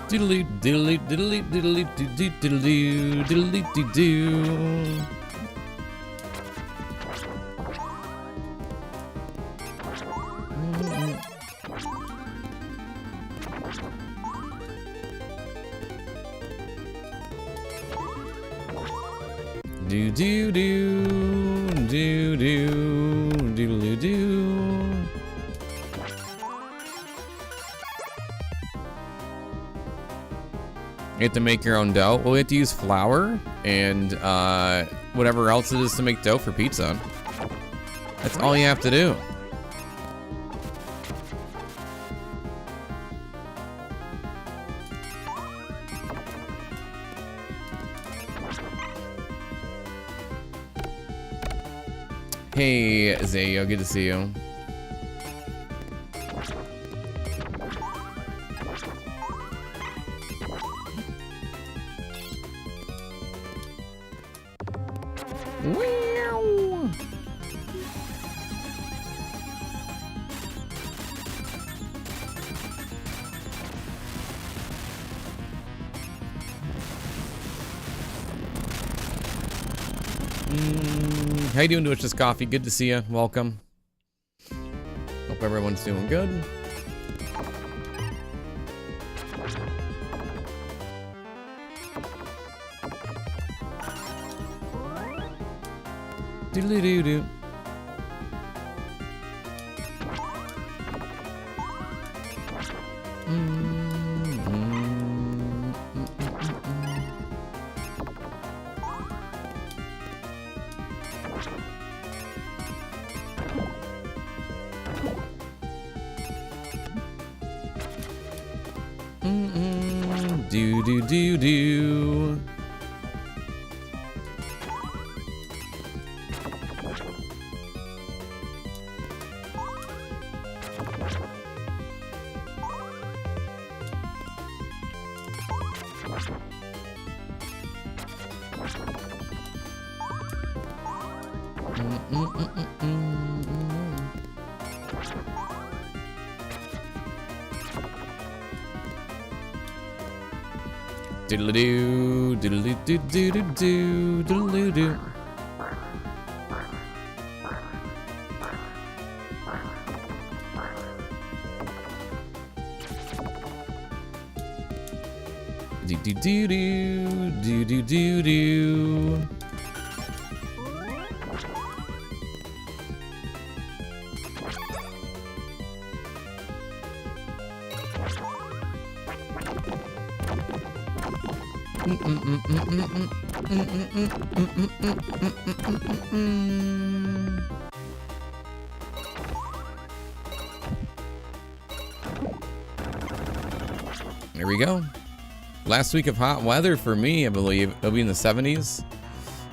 Diddly diddly diddly diddly diddly diddly diddly diddly. Do do do do do do do. You have to make your own dough. Well, we have to use flour and whatever else it is to make dough for pizza. That's all you have to do. Hey, Zayo, good to see you. Wow. How you doing, Delicious Coffee? Good to see you. Welcome. Hope everyone's doing good. Doodly doo doo. Do do do do. Diddle-doo, diddle-doo-doo-doo-doo, diddle-doo-doo. Do-do-do-doo, do-do-do-doo. There we go. Last week of hot weather for me, I believe. It'll be in the 70s.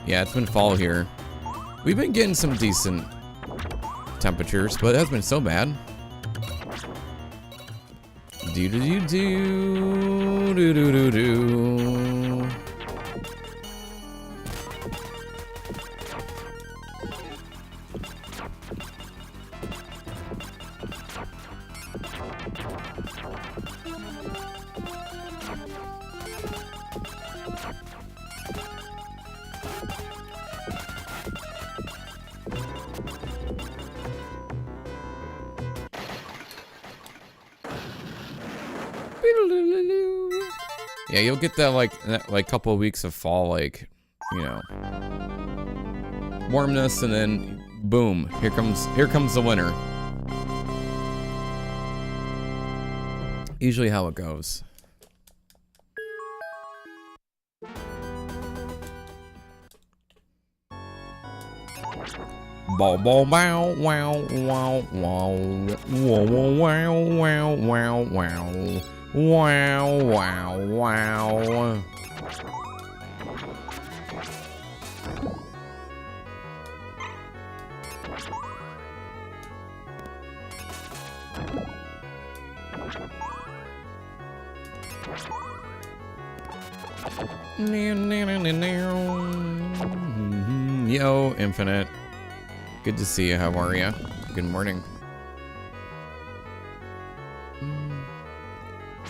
Yeah, it's been fall here. We've been getting some decent temperatures, but it hasn't been so bad. Do do do do do do do do. Yeah, you'll get that like couple of weeks of fall, like, you know, warmness, and then boom, here comes the winter. Usually how it goes. Bow bow bow wow wow wow wow wow wow wow wow. Wow, wow, wow. Yo, Infinite. Good to see you. How are you? Good morning.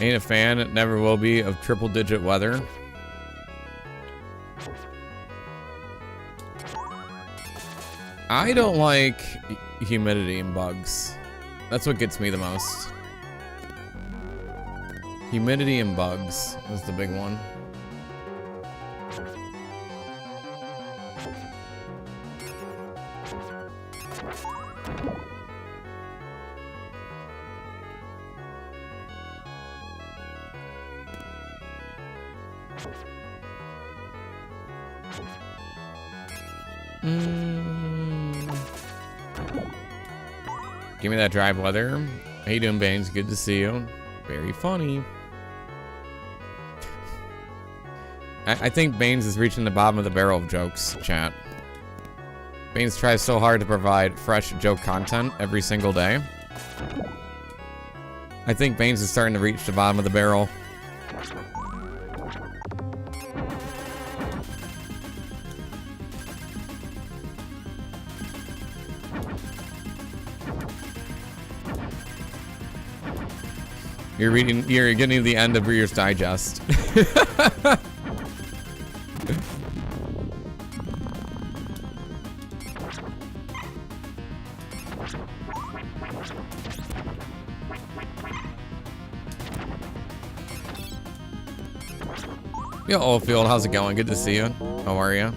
Ain't a fan, never will be, of triple-digit weather. I don't like humidity and bugs. That's what gets me the most. Humidity and bugs is the big one. Give me that drive weather. How you doing, Baines? Good to see you. Very funny. I think Baines is reaching the bottom of the barrel of jokes, chat. Baines tries so hard to provide fresh joke content every single day. I think Baines is starting to reach the bottom of the barrel. You're getting to the end of Reader's Digest. Yo, Oldfield, how's it going? Good to see you. How are you?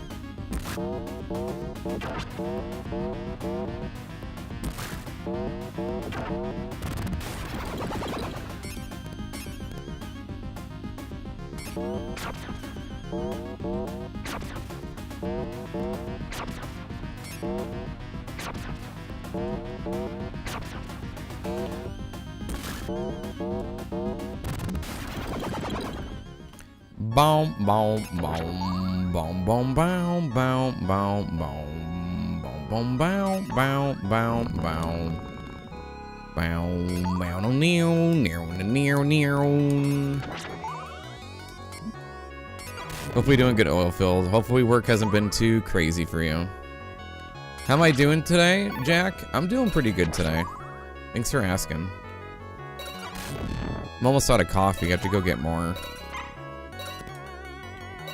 Boom, boom, boom, boom, boom, boom, boom, boom, boom, boom, boom, boom, boom, boom, boom, boom, boom, near, near. Hopefully doing good, Oilfield. Hopefully work hasn't been too crazy for you. How am I doing today, Jack? I'm doing pretty good today. Thanks for asking. I'm almost out of coffee. I have to go get more.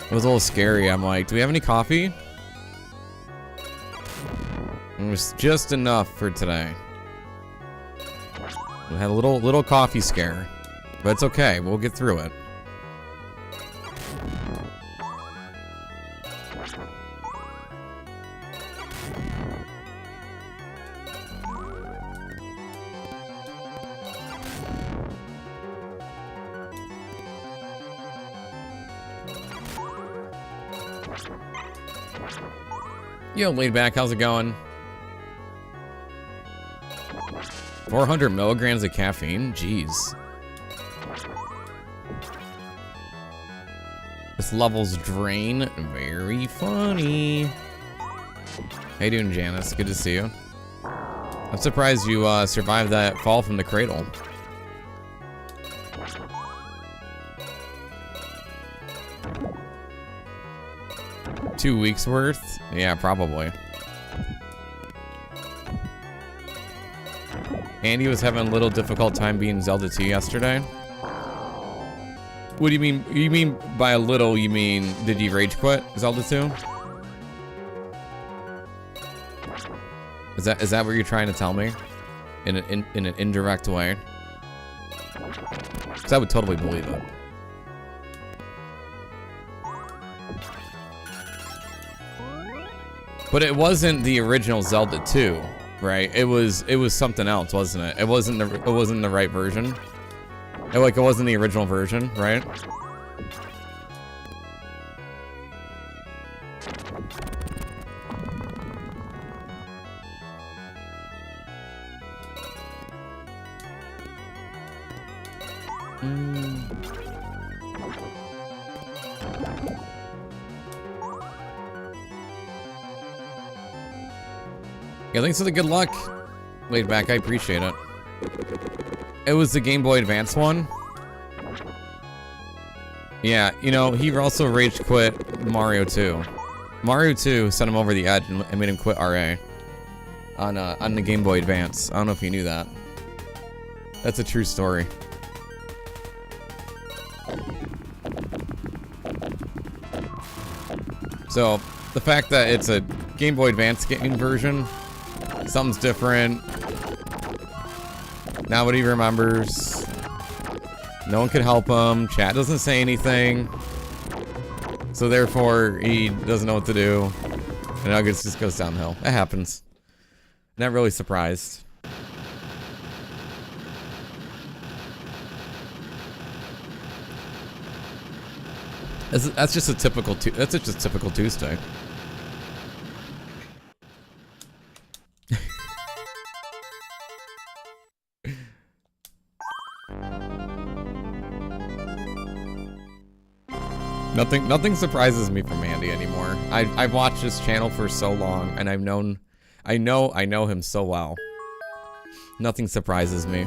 It was a little scary. I'm like, do we have any coffee? It was just enough for today. We had a little coffee scare, but it's okay. We'll get through it. Yo, laid back, how's it going? 400 milligrams of caffeine? Jeez. This level's drain. Very funny. How you doing, Janice? Good to see you. I'm surprised you survived that fall from the cradle. Two weeks worth? Yeah, probably. Andy was having a little difficult time being Zelda 2 yesterday. What do you mean? You mean by a little, you mean did you rage quit Zelda 2? Is that what you're trying to tell me? In an indirect way? Because I would totally believe it. But it wasn't the original Zelda 2, right? It was something else, wasn't it? It wasn't the right version. It wasn't the original version, right? Yeah, thanks for the good luck. Laid back, I appreciate it. It was the Game Boy Advance one. Yeah, you know, he also rage quit Mario 2. Mario 2 sent him over the edge and made him quit RA on the Game Boy Advance. I don't know if you knew that. That's a true story. So the fact that it's a Game Boy Advance game version, something's different. Nobody remembers. No one can help him. Chat doesn't say anything. So therefore, he doesn't know what to do. And Nuggets just goes downhill. That happens. Not really surprised. That's just a typical Tuesday. Nothing surprises me from Andy anymore. I've watched his channel for so long, and I know him so well. Nothing surprises me.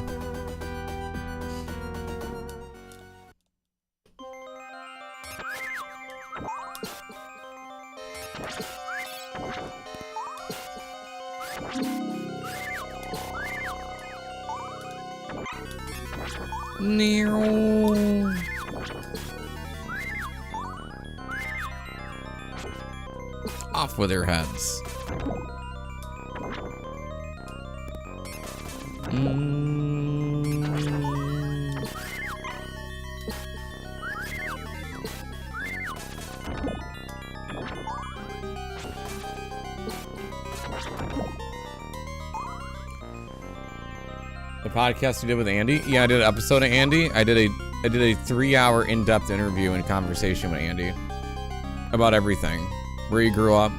Off with their heads. The podcast you did with Andy? Yeah, I did an episode of Andy. I did a 3-hour in-depth interview and conversation with Andy about everything. Where he grew up,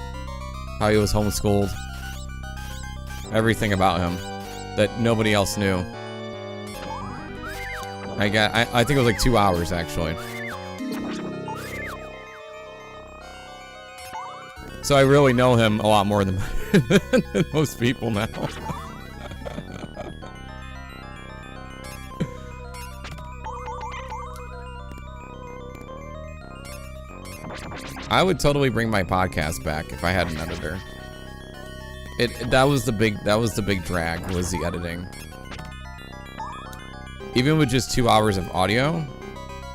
how he was homeschooled, everything about him that nobody else knew. I think it was like 2 hours actually. So I really know him a lot more than most people now. I would totally bring my podcast back if I had an editor. That was the big drag, was the editing. Even with just 2 hours of audio,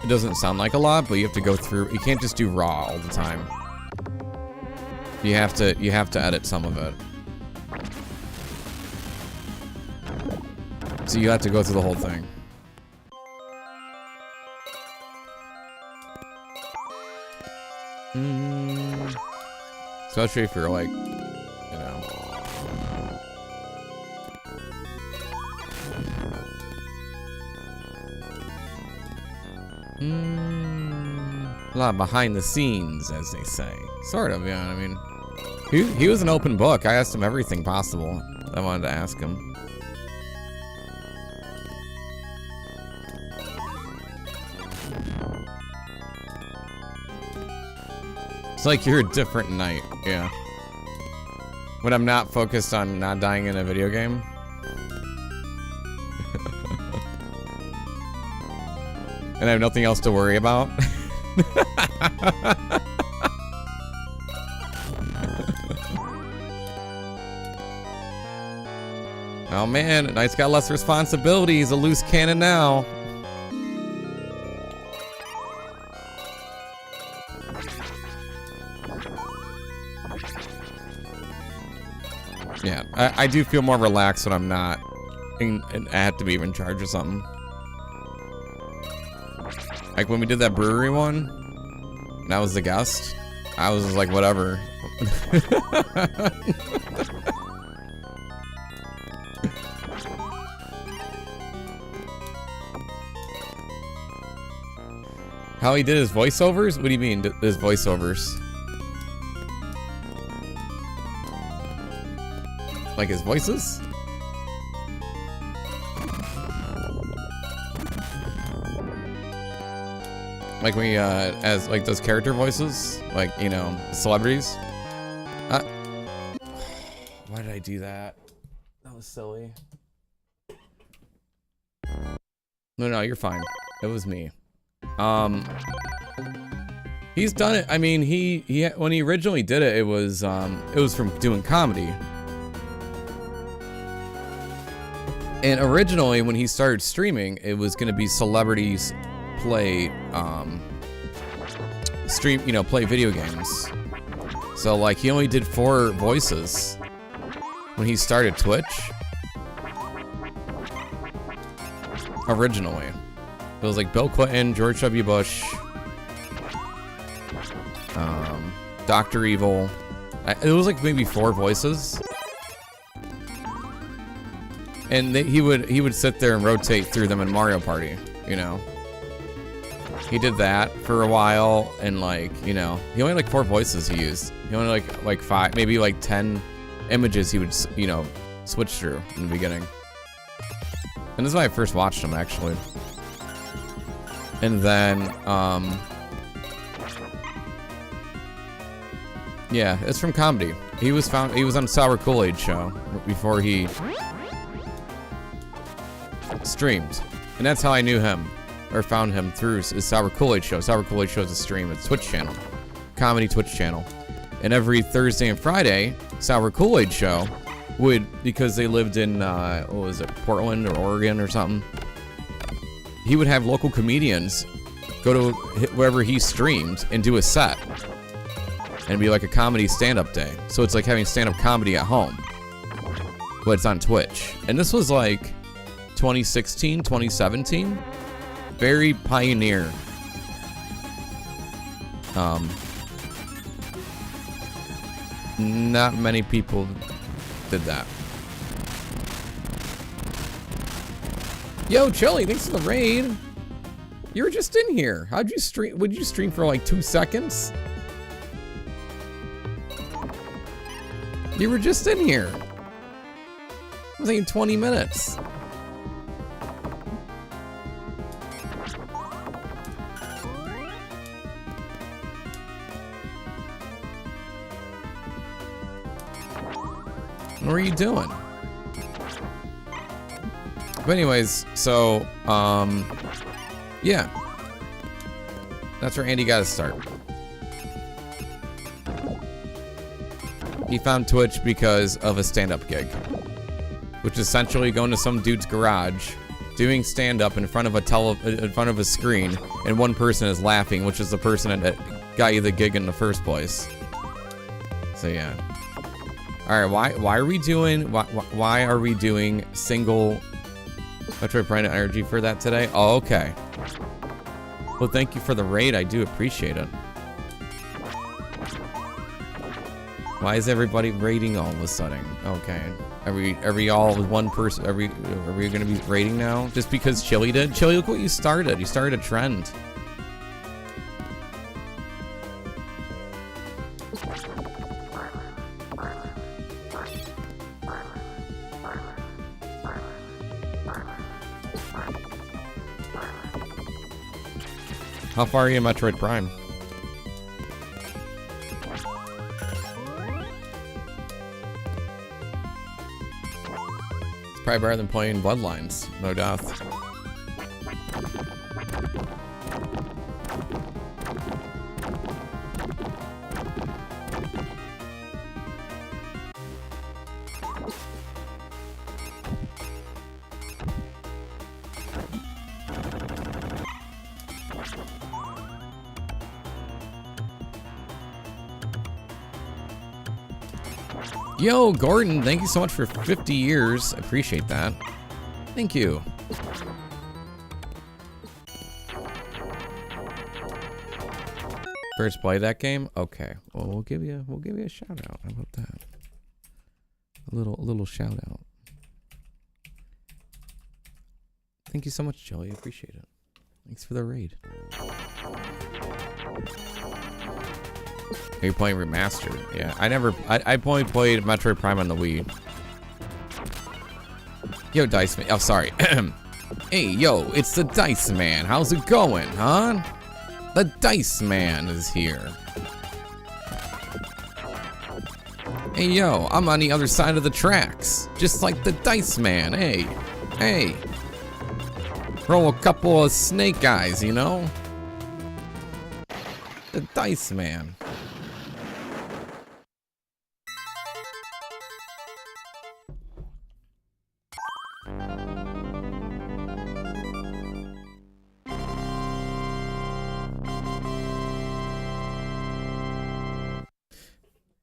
it doesn't sound like a lot, but you have to go through. You can't just do raw all the time. You have to edit some of it. So you have to go through the whole thing. Especially if you're like, you know. A lot behind the scenes, as they say. Sort of, yeah. I mean, he was an open book. I asked him everything possible I wanted to ask him. It's like you're a different Knight, yeah. When I'm not focused on not dying in a video game. And I have nothing else to worry about. Oh man, Knight's got less responsibility. He's a loose cannon now. Yeah, I do feel more relaxed when I'm not, and I have to be in charge of something. Like when we did that brewery one, and I was the guest, I was just like, whatever. How he did his voiceovers? What do you mean, his voiceovers? Like his voices? Like when he, as, like, those character voices? Like, you know, celebrities? Why did I do that? That was silly. No, you're fine. It was me. He's done it. I mean, he when he originally did it, it was from doing comedy. And originally, when he started streaming, it was going to be celebrities play, play video games. So, like, he only did 4 voices when he started Twitch. Originally. It was like Bill Clinton, George W. Bush, Dr. Evil. It was like maybe 4 voices. And he would sit there and rotate through them in Mario Party, you know. He did that for a while, and like, you know, he only had like 4 voices he used. He only like 5, maybe like 10 images he would, you know, switch through in the beginning. And this is when I first watched him, actually. And then, yeah, it's from comedy. He was on Sour Kool-Aid show before he streamed. And that's how I knew him, or found him, through his Sour Kool-Aid show. Sour Kool-Aid show is a stream, it's a Twitch channel. Comedy Twitch channel. And every Thursday and Friday, Sour Kool-Aid show would, because they lived in, what was it, Portland or Oregon or something, he would have local comedians go to wherever he streamed and do a set. And it'd be like a comedy stand-up day. So it's like having stand-up comedy at home, but it's on Twitch. And this was like 2016, 2017. Very pioneer. Not many people did that. Yo, Chili, thanks for the raid. You were just in here. How'd you stream? Would you stream for like 2 seconds? You were just in here. I was thinking 20 minutes. What are you doing? But anyways, so, yeah. That's where Andy got his start. He found Twitch because of a stand-up gig, which is essentially going to some dude's garage, doing stand-up in front of a screen, and one person is laughing, which is the person that got you the gig in the first place. So yeah. All right, why are we doing single Metroid Prime energy for that today? Oh, okay. Well, thank you for the raid. I do appreciate it. Why is everybody raiding all of a sudden? Okay. Are we all with one person? Are we gonna be raiding now? Just because Chili did? Chili, look what you started. You started a trend. How far are you in Metroid Prime? It's probably better than playing Bloodlines, no doubt. Yo, Gordon, thank you so much for 50 years. I appreciate that. Thank you. First play that game? Okay. Well, we'll give you a shout out. How about that? A little shout out. Thank you so much, Joey. I appreciate it. Thanks for the raid. Are you playing Remastered? Yeah, I only played Metroid Prime on the Wii. Yo, Dice Man. Oh, sorry. Hey, yo, it's the Dice Man. How's it going, huh? The Dice Man is here. Hey, yo, I'm on the other side of the tracks. Just like the Dice Man. Hey, hey. Throw a couple of snake eyes, you know? The Dice Man.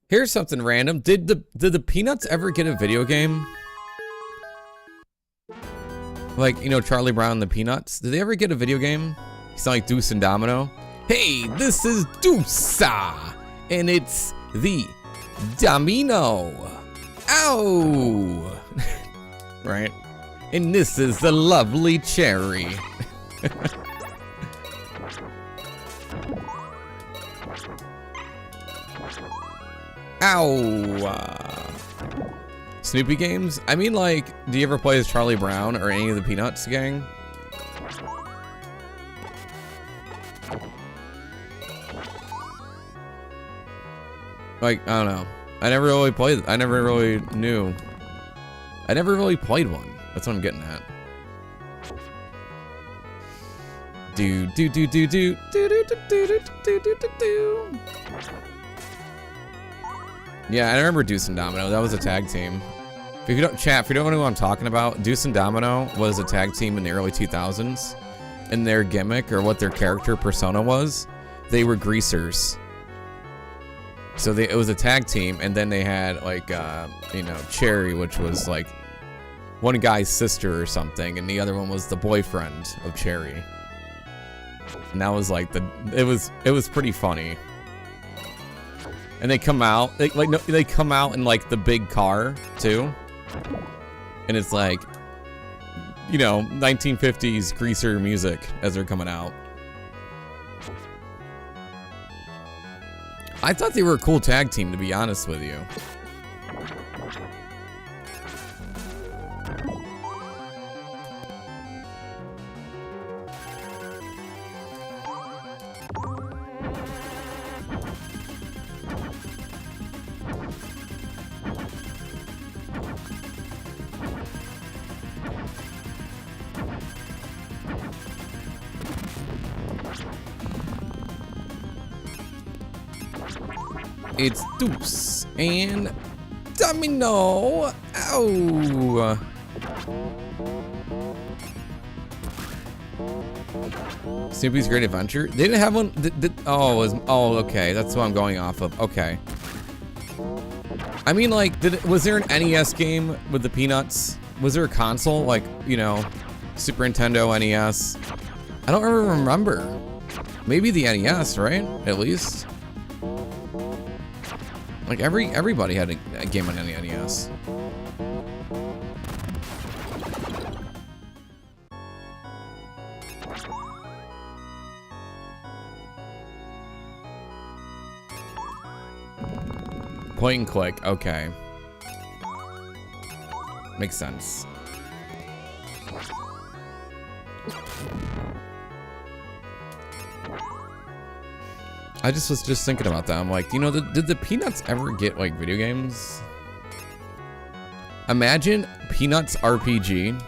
Here's something random. Did the Peanuts ever get a video game? Like, you know, Charlie Brown and the Peanuts? Did they ever get a video game? You sound like Deuce and Domino. Hey, this is Deuce-a, and it's the Domino. Ow! Right? And this is the lovely Cherry. Ow! Snoopy games? I mean, like, do you ever play as Charlie Brown or any of the Peanuts gang? Like, I don't know. I never really played. I never really knew. I never really played one. That's what I'm getting at. Do do do do do do do do do do do do. Yeah, I remember Deuce and Domino. That was a tag team. If you don't chat, if you don't know who I'm talking about, Deuce and Domino was a tag team in the early 2000s, and their gimmick or what their character persona was, they were greasers. So it was a tag team, and then they had like you know, Cherry, which was like one guy's sister or something, and the other one was the boyfriend of Cherry. And that was like it was pretty funny. And they come out, they come out in like the big car too, and it's like, you know, 1950s greaser music as they're coming out. I thought they were a cool tag team, to be honest with you. It's Deuce and Domino. Ow! Snoopy's Great Adventure. They didn't have one. Oh, okay. That's what I'm going off of. Okay. I mean, like, was there an NES game with the Peanuts? Was there a console, like, you know, Super Nintendo, NES? I don't ever remember. Maybe the NES, right? At least. Like everybody had a game on the NES. Point and click, okay. Makes sense. I was just thinking about that. I'm like, you know, did the Peanuts ever get like video games? Imagine Peanuts RPG.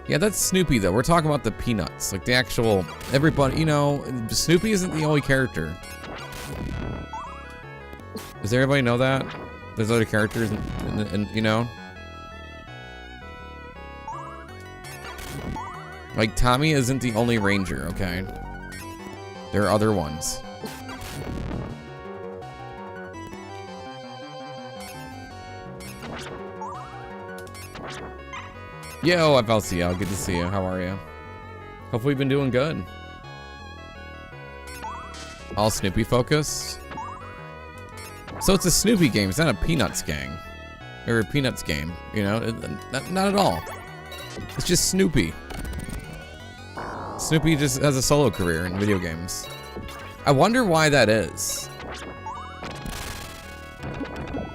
Yeah, that's Snoopy though. We're talking about the Peanuts, like the actual everybody. You know, Snoopy isn't the only character. Does everybody know that? There's other characters, and you know. Like, Tommy isn't the only ranger, okay? There are other ones. Yo, FLCL, good to see you. How are you? Hopefully you've been doing good. All Snoopy focused. So it's a Snoopy game, it's not a Peanuts gang. Or a Peanuts game, you know? Not at all. It's just Snoopy. Snoopy just has a solo career in video games. I wonder why that is.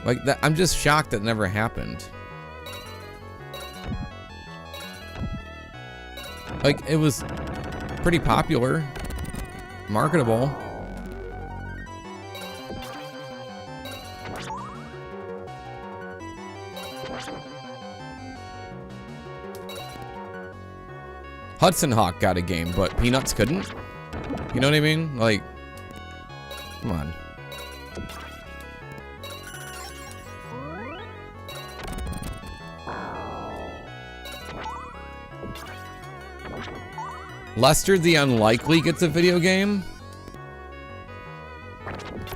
Like, that, I'm just shocked that never happened. Like, it was pretty popular, marketable. Hudson Hawk got a game, but Peanuts couldn't. You know what I mean? Like, come on. Lester the Unlikely gets a video game.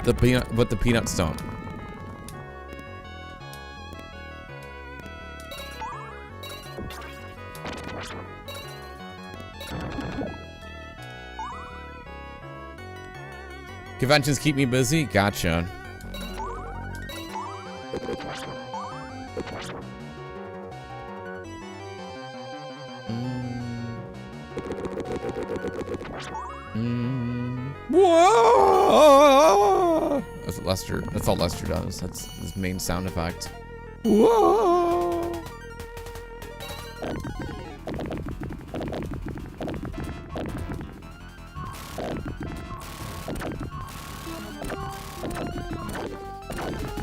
But the Peanuts don't. Conventions keep me busy? Gotcha. Whoa! That's what Lester. That's all Lester does. That's his main sound effect. Whoa!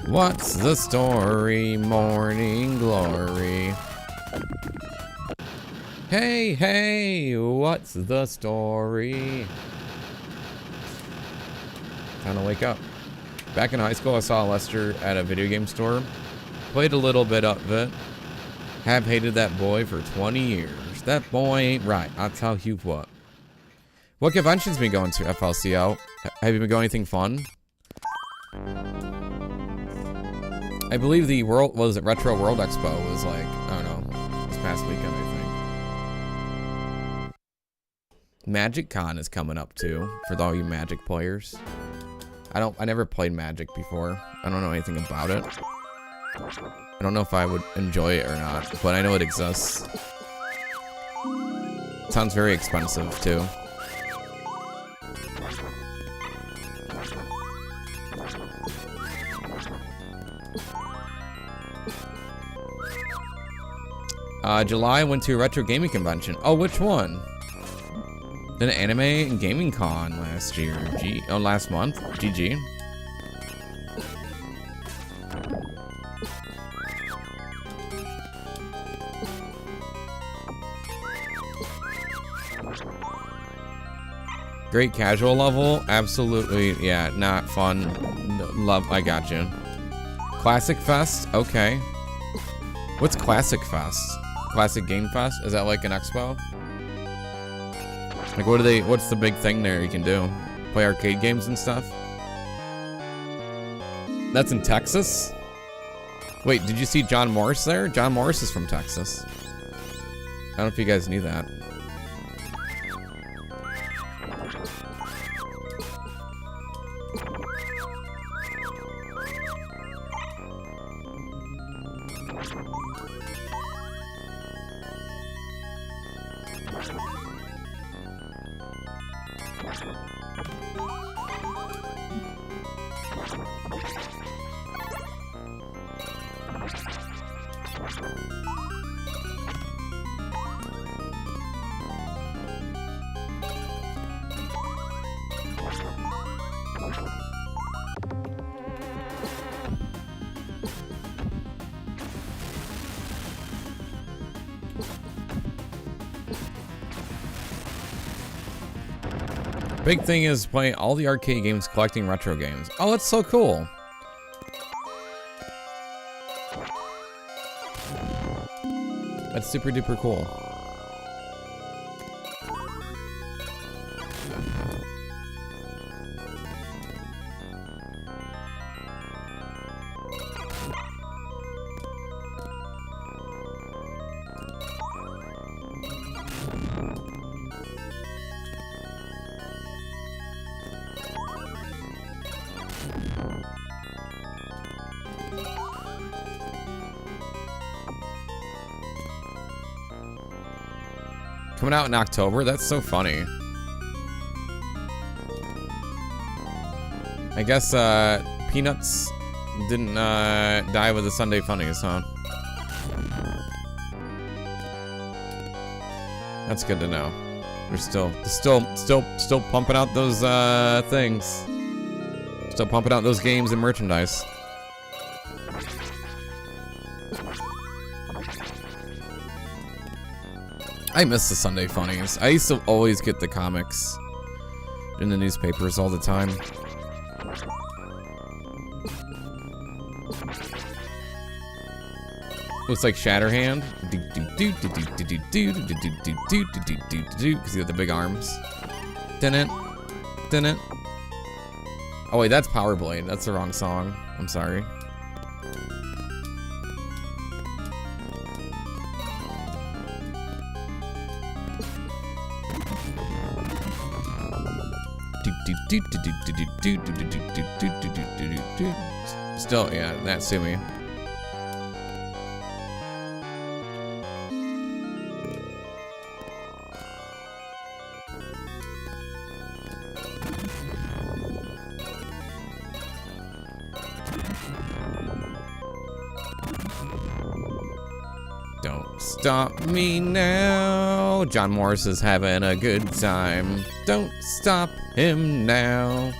What's the story, Morning Glory? Hey, hey, what's the story? Time to wake up. Back in high school, I saw Lester at a video game store. Played a little bit of it. Have hated that boy for 20 years. That boy ain't right. I'll tell you what. What conventions been going to, FLCL? Have you been going anything fun? I believe the World, what was it, Retro World Expo was like, I don't know, this past weekend, I think. Magic Con is coming up too, for all you Magic players. I never played Magic before. I don't know anything about it. I don't know if I would enjoy it or not, but I know it exists. It sounds very expensive too. July, I went to a retro gaming convention. Oh, which one? Did an anime and gaming con last year. Last month. GG. Great casual level? Absolutely, yeah, not fun. Love, I got you. Classic Fest? Okay. What's Classic Fest? Classic Game Fest? Is that like an expo? Like what's the big thing there you can do? Play arcade games and stuff? That's in Texas? Wait, did you see John Morris there? John Morris is from Texas. I don't know if you guys knew that. Big thing is playing all the arcade games, collecting retro games. Oh, that's so cool. That's super duper cool. Coming out in October? That's so funny. I guess Peanuts didn't die with the Sunday Funnies, huh? That's good to know. We're still pumping out those things. Still pumping out those games and merchandise. I miss the Sunday Funnies. I used to always get the comics in the newspapers all the time. Looks like Shatterhand. Because you have the big arms. Didn't. Oh wait, that's Power Blade. That's the wrong song. I'm sorry. Still, yeah, Natsumi. Don't stop me now. John Morris is having a good time. Don't stop him now.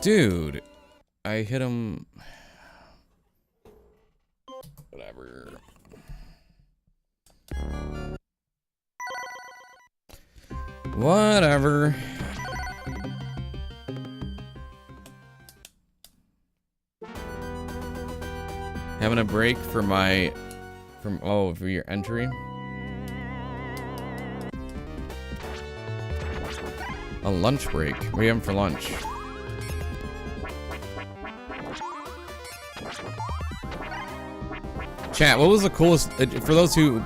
Dude, I hit him. Whatever. Whatever. Having a break for my, for your entry. A lunch break. What are you having for lunch? Chat, what was the coolest, for those who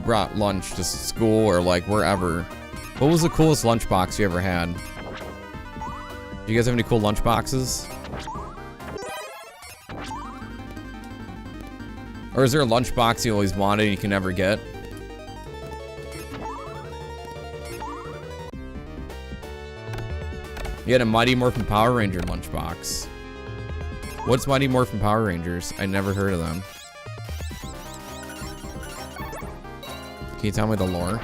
brought lunch to school or like wherever, what was the coolest lunchbox you ever had? Do you guys have any cool lunch boxes? Or is there a lunchbox you always wanted and you can never get? You had a Mighty Morphin Power Ranger lunchbox. What's Mighty Morphin Power Rangers? I never heard of them. Can you tell me the lore?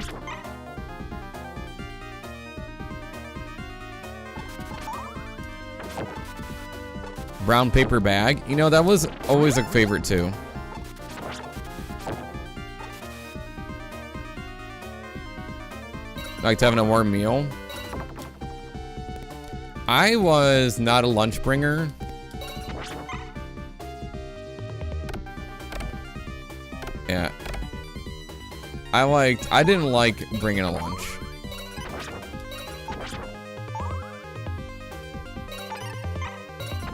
Brown paper bag. You know, that was always a favorite too. Like having a warm meal. I was not a lunch bringer. Yeah. I didn't like bringing a lunch.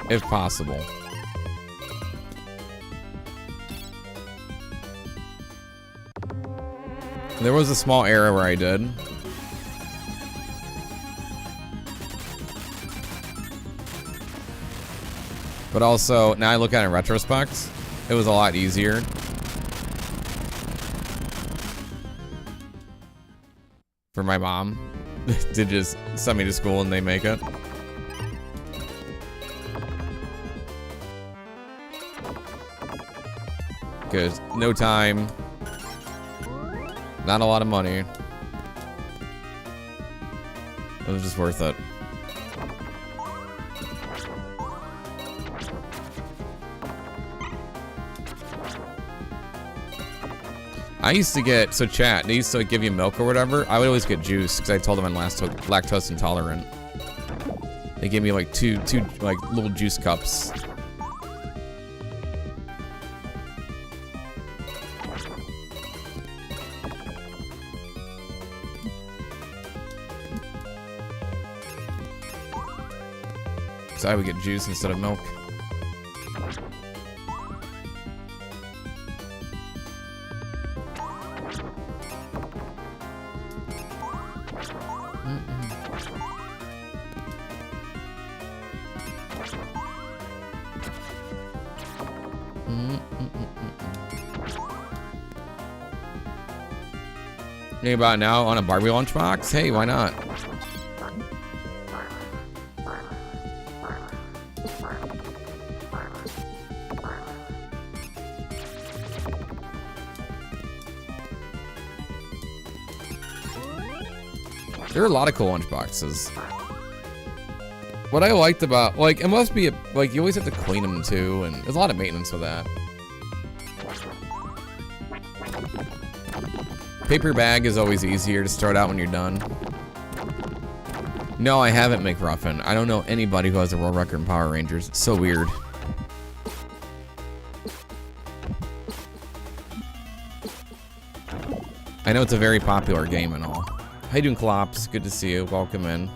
If possible. There was a small era where I did. But also, now I look at it in retrospect, it was a lot easier. For my mom to just send me to school and they make it. Because no time, not a lot of money. It was just worth it. I used to get, so chat, they used to give you milk or whatever. I would always get juice because I told them I'm lactose intolerant. They gave me like two like little juice cups. So I would get juice instead of milk. Think about it now on a Barbie lunchbox? Hey, why not? There are a lot of cool lunchboxes. What I liked about, like, it must be, like, you always have to clean them too, and there's a lot of maintenance with that. Paper bag is always easier to start out when you're done. No, I haven't, McRuffin. I don't know anybody who has a world record in Power Rangers. It's so weird. I know it's a very popular game and all. How you doing, Clops? Good to see you. Welcome in.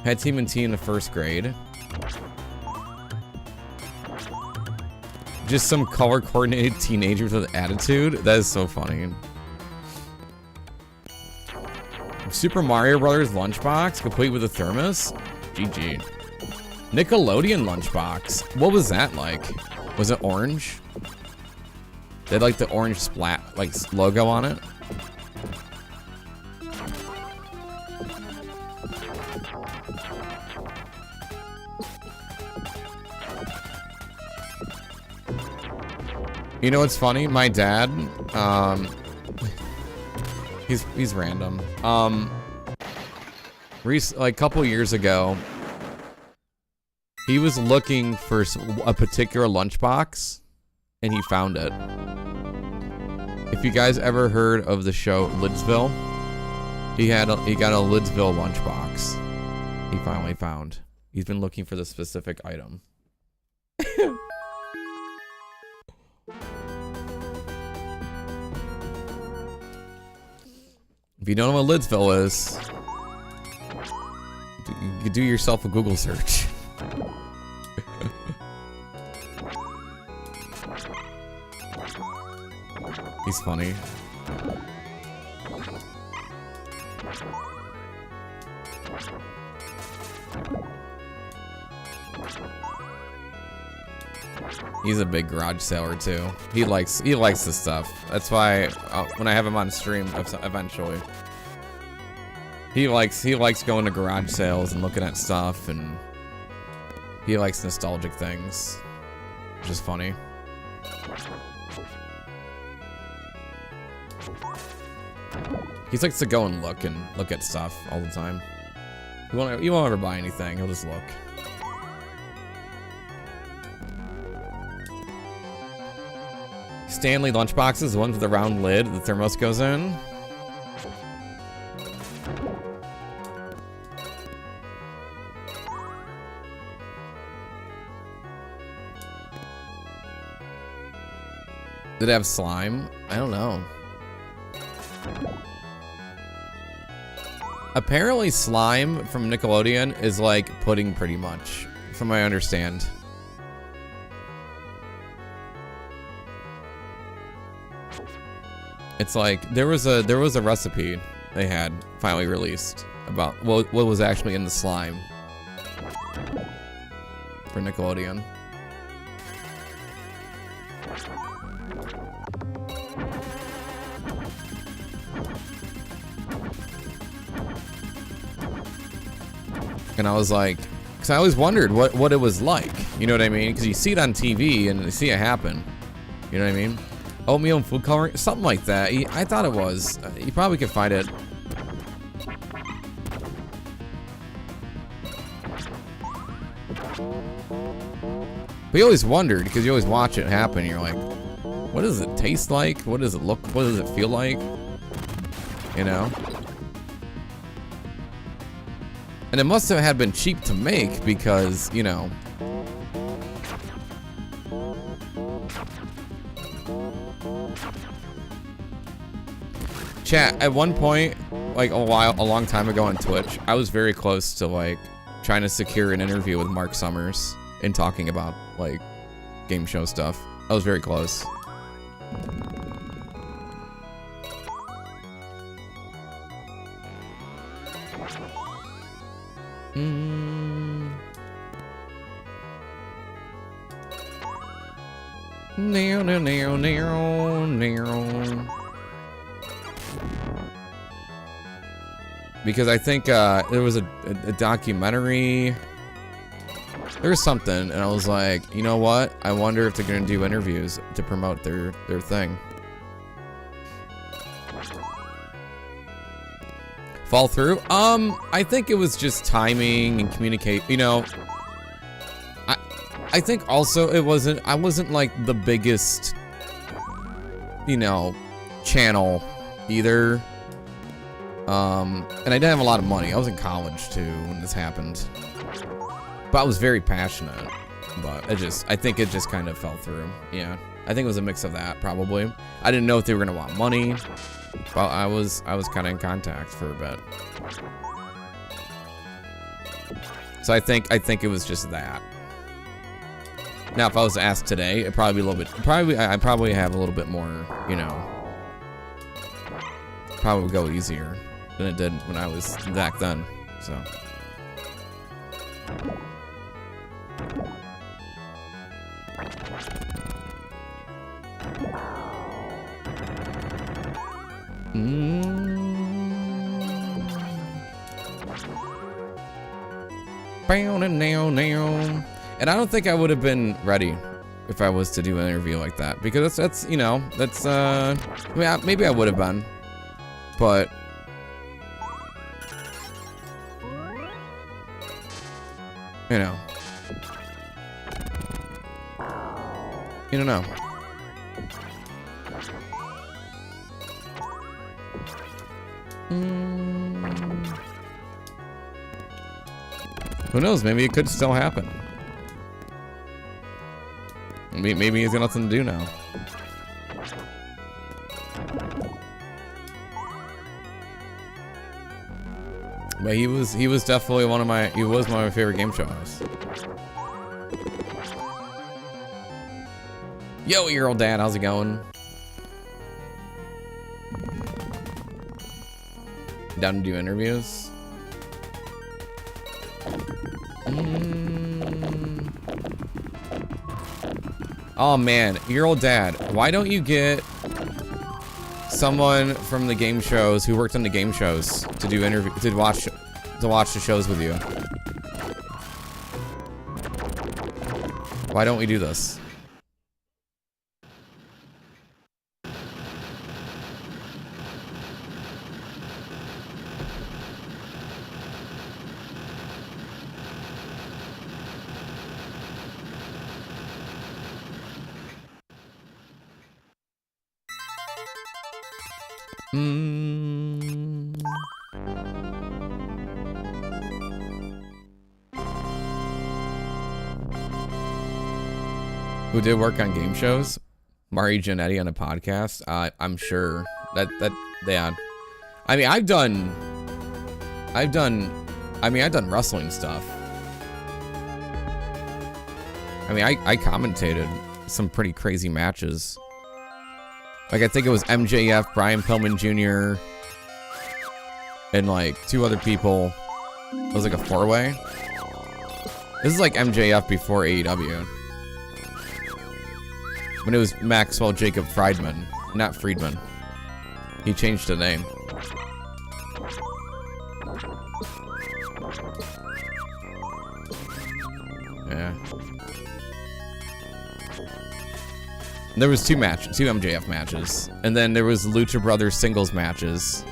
Had Team and T in the first grade. Just some color-coordinated teenagers with attitude. That is so funny. Super Mario Brothers lunchbox, complete with a thermos. GG. Nickelodeon lunchbox. What was that like? Was it orange? They had like the orange splat, like logo on it. You know what's funny? My dad, he's random. Like a couple years ago, he was looking for a particular lunchbox, and he found it. If you guys ever heard of the show Lidsville, he got a Lidsville lunchbox. He finally found. He's been looking for the specific item. If you don't know what Lidsville is, you can do yourself a Google search. He's funny. He's a big garage sailor too. He likes this stuff. That's why when I have him on stream, eventually, he likes going to garage sales and looking at stuff, and he likes nostalgic things, which is funny. He likes to go and look at stuff all the time. He won't ever buy anything. He'll just look. Stanley lunchboxes, the ones with the round lid the thermos goes in. Did it have slime? I don't know. Apparently slime from Nickelodeon is like pudding pretty much, from what I understand. It's like there was a recipe they had finally released about what was actually in the slime for Nickelodeon. And I was like, because I always wondered what it was like, you know what I mean? Because you see it on TV and you see it happen, you know what I mean? Oatmeal and food coloring, something like that. I thought it was. You probably could find it. But you always wondered, because you always watch it happen, and you're like, what does it taste like? What does it look, what does it feel like? You know? And it must have had been cheap to make because, you know. Chat, at one point, like a long time ago on Twitch, I was very close to like trying to secure an interview with Mark Summers and talking about like game show stuff. I was very close. Because I think there was a documentary. There was something, and I was like, you know what? I wonder if they're gonna do interviews to promote their thing. fall through. I think it was just timing and communicate. You know, I think also I wasn't like the biggest, you know, channel either. And I didn't have a lot of money. I was in college too when this happened. But I was very passionate. But I think it just kind of fell through. Yeah. I think it was a mix of that, probably. I didn't know if they were gonna want money. But I was kinda in contact for a bit. So I think it was just that. Now if I was asked today, it'd probably be a little bit I probably have a little bit more, you know, probably would go easier than it did when I was back then. So and I don't think I would have been ready if I was to do an interview like that, because that's you know, that's I mean, maybe I would have been, but you know, you don't know. Who knows? Maybe it could still happen. Maybe he's got nothing to do now. But he was definitely one of my favorite game show hosts. Yo, your old dad, how's it going? Down to do interviews? Oh man, your old dad. Why don't you get someone from the game shows who worked on the game shows to do to watch the shows with you? Why don't we do this? Who did work on game shows? Mari Giannetti on a podcast? I'm sure that yeah. I mean, I've done wrestling stuff. I mean, I commentated some pretty crazy matches. Like, I think it was MJF, Brian Pillman Jr., and like 2 other people. It was like a 4-way. This is like MJF before AEW. When it was Maxwell Jacob Friedman, not Friedman. He changed the name. Yeah. There was 2 MJF matches, and then there was Lucha Brothers singles matches.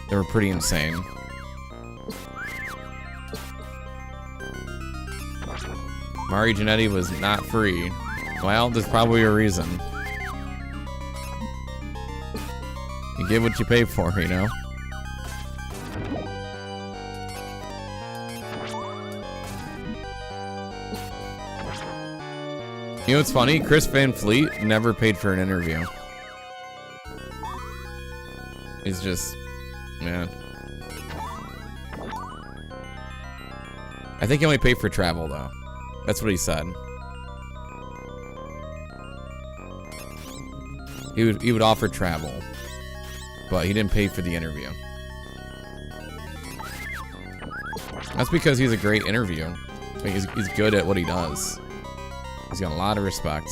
They were pretty insane. Mari Giannetti was not free. Well, there's probably a reason. You get what you pay for, you know? You know what's funny? Chris Van Fleet never paid for an interview. He's just, man. I think he only paid for travel, though. That's what he said. He would offer travel, but he didn't pay for the interview. That's because he's a great interviewer. I mean, he's good at what he does. He's got a lot of respect.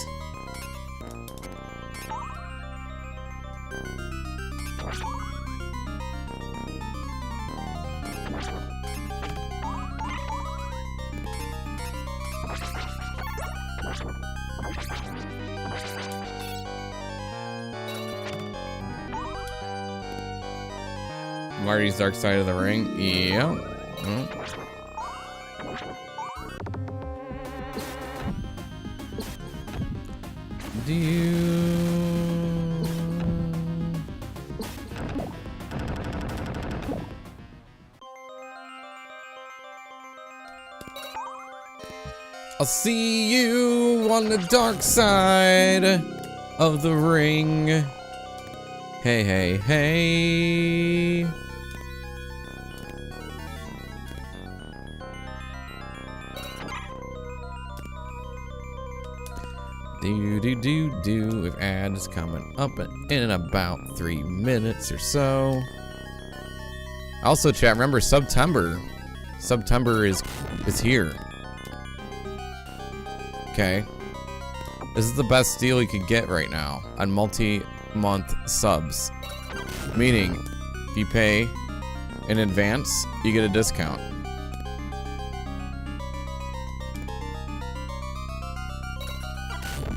Marty's Dark Side of the Ring. Yeah. Do you... I'll see you on the dark side of the ring. Hey, hey, hey. Do. If ad is coming up in about 3 minutes or so. Also, chat, remember September. September is here. Okay. This is the best deal you could get right now on multi-month subs. Meaning, if you pay in advance, you get a discount.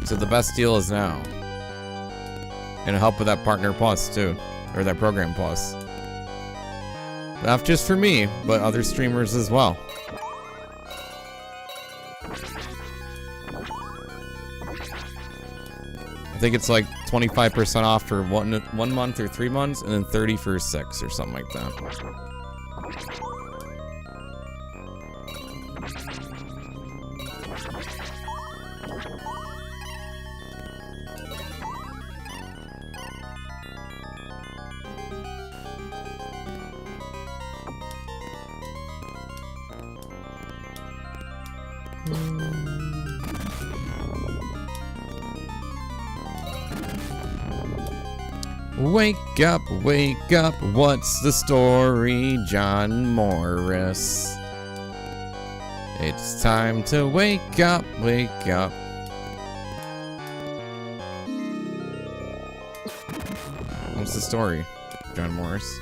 So the best deal is now. And it'll help with that Partner Plus too. Or that Program Plus. Not just for me, but other streamers as well. I think it's like 25% off for one month or 3 months, and then 30 for 6 or something like that. Wake up, what's the story, John Morris? It's time to wake up. What's the story, John Morris?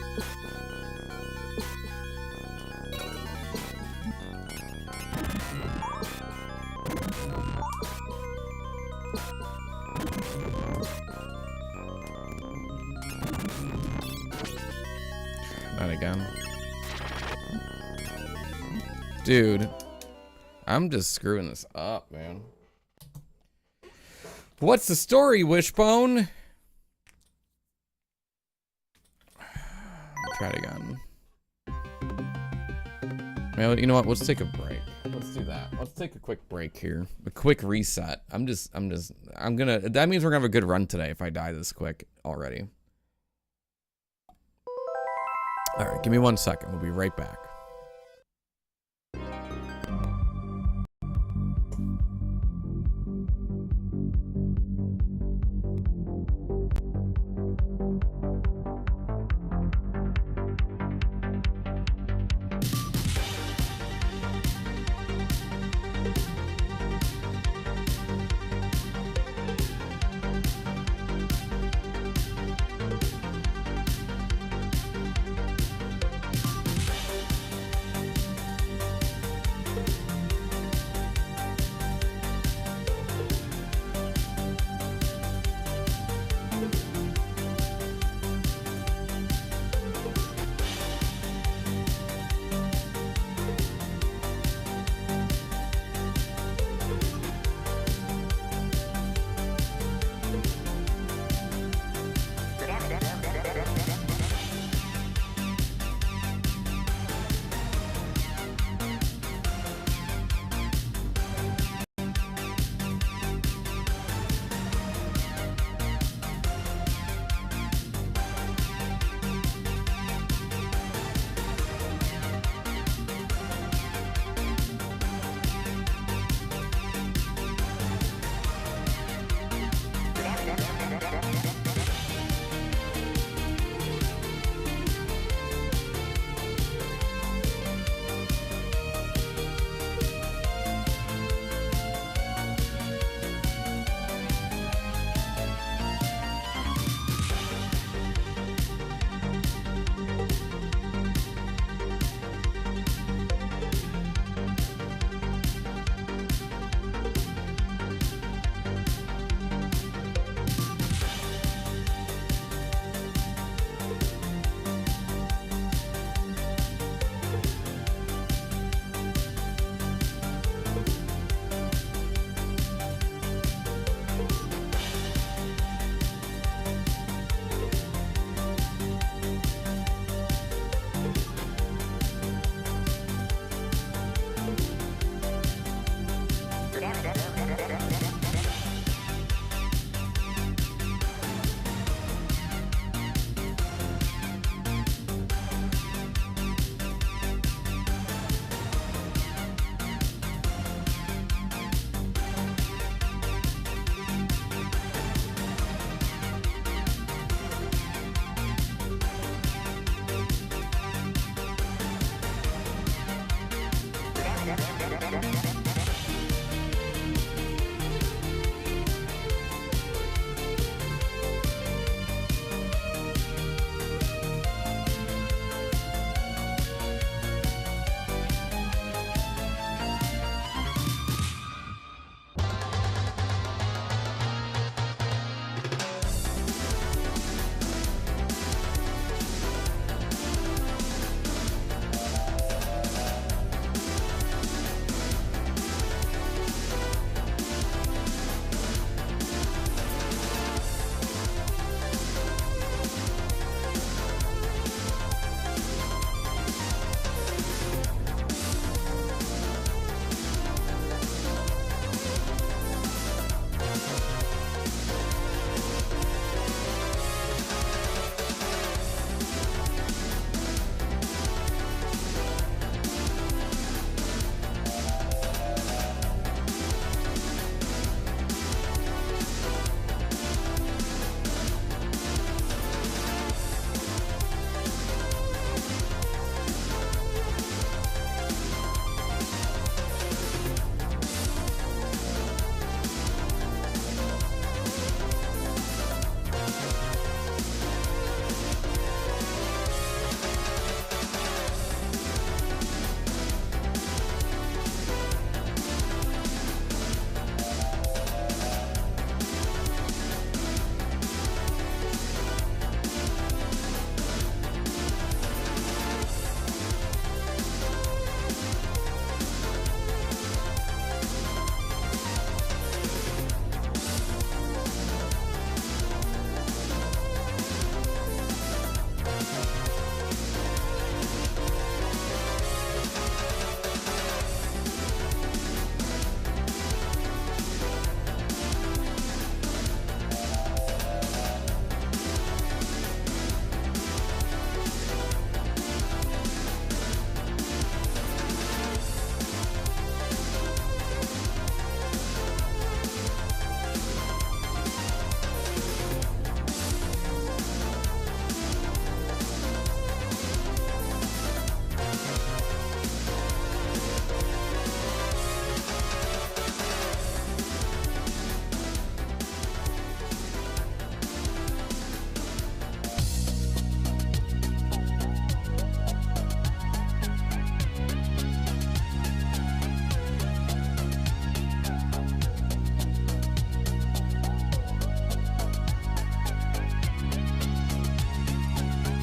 Dude, I'm just screwing this up, man. What's the story, Wishbone? Try it again. Well, you know what? Let's take a break. Let's do that. Let's take a quick break here. A quick reset. I'm gonna, that means we're gonna have a good run today if I die this quick already. All right, give me 1 second. We'll be right back.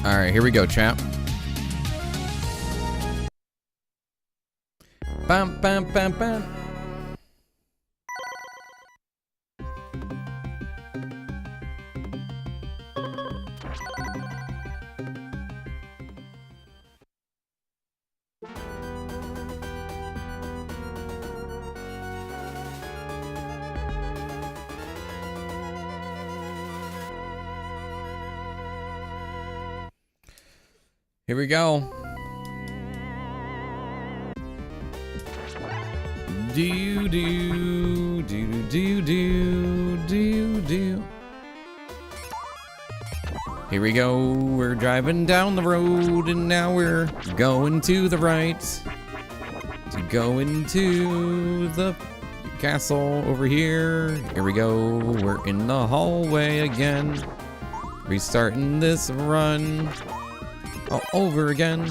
All right, here we go, champ. Bam, bam, bam, bam. Here we go. Do do do do do do do. Here we go. We're driving down the road, and now we're going to the right to go into the castle over here. Here we go. We're in the hallway again. Restarting this run all over again.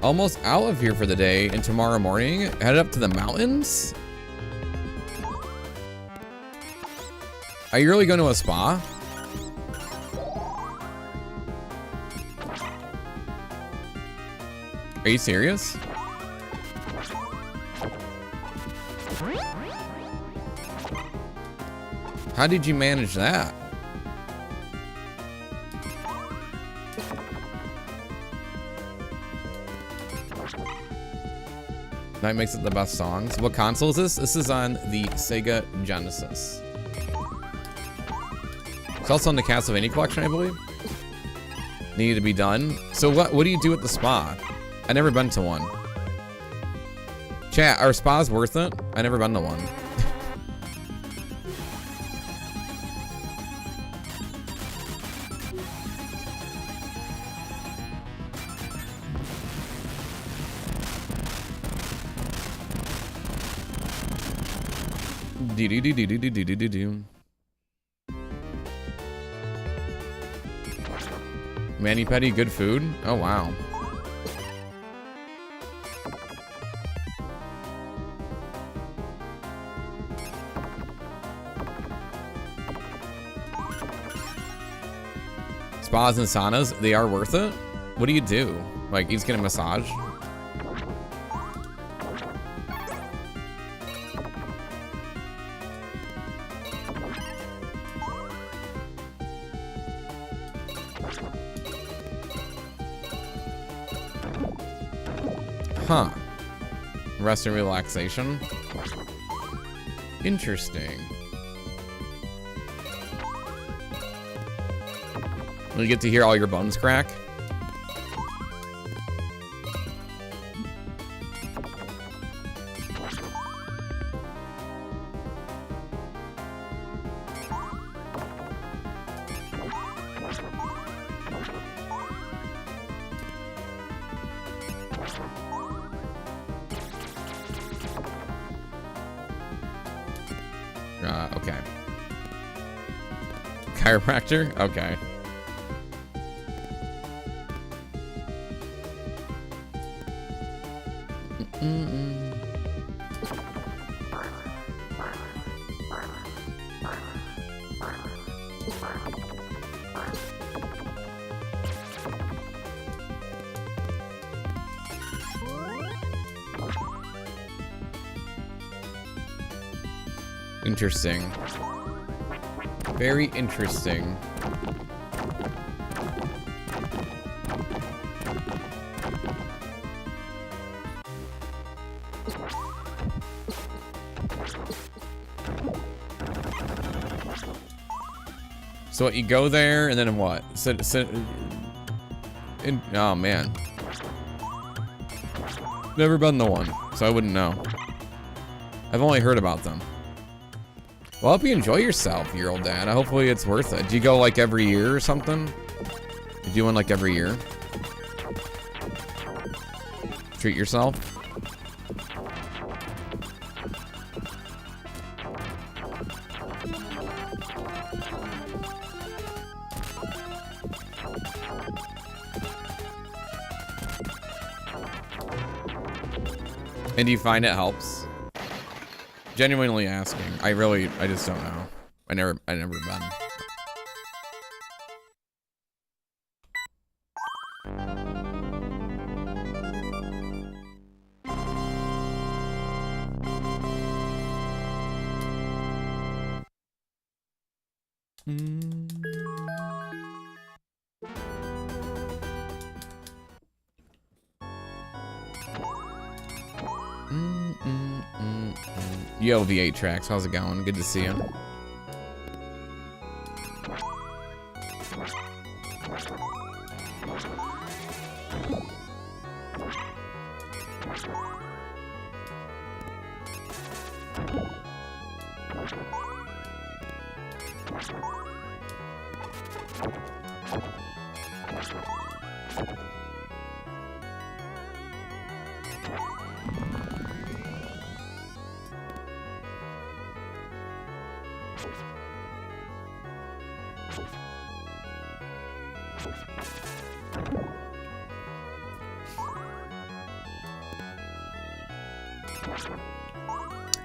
Almost out of here for the day, and tomorrow morning, headed up to the mountains? Are you really going to a spa? Are you serious? How did you manage that? That makes it the best songs. What console is this? This is on the Sega Genesis. It's also on the Castlevania collection, I believe. Needed to be done. So what do you do at the spa? I never been to one. Chat, are spas worth it? I never been to one. Do do do do do do do do do. Mani Petty, good food. Oh wow. Spas and saunas, they are worth it. What do you do? Like, he's getting a massage? Huh. Rest and relaxation. Interesting. You get to hear all your bones crack. Okay. Chiropractor? Okay. Interesting. Very interesting. So what, you go there and then what? Oh man. Never been the one, so I wouldn't know. I've only heard about them. Well, I hope you enjoy yourself, your old dad. Hopefully it's worth it. Do you go like every year or something? You do one like every year? Treat yourself? And do you find it helps? Genuinely asking. I just don't know. I never been. Yo, V8 Tracks, how's it going? Good to see you.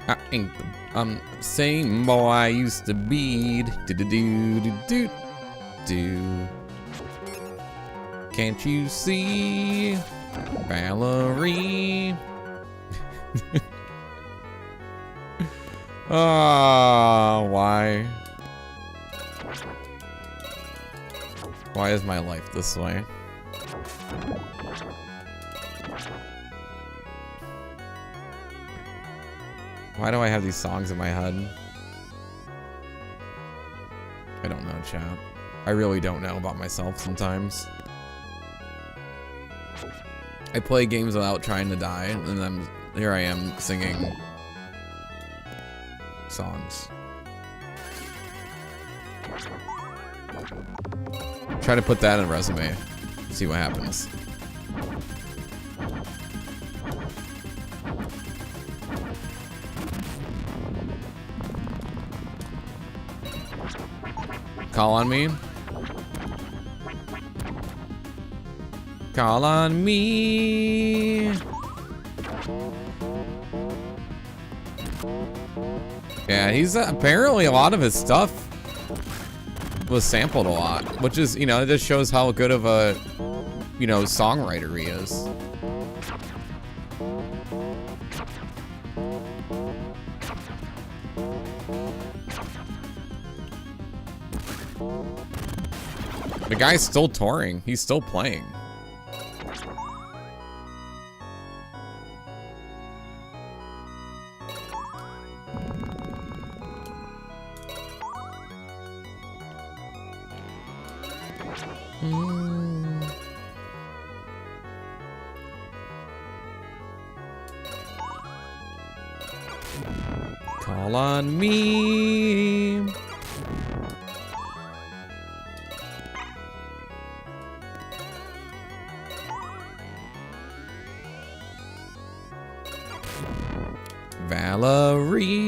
I ain't the same boy I used to be. Do. Can't you see, Valerie? Oh, why? Why is my life this way? Why do I have these songs in my head? I don't know, chat. I really don't know about myself sometimes. I play games without trying to die, and then here I am singing songs. Try to put that in a resume. See what happens. Call on me. Call on me. Yeah, he's apparently a lot of his stuff was sampled a lot, which is, you know, it just shows how good of a, you know, songwriter he is. The guy's still touring. He's still playing. Call on me. Valerie.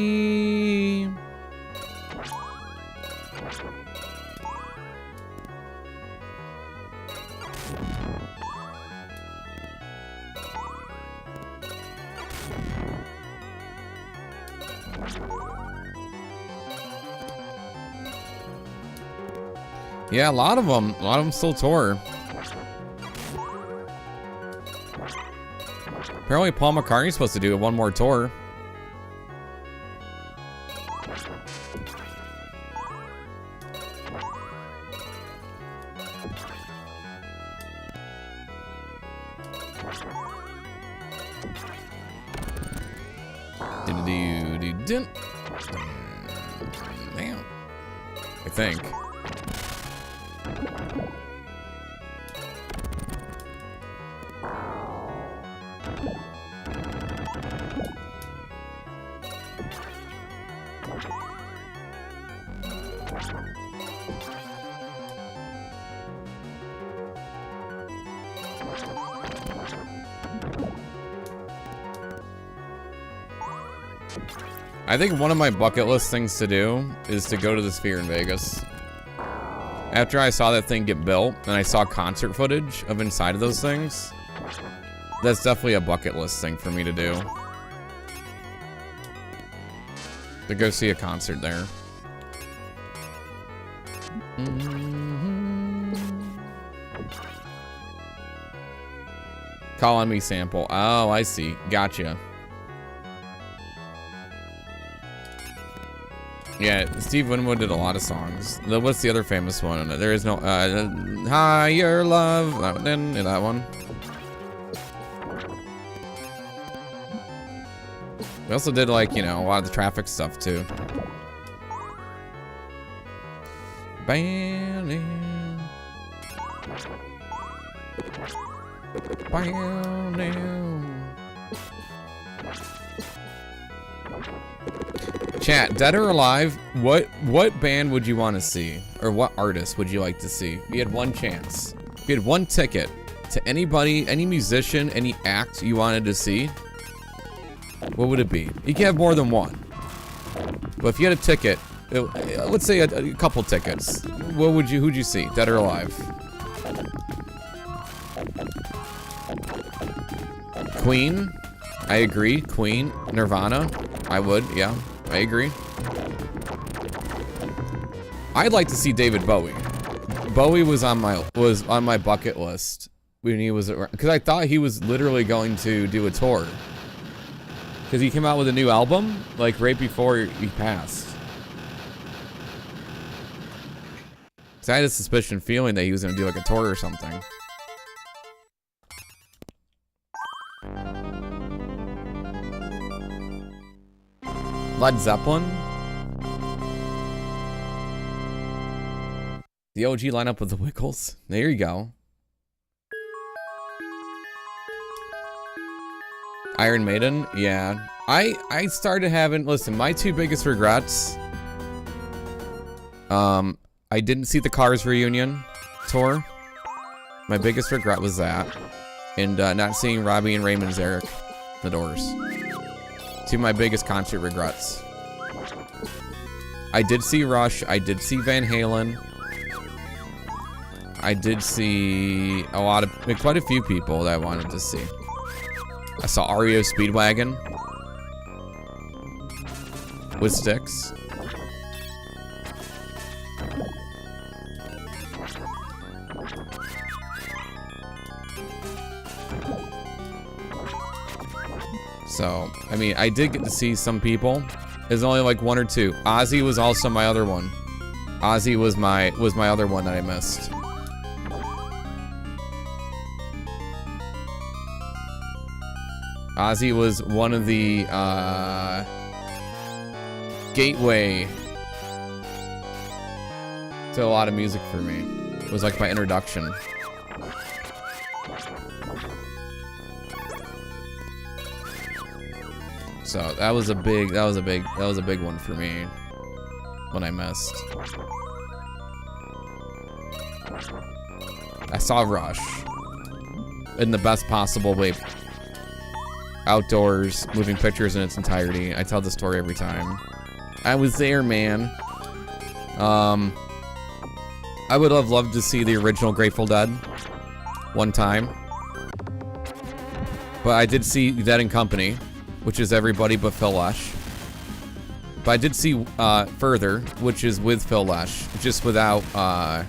Yeah, a lot of them still tour. Apparently Paul McCartney's supposed to do one more tour. Damn. I think. I think one of my bucket list things to do is to go to the Sphere in Vegas. After I saw that thing get built and I saw concert footage of inside of those things, that's definitely a bucket list thing for me to do. to go see a concert there. Call on Me sample. Oh, I see. Gotcha. Yeah, Steve Winwood did a lot of songs. What's the other famous one? There is no Higher Love. That one. We also did, like, you know, a lot of the Traffic stuff too. Chat, dead or alive, what band would you want to see? Or what artist would you like to see? If you had one chance. If you had one ticket to anybody, any musician, any act you wanted to see, what would it be? You can have more than one. But if you had a ticket, let's say a couple tickets, who'd you see? Dead or alive? Queen, I agree. Queen, Nirvana, I would, yeah, I agree. I'd like to see David Bowie. Bowie was on my bucket list when he was around, because I thought he was literally going to do a tour. Because he came out with a new album, like, right before he passed. So I had a suspicion feeling that he was going to do, like, a tour or something. Led Zeppelin? The OG lineup with the Wiggles? There you go. Iron Maiden, yeah. I started having, listen, my two biggest regrets. I didn't see the Cars reunion tour. My biggest regret was that. And not seeing Robbie and Raymond Zarek, The Doors. Two of my biggest concert regrets. I did see Rush, I did see Van Halen. I did see quite a few people that I wanted to see. I saw REO Speedwagon with Styx. So, I mean, I did get to see some people. There's only like one or two. Ozzy was also my other one. Ozzy was my other one that I missed. Ozzy was one of the gateway to a lot of music for me. It was like my introduction. So that was a big one for me when I missed. I saw Rush in the best possible way. Outdoors, moving pictures in its entirety. I tell the story every time. I was there, man. I would have loved to see the original Grateful Dead one time. But I did see Dead and Company, which is everybody but Phil Lesh. But I did see Further, which is with Phil Lesh, just without, I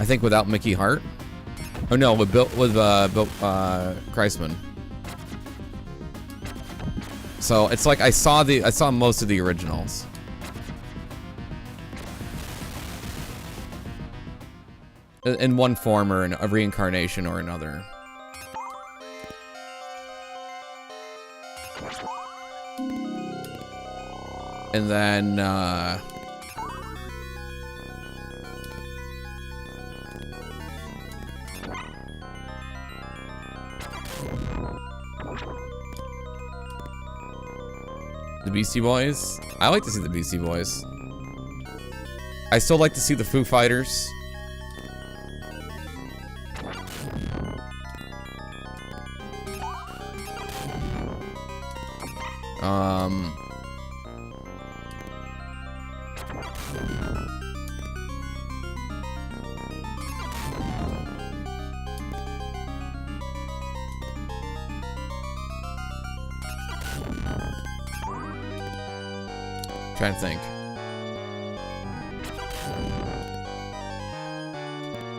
think without Mickey Hart. Oh no, with Bill Kreisman. So it's like I saw most of the originals. In one form or a reincarnation or another. And then the Beastie Boys. I like to see the Beastie Boys. I still like to see the Foo Fighters. trying to think.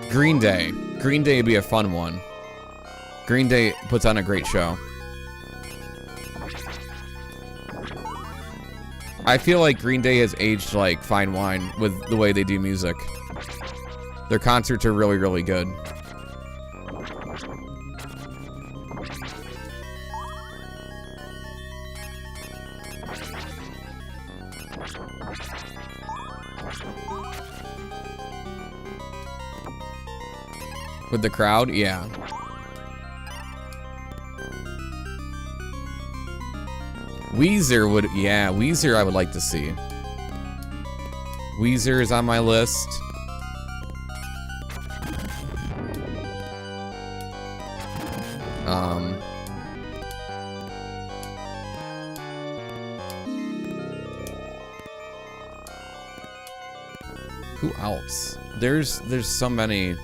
Green Day. Green Day would be a fun one. Green Day puts on a great show. I feel like Green Day has aged like fine wine with the way they do music. Their concerts are really, really good. With the crowd, yeah. Weezer would, yeah, Weezer I would like to see. Weezer is on my list. Who else? There's so many.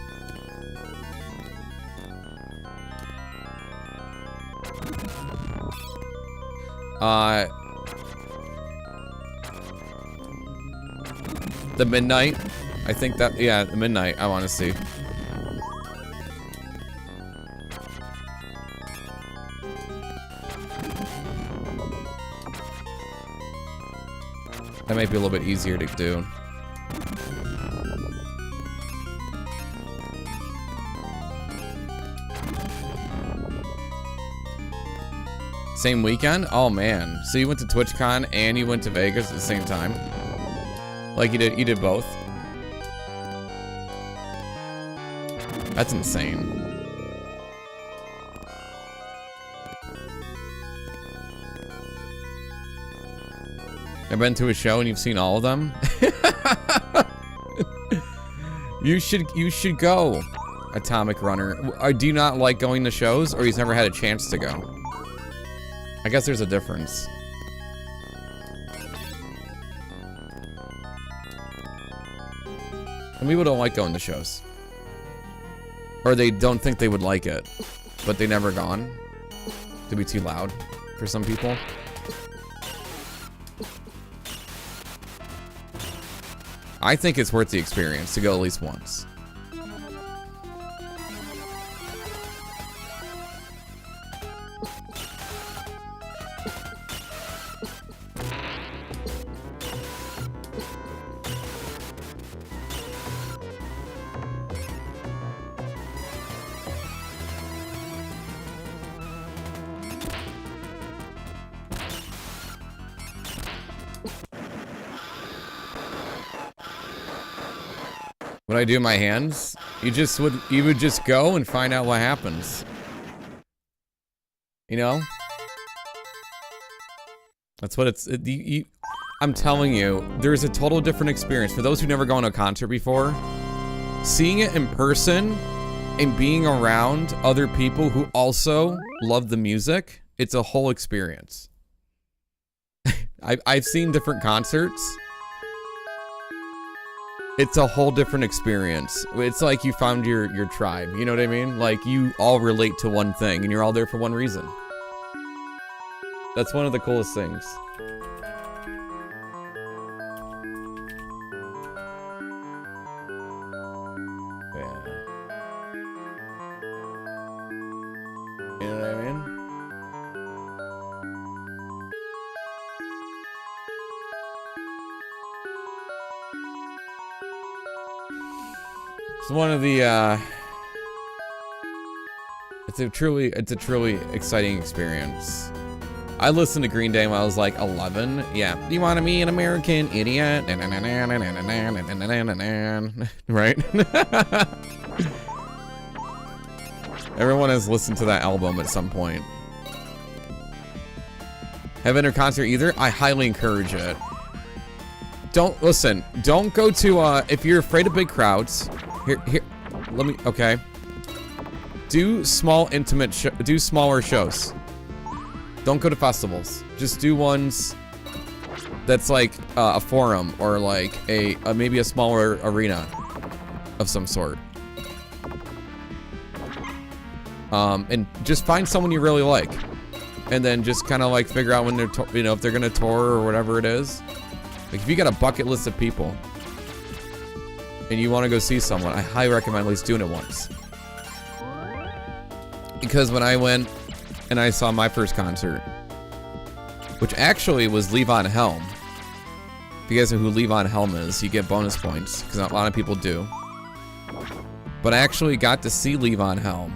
The Midnight. I think that, yeah, the Midnight I want to see. That might be a little bit easier to do. Same weekend? Oh man. So you went to TwitchCon and you went to Vegas at the same time? Like you did both? That's insane. I've been to a show and you've seen all of them? You should go, Atomic Runner. Do you not like going to shows, or you've never had a chance to go? I guess there's a difference. And people don't like going to shows. Or they don't think they would like it, but they never gone. To be too loud for some people. I think it's worth the experience to go at least once. What I do in my hands? You would just go and find out what happens. You know? That's what it's. I'm telling you, there's a total different experience. For those who've never gone to a concert before, seeing it in person and being around other people who also love the music, it's a whole experience. I've seen different concerts. It's a whole different experience. It's like you found your tribe, you know what I mean? Like, you all relate to one thing, and you're all there for one reason. That's one of the coolest things. Yeah. You know what I mean? It's one of the, it's a truly exciting experience. I listened to Green Day when I was like 11. Yeah. Do you want to be an American idiot? Right? Everyone has listened to that album at some point. Haven't been to a concert either? I highly encourage it. Don't go to, if you're afraid of big crowds, here, let me, okay. Do small, intimate, do smaller shows. Don't go to festivals. Just do ones that's like a forum or like maybe a smaller arena of some sort. And just find someone you really like. And then just kind of like figure out when they're, if they're gonna tour or whatever it is. Like, if you got a bucket list of people and you want to go see someone, I highly recommend at least doing it once. Because when I went and I saw my first concert, which actually was Levon Helm. If you guys know who Levon Helm is, you get bonus points, because a lot of people do. But I actually got to see Levon Helm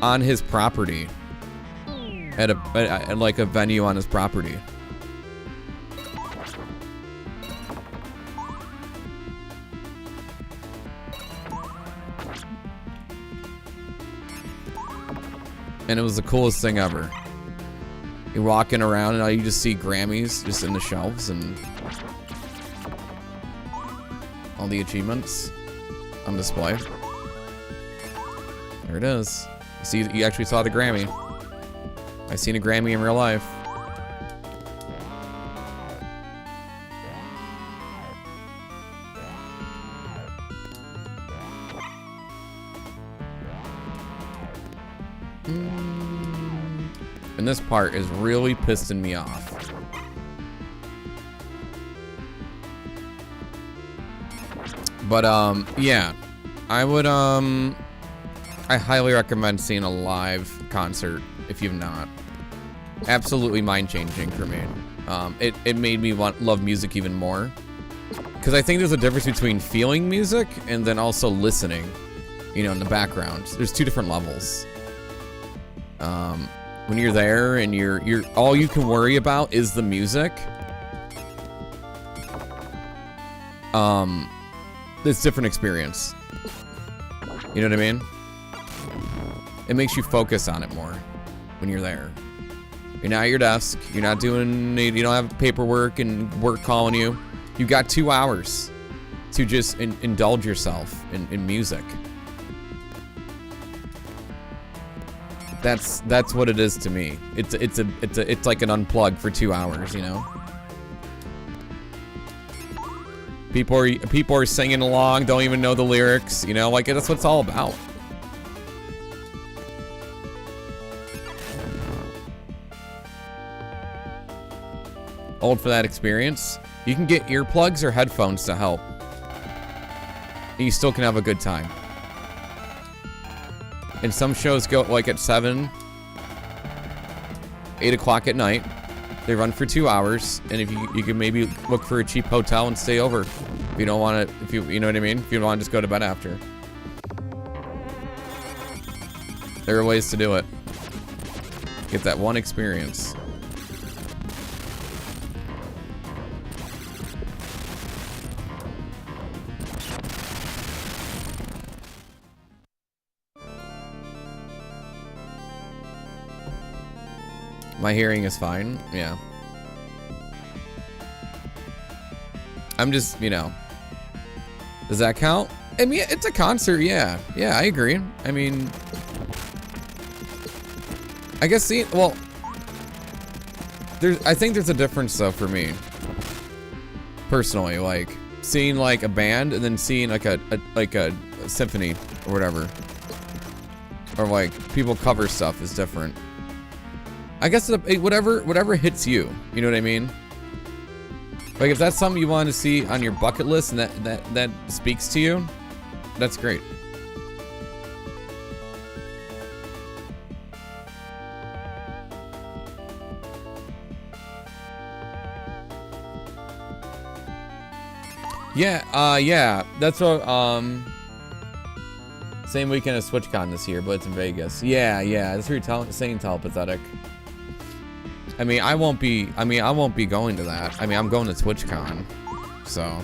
on his property at like a venue on his property. And it was the coolest thing ever. You're walking around and all you just see Grammys just in the shelves and all the achievements on display. There it is. You actually saw the Grammy. I seen a Grammy in real life. And this part is really pissing me off. But yeah, I would I highly recommend seeing a live concert if you've not. Absolutely mind-changing for me. It made me love music even more, because I think there's a difference between feeling music and then also listening, you know, in the background. There's two different levels. When you're there and you're all you can worry about is the music. It's a different experience. You know what I mean? It makes you focus on it more when you're there. You're not at your desk. You're not doing. You don't have paperwork and work calling you. You've got 2 hours to just indulge yourself in music. That's what it is to me. It's like an unplug for 2 hours, you know. People are singing along, don't even know the lyrics, you know, like that's what it's all about. Old for that experience. You can get earplugs or headphones to help. And you still can have a good time. And some shows go like at 7, 8 o'clock at night. They run for 2 hours, and if you can maybe look for a cheap hotel and stay over. If you don't want to, you know what I mean? If you don't want to just go to bed after. There are ways to do it. Get that one experience. My hearing is fine, yeah. I'm just, you know. Does that count? I mean, it's a concert, yeah. Yeah, I agree. I mean, I guess well, I think there's a difference though for me. Personally, like seeing like a band and then seeing like a symphony or whatever. Or like people cover stuff is different. I guess whatever hits you, you know what I mean? Like if that's something you want to see on your bucket list and that speaks to you, that's great. Yeah, yeah, that's what, same weekend as TwitchCon this year, but it's in Vegas. Yeah, that's what you're saying, telepathetic. I mean, I won't be going to that. I mean, I'm going to TwitchCon, so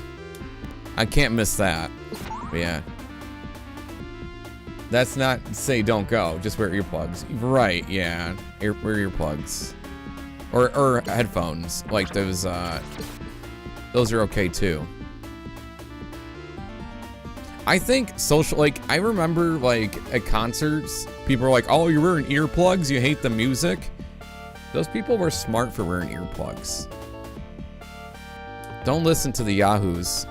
I can't miss that. But yeah. That's not to say don't go, just wear earplugs. Right, yeah. Wear earplugs. Or headphones. Like those are okay too. I think I remember like at concerts, people are like, oh, you're wearing earplugs, you hate the music. Those people were smart for wearing earplugs. Don't listen to the yahoos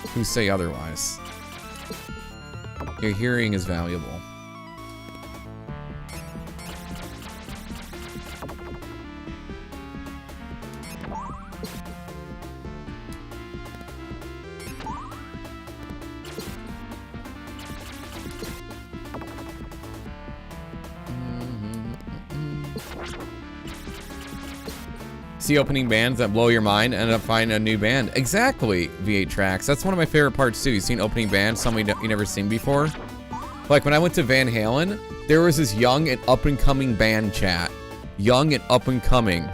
who say otherwise. Your hearing is valuable. see opening bands that blow your mind and end up finding a new band. Exactly, V8 Tracks. That's one of my favorite parts too. You've seen opening bands, somebody you never seen before. Like when I went to Van Halen, there was this young and up-and-coming band chat. Young and up-and-coming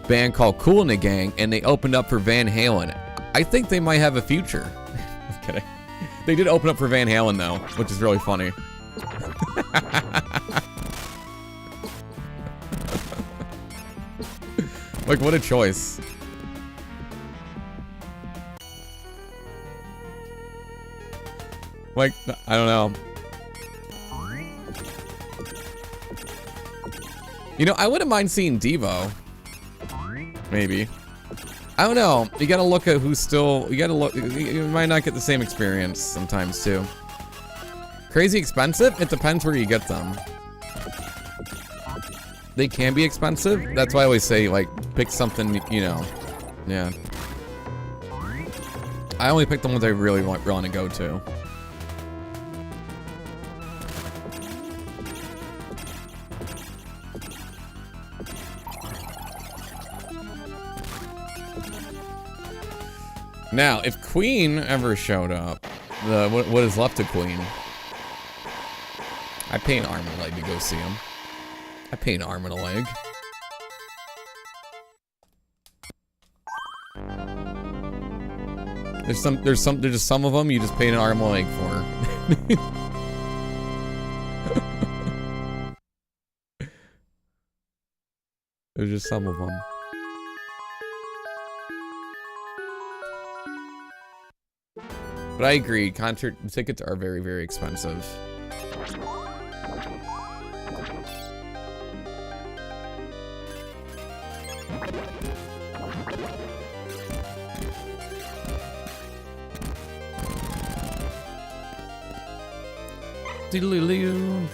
band called Kool and the Gang, and they opened up for Van Halen. I think they might have a future. I'm kidding. They did open up for Van Halen though, which is really funny. Like, what a choice. Like, I don't know. You know, I wouldn't mind seeing Devo. Maybe. I don't know. You gotta look at who's still... You gotta look... You might not get the same experience sometimes, too. Crazy expensive? It depends where you get them. They can be expensive. That's why I always say, like, pick something, you know. Yeah. I only pick the ones I really want to go to. Now, if Queen ever showed up, what is left of Queen? I pay an arm and a leg to go see him. I pay an arm and a leg. There's just some of them you just pay an arm and a leg for. There's just some of them. But I agree, concert tickets are very, very expensive. Doodle-doo.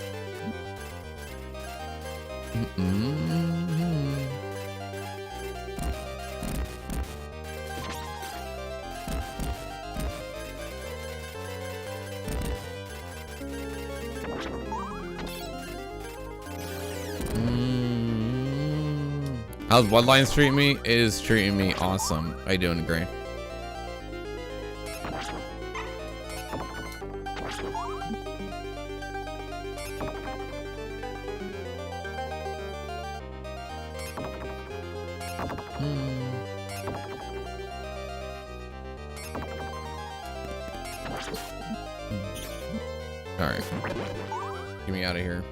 How's Bloodlines treating me? It is treating me awesome. How you doing, Gray? Alright. Get me out of here.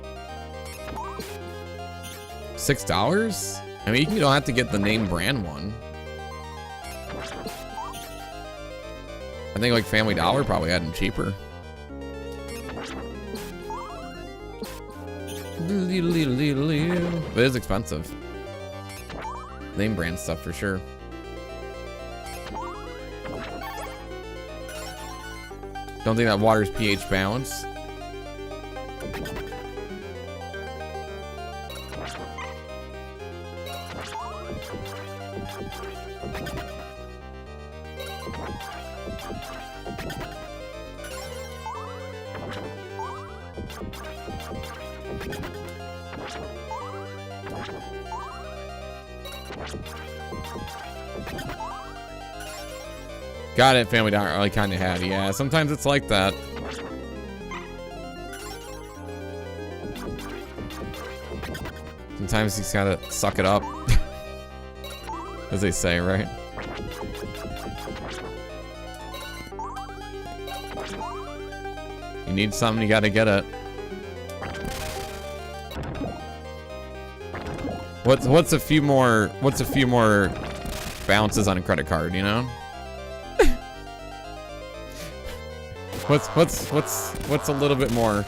$6? I mean, you don't have to get the name brand one. I think like Family Dollar probably had them cheaper. But it is expensive. Name brand stuff for sure. Don't think that water's pH balanced. Got it, Family Dollar. I kind of had. Yeah, sometimes it's like that. Sometimes you just gotta suck it up. As they say, right? You need something, you gotta get it. What's a few more balances on a credit card, you know? What's a little bit more?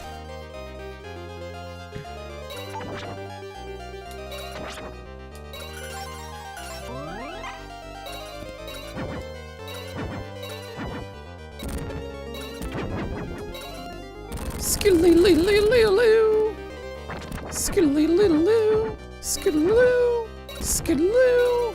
Skidoo, skidoo, skidoo, skidoo.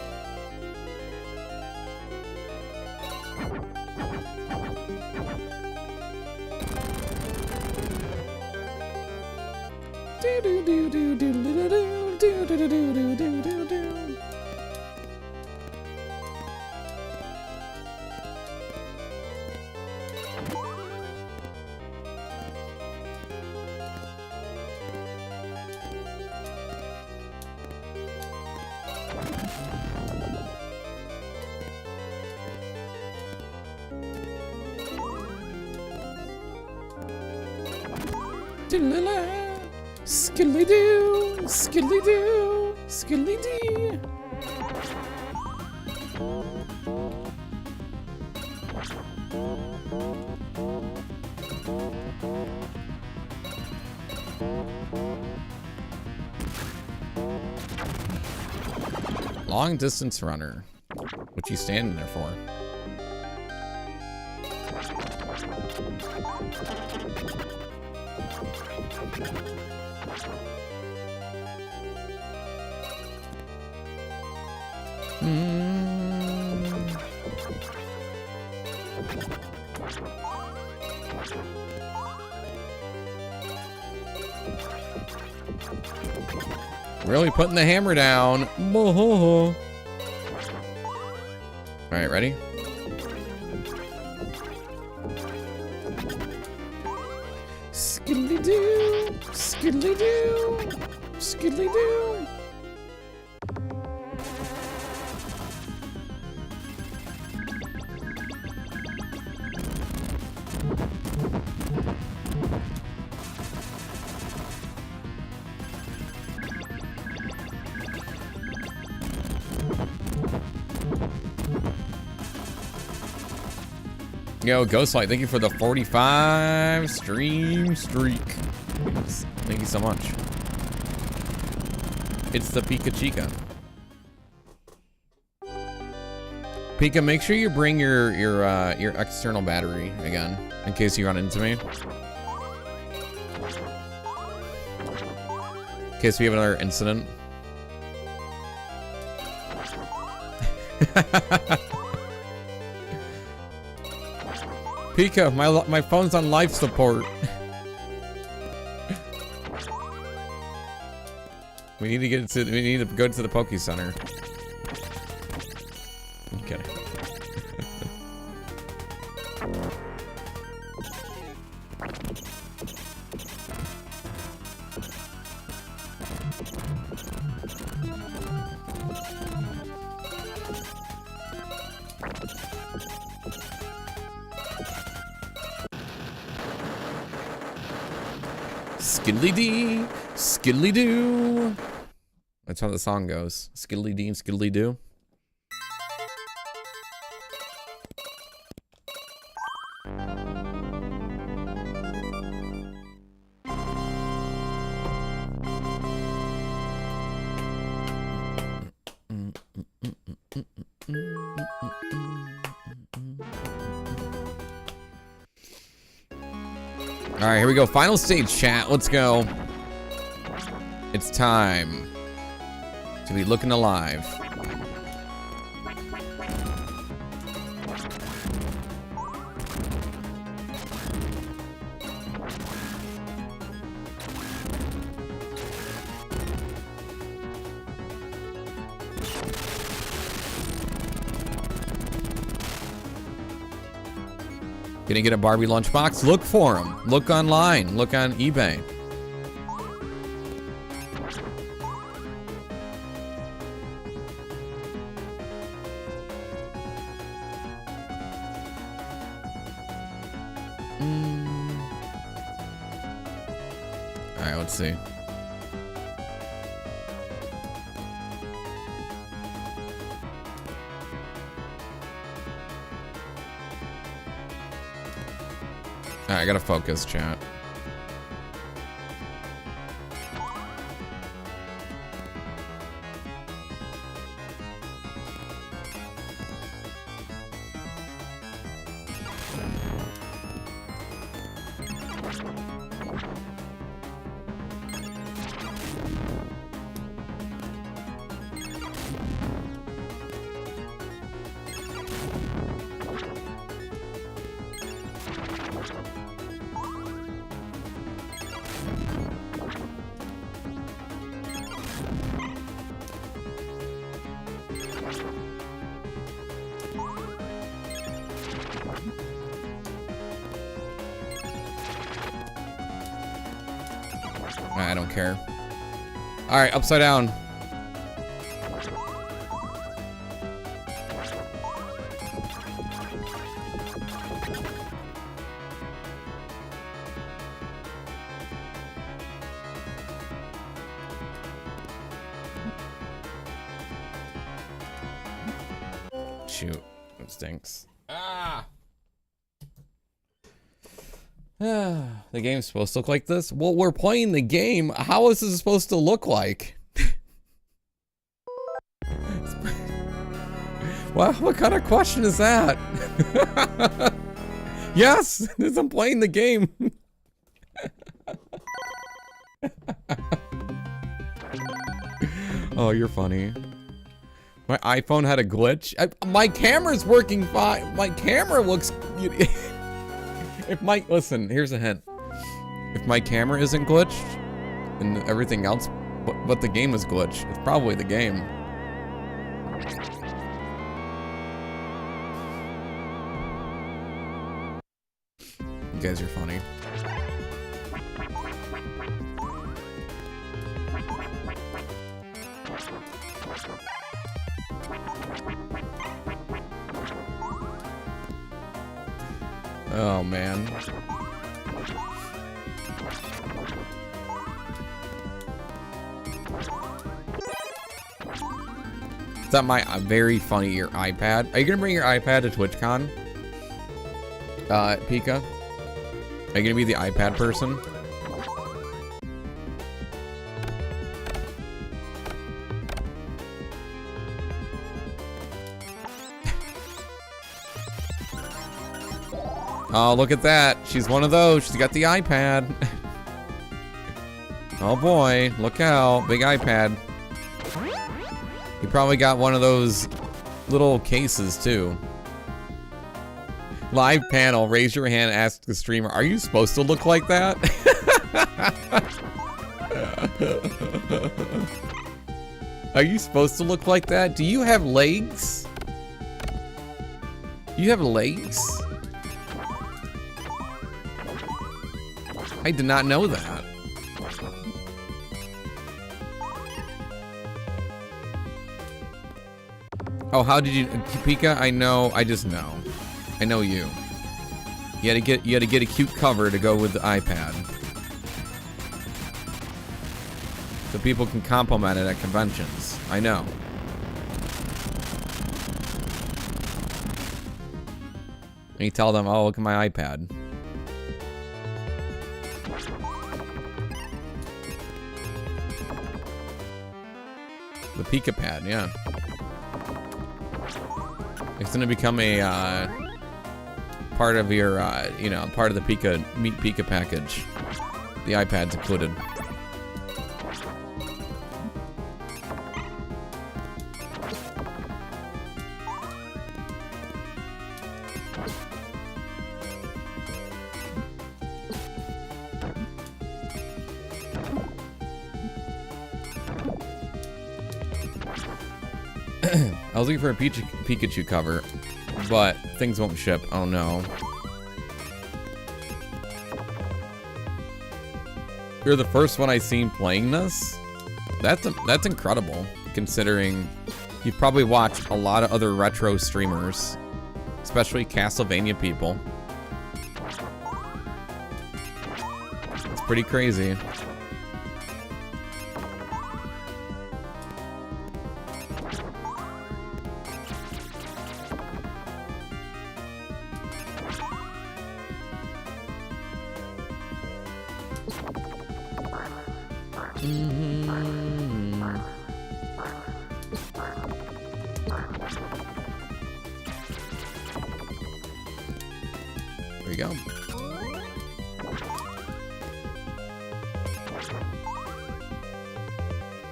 still alive. Skiddly-doo, skiddly-doo, skiddly-dee. Long distance runner. What you standing there for? Really putting the hammer down. All right, ready? Skiddly-doo, skiddly-doo, skiddly-doo. Yo, Ghostlight, thank you for the 45 stream streak. Thank you so much. It's the Pika Chica. Pika, make sure you bring your external battery again, in case you run into me. In case we have another incident. Pika, my phone's on life support. We need to go to the Poke Center. Okay. Skiddly-dee, skiddly-doo. That's how the song goes. Skiddly-dee and skiddly-doo. All right, here we go. Final stage, chat. Let's go. It's time to be looking alive. Gonna get a Barbie lunchbox? Look for them. Look online. Look on eBay. All right, let's see. Alright, I gotta focus, chat. I don't care. All right, upside down. shoot. It stinks. Ah! The game's supposed to look like this? Well, we're playing the game. How is this supposed to look like? Wow, what kind of question is that? Yes, I'm playing the game. Oh, you're funny. My iPhone had a glitch. My camera's working fine. My camera looks... Listen, here's a hint. If my camera isn't glitched and everything else, but the game is glitched, it's probably the game. You guys are funny. Oh, man. Is that my very funny your iPad? Are you gonna bring your iPad to TwitchCon? Pika? Are you gonna be the iPad person? Oh, look at that. She's one of those. She's got the iPad. Oh boy, look out. Big iPad. You probably got one of those little cases too. Live panel, raise your hand, ask the streamer, are you supposed to look like that? Are you supposed to look like that? Do you have legs? You have legs? I did not know that. Oh, how did you, Pika? I just know. I know you. You had to get a cute cover to go with the iPad. So people can compliment it at conventions. I know. And you tell them, oh, look at my iPad. The Pika Pad, yeah. It's gonna become a part of your, you know, part of the Meet Pika package. The iPad's included. I was looking for a Pikachu cover, but things won't ship. Oh no. You're the first one I seen playing this? That's incredible, considering you've probably watched a lot of other retro streamers, especially Castlevania people. It's pretty crazy. There we go.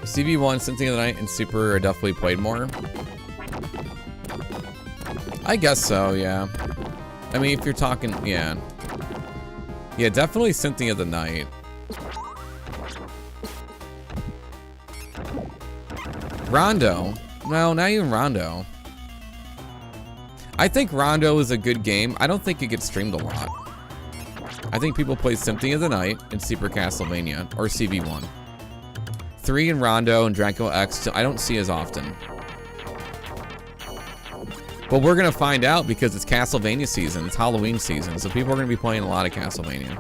CV1, Symphony of the Night, and Super are definitely played more. I guess so, yeah. I mean, if you're talking, yeah. Yeah, definitely Symphony of the Night. Rondo. No, not even Rondo. I think Rondo is a good game. I don't think it gets streamed a lot. I think people play Symphony of the Night and Super Castlevania, or CV1. 3 and Rondo and Dracula X, I don't see as often. But we're gonna find out because it's Castlevania season, it's Halloween season, so people are gonna be playing a lot of Castlevania.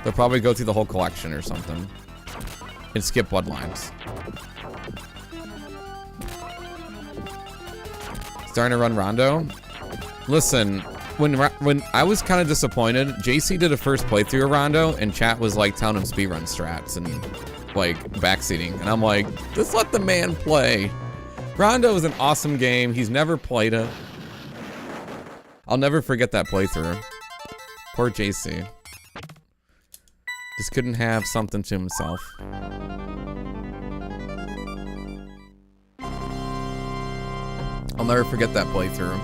They'll probably go through the whole collection or something. And skip Bloodlines. Starting to run Rondo. Listen, when I was kind of disappointed, JC did a first playthrough of Rondo, and chat was like telling him speedrun strats and like backseating, and I'm like, just let the man play. Rondo is an awesome game. He's never played it. I'll never forget that playthrough. Poor JC. Just couldn't have something to himself. I'll never forget that playthrough.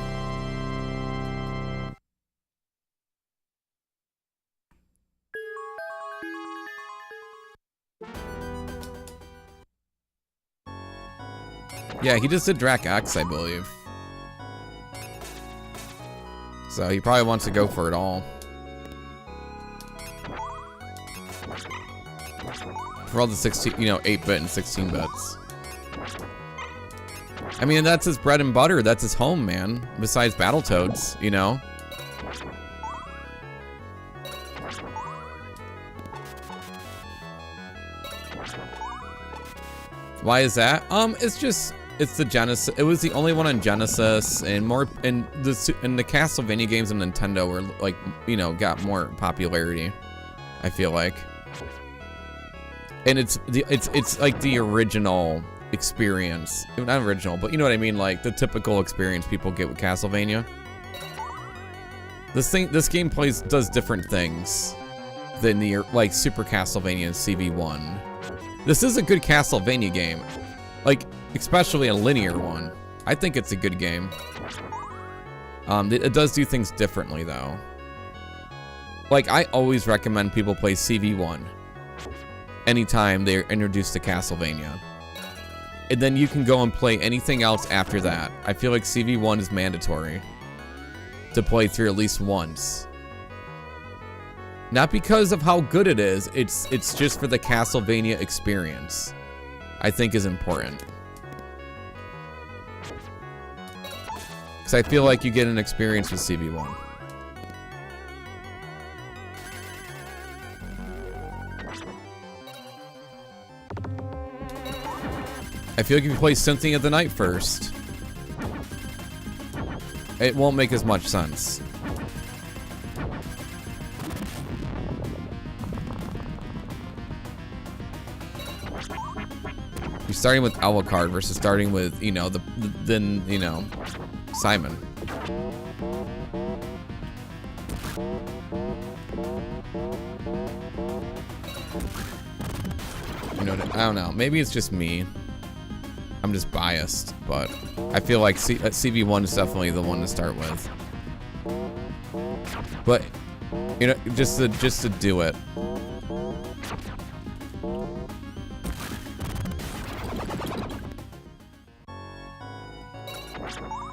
Yeah, he just did Drac X, I believe. So he probably wants to go for it all. For all the 16, you know, 8-bit and 16 bits. I mean, that's his bread and butter. That's his home, man. Besides Battletoads, you know. Why is that? It's the Genesis. It was the only one on Genesis, and the Castlevania games on Nintendo were like, you know, got more popularity, I feel like. And it's like the original experience. Not original, but you know what I mean, like the typical experience people get with Castlevania. This game does different things than the like Super Castlevania and CV1. This is a good Castlevania game. Like, especially a linear one. I think it's a good game. It does do things differently though. Like, I always recommend people play CV1 anytime they're introduced to Castlevania. And then you can go and play anything else after that. I feel like CV1 is mandatory to play through at least once. Not because of how good it is, it's just for the Castlevania experience. I think is important. Because I feel like you get an experience with CV1. I feel like if you play Symphony of the Night first, it won't make as much sense. You're starting with Alucard versus starting with, you know, then, you know, Simon. You know, I don't know. Maybe it's just me. I'm just biased, but I feel like CV1 is definitely the one to start with. But, you know, just to do it.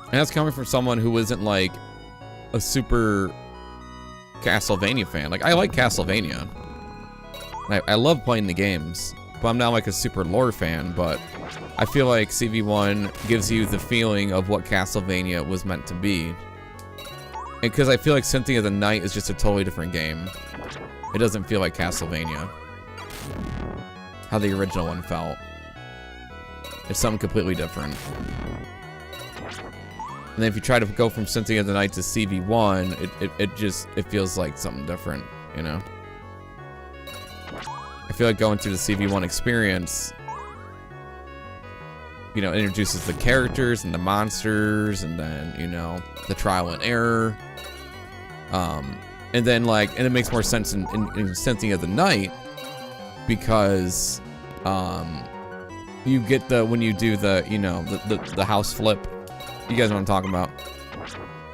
And that's coming from someone who isn't like a super Castlevania fan. Like, I like Castlevania. I love playing the games, but I'm not like a super lore fan, but I feel like CV1 gives you the feeling of what Castlevania was meant to be. And because I feel like Symphony of the Night is just a totally different game. It doesn't feel like Castlevania. How the original one felt. It's something completely different. And then if you try to go from Symphony of the Night to CV1, it feels like something different, you know? I feel like going through the CV1 experience, you know, introduces the characters and the monsters, and then, you know, the trial and error. And then, like, and it makes more sense in Symphony of the Night, because, you get when you do the, you know, the house flip. You guys know what I'm talking about.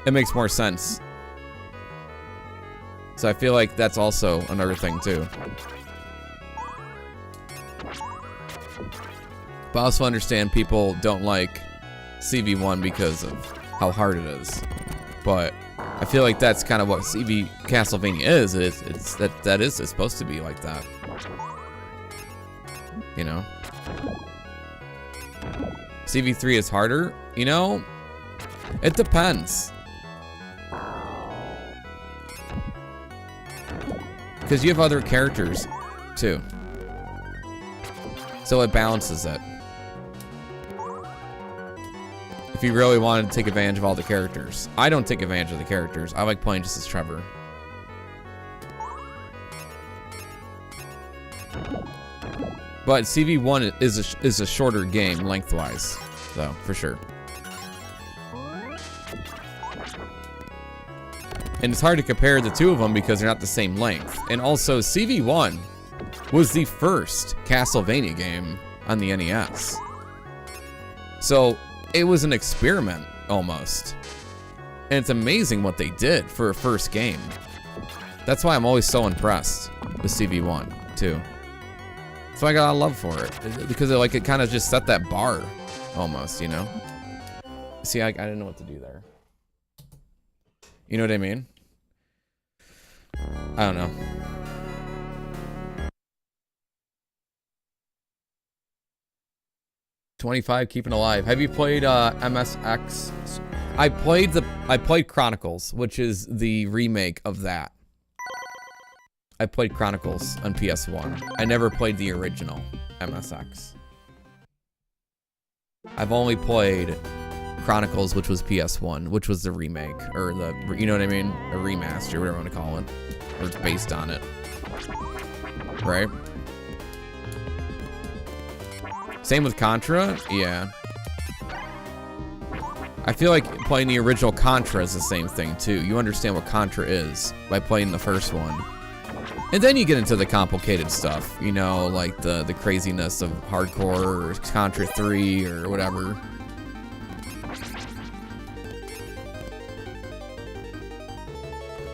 It makes more sense. So I feel like that's also another thing too. But I also understand people don't like CV1 because of how hard it is. But I feel like that's kind of what Castlevania is. It's supposed to be like that. You know? CV3 is harder, you know? It depends. Because you have other characters, too. So it balances it. If you really wanted to take advantage of all the characters. I don't take advantage of the characters. I like playing just as Trevor. But CV1 is a shorter game lengthwise, though, for sure. And it's hard to compare the two of them because they're not the same length. And also, CV1 was the first Castlevania game on the NES. So it was an experiment, almost. And it's amazing what they did for a first game. That's why I'm always so impressed with CV1, too. So I got a lot of love for it. Because it kind of just set that bar, almost, you know? See, I didn't know what to do there. You know what I mean? I don't know. $25, keeping alive. Have you played MSX? I played Chronicles, which is the remake of that. I played Chronicles on PS1. I never played the original MSX. I've only played Chronicles, which was PS1, which was the remake, or the, you know what I mean? A remaster, whatever you want to call it. Or it's based on it. Right? Same with Contra? Yeah. I feel like playing the original Contra is the same thing, too. You understand what Contra is by playing the first one. And then you get into the complicated stuff, you know, like the craziness of hardcore or Contra 3 or whatever.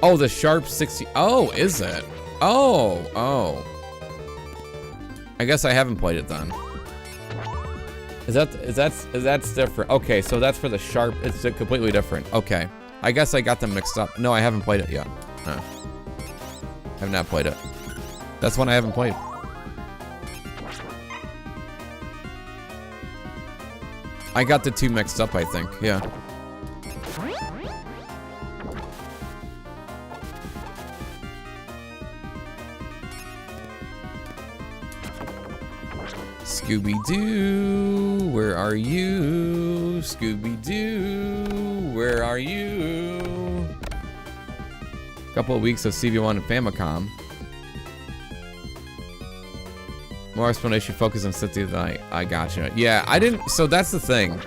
Oh, the Sharp 60. Oh, is it? Oh. I guess I haven't played it then. Is that's different? Okay, so that's for the Sharp. It's completely different. Okay, I guess I got them mixed up. No, I haven't played it yet. No. I've not played it. That's one I haven't played. I got the two mixed up, I think. Yeah. Scooby-Doo, where are you? Scooby-Doo, where are you? Couple of weeks of CV1 and Famicom. More explanation, focus on Cynthia tonight. I gotcha. Yeah, I didn't, so that's the thing.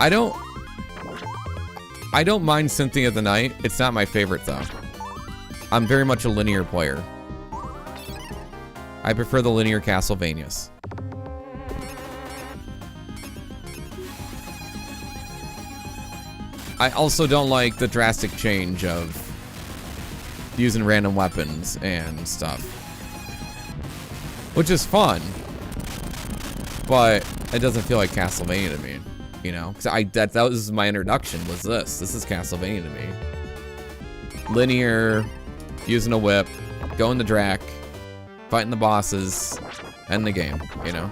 I don't mind Cynthia of the Night. It's not my favorite though. I'm very much a linear player. I prefer the linear Castlevanias. I also don't like the drastic change of using random weapons and stuff. Which is fun. But it doesn't feel like Castlevania to me. You know? Because that was my introduction, was this. This is Castlevania to me. Linear, using a whip, going the drac, fighting the bosses, end the game, you know?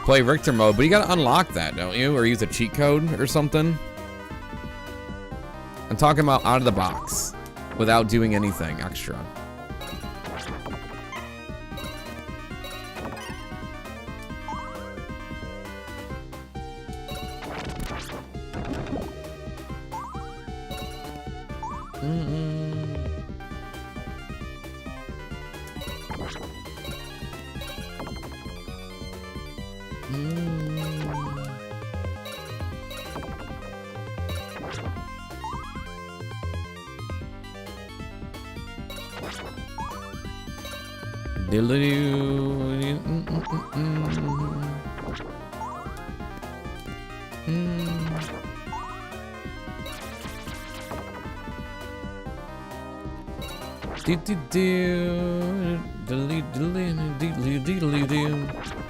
Play Richter mode, but you gotta unlock that, don't you? Or use a cheat code or something? I'm talking about out of the box, without doing anything extra.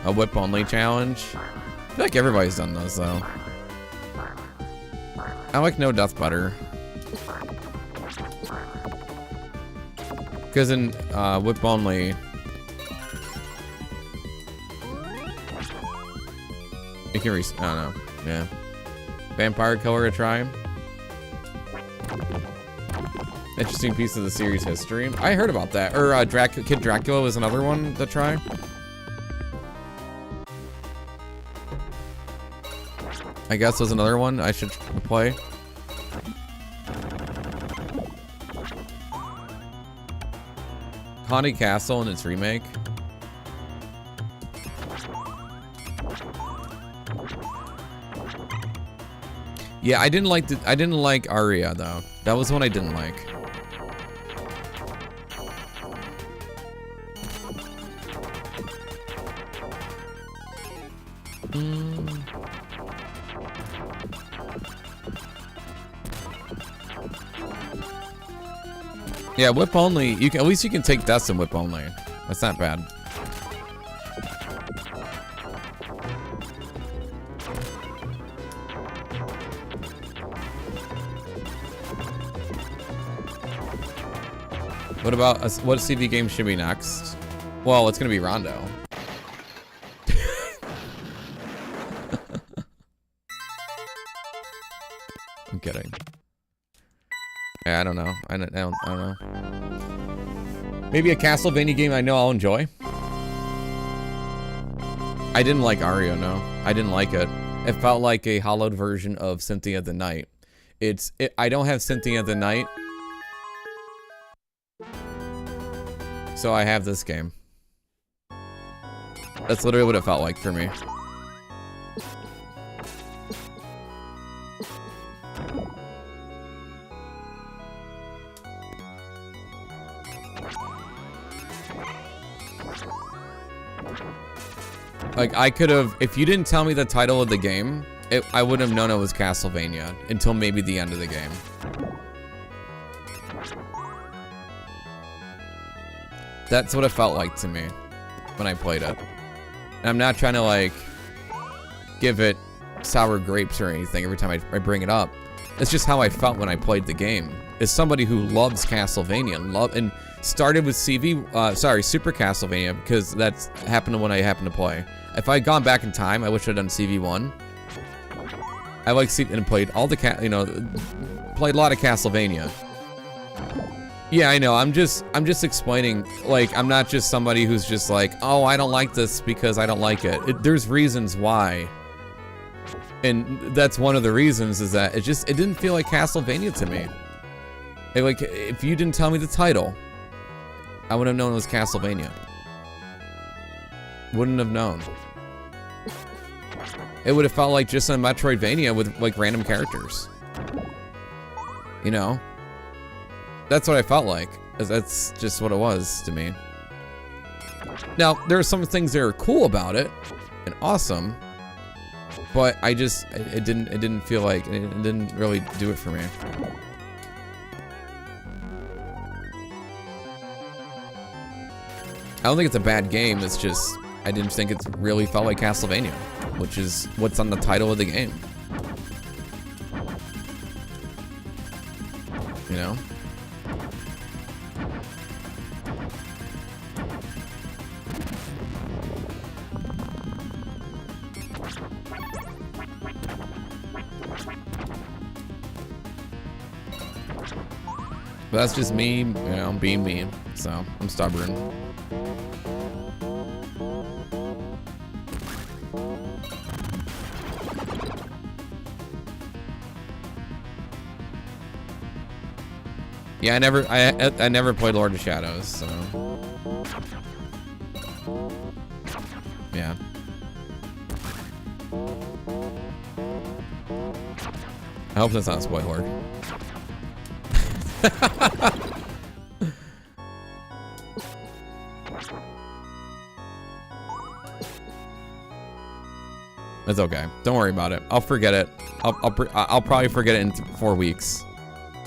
A whip only challenge. I feel like everybody's done those though. I like no death butter. Because in whip only, you can I don't know. Yeah. Vampire Killer to try. Interesting piece of the series history. I heard about that. Or Kid Dracula was another one to try. I guess was another one I should play. Haunted Castle and its remake. Yeah, I didn't like Aria though. That was one I didn't like. Yeah, whip only. You can at least you can take deaths in whip only. That's not bad. What about what CV game should be next? Well, it's gonna be Rondo. I'm kidding. Yeah, I don't know. I don't know. Maybe a Castlevania game I know I'll enjoy. I didn't like Aria, no. I didn't like it. It felt like a hollowed version of Cynthia of the Night. I don't have Cynthia of the Night. So I have this game. That's literally what it felt like for me. Like, I could have, if you didn't tell me the title of the game, I wouldn't have known it was Castlevania until maybe the end of the game. That's what it felt like to me when I played it. And I'm not trying to, like, give it sour grapes or anything every time I bring it up. It's just how I felt when I played the game. As somebody who loves Castlevania and started with Super Castlevania, because that's happened when I happened to play. If I had gone back in time, I wish I'd done CV1. I like CV and played all the played a lot of Castlevania. Yeah, I know. I'm just explaining. Like, I'm not just somebody who's just like, oh, I don't like this because I don't like it. There's reasons why, and that's one of the reasons is that it didn't feel like Castlevania to me. Like, if you didn't tell me the title, I would have known it was Castlevania. Wouldn't have known. It would have felt like just a Metroidvania with like random characters. You know? That's what I felt like. That's just what it was to me. Now, there are some things that are cool about it and awesome, but it didn't feel like it didn't really do it for me. I don't think it's a bad game, it's just I didn't think it really felt like Castlevania, which is what's on the title of the game. You know? But that's just me, you know, being me, so I'm stubborn. Yeah, I never played Lord of Shadows, so yeah. I hope that's not a spoiler. It's okay. Don't worry about it. I'll forget it. I'll probably forget it in 4 weeks.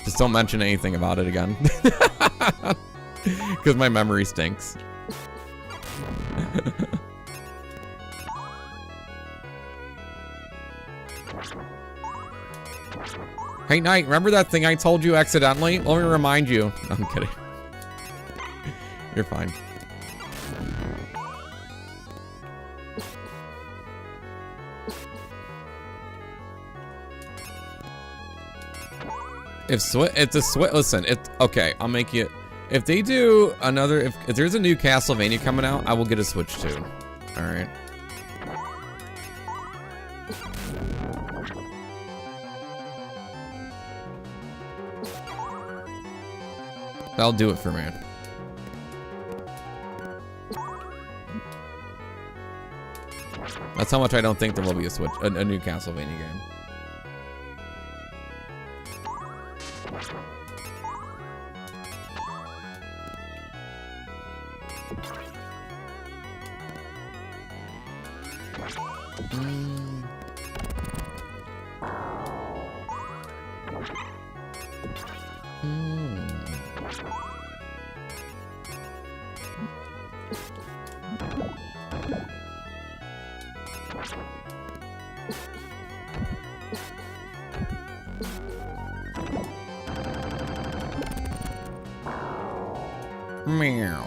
Just don't mention anything about it again. Because my memory stinks. Hey, Knight, remember that thing I told you accidentally? Let me remind you. No, I'm kidding. You're fine. Listen, okay, I'll make you, if they do another, if there's a new Castlevania coming out, I will get a Switch too. Alright. That'll do it for me. That's how much I don't think there will be a new Castlevania game. Meow.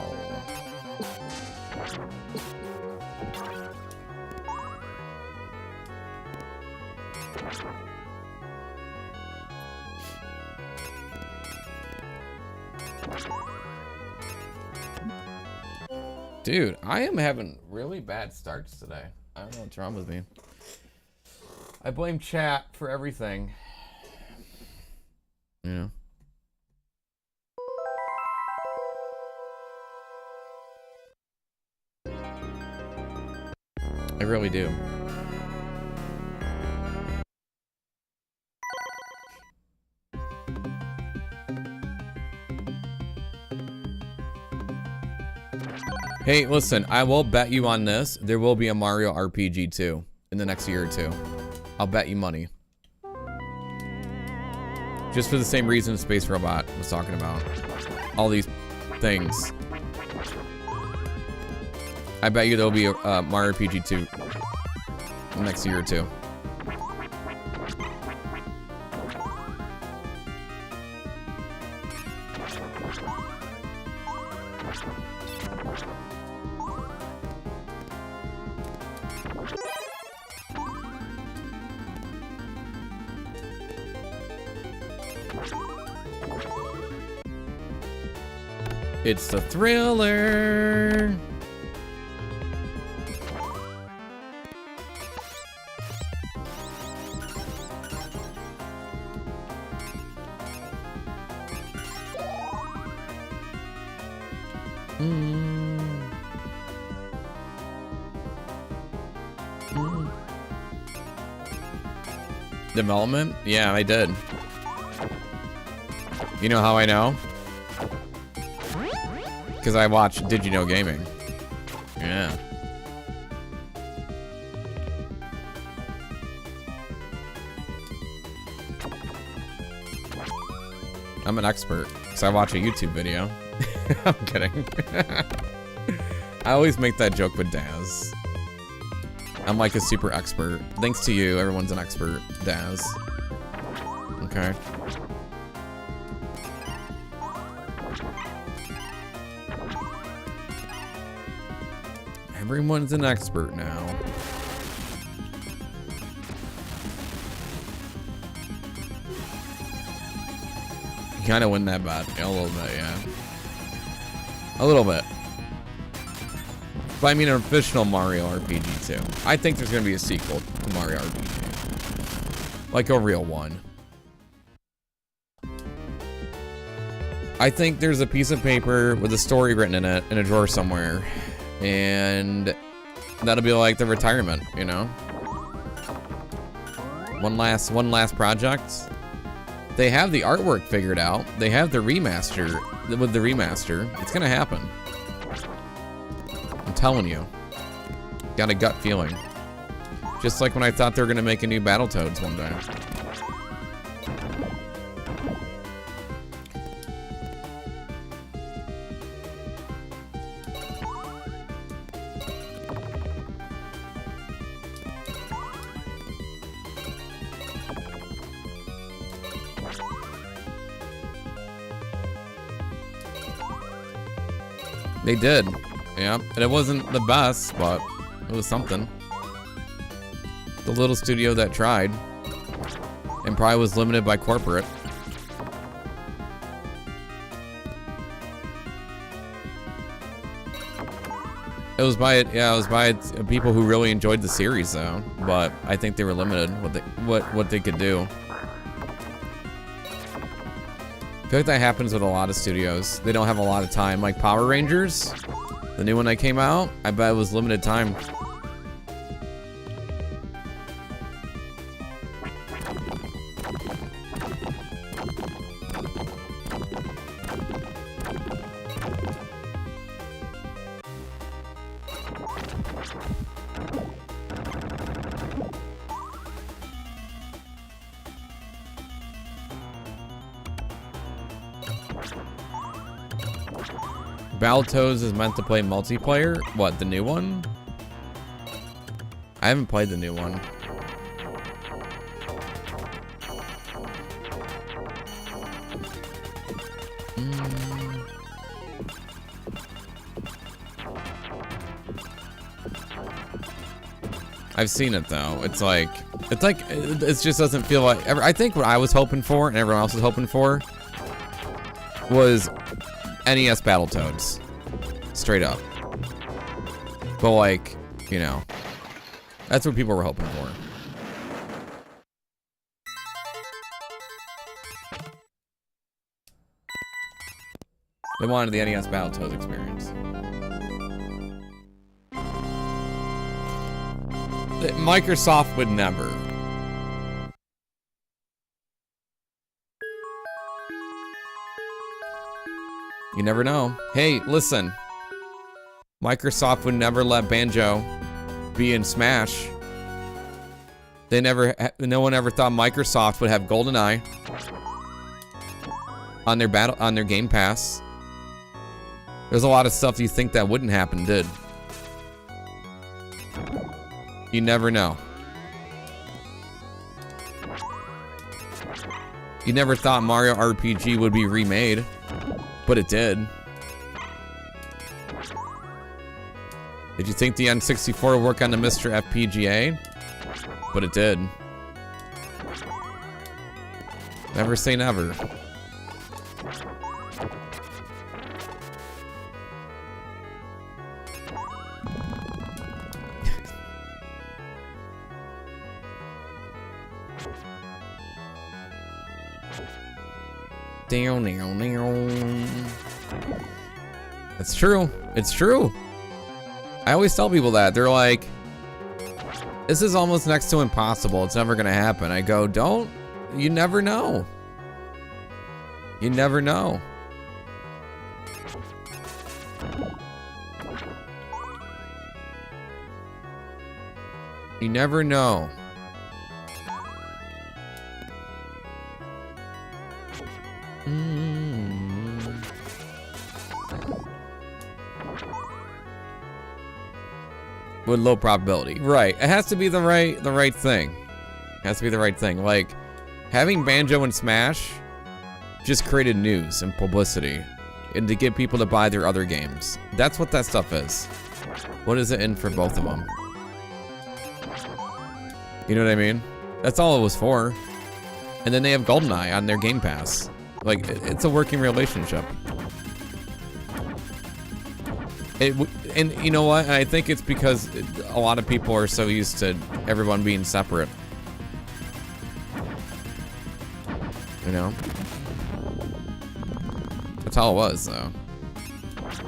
Dude, I am having really bad starts today. I don't know what's wrong with me. I blame chat for everything. You know? I really do. Hey, listen, I will bet you on this. There will be a Mario RPG 2 in the next year or two. I'll bet you money. Just for the same reason Space Robot was talking about. All these things. I bet you there'll be a Mario RPG 2 next year or two. It's the thriller. Development? Yeah, I did. You know how I know? Because I watch Did You Know Gaming. Yeah. I'm an expert because I watch a YouTube video. I'm kidding. I always make that joke with Daz. I'm like a super expert. Thanks to you, everyone's an expert, Daz. Okay. Everyone's an expert now. You kind of win that bet. A little bit, yeah. A little bit. But I mean an official Mario RPG too. I think there's going to be a sequel to Mario RPG. Like a real one. I think there's a piece of paper with a story written in it in a drawer somewhere. And that'll be like the retirement, you know? One last project. They have the artwork figured out. They have the remaster. With the remaster, it's gonna happen. I'm telling you. Got a gut feeling. Just like when I thought they were gonna make a new Battletoads one day. They did, yeah, and it wasn't the best, but it was something. The little studio that tried, and probably was limited by corporate. It was by people who really enjoyed the series though, but I think they were limited what they could do. feel like that happens with a lot of studios. They don't have a lot of time. Like Power Rangers, the new one that came out, I bet it was limited time. Battletoads is meant to play multiplayer? What, the new one? I haven't played the new one. I've seen it though. It just doesn't feel like, I think what I was hoping for and everyone else was hoping for was NES Battletoads. Straight up. But like, you know, that's what people were hoping for. They wanted the NES Battletoads experience. Microsoft would never. You never know. Hey, listen. Microsoft would never let Banjo be in Smash. No one ever thought Microsoft would have GoldenEye on their Game Pass. There's a lot of stuff you think that wouldn't happen, did. You never know. You never thought Mario RPG would be remade, but it did. Did you think the N64 would work on the Mr. FPGA? But it did. Never say never. It's true. It's true. I always tell people that. They're like, this is almost next to impossible. It's never gonna happen. I go, don't. You never know. You never know. You never know. With low probability, right? It has to be the right thing. It has to be the right thing. Like having Banjo and Smash just created news and publicity, and to get people to buy their other games. That's what that stuff is. What is it in for both of them? You know what I mean? That's all it was for. And then they have GoldenEye on their Game Pass. Like it's a working relationship. And you know what? I think it's because a lot of people are so used to everyone being separate. You know? That's how it was, though.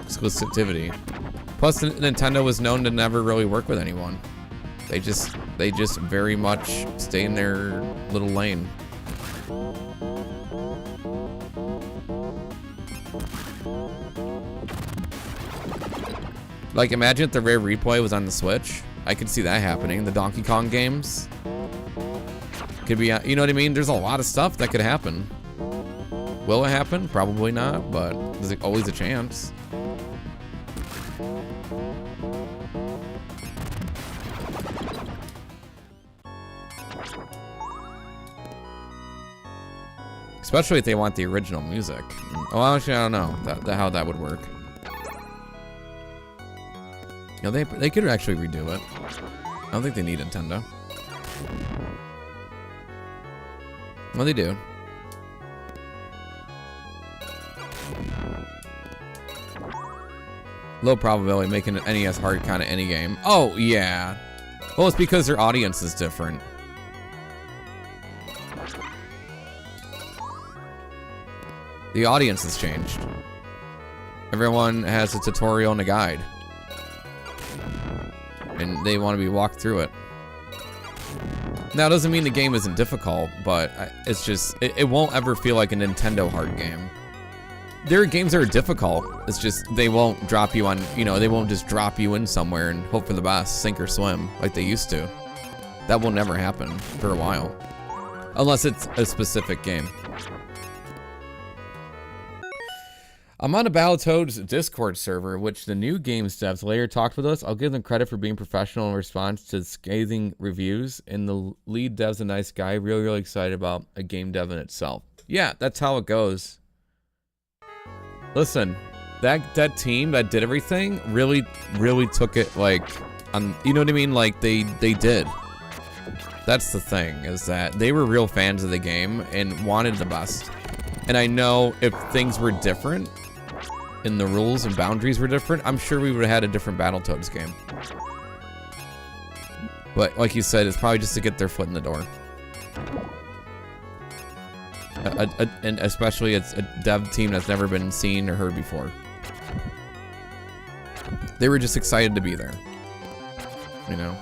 Exclusivity. Plus, Nintendo was known to never really work with anyone. They just very much stay in their little lane. Like, imagine if the Rare Replay was on the Switch. I could see that happening. The Donkey Kong games could be, you know what I mean? There's a lot of stuff that could happen. Will it happen? Probably not, but there's always a chance. Especially if they want the original music. Oh, actually, I don't know how that would work. You know, they could actually redo it. I don't think they need Nintendo. Well, they do. Low probability making an NES hard kind of any game. Oh, yeah. Well, it's because their audience is different. The audience has changed. Everyone has a tutorial and a guide. And they want to be walked through it. Now, it doesn't mean the game isn't difficult, but it's just, it won't ever feel like a Nintendo hard game. There are games that are difficult. It's just, they won't drop you on, you know, they won't just drop you in somewhere and hope for the best, sink or swim, like they used to. That will never happen for a while. Unless it's a specific game. I'm on a Battletoads Discord server, which the new games devs later talked with us. I'll give them credit for being professional in response to scathing reviews. And the lead dev's a nice guy. Really excited about a game dev in itself. Yeah, that's how it goes. Listen, that team that did everything really took it like, you know what I mean? Like they did. That's the thing, is that they were real fans of the game and wanted the best. And I know if things were different, and the rules and boundaries were different, I'm sure we would have had a different Battletoads game. But like you said, it's probably just to get their foot in the door. And especially it's a dev team that's never been seen or heard before. They were just excited to be there. You know?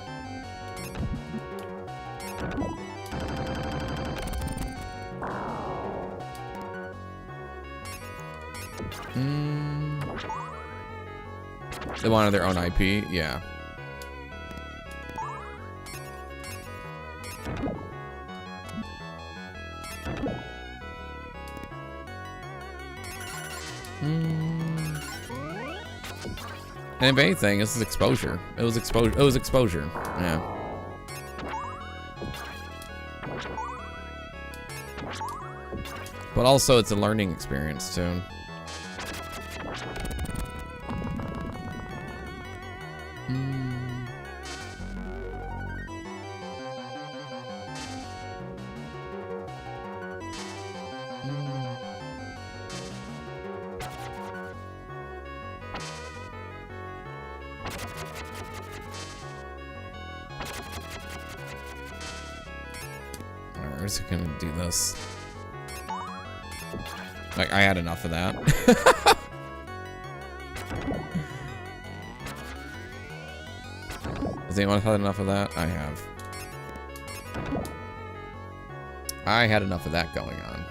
They wanted their own IP, yeah. And if anything, this is exposure. It was exposure. It was exposure. Yeah. But also, it's a learning experience too. We're just gonna do this. Like, I had enough of that. Has anyone had enough of that? I have. I had enough of that going on.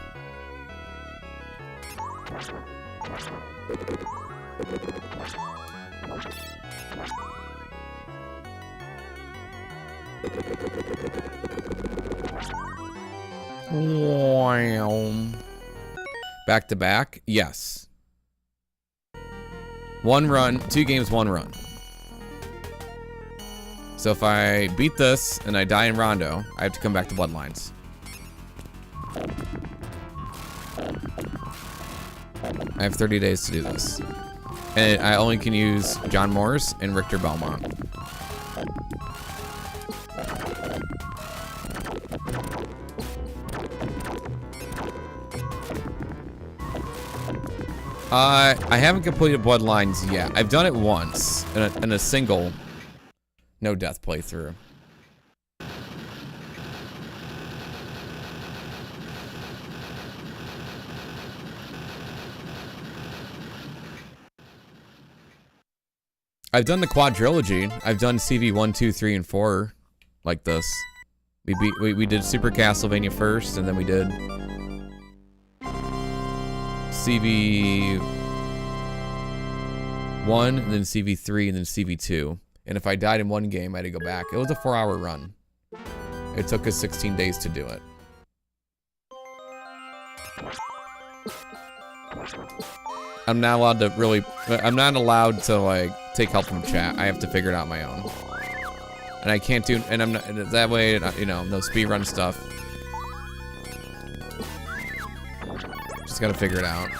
Back to back? Yes. One run, 2 games, 1 run. So if I beat this and I die in Rondo, I have to come back to Bloodlines. I have 30 days to do this. And I only can use John Morris and Richter Belmont. I haven't completed Bloodlines yet. I've done it once in a single no death playthrough. I've done the quadrilogy. I've done CV 1, 2, 3, and 4 like this. We did Super Castlevania first, and then we did CV 1, and then CV 3, and then CV 2. And if I died in one game, I had to go back. It was a 4-hour run. It took us 16 days to do it. I'm not allowed to like take help from chat. I have to figure it out on my own. And I can't do, and I'm not, that way, you know, no speedrun stuff. Just gotta figure it out.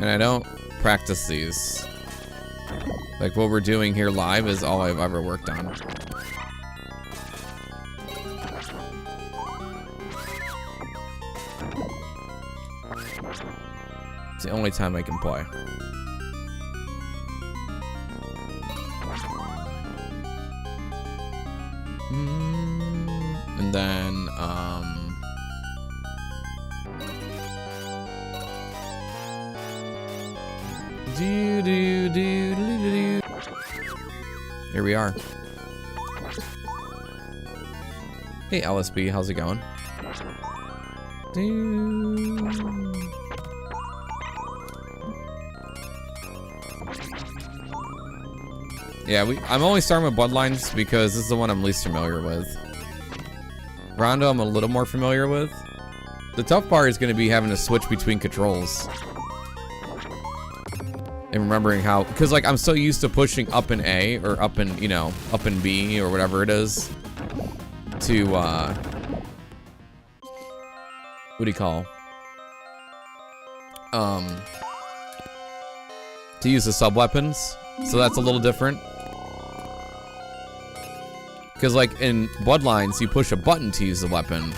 And I don't practice these. Like what we're doing here live is all I've ever worked on. It's the only time I can play. And then, here we are. Hey, LSB, how's it going? Yeah, I'm only starting with Bloodlines because this is the one I'm least familiar with. Rondo, I'm a little more familiar with. The tough part is going to be having to switch between controls. And remembering how, because like I'm so used to pushing up in A or up in, you know, up in B or whatever it is to, what do you call? To use the sub weapons. So that's a little different. Because like in Bloodlines, you push a button to use the weapon.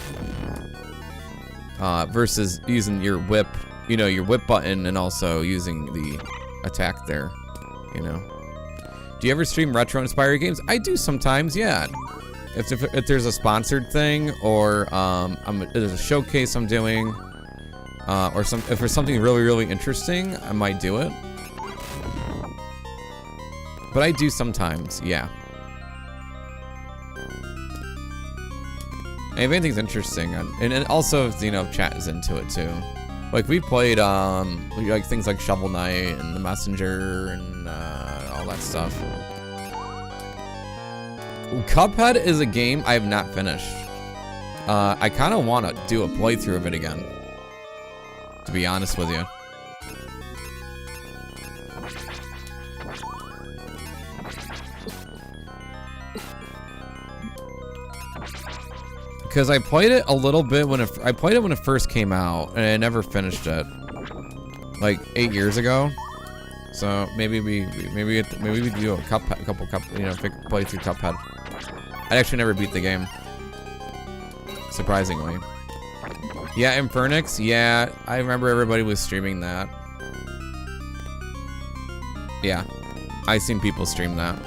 Versus using your whip, you know, your whip button and also using the attack there, you know. Do you ever stream retro-inspired games? I do sometimes, yeah. If there's a sponsored thing or there's a showcase I'm doing, or if there's something really, really interesting, I might do it. But I do sometimes, yeah. And if anything's interesting, and also, you know, chat is into it too. Like we played, like things like Shovel Knight and The Messenger and all that stuff. Cuphead is a game I have not finished. I kind of want to do a playthrough of it again, to be honest with you. Because I played it a little bit when it first came out, and I never finished it. Like 8 years ago. So maybe we do a couple play through Cuphead. I actually never beat the game, surprisingly. Yeah, Infernix. Yeah, I remember everybody was streaming that. Yeah, I seen people stream that.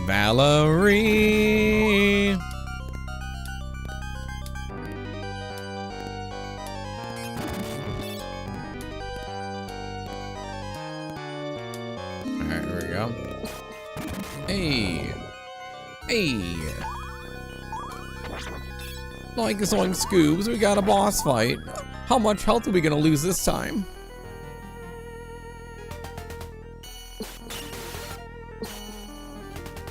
Valerie. Alright, here we go. Hey. Hey. Like Zoink Scoobs, we got a boss fight. How much health are we gonna lose this time?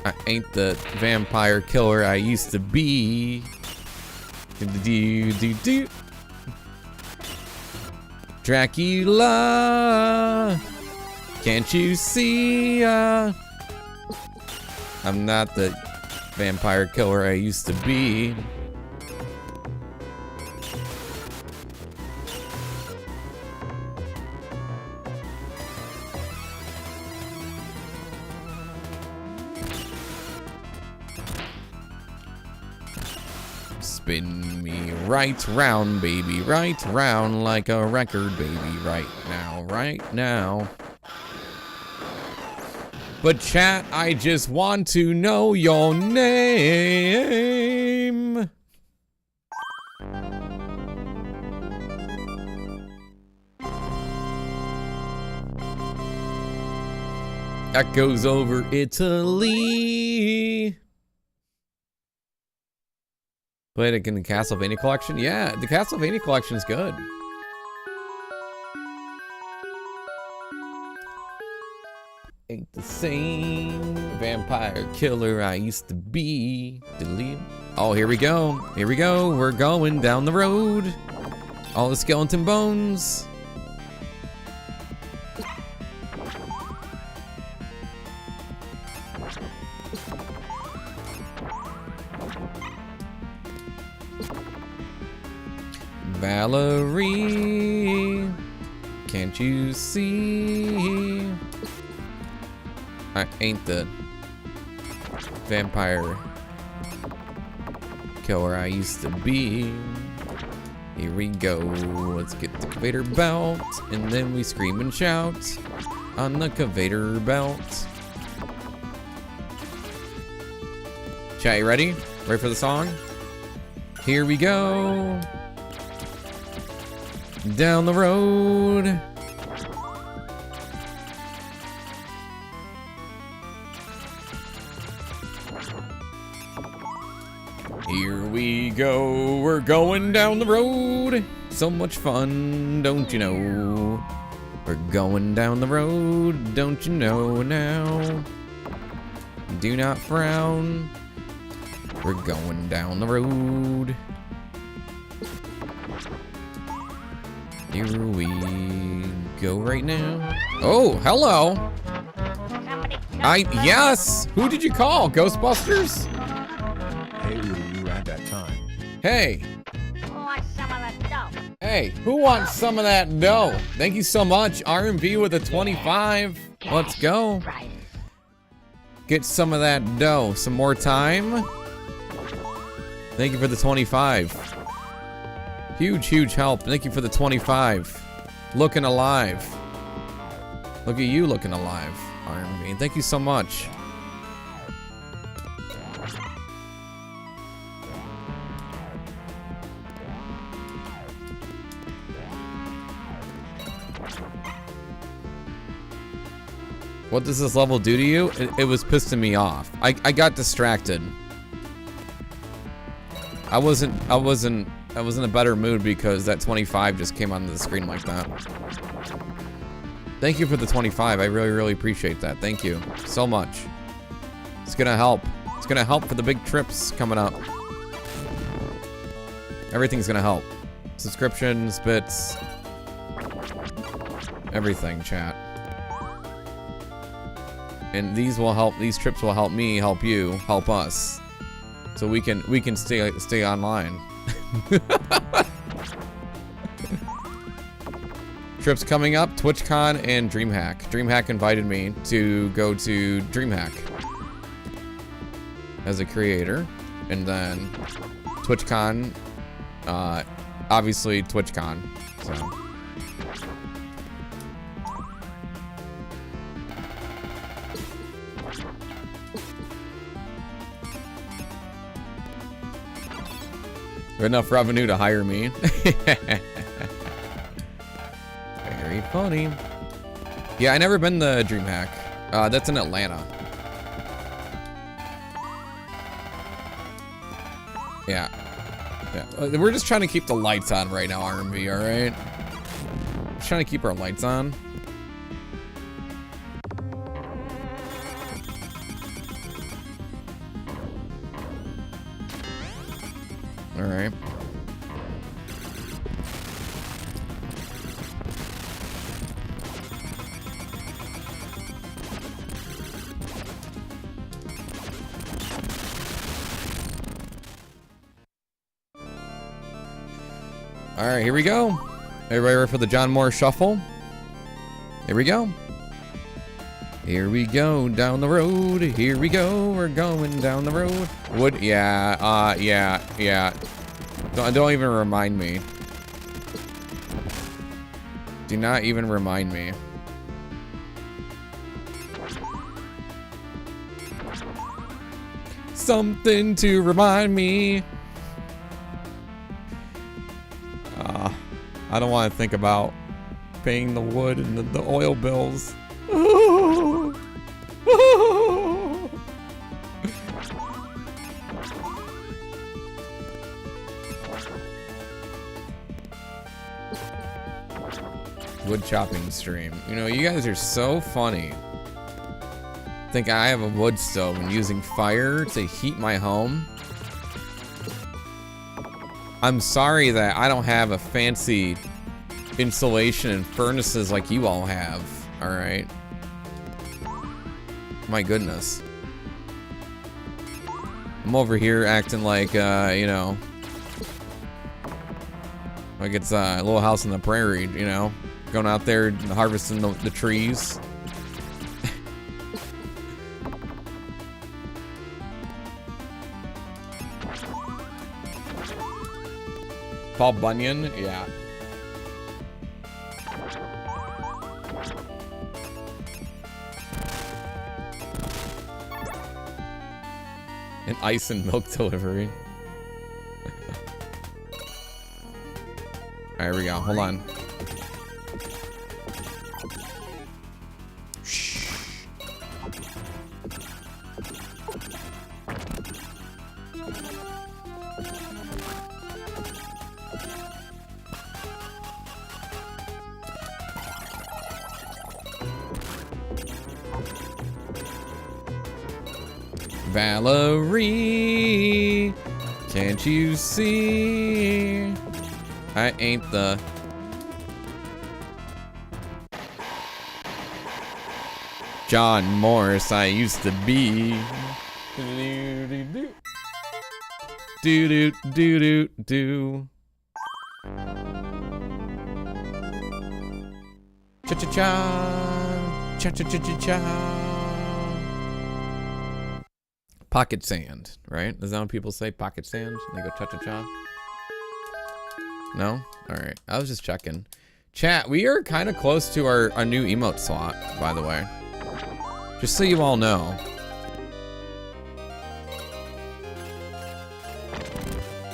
I ain't the vampire killer I used to be. Dracula, can't you see? I'm not the vampire killer I used to be. Spin me right round, baby, right round like a record, baby, right now. But chat, I just want to know your name. That goes over Italy. Played it in the Castlevania collection? Yeah, the Castlevania collection is good. Ain't the same vampire killer I used to be. Delete. Oh, here we go. Here we go. We're going down the road. All the skeleton bones. Valerie, can't you see? I ain't the vampire killer I used to be. Here we go. Let's get the Cavator belt, and then we scream and shout on the Cavator belt. Chat, you ready? Ready for the song? Here we go. Down the road. Here we go. We're going down the road. So much fun, don't you know? We're going down the road, don't you know now? Do not frown. We're going down the road. Here we go right now. Oh, hello. Yes. Who did you call? Ghostbusters? Hey, you had that time. Hey. Who wants some of that dough? Hey, who wants some of that dough? Thank you so much, R&B with a 25. Let's go. Get some of that dough. Some more time. Thank you for the 25. Huge, huge help. Thank you for the 25. Looking alive. Look at you looking alive, R&B. Thank you so much. What does this level do to you? It was pissing me off. I got distracted. I wasn't in a better mood because that 25 just came onto the screen like that. Thank you for the 25. I really, really appreciate that. Thank you so much. It's gonna help. It's gonna help for the big trips coming up. Everything's gonna help. Subscriptions, bits, everything, chat. And these will help. These trips will help me, help you, help us, so we can stay online. Trips coming up, TwitchCon and DreamHack. DreamHack invited me to go to DreamHack as a creator, and then TwitchCon, obviously TwitchCon. So. Enough revenue to hire me. Very funny. Yeah, I never been to DreamHack. That's in Atlanta. Yeah. Yeah. We're just trying to keep the lights on right now, R&B, all right? Just trying to keep our lights on. All right. All right, here we go. Everybody ready for the John Moore shuffle? Here we go. Here we go down the road. Here we go. We're going down the road. Would yeah. Don't even remind me. Do not even remind me. Something to remind me. I don't want to think about paying the wood and the oil bills. Wood chopping stream. You know, you guys are so funny. think I have a wood stove and using fire to heat my home. I'm sorry that I don't have a fancy insulation and furnaces like you all have. All right. My goodness. I'm over here acting like, you know, like it's a little house on the prairie, you know, going out there and harvesting the trees. Paul Bunyan, yeah. An ice and milk delivery. All right, here we go. Hold on. Shh. Valerie, can't you see? I ain't the John Morris I used to be. Do do do do do. Cha cha cha, cha cha cha cha cha. Pocket sand, right? Is that what people say? Pocket sand? They go cha cha cha. No? Alright. I was just checking. Chat, we are kind of close to our new emote slot, by the way. Just so you all know.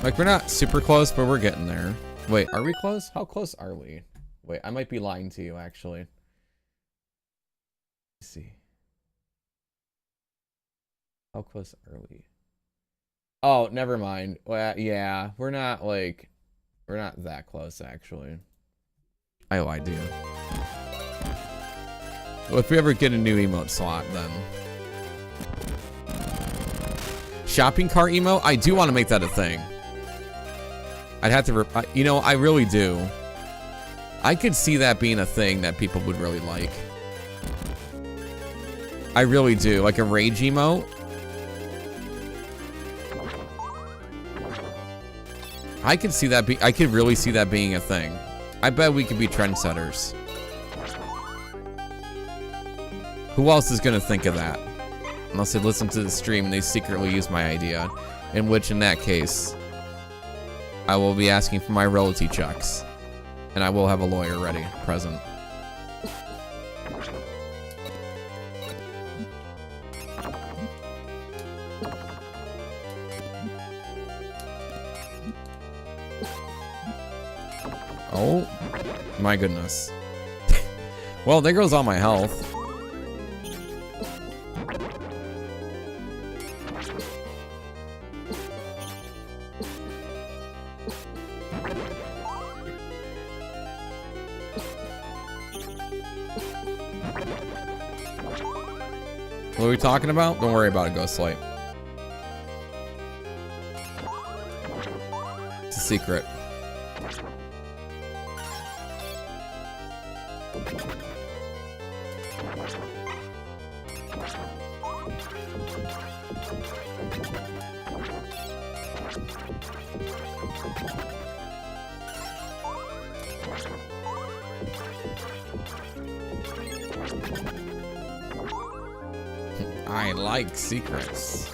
Like, we're not super close, but we're getting there. Wait, are we close? How close are we? Wait, I might be lying to you, actually. Let's see. How close are we? Oh, never mind. Well, yeah, we're not that close, actually. Oh, I do. Well, if we ever get a new emote slot, then. Shopping cart emote? I do want to make that a thing. I'd have to, you know, I really do. I could see that being a thing that people would really like. I really do. Like a rage emote. I could see that I could really see that being a thing. I bet we could be trendsetters. Who else is gonna think of that? Unless they listen to the stream and they secretly use my idea. In which, in that case, I will be asking for my royalty checks. And I will have a lawyer ready, present. Oh, my goodness. Well, there goes all my health. What are we talking about? Don't worry about it, Ghostlight. It's a secret. I like secrets.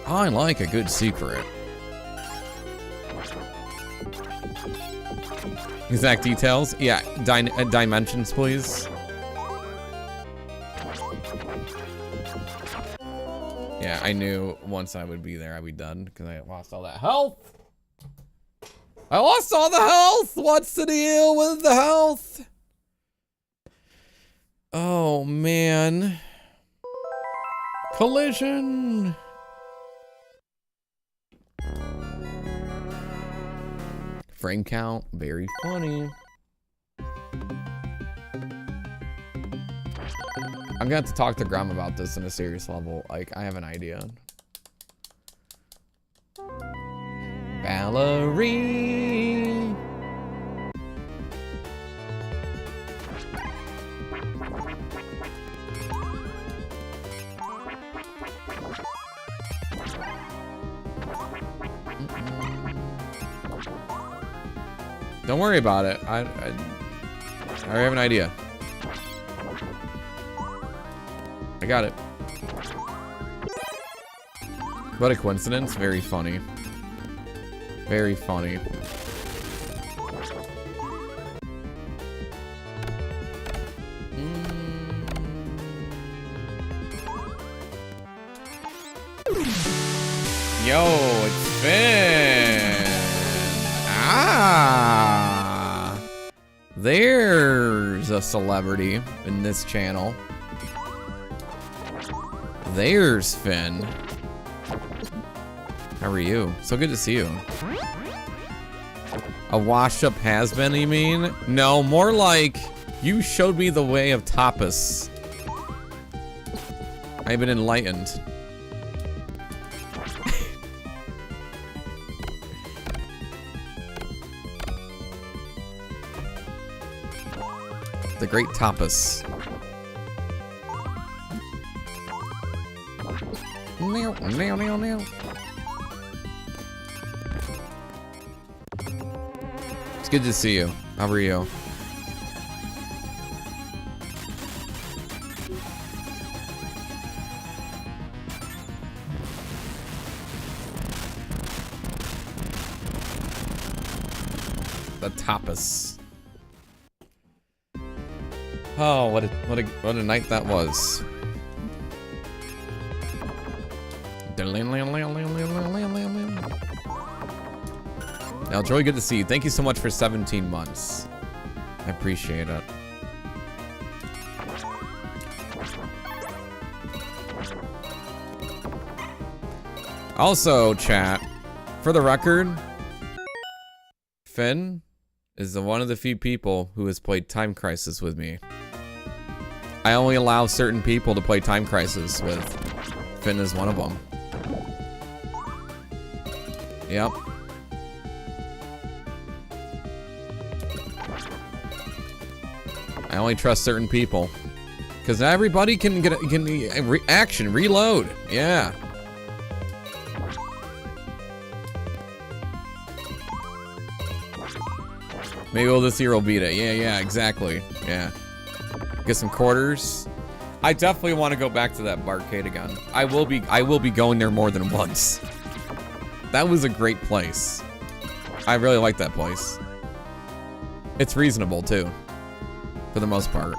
I like a good secret. Exact details? Yeah, dimensions, please. Yeah, I knew once I would be there, I'd be done because I lost all that health. I lost all the health. What's the deal with the health? Oh, man. Collision. Frame count, very funny. gonna have to talk to Grom about this in a serious level. Like, I have an idea. Ballerine. Don't worry about it. I already have an idea. I got it. What a coincidence. Very funny. Very funny. Yo, it's Finn. Ah. There's a celebrity in this channel. There's Finn. How are you? So good to see you. A washed up has-been, you mean? No, more like you showed me the way of tapas. I've been enlightened. The great tapas. Meow, meow, meow, meow. It's good to see you. How are you? The tapas. Oh, what a night that was. Now, Joy, good to see you. Thank you so much for 17 months. I appreciate it. Also, chat, for the record, Finn is one of the few people who has played Time Crisis with me. I only allow certain people to play Time Crisis with. Finn is one of them. Yep. I only trust certain people. Because not everybody can get action, reload. Yeah. Maybe this year will beat it. Yeah, exactly. Yeah. Get some quarters. I definitely want to go back to that barcade again. I will be going there more than once. That was a great place. I really like that place. It's reasonable too, for the most part.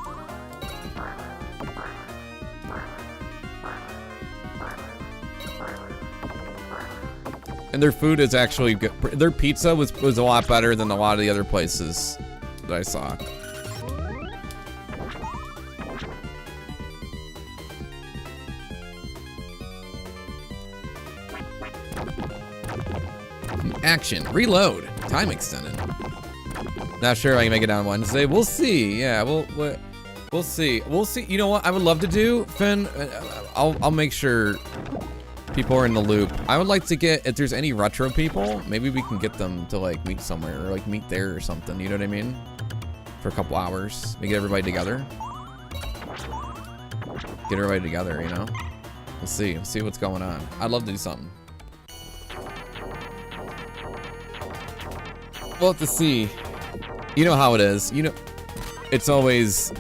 And their food is actually good. Their pizza was a lot better than a lot of the other places that I saw. Action, reload, time extended. Not sure if I can make it on Wednesday. We'll see. Yeah, we'll see. We'll see. You know what I would love to do, Finn? I'll make sure people are in the loop. I would like to get, if there's any retro people, maybe we can get them to like meet somewhere or like meet there or something. You know what I mean? For a couple hours, we get everybody together. Get everybody together. You know. We'll see. We'll see what's going on. I'd love to do something. We'll have to see. You know how it is. You know, it's always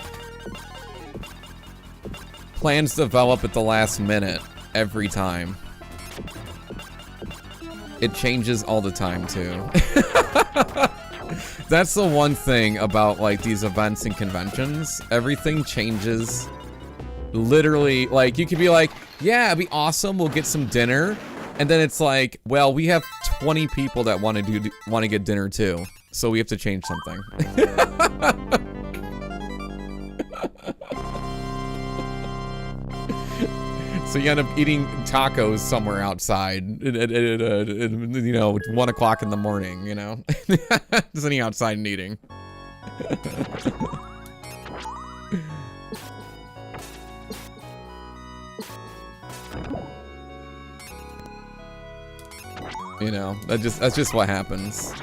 plans develop at the last minute every time. It changes all the time too. That's the one thing about like these events and conventions. Everything changes. Literally, like you could be like, yeah, it'd be awesome. We'll get some dinner. And then it's like, well, we have 20 people that want to get dinner too, so we have to change something. So you end up eating tacos somewhere outside, you know, 1 o'clock in the morning. You know, sitting outside and eating. You know, that's just what happens.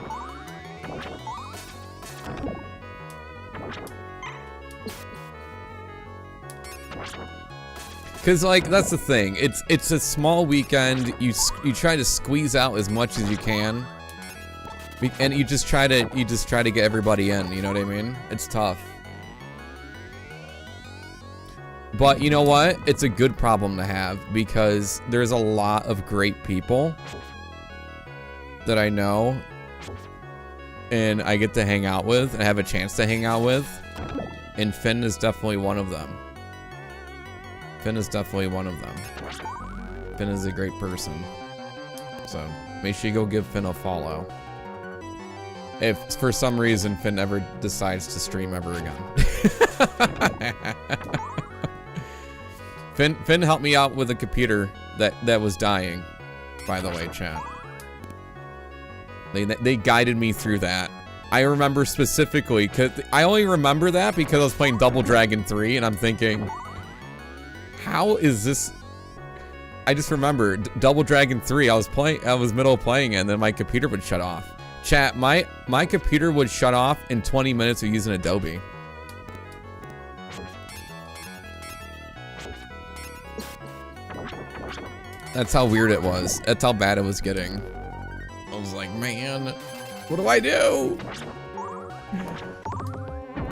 Cause like that's the thing. It's a small weekend. You try to squeeze out as much as you can, and you just try to get everybody in. You know what I mean? It's tough. But you know what? It's a good problem to have because there's a lot of great people that I know and I get to hang out with and have a chance to hang out with. And Finn is definitely one of them. Finn is definitely one of them. Finn is a great person. So make sure you go give Finn a follow. If for some reason Finn never decides to stream ever again. Finn helped me out with a computer that was dying, by the way, chat. They guided me through that. I remember specifically, cause I only remember that because I was playing Double Dragon 3 and I'm thinking, how is this? I just remembered Double Dragon 3, I was middle of playing it and then my computer would shut off. Chat, my computer would shut off in 20 minutes of using Adobe. That's how weird it was. That's how bad it was getting. I was like, man, what do I do?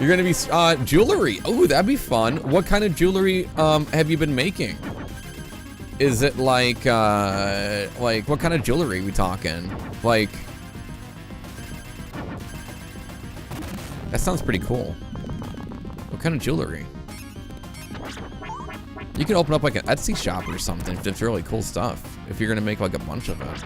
You're gonna be jewelry. Oh, that'd be fun. What kind of jewelry have you been making? Is it like what kind of jewelry are we talking? Like, that sounds pretty cool. What kind of jewelry? You can open up like an Etsy shop or something if it's really cool stuff. If you're gonna make like a bunch of it.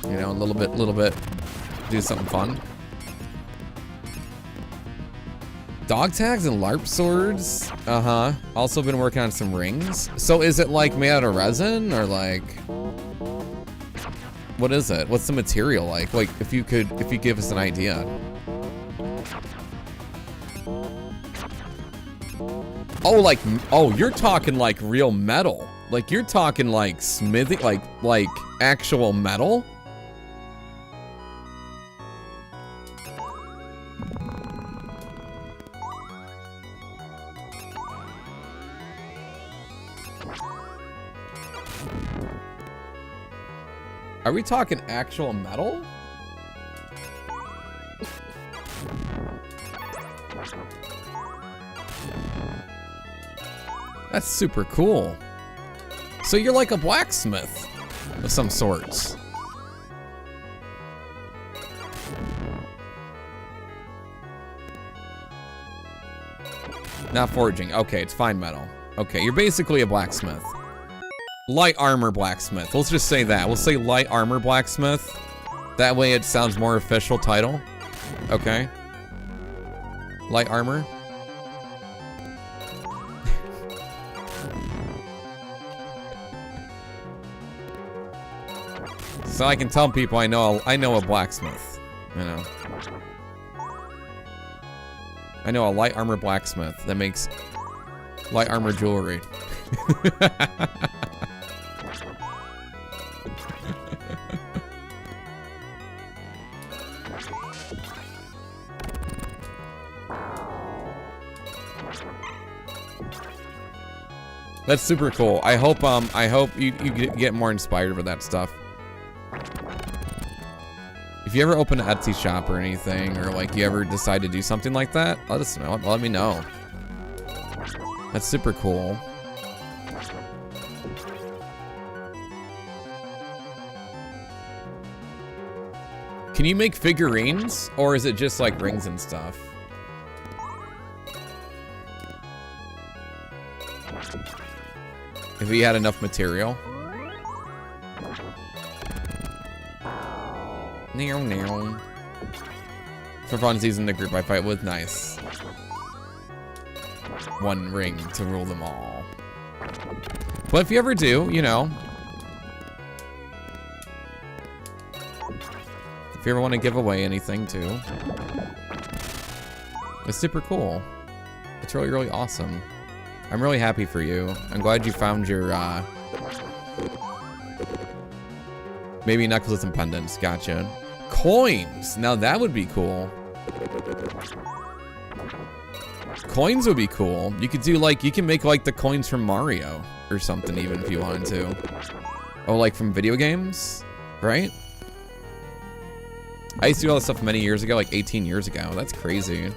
You know, a little bit, do something fun. Dog tags and LARP swords. Uh-huh. Also been working on some rings. So is it like made out of resin or like, what is it? What's the material like? Like if you give us an idea. Oh, you're talking like real metal. Like you're talking like smithing, like actual metal? Are we talking actual metal? That's super cool. So you're like a blacksmith of some sorts. Not forging. Okay, it's fine metal. Okay, you're basically a blacksmith. Light armor blacksmith. Let's just say that. We'll say light armor blacksmith. That way it sounds more official title. Okay. Light armor. So I can tell people I know a blacksmith, you know. I know a light armor blacksmith that makes light armor jewelry. That's super cool. I hope you get more inspired with that stuff. If you ever open an Etsy shop or anything, or like you ever decide to do something like that, let us know. Let me know. That's super cool. Can you make figurines, or is it just like rings and stuff? If we had enough material. Meow. For funsies in the group I fight with, nice. One ring to rule them all. But if you ever do, you know. If you ever want to give away anything too. It's super cool. It's really, really awesome. I'm really happy for you. I'm glad you found your, maybe necklaces and pendants. Gotcha. Coins! Now that would be cool. Coins would be cool. You could do like, you can make like the coins from Mario or something even if you wanted to. Oh, like from video games, right? I used to do all this stuff many years ago, like 18 years ago. That's crazy.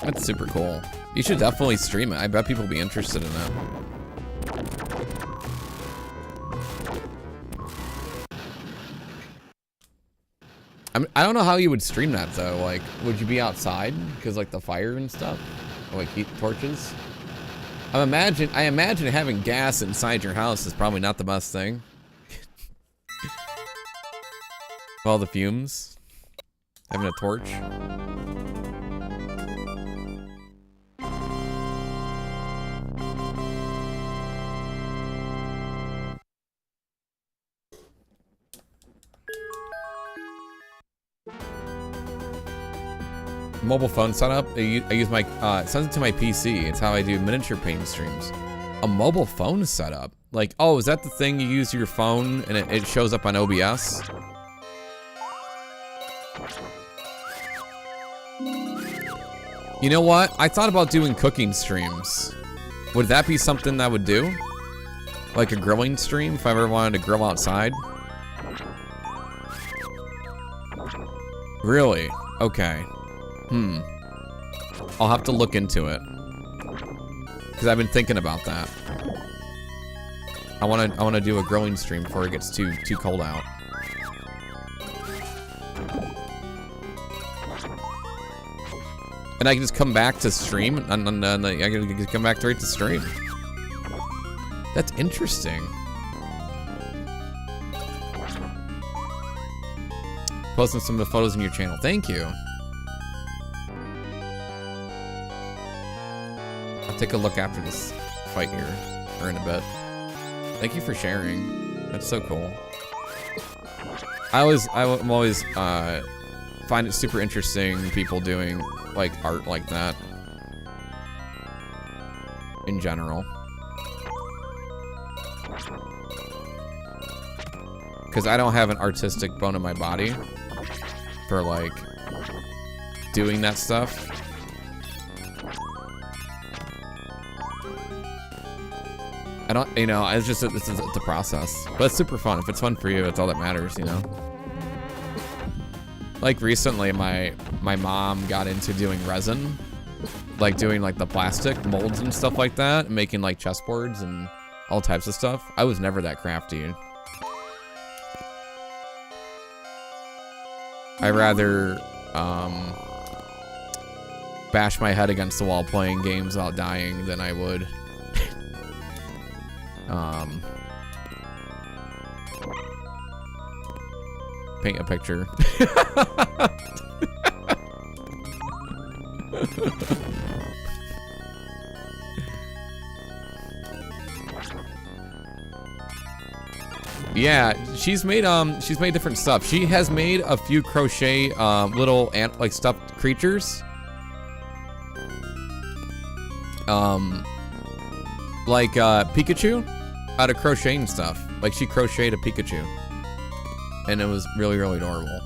That's super cool. You should definitely stream it. I bet people will be interested in it. I don't know how you would stream that though. Like, would you be outside because like the fire and stuff, or, like heat torches? I imagine having gas inside your house is probably not the best thing. All the fumes, having a torch. Mobile phone setup. I use my sends it to my PC. It's how I do miniature painting streams. A mobile phone setup. Like, oh, is that the thing you use your phone and it shows up on OBS? You know what? I thought about doing cooking streams. Would that be something I would do? Like a grilling stream if I ever wanted to grill outside? Really? Okay. I'll have to look into it. Because I've been thinking about that. I wanna do a grilling stream before it gets too cold out. And I can just come back to stream, and I can just come back right to stream. That's interesting. Posting some of the photos in your channel. Thank you. I'll take a look after this fight here, or in a bit. Thank you for sharing. That's so cool. I'm always find it super interesting people doing like art like that in general. Because I don't have an artistic bone in my body for like doing that stuff. I don't, you know, it's just, it's a process. But it's super fun. If it's fun for you, it's all that matters, you know? Like recently, my mom got into doing resin. Like doing like the plastic molds and stuff like that. And making like chessboards and all types of stuff. I was never that crafty. I'd rather bash my head against the wall playing games without dying than I would paint a picture. Yeah, she's made different stuff. She has made a few crochet little like stuffed creatures. Like Pikachu out of crocheting stuff. Like she crocheted a Pikachu. And it was really, really adorable.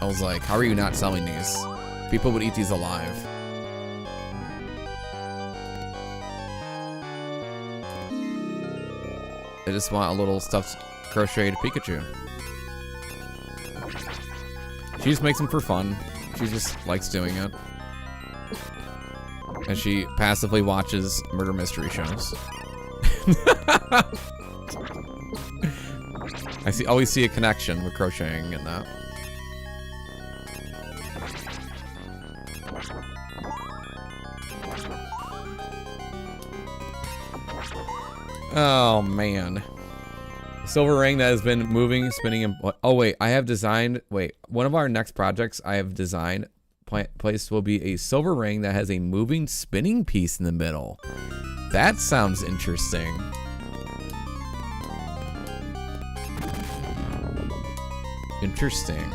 I was like, how are you not selling these? People would eat these alive. I just want a little stuffed crocheted Pikachu. She just makes them for fun. She just likes doing it. And she passively watches murder mystery shows. I always see a connection with crocheting and that. Oh man. Silver ring that has been moving, spinning, and oh wait, I have designed. Wait, one of our next projects I have designed placed will be a silver ring that has a moving spinning piece in the middle. That sounds interesting. Interesting.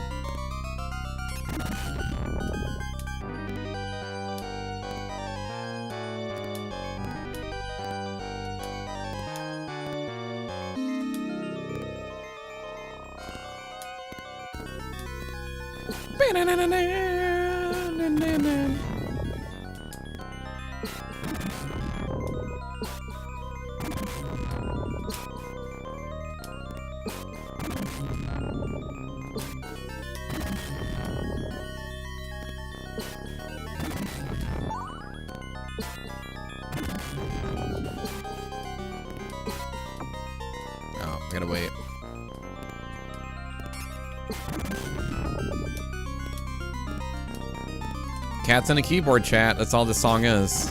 Oh, I gotta wait. Cats on a keyboard, chat. That's all this song is.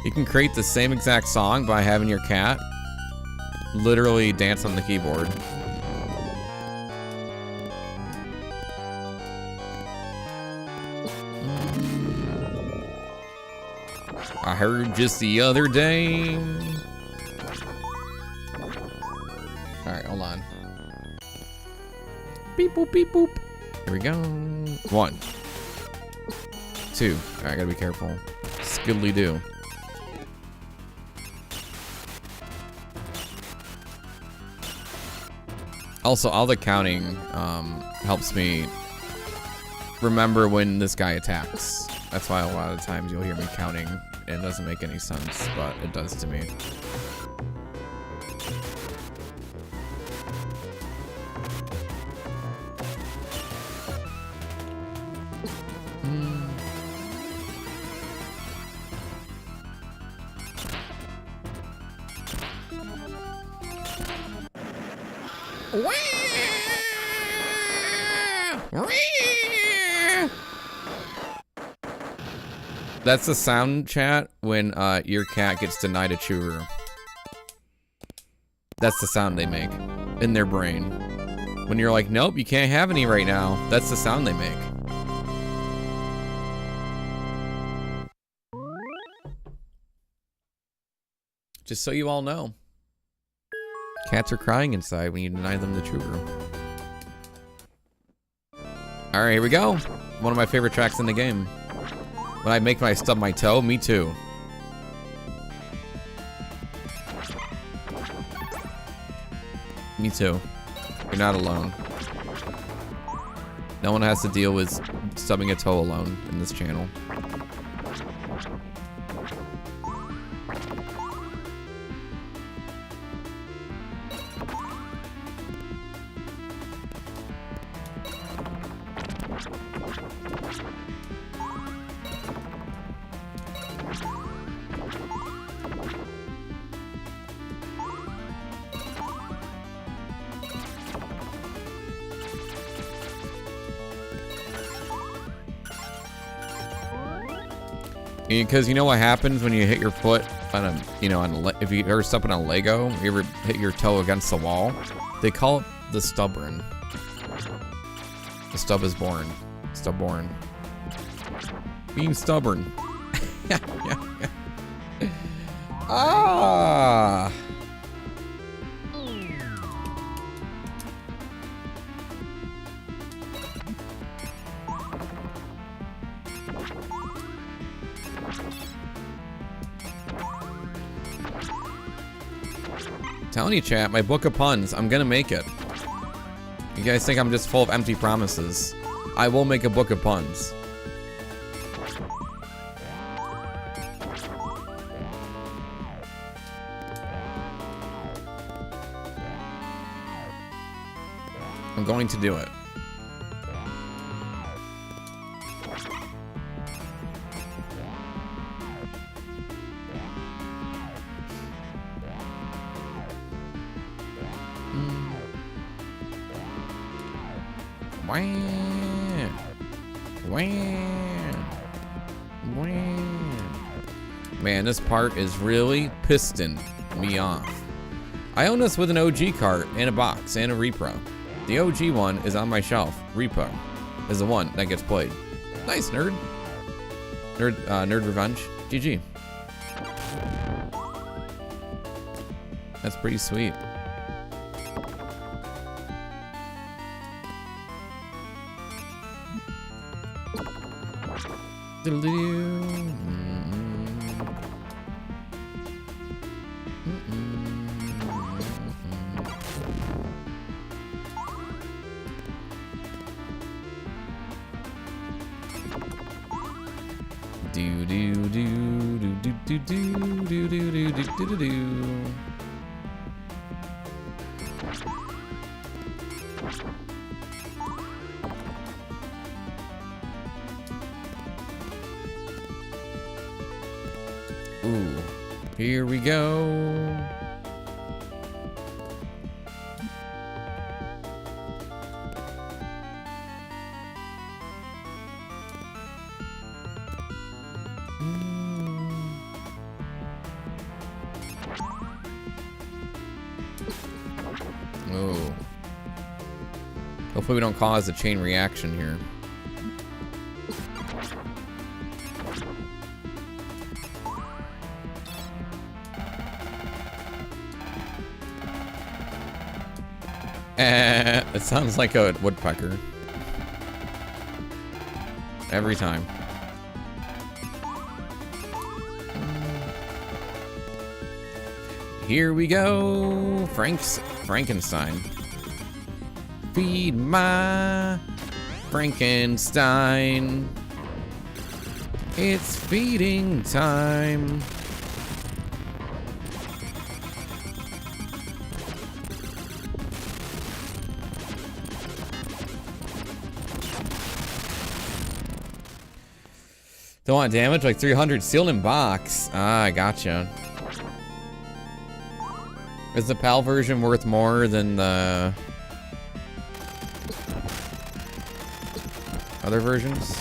You can create the same exact song by having your cat literally dance on the keyboard. I heard just the other day. Alright, hold on. Beep boop, beep boop. Here we go. 1, 2. Alright, I gotta be careful. Skiddly do. Also, all the counting helps me remember when this guy attacks. That's why a lot of times you'll hear me counting. It doesn't make any sense, but it does to me. That's the sound, chat, when your cat gets denied a chewer. That's the sound they make in their brain. When you're like, nope, you can't have any right now. That's the sound they make. Just so you all know. Cats are crying inside when you deny them the chewer. Alright, here we go. One of my favorite tracks in the game. When I make my stub my toe, me too. Me too. You're not alone. No one has to deal with stubbing a toe alone in this channel. Because you know what happens when you hit your foot on a, if you ever step on a Lego, you ever hit your toe against the wall, they call it the stubborn. The stub is born. Stubborn. Being stubborn. Yeah. Ah. Telling you, chat, my book of puns, I'm gonna make it. You guys think I'm just full of empty promises? I will make a book of puns. I'm going to do it. Man, this part is really pissing me off. I own this with an OG cart and a box and a repro. The OG one is on my shelf. Repo is the one that gets played. Nice, nerd. Nerd Revenge. GG. That's pretty sweet. Ooh, here we go. Oh. Hopefully we don't cause a chain reaction here. It sounds like a woodpecker. Every time. Here we go. Frankenstein. Feed my Frankenstein. It's feeding time. Don't want damage, like 300 sealed in box. Ah, I gotcha. Is the PAL version worth more than the other versions?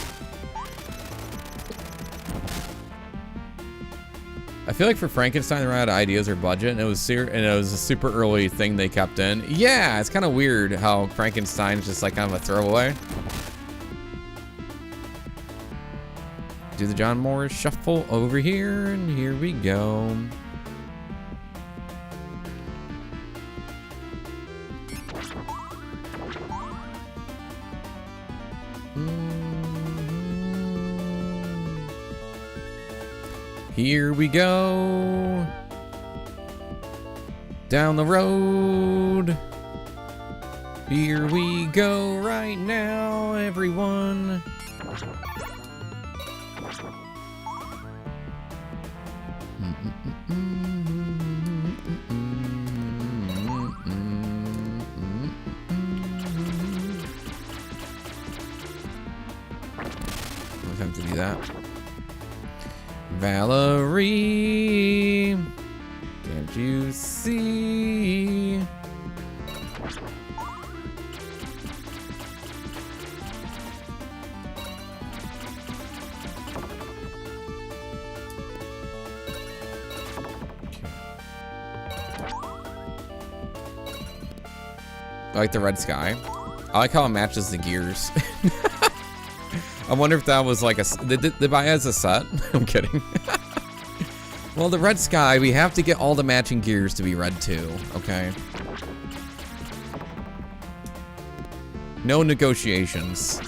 I feel like for Frankenstein they ran out of ideas or budget, and it was a super early thing they kept in. Yeah, it's kind of weird how Frankenstein's just like kind of a throwaway. Do the John Morris shuffle over here, and here we go. Here we go. Down the road. Here we go right now, everyone. Time to do that. Valerie, can't you see? I like the red sky. I like how it matches the gears. I wonder if that was like a... Did they buy it as a set? I'm kidding. Well, the red sky, we have to get all the matching gears to be red too, okay? No negotiations.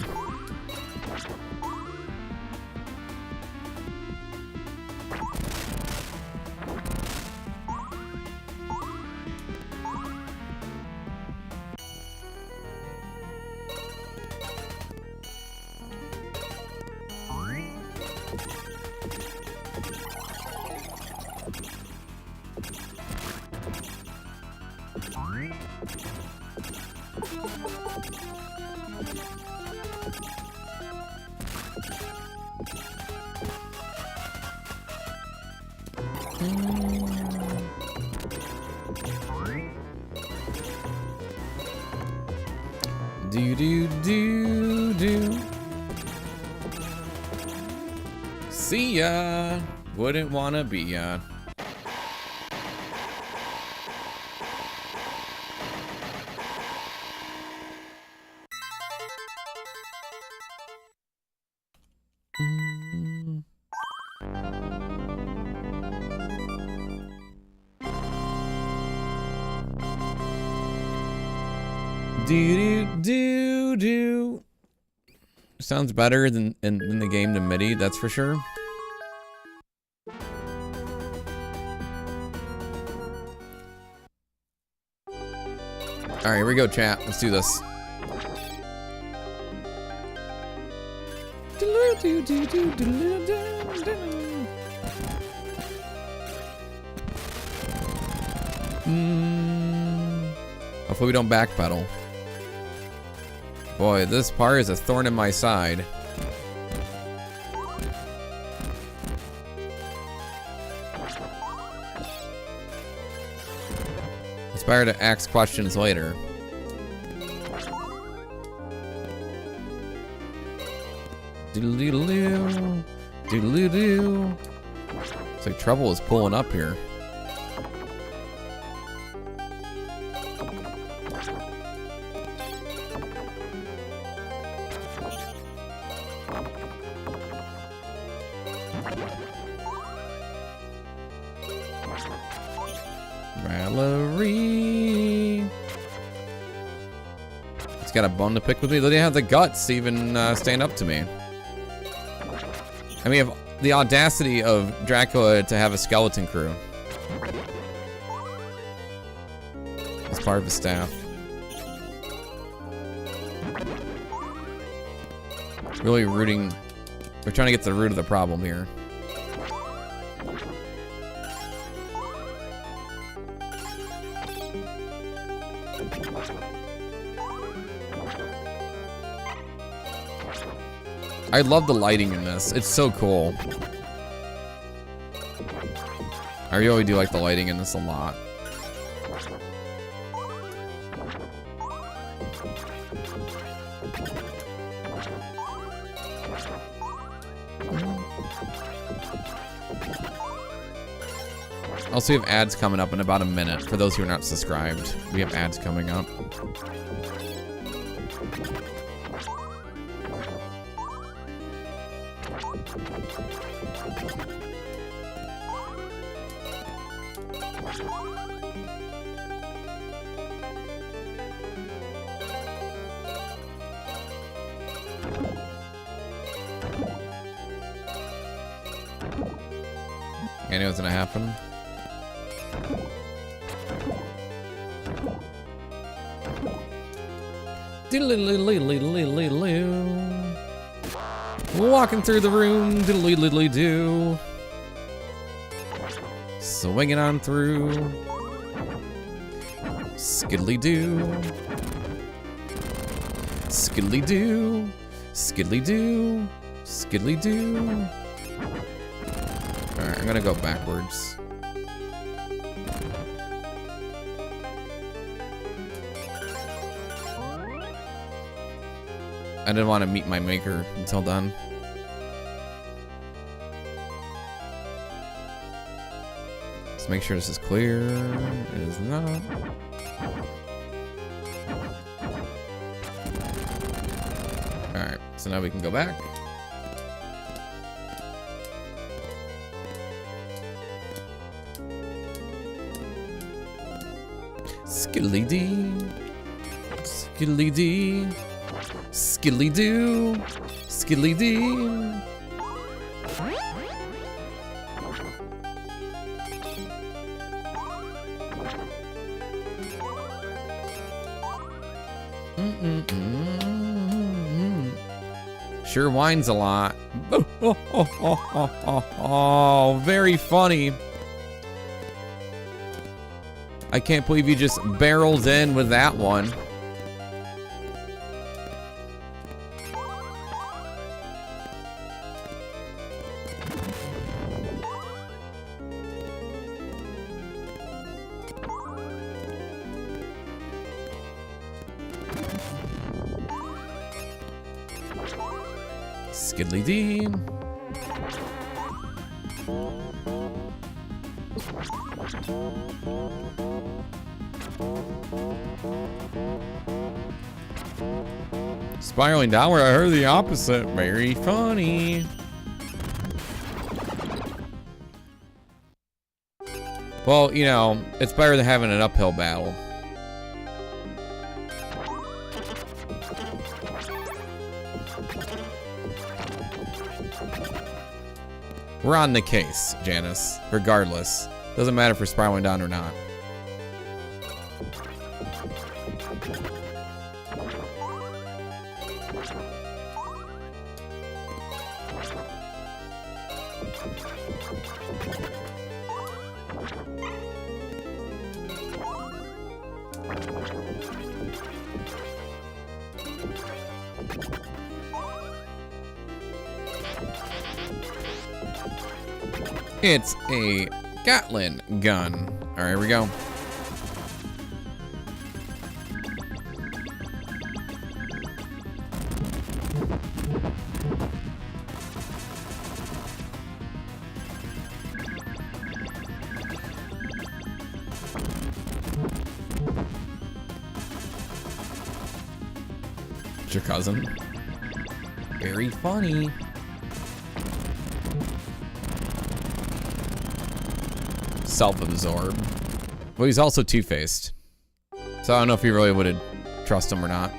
Do. See ya. Wouldn't wanna be ya. Mm. Do. Sounds better than in the game to MIDI, that's for sure. All right, here we go, chat. Let's do this. Hopefully we don't backpedal. Boy, this part is a thorn in my side. It's better to ask questions later. Doodle-doodle-doo. Doodle-doo-doo. It's like trouble is pulling up here. Valerie. He's got a bone to pick with me. They didn't have the guts to even stand up to me. I mean, have the audacity of Dracula to have a skeleton crew. As part of his staff. Really rooting. We're trying to get to the root of the problem here. I love the lighting in this. It's so cool. I really do like the lighting in this a lot. Also, we have ads coming up in about a minute. For those who are not subscribed, we have ads coming up. I knew it was gonna happen. Walking through the room, diddly-diddly-doo. Swinging on through. Skiddly-doo. Skiddly-doo. Skiddly-doo. Skiddly-doo. Alright, I'm gonna go backwards. I didn't want to meet my maker until then. Let's make sure this is clear. It is not. Alright, so now we can go back. Skiddly-dee. Skiddly-dee. Skiddly-doo. Skiddly-dee. Sure whines a lot. Oh, very funny. I can't believe you just barreled in with that one. Skiddly-dee. Spiraling downward, I heard the opposite. Very funny. Well, you know, it's better than having an uphill battle. We're on the case, Janice. Regardless. Doesn't matter if we're spiraling down or not. It's a Gatling gun. All right, here we go. It's your cousin. Very funny. Self-absorbed. Well, he's also two-faced. So I don't know if you really would trust him or not.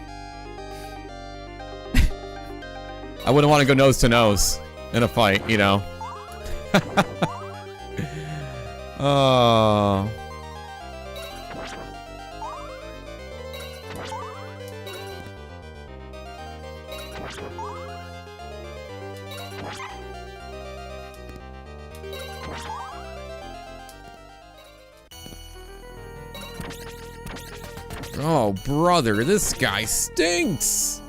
I wouldn't want to go nose to nose in a fight, you know. Oh. Oh, brother, this guy stinks.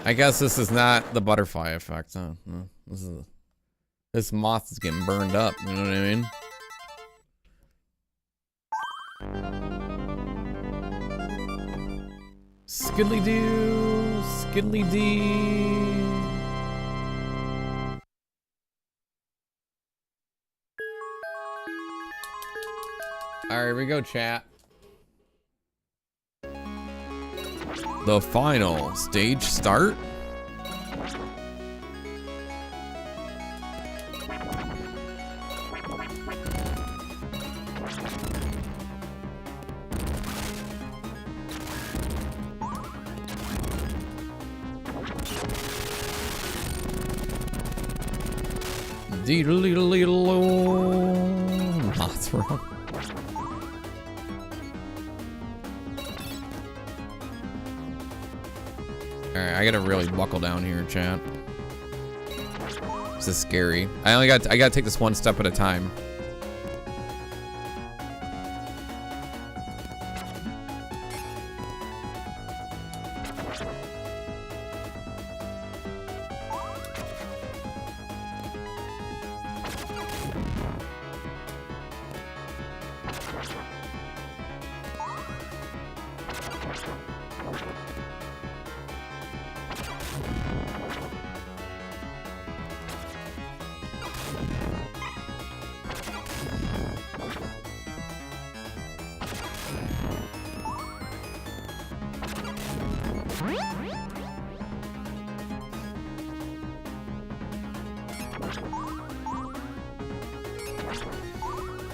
I guess this is not the butterfly effect, huh? No, this moth is getting burned up, you know what I mean? Skiddly-doo, skiddly-dee. All right, here we go, chat. The final stage start. Mothra. Alright, I gotta really buckle down here, chat. This is scary. I gotta take this one step at a time.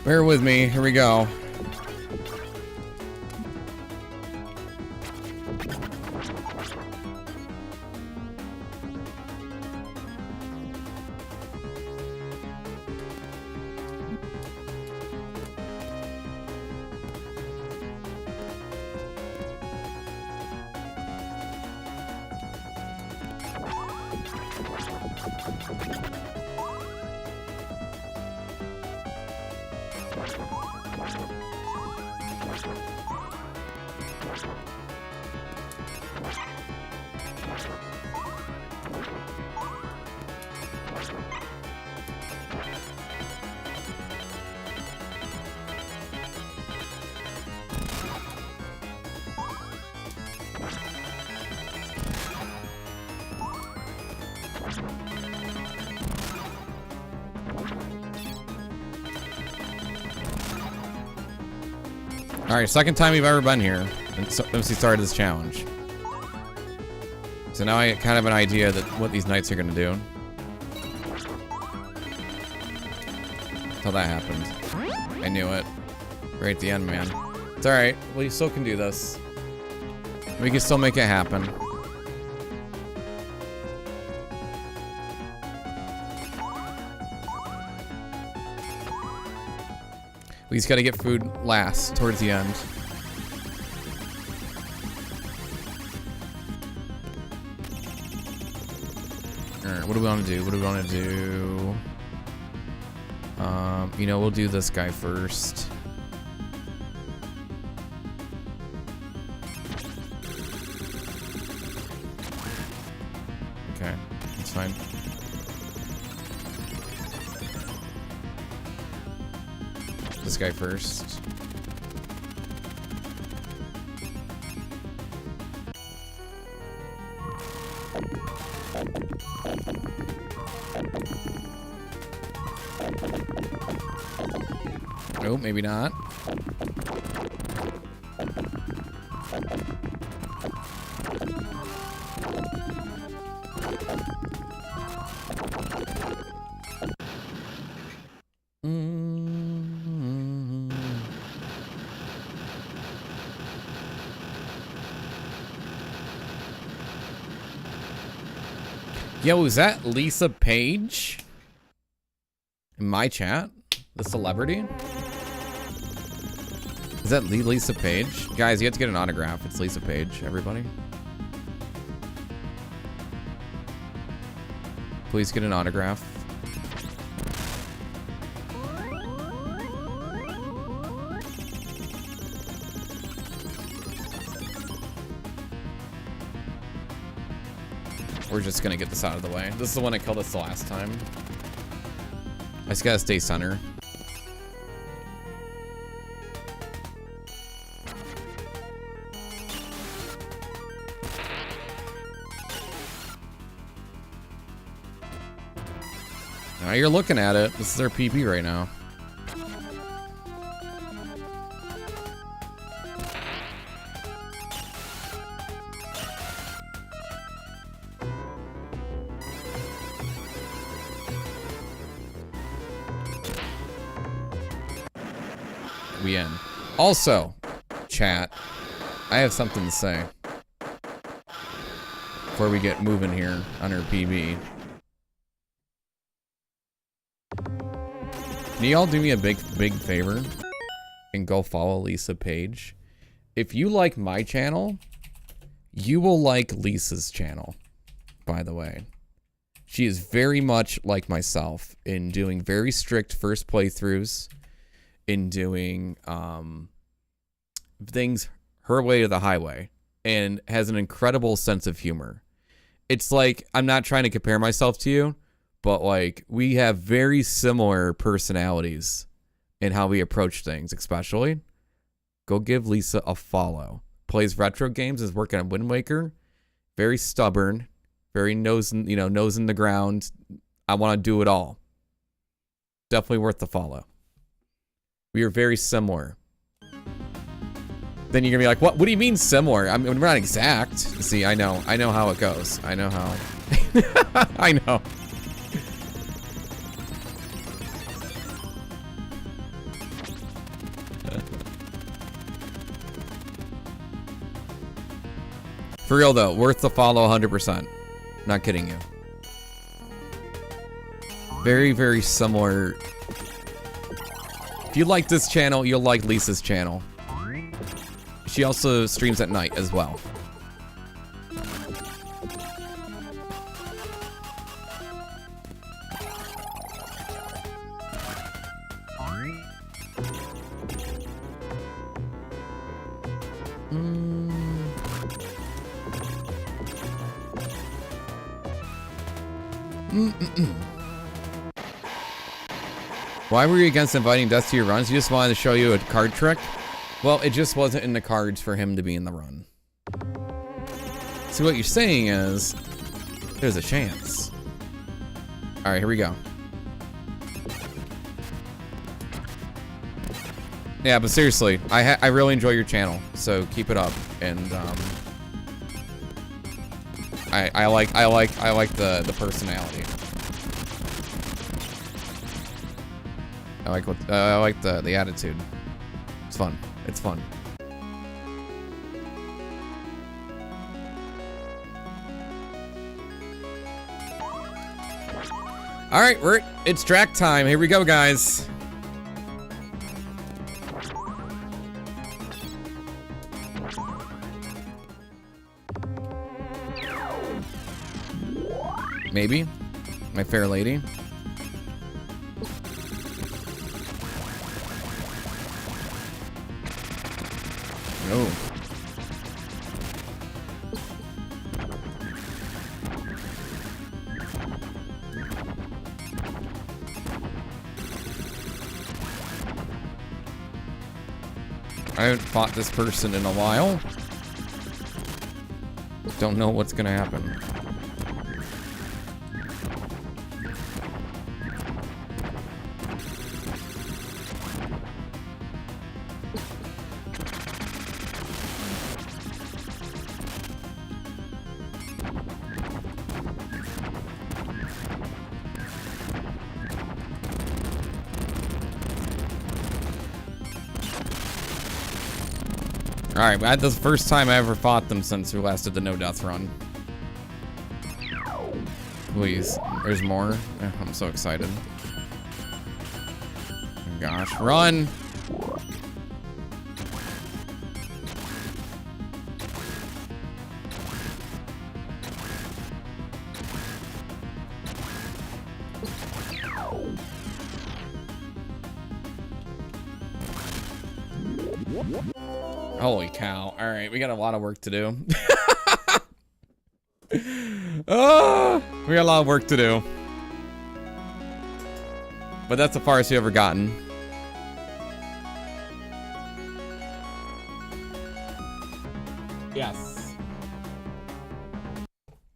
Bear with me, here we go. Alright, second time we've ever been here since we started this challenge. So now I get kind of an idea that what these knights are gonna do. That's how that happened. I knew it. Right at the end, man. It's alright. Well, you still can do this. We can still make it happen. We just gotta get food last, towards the end. Alright, what do we want to do? What do we want to do? You know, we'll do this guy first. Okay, that's fine. This guy first. Oh, maybe not. Yo, is that Lisa Page? In my chat? The celebrity? Is that Lisa Page? Guys, you have to get an autograph. It's Lisa Page, everybody. Please get an autograph. We're just gonna get this out of the way. This is the one I killed us the last time. I just gotta stay center. Now you're looking at it. This is our PP right now. We in. Also, chat, I have something to say before we get moving here on our PB. Can you all do me a big favor and go follow Lisa Page? If you like my channel, you will like Lisa's channel, by the way. She is very much like myself in doing very strict first playthroughs, in doing things her way to the highway, and has an incredible sense of humor. It's like, I'm not trying to compare myself to you, but like, we have very similar personalities in how we approach things, especially. Go give Lisa a follow. Plays retro games, is working on Wind Waker. Very stubborn, very nose in the ground. I want to do it all. Definitely worth the follow. We are very similar. Then you're gonna be like, what do you mean similar? I mean, we're not exact. See, I know how it goes. I know how. I know. For real though, worth the follow 100%. Not kidding you. Very, very similar. If you like this channel, you'll like Lisa's channel. She also streams at night as well. Why were you against inviting Death to your runs? You just wanted to show you a card trick? Well, it just wasn't in the cards for him to be in the run. So what you're saying is, there's a chance. Alright, here we go. Yeah, but seriously, I really enjoy your channel, so keep it up. And I like the personality. I like the attitude. It's fun. It's fun. All right, it's track time. Here we go, guys. Maybe, my fair lady. Oh. I haven't fought this person in a while. Don't know what's gonna happen. Alright, that's the first time I ever fought them since we last did the no death run. Please, there's more. I'm so excited. Oh gosh, run! Holy cow. Alright, we got a lot of work to do. Oh, we got a lot of work to do. But that's the farthest we've ever gotten. Yes.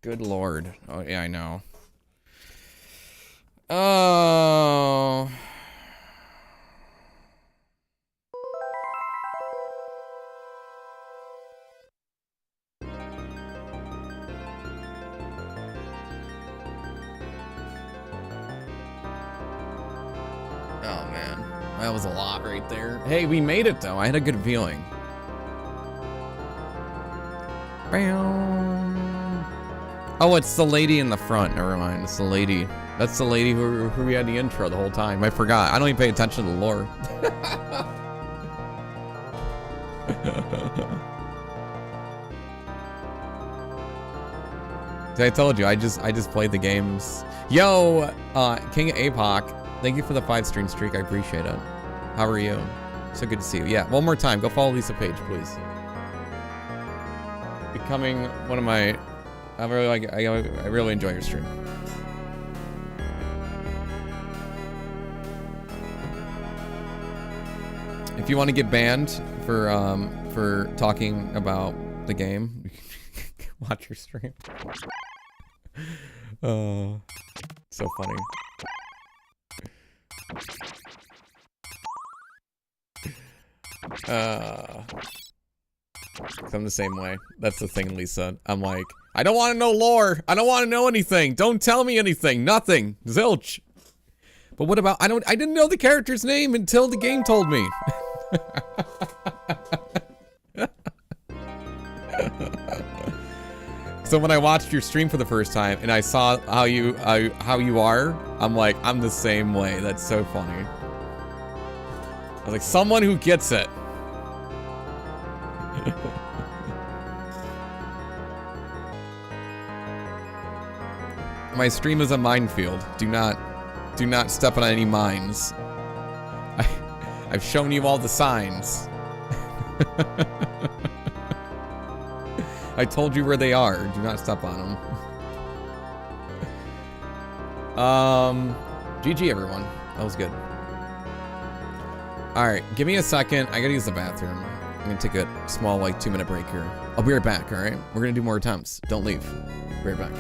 Good lord. Oh, yeah, I know. Oh... Oh man, that was a lot right there. Hey, we made it though. I had a good feeling. Oh, it's the lady in the front. Never mind. It's the lady. That's the lady who we had the intro the whole time. I forgot. I don't even pay attention to the lore. I told you, I just played the games. Yo, King of APOC. Thank you for the 5-stream streak. I appreciate it. How are you? So good to see you. Yeah, one more time. Go follow Lisa Page, please. Becoming one of my... I really enjoy your stream. If you want to get banned for talking about the game, watch your stream. Oh, so funny. I'm the same way. That's the thing, Lisa. I'm like, I don't want to know lore. I don't want to know anything. Don't tell me anything. Nothing. Zilch. But what about, I didn't know the character's name until the game told me. So when I watched your stream for the first time and I saw how you are, I'm like, I'm the same way. That's so funny. I was like, someone who gets it. My stream is a minefield. Do not step on any mines. I've shown you all the signs. I told you where they are. Do not step on them. GG everyone. That was good. Alright, give me a second. I gotta use the bathroom. I'm gonna take a small, like, 2-minute break here. I'll be right back, alright? We're gonna do more attempts. Don't leave. Be right back.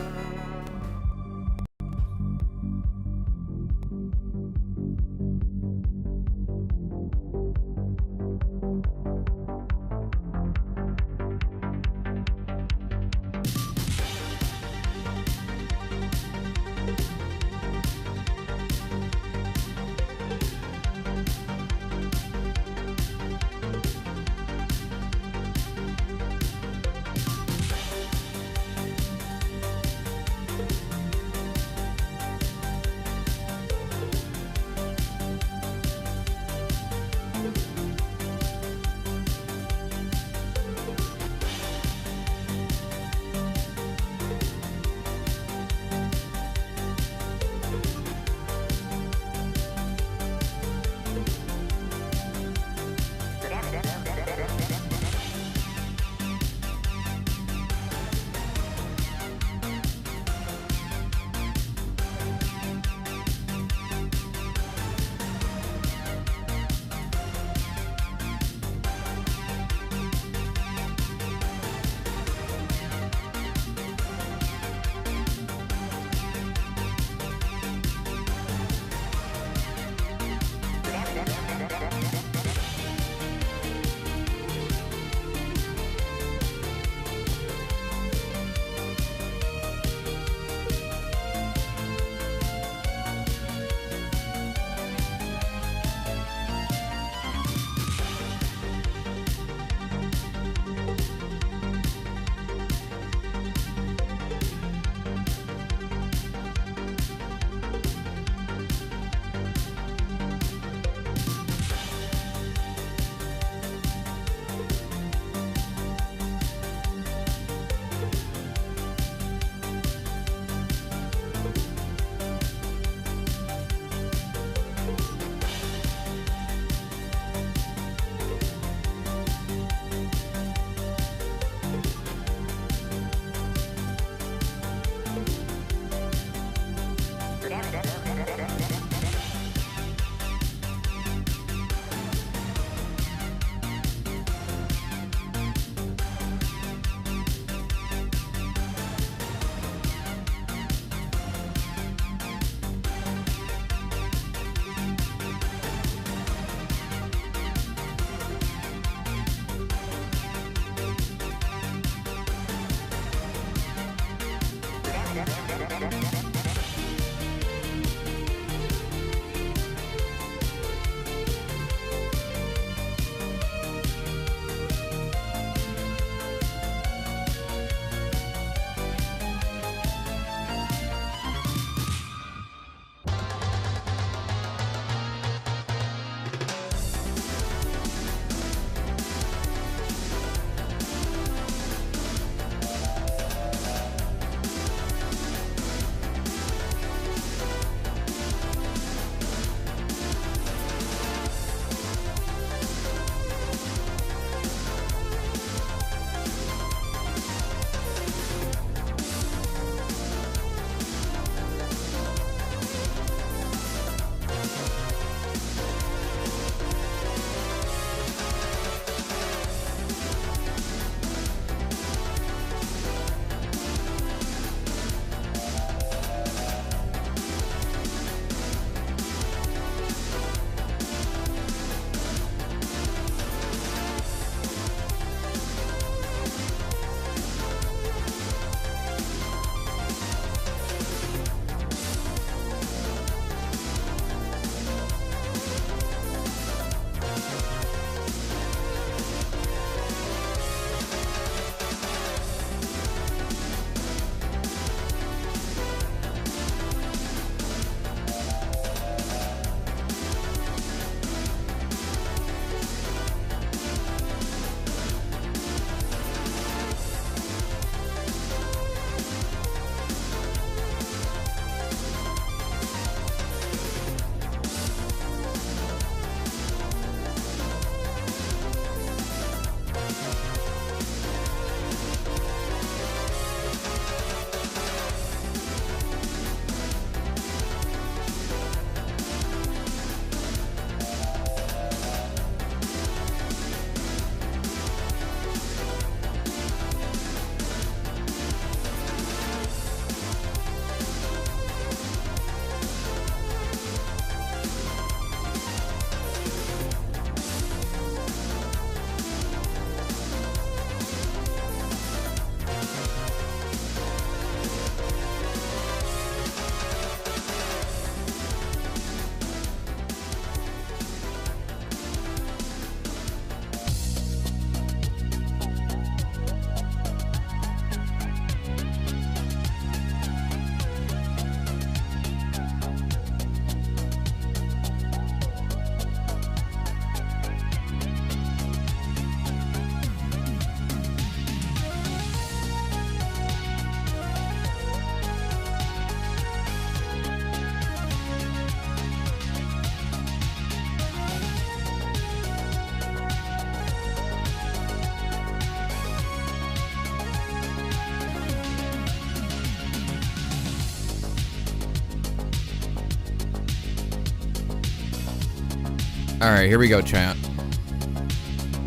All right, here we go, chat.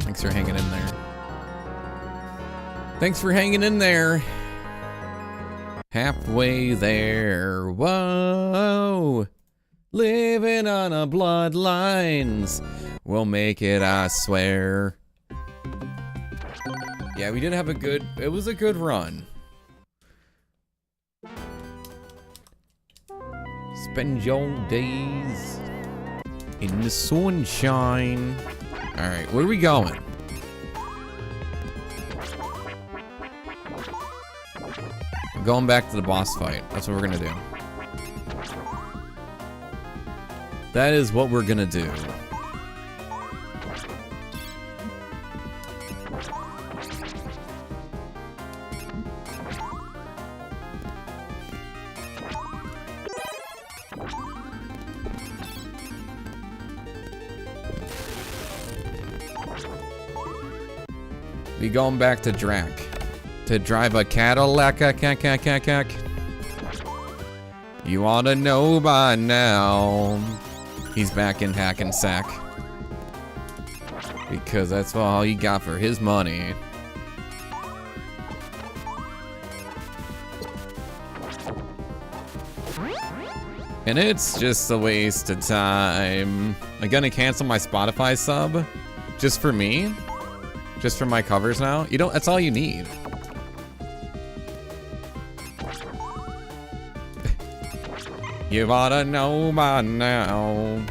Thanks for hanging in there. Thanks for hanging in there. Halfway there. Whoa. Living on a bloodlines. We'll make it, I swear. Yeah, we did have it was a good run. Spend your days in the sunshine. All right, where are we going? We're going back to the boss fight. That's what we're gonna do. That is what we're gonna do. We going back to Drac to drive a Cadillac. You ought to know by now. He's back in Hackensack because that's all he got for his money. And it's just a waste of time. I'm gonna cancel my Spotify sub just for me. Just for my covers now? You don't, that's all you need. You ought to know by now.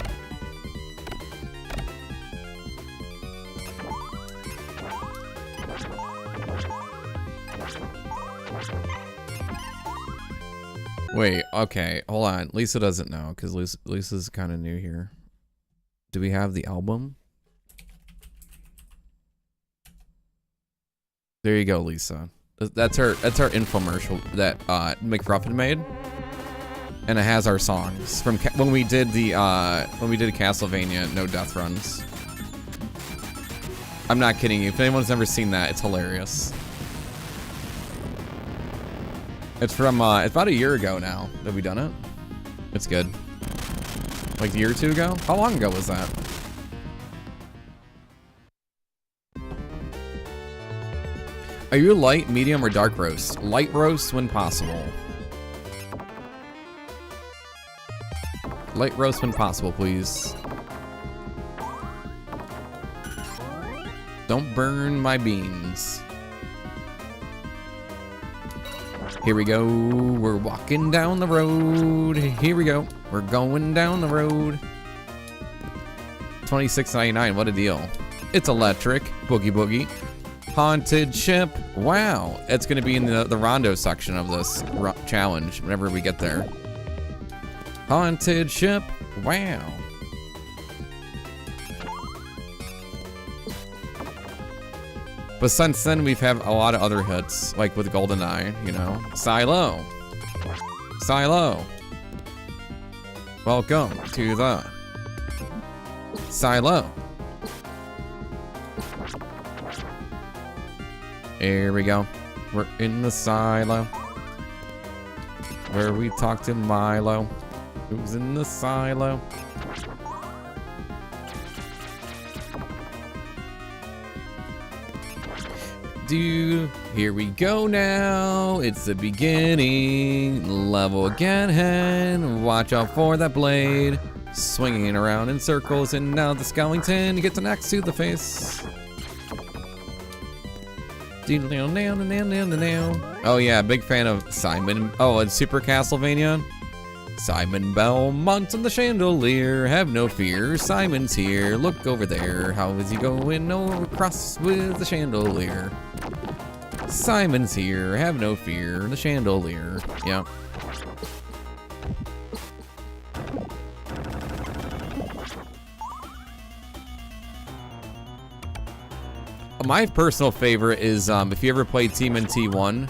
Wait, okay, hold on. Lisa doesn't know, because Lisa's kind of new here. Do we have the album? There you go, Lisa. That's her infomercial that McRuffin made, and it has our songs from when we did Castlevania No Death Runs. I'm not kidding you. If anyone's never seen that, it's hilarious. It's from it's about a year ago now that we done it. It's good. Like a year or two ago? How long ago was that? Are you light, medium, or dark roast? Light roast when possible. Light roast when possible, please. Don't burn my beans. Here we go. We're walking down the road. Here we go. We're going down the road. $26.99. What a deal. It's electric. Boogie boogie. Haunted ship. Wow. It's going to be in the Rondo section of this challenge whenever we get there. Haunted ship. Wow. But since then, we've had a lot of other hits, like with GoldenEye, you know. Silo. Silo. Welcome to the Silo. Here we go. We're in the silo where we talk to Milo, who's in the silo. Here we go now. It's the beginning. Level again. Watch out for that blade. Swinging around in circles, and now the skeleton gets an axe to the face. Oh yeah, big fan of Simon. Oh, and Super Castlevania. Simon Belmont on the chandelier. Have no fear, Simon's here. Look over there. How is he going across with the chandelier? Simon's here. Have no fear, the chandelier. Yeah. My personal favorite is if you ever played TMNT 1,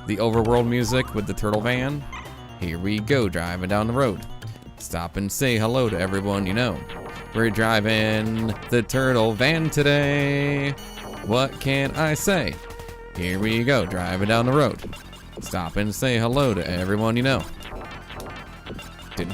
the overworld music with the turtle van. Here we go, driving down the road. Stop and say hello to everyone you know. We're driving the turtle van today. What can I say? Here we go, driving down the road. Stop and say hello to everyone you know.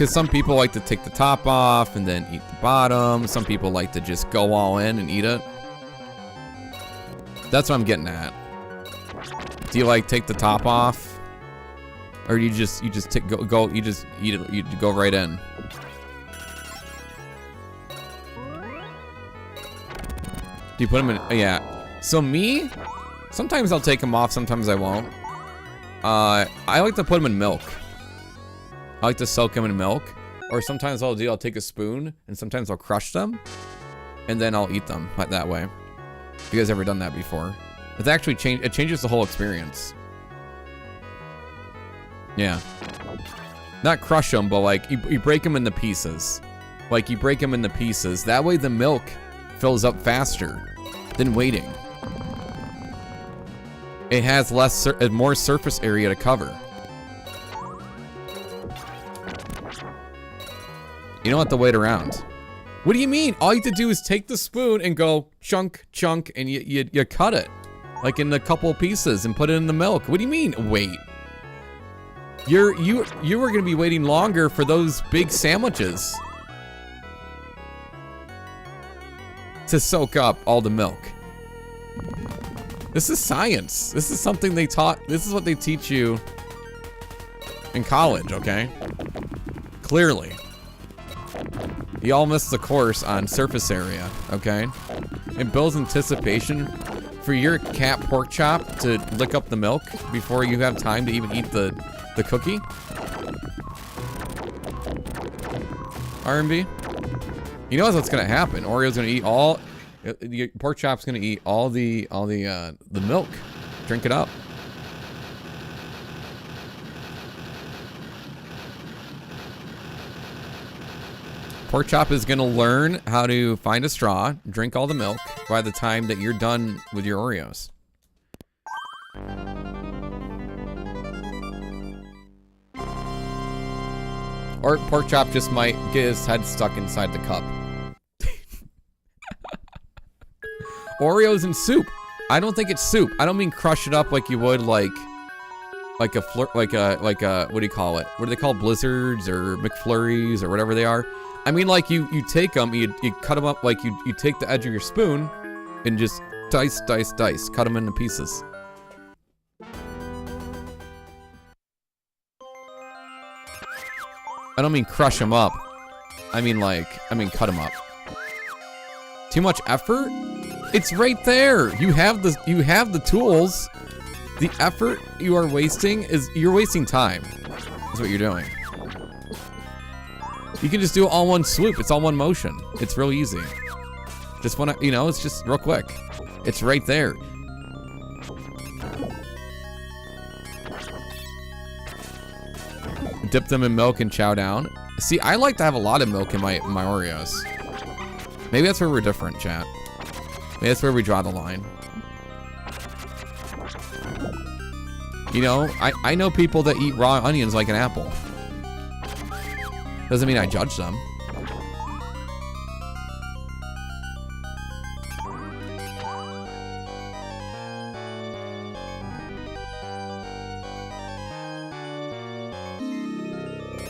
Because some people like to take the top off and then eat the bottom. Some people like to just go all in and eat it. That's what I'm getting at. Do you like take the top off, or you just you just eat it? You go right in. Do you put them in? Yeah. So me, sometimes I'll take them off, sometimes I won't. I like to put them in milk. I like to soak them in milk, or sometimes I'll take a spoon and sometimes I'll crush them, and then I'll eat them that way. You guys ever done that before? It's actually it changes the whole experience. Yeah. Not crush them, but like you break them into pieces. Like you break them into pieces. That way the milk fills up faster than waiting. It has more surface area to cover. You don't have to wait around. What do you mean? All you have to do is take the spoon and go chunk, chunk, and you cut it. Like in a couple pieces and put it in the milk. What do you mean, wait? You were gonna be waiting longer for those big sandwiches to soak up all the milk. This is science. This is something they taught. This is what they teach you in college, okay? Clearly. You all missed the course on surface area, okay? It builds anticipation for your cat pork chop to lick up the milk before you have time to even eat the cookie. R&B. You know what's gonna happen? Oreo's gonna eat all. The pork chop's gonna eat all the milk. Drink it up. Pork chop is gonna learn how to find a straw, drink all the milk by the time that you're done with your Oreos. Or pork chop just might get his head stuck inside the cup. Oreos and soup. I don't think it's soup. I don't mean crush it up like you would like a what do you call it? What do they call Blizzards or McFlurries or whatever they are? I mean, like you take them, you cut them up, like you take the edge of your spoon and just dice, cut them into pieces. I don't mean crush them up. I mean cut them up. Too much effort? It's right there. You have the tools. The effort you are wasting you're wasting time. That's what you're doing. You can just do it all one swoop. It's all one motion. It's real easy. Just wanna, it's just real quick. It's right there. Dip them in milk and chow down. See, I like to have a lot of milk in my Oreos. Maybe that's where we're different, chat. Maybe that's where we draw the line. I know people that eat raw onions like an apple. Doesn't mean I judge them.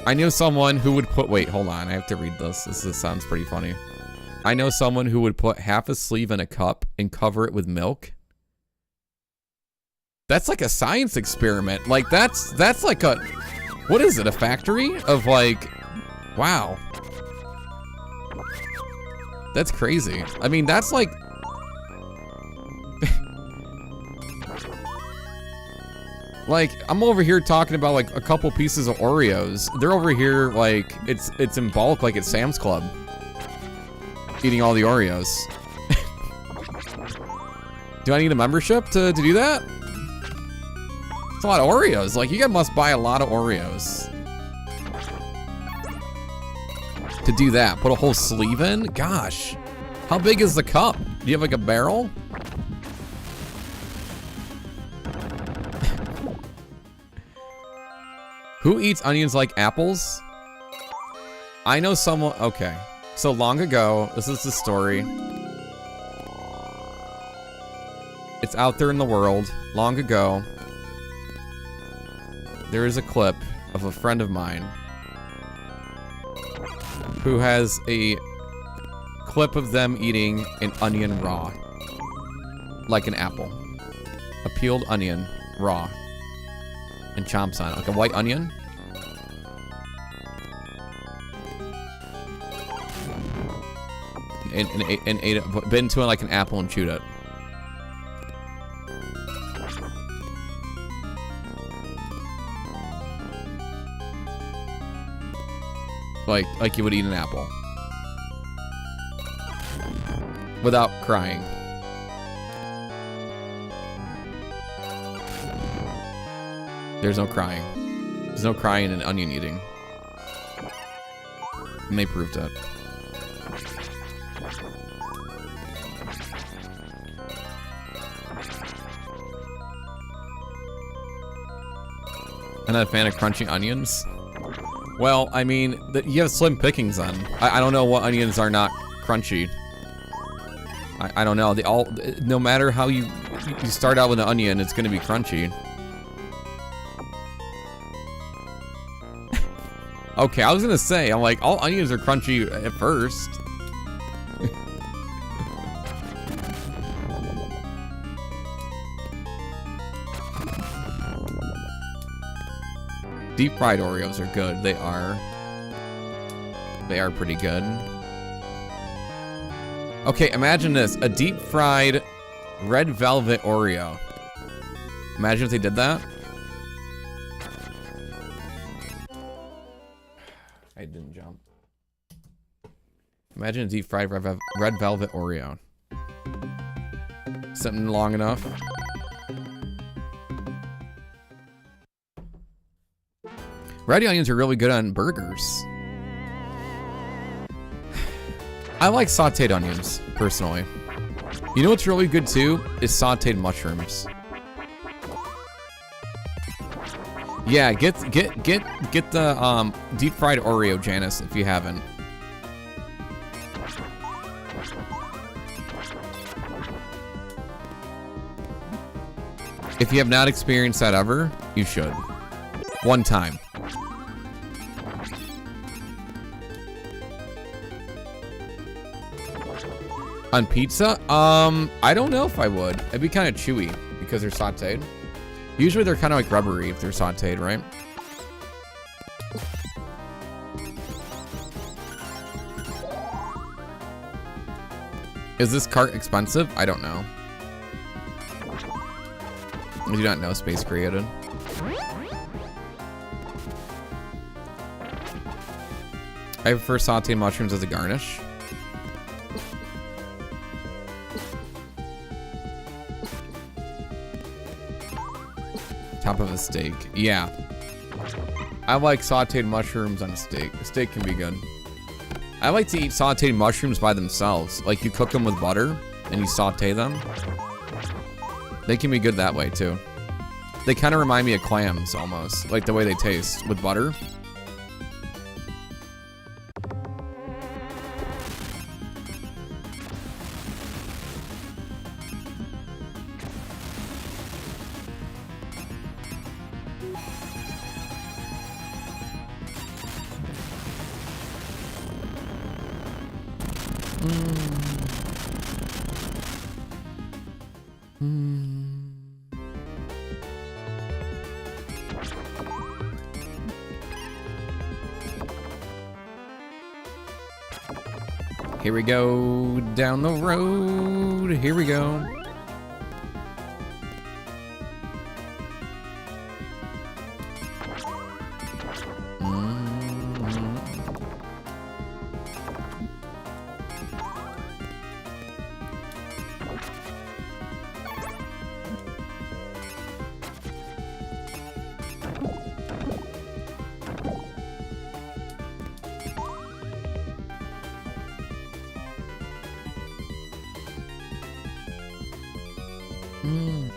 I know someone who would put, wait, hold on, I have to read this. This sounds pretty funny. I know someone who would put half a sleeve in a cup and cover it with milk. That's like a science experiment. Like that's like a, what is it, a factory of like, wow. That's crazy. I mean, that's like, like, I'm over here talking about like a couple pieces of Oreos. They're over here like, it's in bulk like at Sam's Club. Eating all the Oreos. Do I need a membership to do that? It's a lot of Oreos. Like, you guys must buy a lot of Oreos. To do that, put a whole sleeve in? Gosh. How big is the cup? Do you have like a barrel? Who eats onions like apples? I know someone, okay. So long ago, this is the story. It's out there in the world. Long ago, there is a clip of a friend of mine who has a clip of them eating an onion raw. Like an apple. A peeled onion, raw. And chomps on it. Like a white onion. And ate it, bit into it like an apple and chewed it. Like you would eat an apple. Without crying. There's no crying. There's no crying in onion eating. And they proved it. I'm not a fan of crunching onions. Well, I mean, you have slim pickings then. I don't know what onions are not crunchy. I don't know. They all, no matter how you start out with an onion, it's gonna be crunchy. Okay, I was gonna say, I'm like, all onions are crunchy at first. Deep fried Oreos are good. They are. They are pretty good. Okay, imagine this. A deep fried red velvet Oreo. Imagine if they did that. I didn't jump. Imagine a deep fried red velvet Oreo. Something long enough. Red onions are really good on burgers. I like sauteed onions, personally. You know what's really good too? Is sauteed mushrooms. Yeah, get the deep fried Oreo, Janice, if you haven't. If you have not experienced that ever, you should. One time. On pizza? I don't know if I would. It'd be kind of chewy because they're sauteed. Usually they're kind of like rubbery if they're sauteed, right? Is this cart expensive? I don't know. I do not know. Space created. I prefer sauteed mushrooms as a garnish. Top of a steak. Yeah. I like sauteed mushrooms on a steak. A steak can be good. I like to eat sauteed mushrooms by themselves. Like you cook them with butter and you saute them. They can be good that way too. They kind of remind me of clams almost. Like the way they taste with butter. Here we go, down the road. Here we go.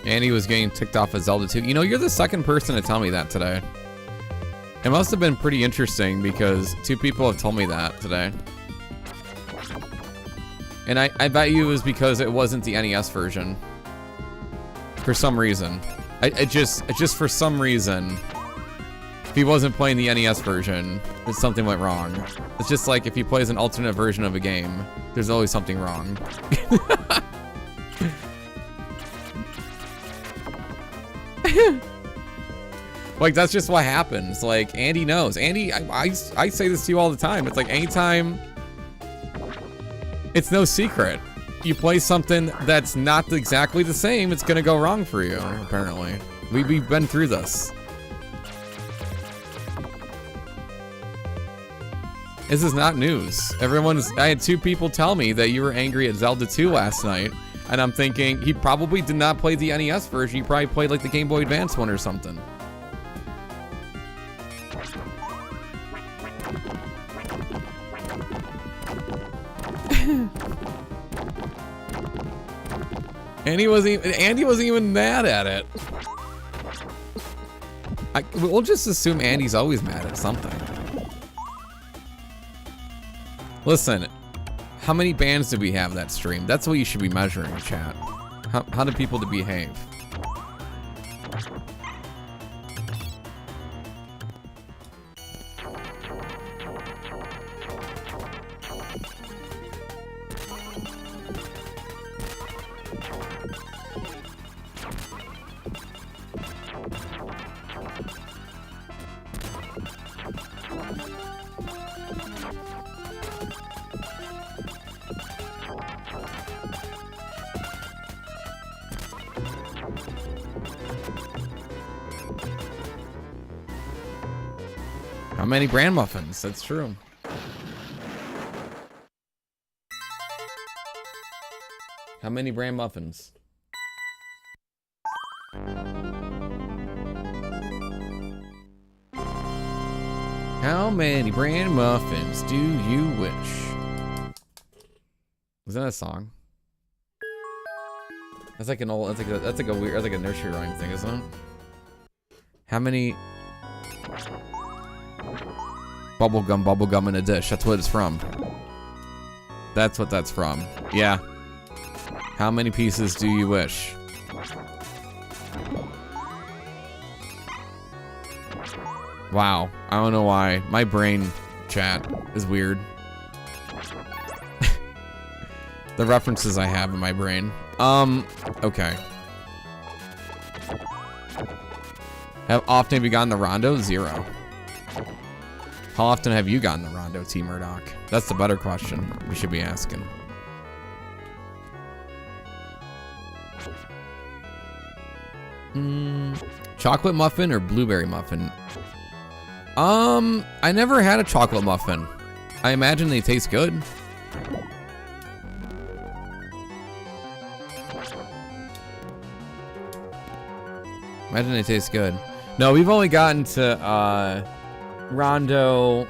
Andy was getting ticked off at Zelda 2. You know, you're the second person to tell me that today. It must have been pretty interesting because 2 people have told me that today. And I bet you it was because it wasn't the NES version. For some reason. It just for some reason, If he wasn't playing the NES version, then something went wrong. It's just like if he plays an alternate version of a game, there's always something wrong. Like, that's just what happens. Like, Andy knows. Andy, I say this to you all the time. It's like, anytime, it's no secret. You play something that's not exactly the same, it's gonna go wrong for you, apparently. We've been through this. This is not news. I had 2 people tell me that you were angry at Zelda 2 last night, and I'm thinking, he probably did not play the NES version, he probably played like the Game Boy Advance one or something. Andy wasn't even mad at it. We'll just assume Andy's always mad at something. Listen, how many bands do we have that stream? That's what you should be measuring, chat. How do people behave? How many bran muffins? That's true. How many bran muffins? How many bran muffins do you wish? Was that a song? That's like an old. That's like a weird. That's like a nursery rhyme thing, isn't it? How many? Bubblegum in a dish. That's what it's from. That's what that's from. Yeah. How many pieces do you wish? Wow. I don't know why. My brain chat is weird. The references I have in my brain. Okay. How often have you gotten the Rondo? 0. How often have you gotten the Rondo, T. Murdoch? That's the better question we should be asking. Chocolate muffin or blueberry muffin? I never had a chocolate muffin. I imagine they taste good. Imagine they taste good. No, we've only gotten to Rondo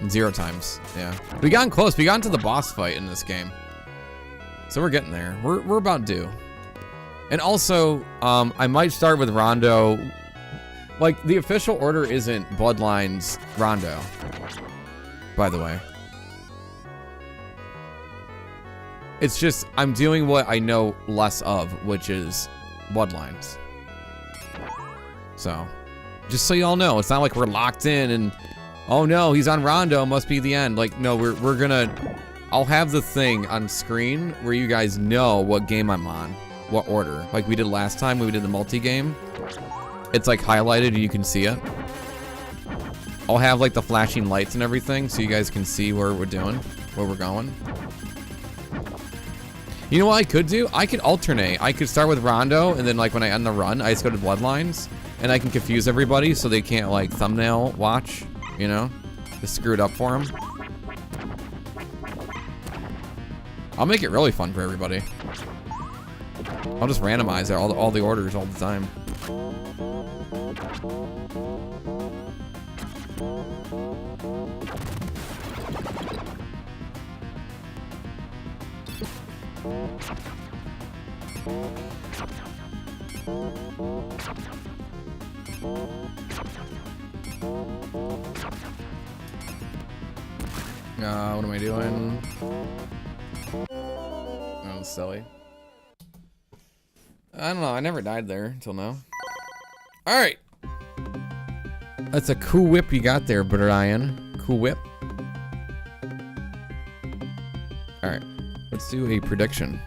0 times. Yeah, we gotten close. We got into the boss fight in this game, so we're getting there. We're about due. And also, I might start with Rondo. Like, the official order isn't Bloodlines Rondo, by the way. It's just I'm doing what I know less of, which is Bloodlines. So, just so y'all know, it's not like we're locked in and, oh no, he's on Rondo, must be the end. Like, no, we're gonna, I'll have the thing on screen where you guys know what game I'm on, what order. Like we did last time when we did the multi-game. It's like highlighted and you can see it. I'll have like the flashing lights and everything so you guys can see where we're doing, where we're going. You know what I could do? I could alternate. I could start with Rondo, and then like when I end the run, I just go to Bloodlines, and I can confuse everybody so they can't like thumbnail watch, you know? Just screw it up for them. I'll make it really fun for everybody. I'll just randomize all the orders all the time. What am I doing? Oh, silly. I don't know. I never died there until now. All right. That's a cool whip you got there, Brian. Cool whip. All right, let's do a prediction.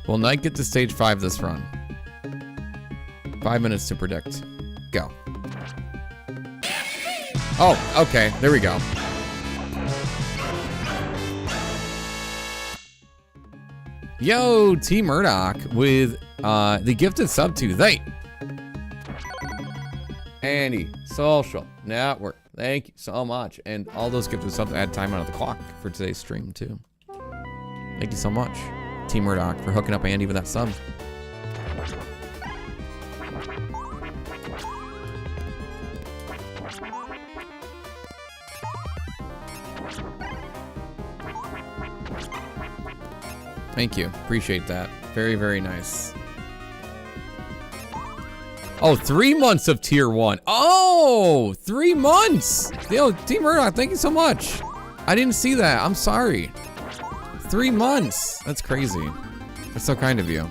Will Knight get to stage 5 this run? 5 minutes to predict. Go. Oh, okay. There we go. Yo, T Murdoch with the gifted sub to they. Andy, social network. Thank you so much. And all those gifted subs add time on the clock for today's stream too. Thank you so much, T Murdoch, for hooking up Andy with that sub. Thank you. Appreciate that. Very, very nice. Oh, 3 months of tier 1. Oh, 3 months. Yo, Team Murdoch, thank you so much. I didn't see that. I'm sorry. 3 months. That's crazy. That's so kind of you.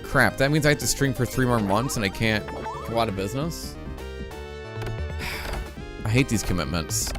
Crap, that means I have to stream for 3 more months and I can't go out of business? I hate these commitments.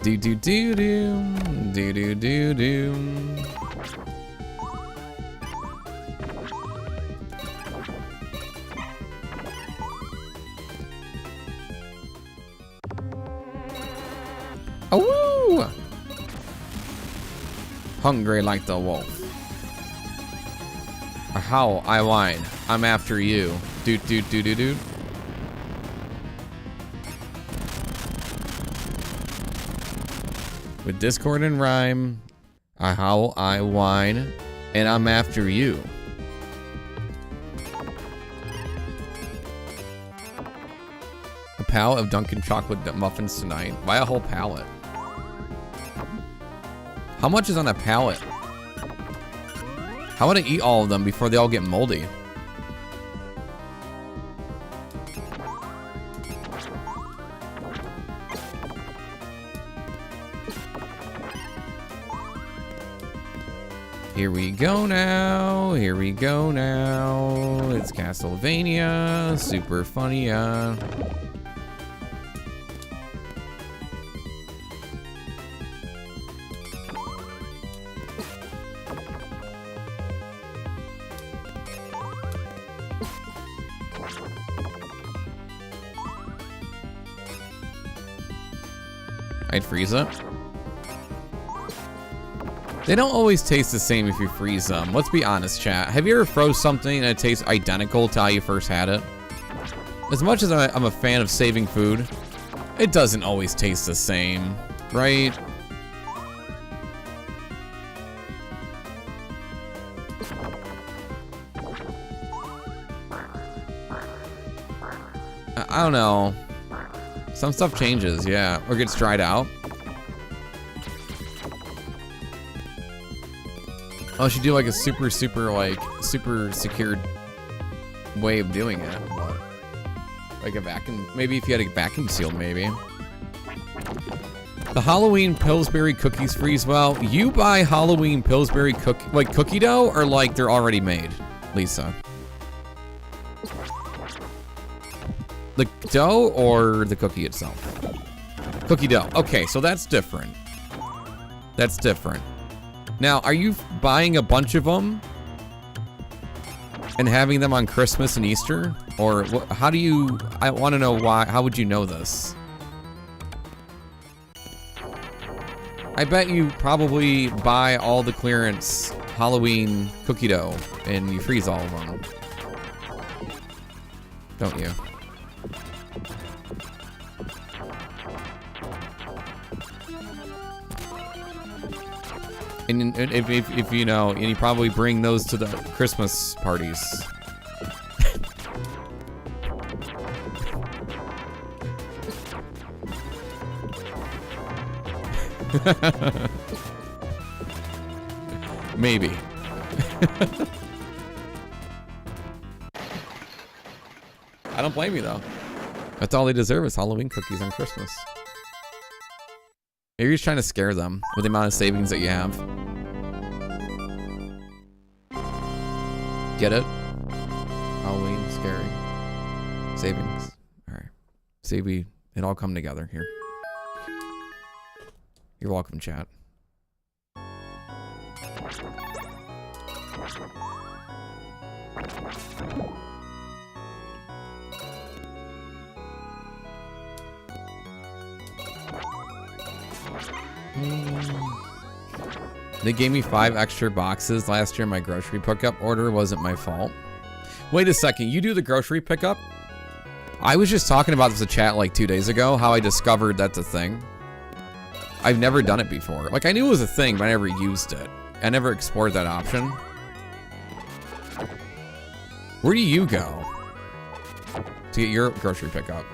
Do do do do do do do do. Oh, hungry like the wolf. How I whine. I'm after you. Do do do do do. With Discord and rhyme, I howl, I whine, and I'm after you. A pallet of Dunkin' chocolate muffins tonight. Buy a whole pallet. How much is on a pallet? How would I eat all of them before they all get moldy? Here we go now, here we go now. It's Castlevania, super funny, I'd freeze it. They don't always taste the same if you freeze them. Let's be honest, chat. Have you ever froze something and it tastes identical to how you first had it? As much as I'm a fan of saving food, it doesn't always taste the same, right? I don't know. Some stuff changes, yeah, or gets dried out. Oh, she do like a super secured way of doing it. But like a vacuum, maybe if you had a vacuum sealed, maybe. The Halloween Pillsbury cookies freeze well. You buy Halloween Pillsbury cookie dough, or like they're already made, Lisa? The dough or the cookie itself? Cookie dough. Okay, so that's different. That's different. Now, are you buying a bunch of them and having them on Christmas and Easter? Or how do you, I want to know why, how would you know this? I bet you probably buy all the clearance Halloween cookie dough and you freeze all of them. Don't you? And if you know, and you probably bring those to the Christmas parties. Maybe. I don't blame you though. That's all they deserve is Halloween cookies on Christmas. Maybe you're just trying to scare them with the amount of savings that you have. Get it? Halloween, scary. Savings. Alright. See, it all come together here. You're welcome, chat. They gave me 5 extra boxes last year. My grocery pickup order wasn't my fault. Wait a second, you do the grocery pickup? I was just talking about this in chat like 2 days ago, how I discovered that's a thing. I've never done it before. Like, I knew it was a thing, but I never used it. I never explored that option. Where do you go to get your grocery pickup?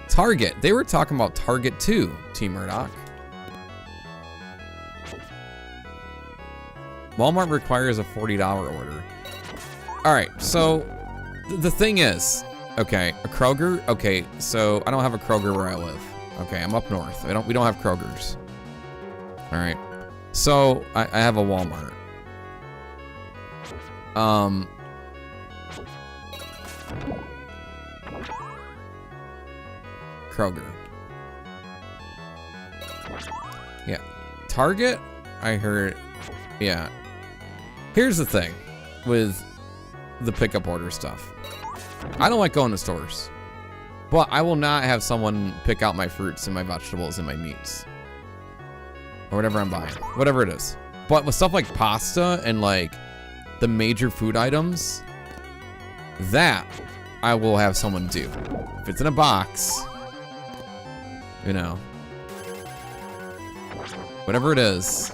Target. They were talking about Target too, Team Murdoch. Walmart requires a $40 order. All right, so the thing is, okay, a Kroger. Okay, so I don't have a Kroger where I live. Okay, I'm up north. We don't have Krogers. All right, so I have a Walmart. Kroger. Yeah. Target, I heard. Yeah. Here's the thing with the pickup order stuff. I don't like going to stores, but I will not have someone pick out my fruits and my vegetables and my meats or whatever I'm buying, whatever it is. But with stuff like pasta and like the major food items, that I will have someone do. If it's in a box, you know, whatever it is.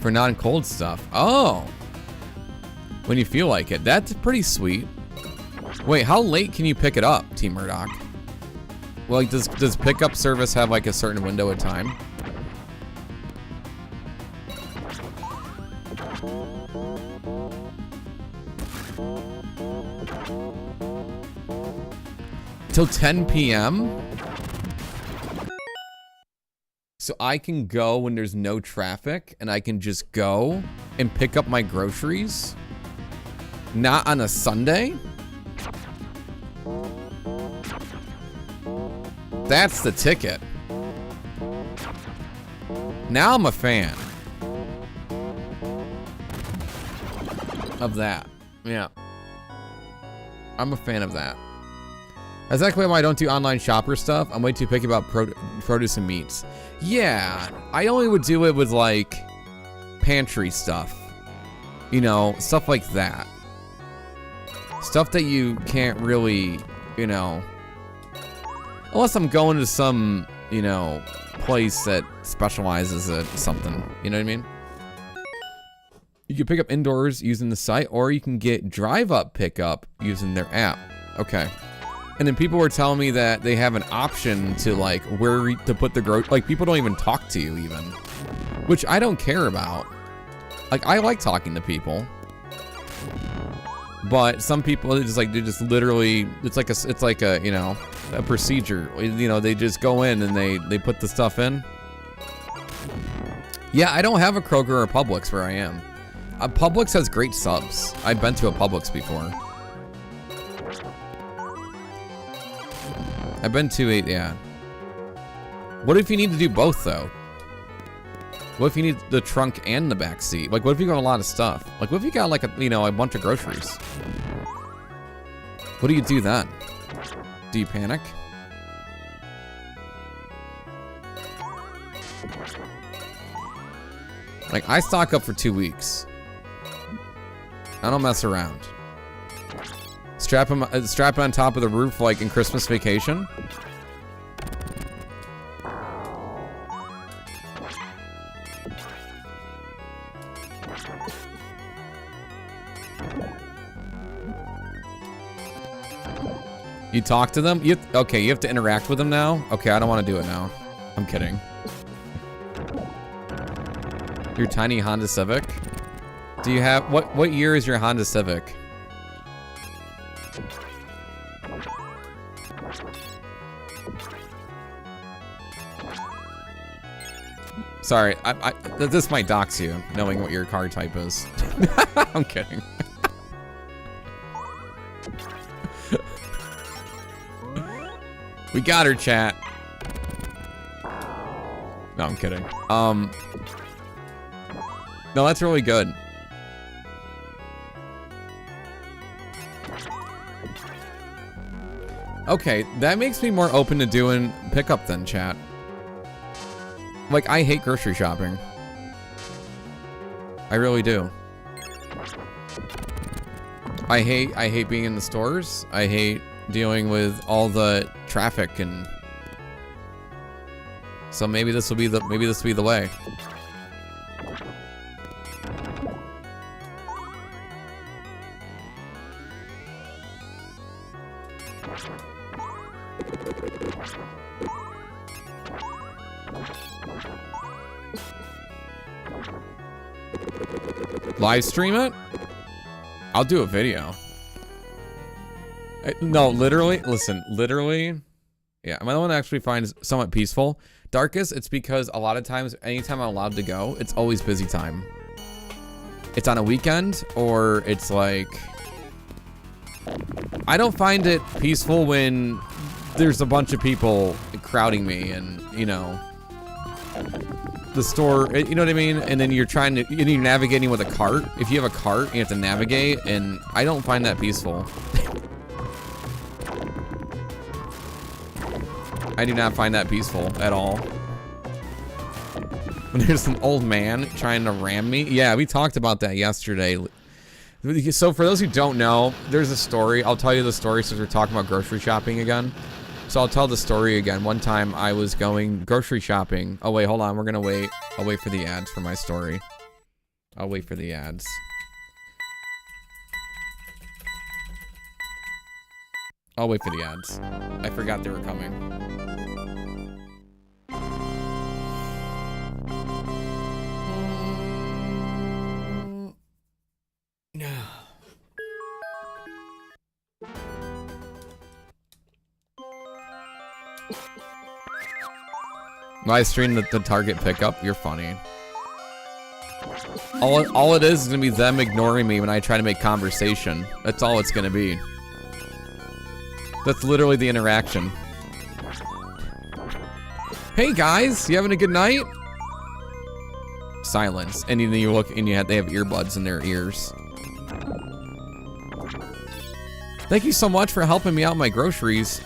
For non-cold stuff. Oh, when you feel like it. That's pretty sweet. Wait, how late can you pick it up, Team Murdoch? Well, like, does pickup service have like a certain window of time? Till 10 p.m.? So I can go when there's no traffic and I can just go and pick up my groceries? Not on a Sunday? That's the ticket. Now I'm a fan of that. Yeah. I'm a fan of that. That's exactly why I don't do online shopper stuff. I'm way too picky about produce and meats. Yeah, I only would do it with like pantry stuff. You know, stuff like that. Stuff that you can't really, you know, unless I'm going to some, you know, place that specializes in something. You know what I mean? You can pick up indoors using the site, or you can get drive-up pickup using their app. Okay. And then people were telling me that they have an option to like where to put the like people don't even talk to you even, which I don't care about. Like, I like talking to people, but some people they just literally it's like a you know, a procedure. You know, they just go in and they put the stuff in. Yeah, I don't have a Kroger or a Publix where I am. Publix has great subs. I've been to a Publix before. I've been to a, yeah. What if you need to do both though? What if you need the trunk and the back seat? Like, what if you got a lot of stuff? Like, what if you got like a, you know, a bunch of groceries? What do you do then? Do you panic? Like, I stock up for 2 weeks. I don't mess around. Strap it on top of the roof like in Christmas Vacation. You talk to them? Okay, you have to interact with them now? Okay, I don't want to do it now. I'm kidding. Your tiny Honda Civic? Do you have... What year is your Honda Civic? Sorry, this might dox you, knowing what your car type is. I'm kidding. We got her, chat. No, I'm kidding. No, that's really good. Okay, that makes me more open to doing pickup then, chat. Like, I hate grocery shopping. I really do. I hate being in the stores. I hate dealing with all the traffic, and so maybe this will be the way. Live stream it? I'll do a video. No, literally, listen, literally, yeah, am I the one that actually finds somewhat peaceful? Darkest, it's because a lot of times, anytime I'm allowed to go, it's always busy time. It's on a weekend, or it's like, I don't find it peaceful when there's a bunch of people crowding me and, you know, the store, you know what I mean? And then you're navigating with a cart. If you have a cart, you have to navigate, and I don't find that peaceful. I do not find that peaceful at all. When there's an old man trying to ram me. Yeah, we talked about that yesterday. So for those who don't know, there's a story. I'll tell you the story since we're talking about grocery shopping again. So I'll tell the story again. One time I was going grocery shopping. Oh wait, hold on. We're gonna wait. I'll wait for the ads for my story. I'll wait for the ads. I'll wait for the ads. I forgot they were coming. No. Live stream the Target pickup. You're funny. All it is gonna be them ignoring me when I try to make conversation. That's all it's gonna be. That's literally the interaction. Hey guys, you having a good night? Silence. And then you look and they have earbuds in their ears. Thank you so much for helping me out with my groceries.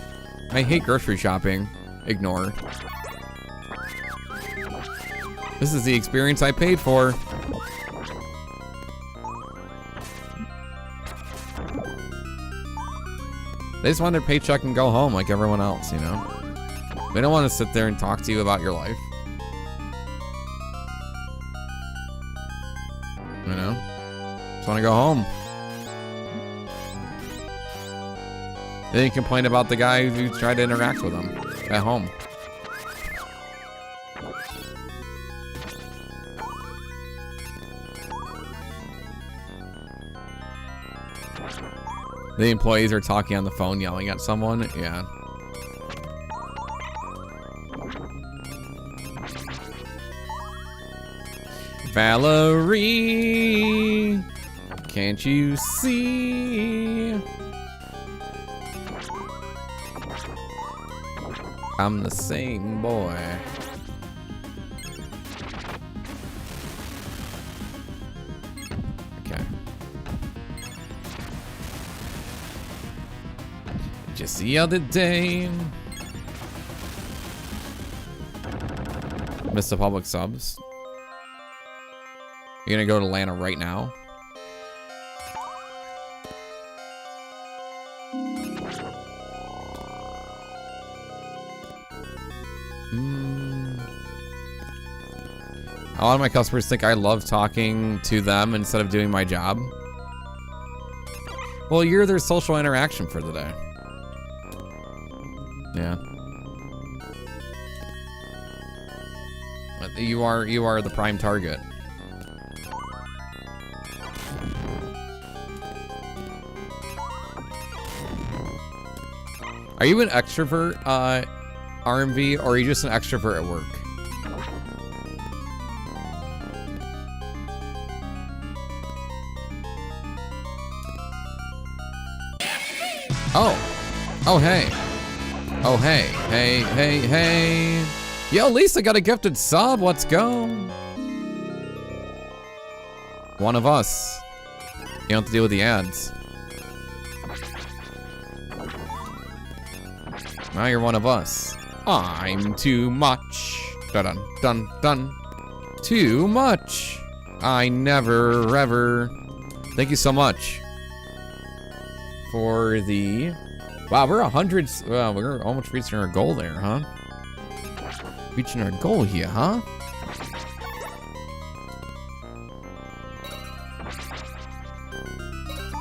I hate grocery shopping. Ignore. This is the experience I paid for. They just want their paycheck and go home like everyone else, you know? They don't want to sit there and talk to you about your life. You know? Just want to go home. Then you complain about the guy who tried to interact with them at home. The employees are talking on the phone, yelling at someone. Yeah. Valerie, can't you see? I'm the same boy. Just the other day. Missed the public subs. You're gonna go to Atlanta right now? A lot of my customers think I love talking to them instead of doing my job. Well, you're their social interaction for the day. Yeah. You are the prime target. Are you an extrovert, RMV, or are you just an extrovert at work? Oh, hey. Oh, hey. Hey. Yo, Lisa got a gifted sub. Let's go. One of us. You don't have to deal with the ads. Now you're one of us. I'm too much. Dun. Too much. I never, ever. Thank you so much. For the... Wow, we're 100... Well, we're almost reaching our goal there, huh? Reaching our goal here, huh?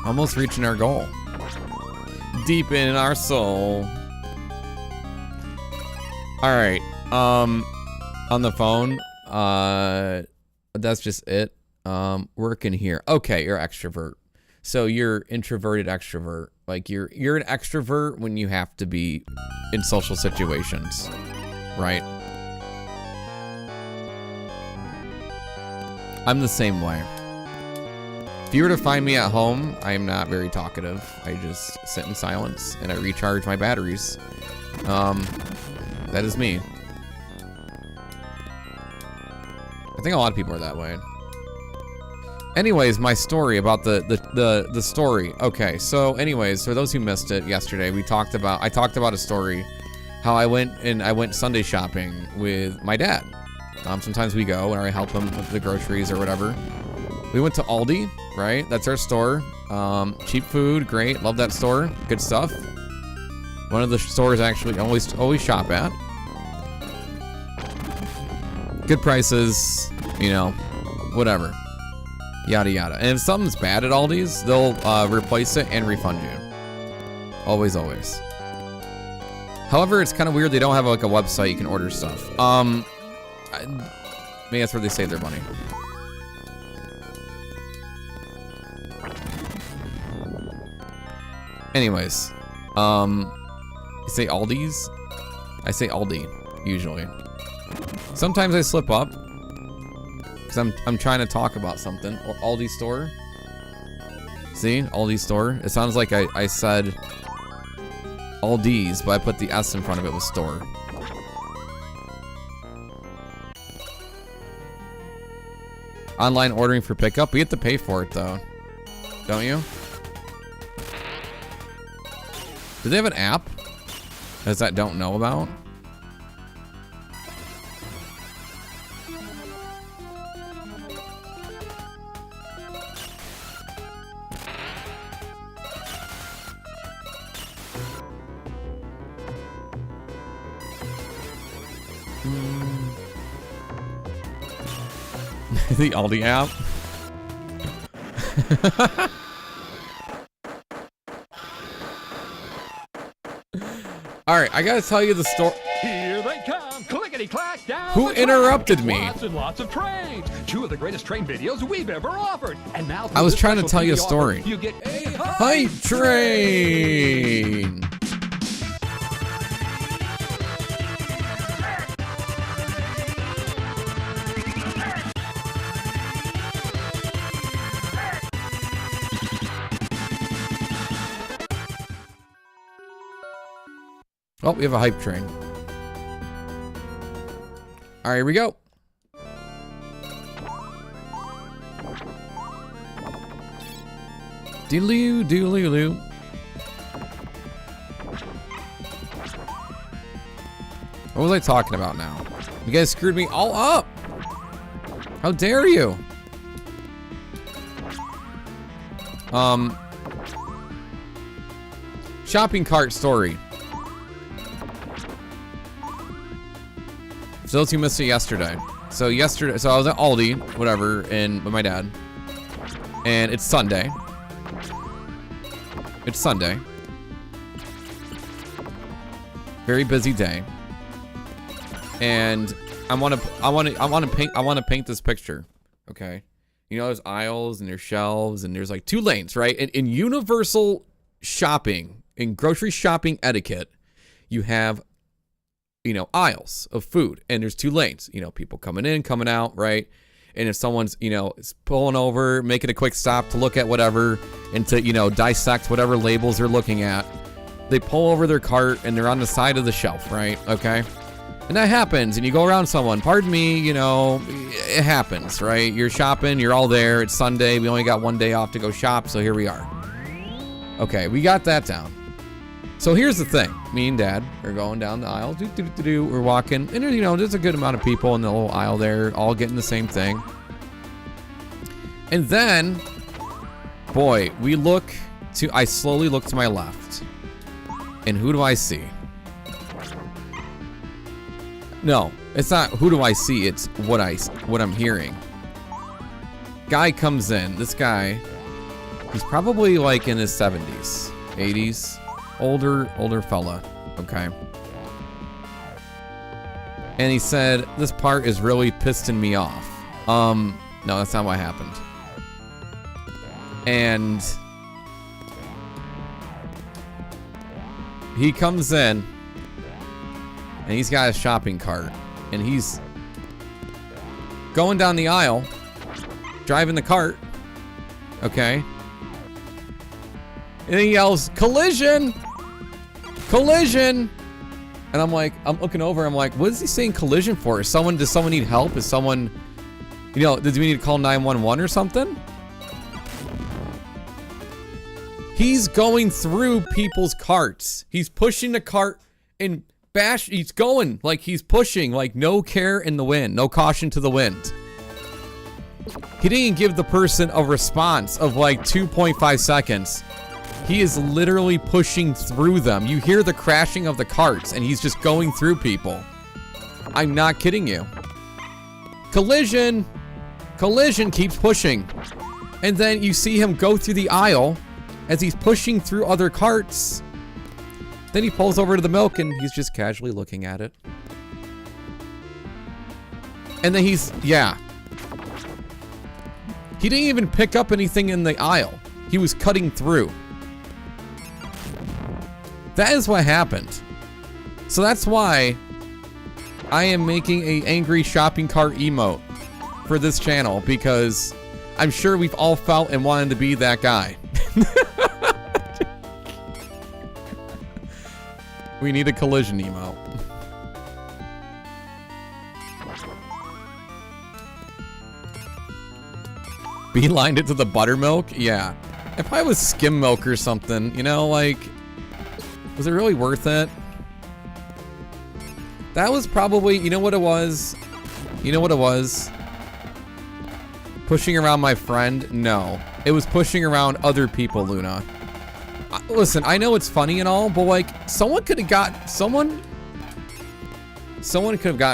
Almost reaching our goal. Deep in our soul. Alright, on the phone, that's just it. Working here. Okay, you're extrovert. So you're introverted extrovert. Like you're an extrovert when you have to be in social situations, right? I'm the same way. If you were to find me at home, I am not very talkative. I just sit in silence and I recharge my batteries. That is me. I think a lot of people are that way. Anyways, my story about the story. Okay, so anyways, for those who missed it yesterday, I talked about a story, how I went Sunday shopping with my dad. Sometimes we go and I help him with the groceries or whatever. We went to Aldi, right? That's our store. Cheap food, great, love that store, good stuff. One of the stores I actually always shop at. Good prices, you know, whatever. Yada yada. And if something's bad at Aldi's, they'll replace it and refund you. Always. However, it's kind of weird they don't have like a website you can order stuff. Maybe that's where they save their money. Anyways, you say Aldi's? I say Aldi usually. Sometimes I slip up. Because I'm trying to talk about something. Or Aldi store. See? Aldi store. It sounds like I said Aldi's, but I put the S in front of it with store. Online ordering for pickup. We have to pay for it though. Don't you? Do they have an app? That I don't know about? The Aldi app. All right, I gotta tell you the story. Here they come, clickety clack down. Who interrupted me? Lots and lots of trains. Two of the greatest train videos we've ever offered. And now I was trying to tell you a story. You get a Hype train. Oh, we have a hype train. All right, here we go. Doodaloo, doodaloo. What was I talking about now? You guys screwed me all up. How dare you? Shopping cart story. For those who missed it yesterday. So I was at Aldi, whatever, and with my dad. And it's Sunday. It's Sunday. Very busy day. And I want to paint this picture. Okay. You know, there's aisles and there's shelves and there's like 2 lanes, right? In universal shopping, in grocery shopping etiquette, you have, you know, aisles of food and there's 2 lanes, you know, people coming in, coming out, right? And if someone's, you know, is pulling over, making a quick stop to look at whatever and to, you know, dissect whatever labels they're looking at, they pull over their cart and they're on the side of the shelf, right? Okay. And that happens, and you go around someone, pardon me, you know, it happens, right? You're shopping, you're all there, it's Sunday, we only got 1 day off to go shop, so here we are. Okay, we got that down. So here's the thing, me and Dad are going down the aisle, we're walking, and you know, there's a good amount of people in the little aisle there, all getting the same thing. And then, boy, I slowly look to my left, and who do I see? No, it's not who do I see, it's what I'm hearing. Guy comes in, this guy, he's probably like in his 70s, 80s, older fella, okay? And he said, this part is really pissing me off. No, that's not what happened. And he comes in, and he's got a shopping cart, and he's going down the aisle, driving the cart, okay? And he yells, collision! Collision! And I'm looking over, I'm like, what is he saying collision for? Does someone need help? Is someone, you know, do we need to call 911 or something? He's going through people's carts. He's pushing the cart and he's going like he's pushing, like no care in the wind, no caution to the wind. He didn't give the person a response of like 2.5 seconds. He is literally pushing through them. You hear the crashing of the carts and he's just going through people. I'm not kidding you. Collision! Collision keeps pushing. And then you see him go through the aisle as he's pushing through other carts. Then he pulls over to the milk and he's just casually looking at it. And then yeah. He didn't even pick up anything in the aisle. He was cutting through. That is what happened. So that's why I am making an angry shopping cart emote for this channel, because I'm sure we've all felt and wanted to be that guy. We need a collision emote. Beelined it to the buttermilk? Yeah. If I was skim milk or something, you know, like, was it really worth it? That was probably, you know what it was? You know what it was? Pushing around my friend? No. It was pushing around other people, Luna. Listen, I know it's funny and all, but like, someone could have gotten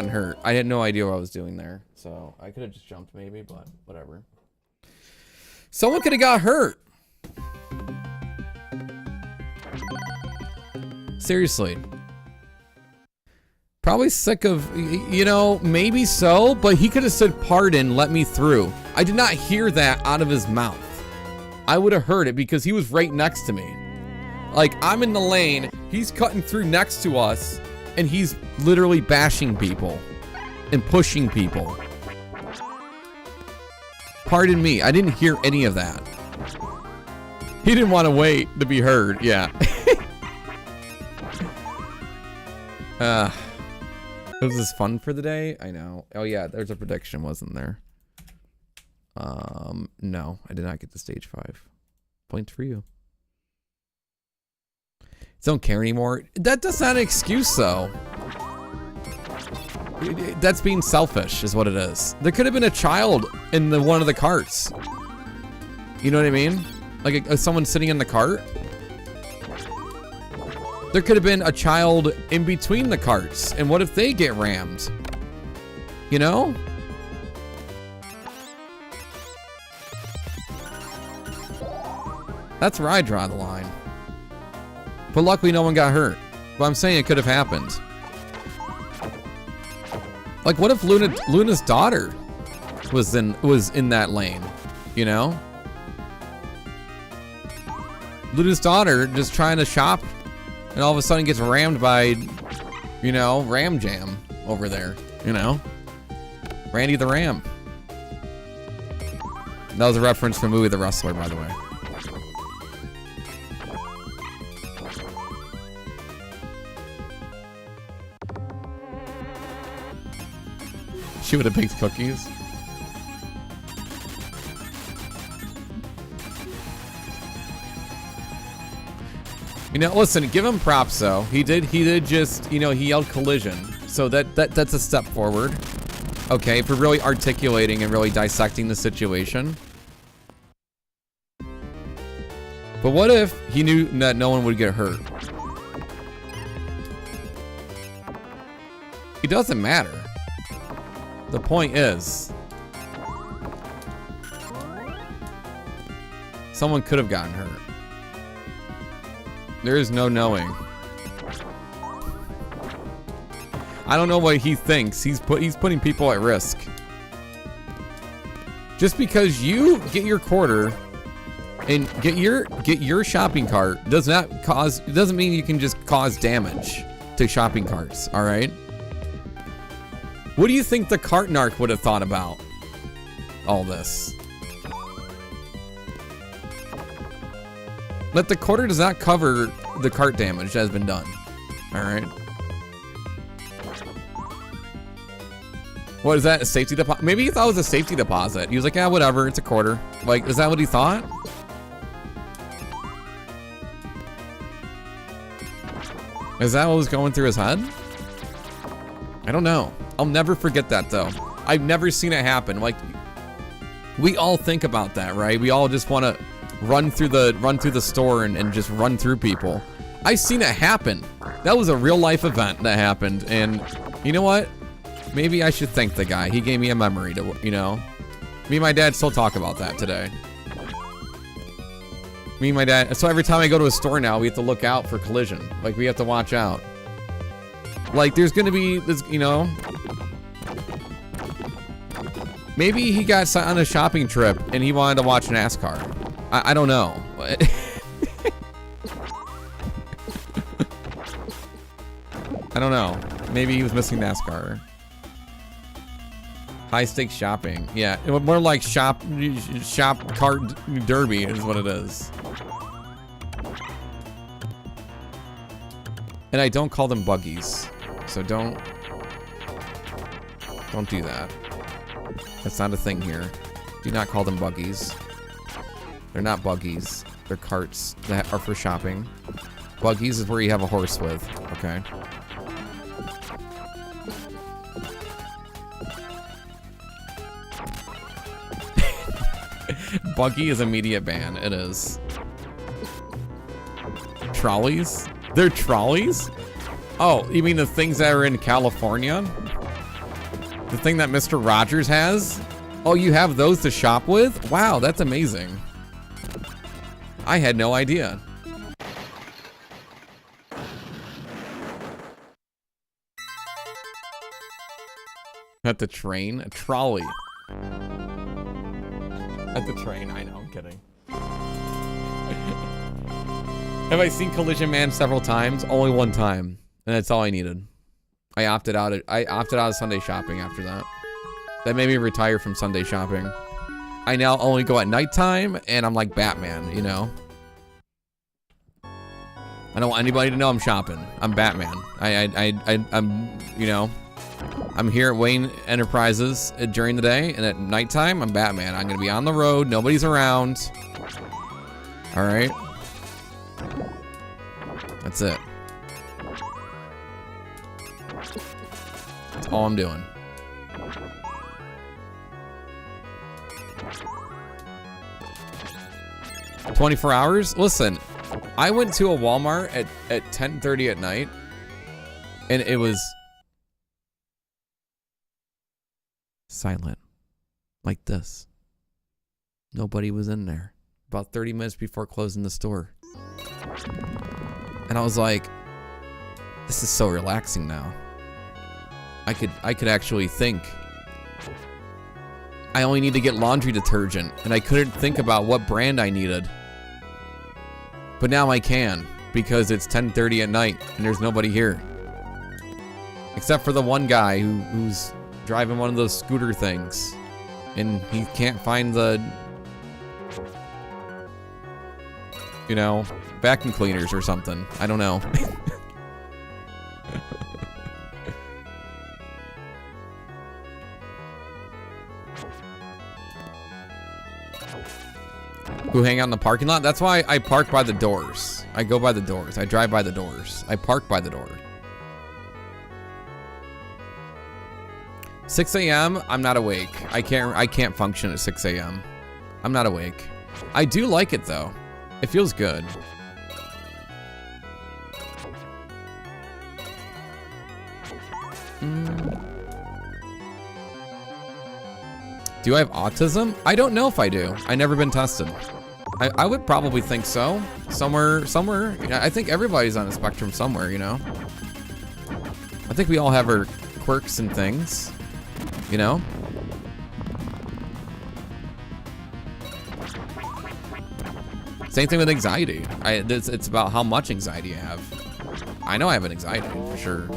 hurt. I had no idea what I was doing there, so I could have just jumped maybe, but whatever. Someone could have got hurt. Seriously. Probably sick of, you know, maybe so, but he could have said, pardon, let me through. I did not hear that out of his mouth. I would have heard it because he was right next to me. Like, I'm in the lane, he's cutting through next to us, and he's literally bashing people and pushing people. Pardon me, I didn't hear any of that. He didn't want to wait to be heard, yeah. Was this fun for the day? I know. Oh yeah, there's a prediction, wasn't there? No, I did not get to stage 5. Point for you. Don't care anymore. That's not an excuse, though. That's being selfish, is what it is. There could have been a child in one of the carts. You know what I mean? Like someone sitting in the cart. There could have been a child in between the carts, and what if they get rammed? You know? That's where I draw the line. But luckily no one got hurt. But I'm saying it could have happened. Like what if Luna's daughter was in that lane, you know? Luna's daughter just trying to shop and all of a sudden gets rammed by, you know, Ram Jam over there, you know? Randy the Ram. That was a reference from Movie The Wrestler, by the way. She would have baked cookies. You know, listen, give him props though. He did just, you know, he yelled collision. So that's a step forward. Okay, for really articulating and really dissecting the situation. But what if he knew that no one would get hurt? It doesn't matter. The point is, someone could have gotten hurt. There is no knowing. I don't know what he thinks. He's putting people at risk. Just because you get your quarter and get your shopping cart doesn't mean you can just cause damage to shopping carts, all right? What do you think the cart narc would have thought about all this? But the quarter does not cover the cart damage that has been done. All right. What is that? A safety deposit? Maybe he thought it was a safety deposit. He was like, yeah, whatever. It's a quarter. Like, is that what he thought? Is that what was going through his head? I don't know. I'll never forget that though. I've never seen it happen. Like, we all think about that, right? We all just want to run through the store and just run through people. I've seen it happen. That was a real life event that happened, and you know what? Maybe I should thank the guy. He gave me a memory to, you know. Me and my dad still talk about that today. Me and my dad. So every time I go to a store now, we have to look out for collision. Like, we have to watch out. Like, there's gonna be this, you know. Maybe he got on a shopping trip and he wanted to watch NASCAR. I don't know. I don't know. Maybe he was missing NASCAR. High stakes shopping. Yeah, more like shop cart derby is what it is. And I don't call them buggies, so don't do that. That's not a thing here. Do not call them buggies. They're not buggies. They're carts that are for shopping. Buggies is where you have a horse with, okay? Buggy is immediate ban. It is. Trolleys? They're trolleys? Oh, you mean the things that are in California? The thing that Mr. Rogers has? Oh, you have those to shop with? Wow, that's amazing. I had no idea. At the train? A trolley. At the train, I know, I'm kidding. Have I seen Collision Man several times? Only one time. And that's all I needed. I opted out of Sunday shopping after that. That made me retire from Sunday shopping. I now only go at nighttime, and I'm like Batman, you know? I don't want anybody to know I'm shopping. I'm Batman. I'm, you know, I'm here at Wayne Enterprises during the day, and at nighttime, I'm Batman. I'm gonna be on the road, nobody's around. All right? That's it. That's all I'm doing. 24 hours? Listen, I went to a Walmart at 10:30 at night, and it was silent, like this. Nobody was in there. About 30 minutes before closing the store. And I was like, this is so relaxing now. I could actually think. I only need to get laundry detergent, and I couldn't think about what brand I needed. But now I can, because it's 10:30 at night and there's nobody here. Except for the one guy who's driving one of those scooter things, and he can't find the, you know, vacuum cleaners or something. I don't know. Who hang out in the parking lot? That's why I park by the doors. I go by the doors. I drive by the doors. I park by the door. 6 a.m. I'm not awake. I can't function at 6 a.m. I'm not awake. I do like it though. It feels good. Do I have autism? I don't know if I do. I've never been tested. I would probably think so. Somewhere. I think everybody's on a spectrum somewhere, you know? I think we all have our quirks and things, you know? Same thing with anxiety. It's about how much anxiety you have. I know I have an anxiety, for sure.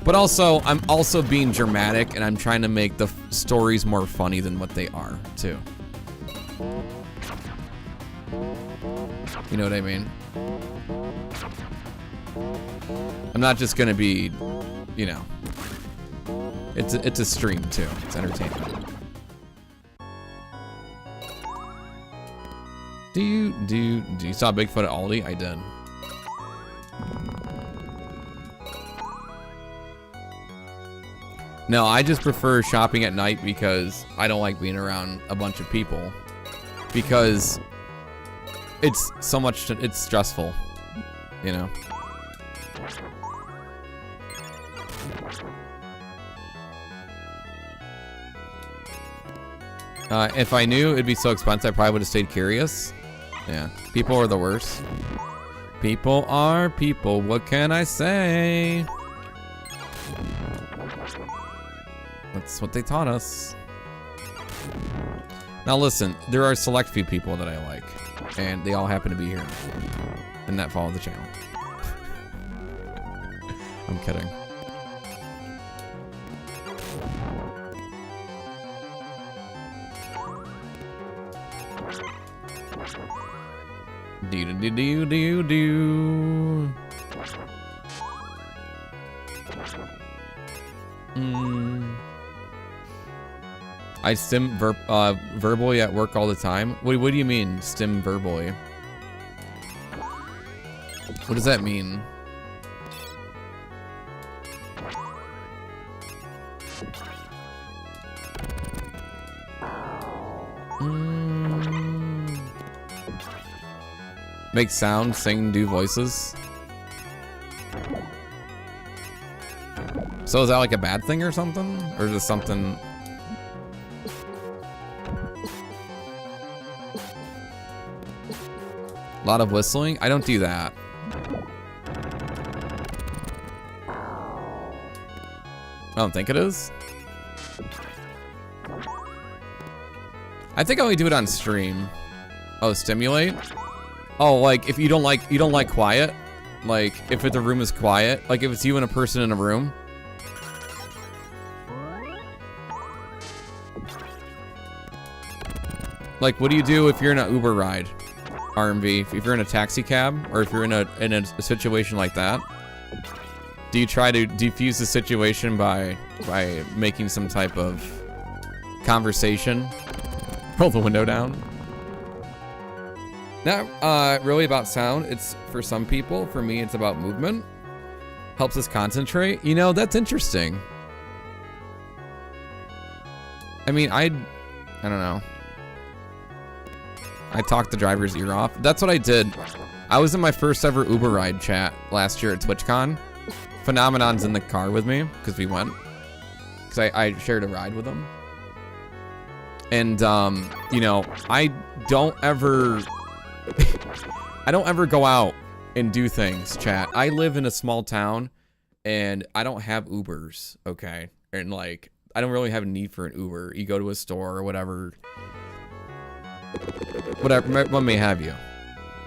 But also, I'm also being dramatic, and I'm trying to make the stories more funny than what they are, too. You know what I mean? I'm not just gonna be, you know. It's a stream, too. It's entertainment. Do you saw Bigfoot at Aldi? I did. No, I just prefer shopping at night because I don't like being around a bunch of people. Because it's it's stressful, you know? If I knew it'd be so expensive, I probably would have stayed curious. Yeah, people are the worst. People are people, what can I say? That's what they taught us. Now listen, there are select few people that I like, and they all happen to be here and that follow the channel. I'm kidding. Do. I stim verbally at work all the time. What do you mean, stim verbally? What does that mean? Make sound, sing, do voices. So is that like a bad thing or something? Or is it something? A lot of whistling? I don't do that. I don't think it is. I think I only do it on stream. Oh, stimulate? Oh, like if you don't like quiet, like if the room is quiet, like if it's you and a person in a room. Like, what do you do if you're in an Uber ride, RMV? If you're in a taxi cab, or if you're in a situation like that, do you try to defuse the situation by making some type of conversation? Roll the window down. Not really about sound. It's for some people. For me, it's about movement. Helps us concentrate. You know, that's interesting. I mean, I don't know. I talked the driver's ear off. That's what I did. I was in my first ever Uber ride chat last year at TwitchCon. Phenomenon's in the car with me because we went. Because I shared a ride with him. And, you know, I don't ever go out and do things, chat. I live in a small town and I don't have Ubers, okay? And like, I don't really have a need for an Uber. You go to a store or whatever, what may have you.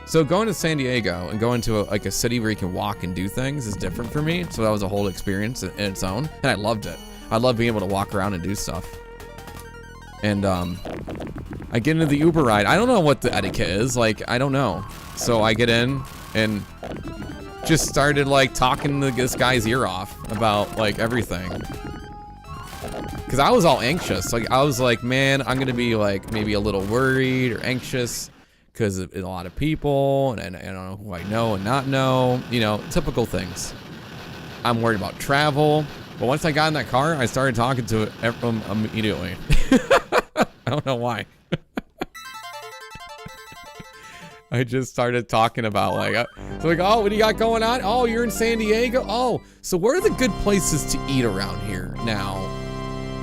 So going to San Diego and going to like a city where you can walk and do things is different for me. So that was a whole experience in its own, and I loved it. I love being able to walk around and do stuff. And I get into the Uber ride. I don't know what the etiquette is. Like, I don't know. So I get in and just started like talking to this guy's ear off about like everything. Cause I was all anxious. Like I was like, man, I'm gonna be like maybe a little worried or anxious because a lot of people and I don't know who I know and not know. You know, typical things. I'm worried about travel. But once I got in that car, I started talking to him immediately. I don't know why. I just started talking about like, so like, oh, what do you got going on? Oh, you're in San Diego? Oh, so where are the good places to eat around here now?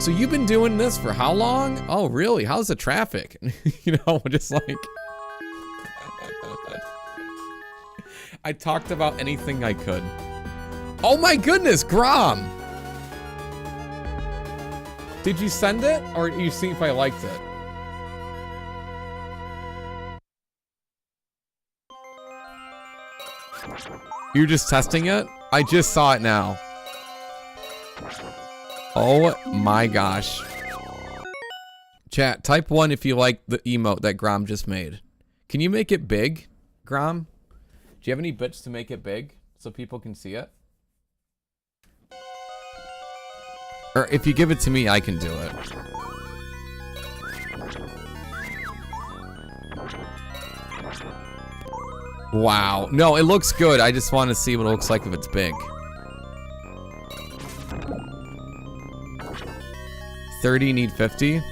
So you've been doing this for how long? Oh, really? How's the traffic? You know, just like, I talked about anything I could. Oh my goodness, Grom! Did you send it, or you see if I liked it? You're just testing it? I just saw it now. Oh my gosh. Chat, type 1 if you like the emote that Grom just made. Can you make it big, Grom? Do you have any bits to make it big so people can see it? Or if you give it to me, I can do it. Wow. No, it looks good. I just want to see what it looks like if it's big. 30 need 50.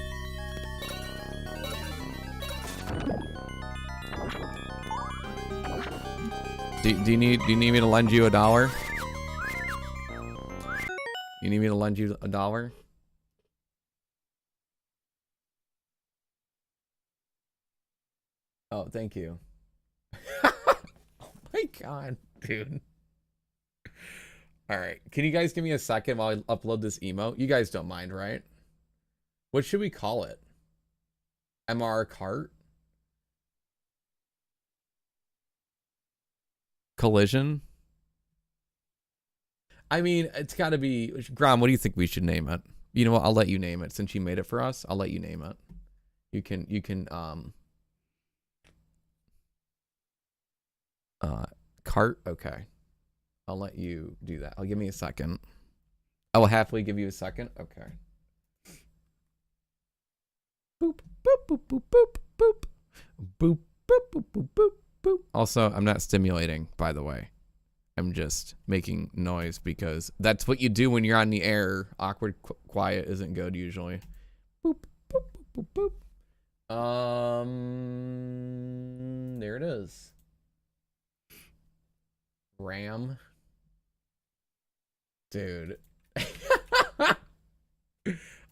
Do you need me to lend you $1? You need me to lend you $1? Oh, thank you. Oh my god, dude. Alright, can you guys give me a second while I upload this emote? You guys don't mind, right? What should we call it? MR cart? Collision? I mean, it's gotta be... Grom, what do you think we should name it? You know what, I'll let you name it. Since you made it for us, I'll let you name it. You can, cart? Okay. I'll let you do that. I'll give me a second. I will happily give you a second. Okay. Boop, boop, boop, boop, boop, boop. Boop, boop, boop, boop, boop, boop. Also, I'm not stimulating, by the way. I'm just making noise because that's what you do when you're on the air. Awkward quiet isn't good usually. Boop, boop, boop, boop, boop. There it is. Ram. Dude.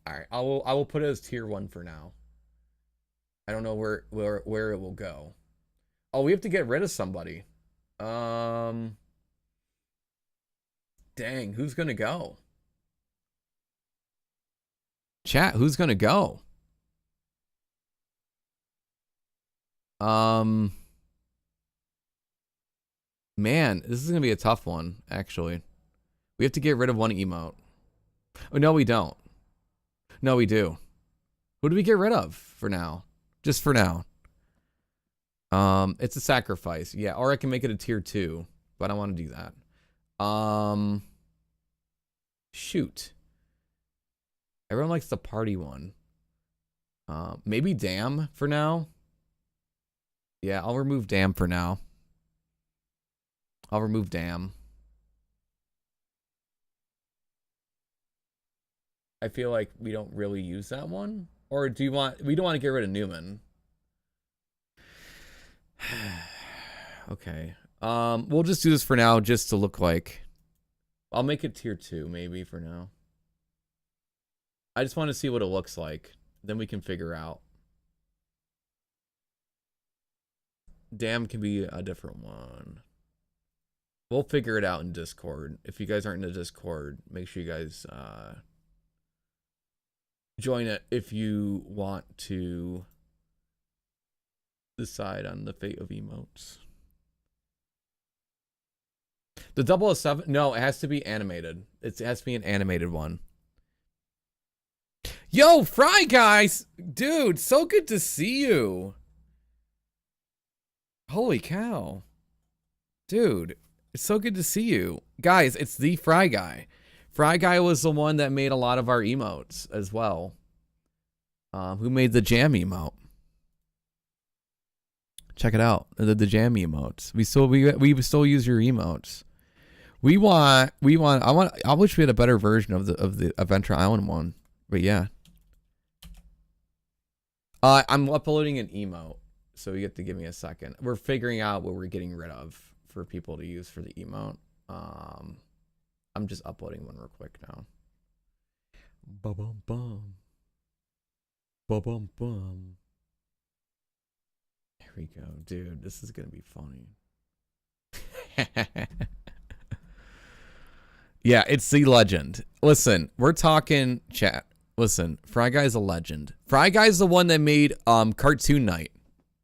Alright, I will put it as tier 1 for now. I don't know where it will go. Oh, we have to get rid of somebody. Dang, who's gonna go? Chat, who's gonna go? Man, this is gonna be a tough one, actually. We have to get rid of one emote. Oh, no, we don't. No, we do. Who do we get rid of for now? Just for now. It's a sacrifice. Yeah, or I can make it a tier 2, but I don't want to do that. Shoot. Everyone likes the party one. Maybe Damn for now. Yeah, I'll remove Damn for now. I'll remove Damn. I feel like we don't really use that one. Or do you want... We don't want to get rid of Newman. Okay. We'll just do this for now just to look like... I'll make it tier 2 maybe for now. I just want to see what it looks like. Then we can figure out. Damn can be a different one. We'll figure it out in Discord. If you guys aren't in the Discord, make sure you guys join it if you want to decide on the fate of emotes. The 007? No, it has to be animated. It has to be an animated one. Yo, Fry Guys! Dude, so good to see you. Holy cow. Dude, it's so good to see you. Guys, it's the Fry Guy. Fry Guy was the one that made a lot of our emotes as well. Who made the jam emote? Check it out. The jam emotes. We still use your emotes. I wish we had a better version of the Adventure Island one. But yeah. I'm uploading an emote, so you have to give me a second. We're figuring out what we're getting rid of for people to use for the emote. I'm just uploading one real quick now. Ba-bum bum. Ba-bum bum. Here we go. Dude, this is gonna be funny. Yeah, it's the legend. Listen, we're talking chat. Listen, Fry Guy's a legend. Fry Guy's the one that made Cartoon Night,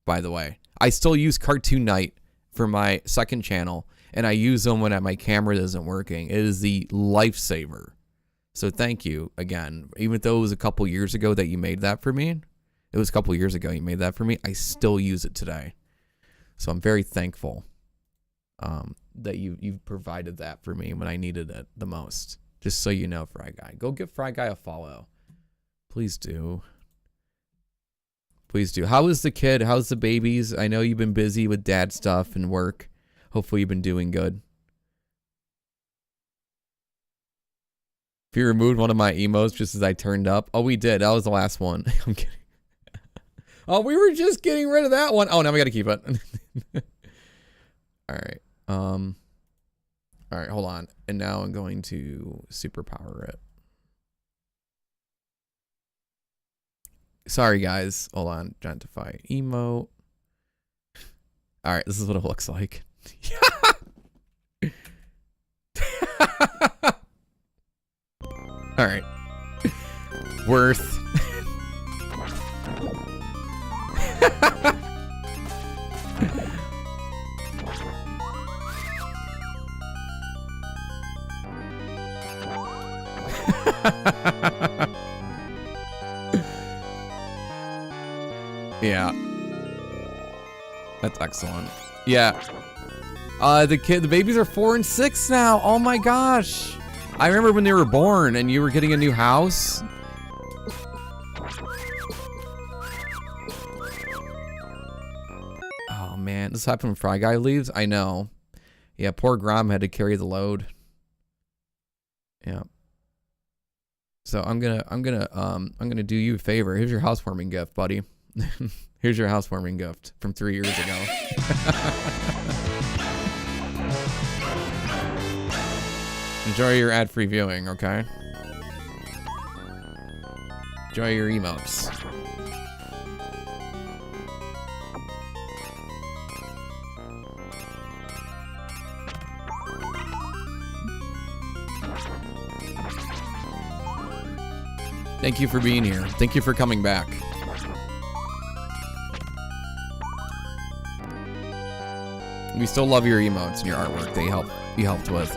by the way. I still use Cartoon Night for my second channel, and I use them when my camera isn't working. It is the lifesaver. So thank you again. Even though it was a couple years ago that you made that for me, it was a couple years ago you made that for me, I still use it today. So I'm very thankful that you provided that for me when I needed it the most. Just so you know, Fry Guy. Go give Fry Guy a follow. Please do. Please do. How is the kid? How's the babies? I know you've been busy with dad stuff and work. Hopefully you've been doing good. If you removed one of my emotes just as I turned up. Oh, we did. That was the last one. I'm kidding. Oh, we were just getting rid of that one. Oh, now we got to keep it. All right. All right, hold on. And now I'm going to superpower it. Sorry, guys. Hold on. Gentify emote. All right, this is what it looks like. All right. Worth. Yeah. That's excellent. Yeah. The babies are 4 and 6 now. Oh my gosh. I remember when they were born and you were getting a new house. Oh man, this happened when Fry Guy leaves. I know. Yeah, poor Grom had to carry the load. Yeah. So I'm gonna do you a favor. Here's your housewarming gift, buddy. Here's your housewarming gift from 3 years ago. Enjoy your ad-free viewing, okay? Enjoy your emotes. Thank you for being here. Thank you for coming back. We still love your emotes and your artwork that you helped with.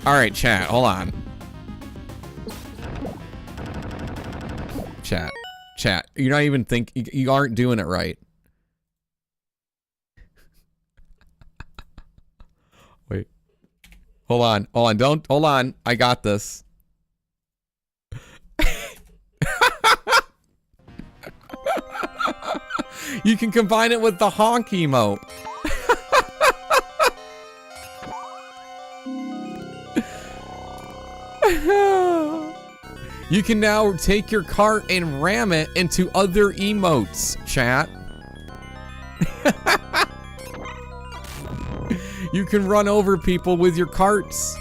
All right, chat, hold on. Chat, you're not even you aren't doing it right. Wait. Hold on, hold on. I got this. You can combine it with the honk emote. You can now take your cart and ram it into other emotes, chat. You can run over people with your carts.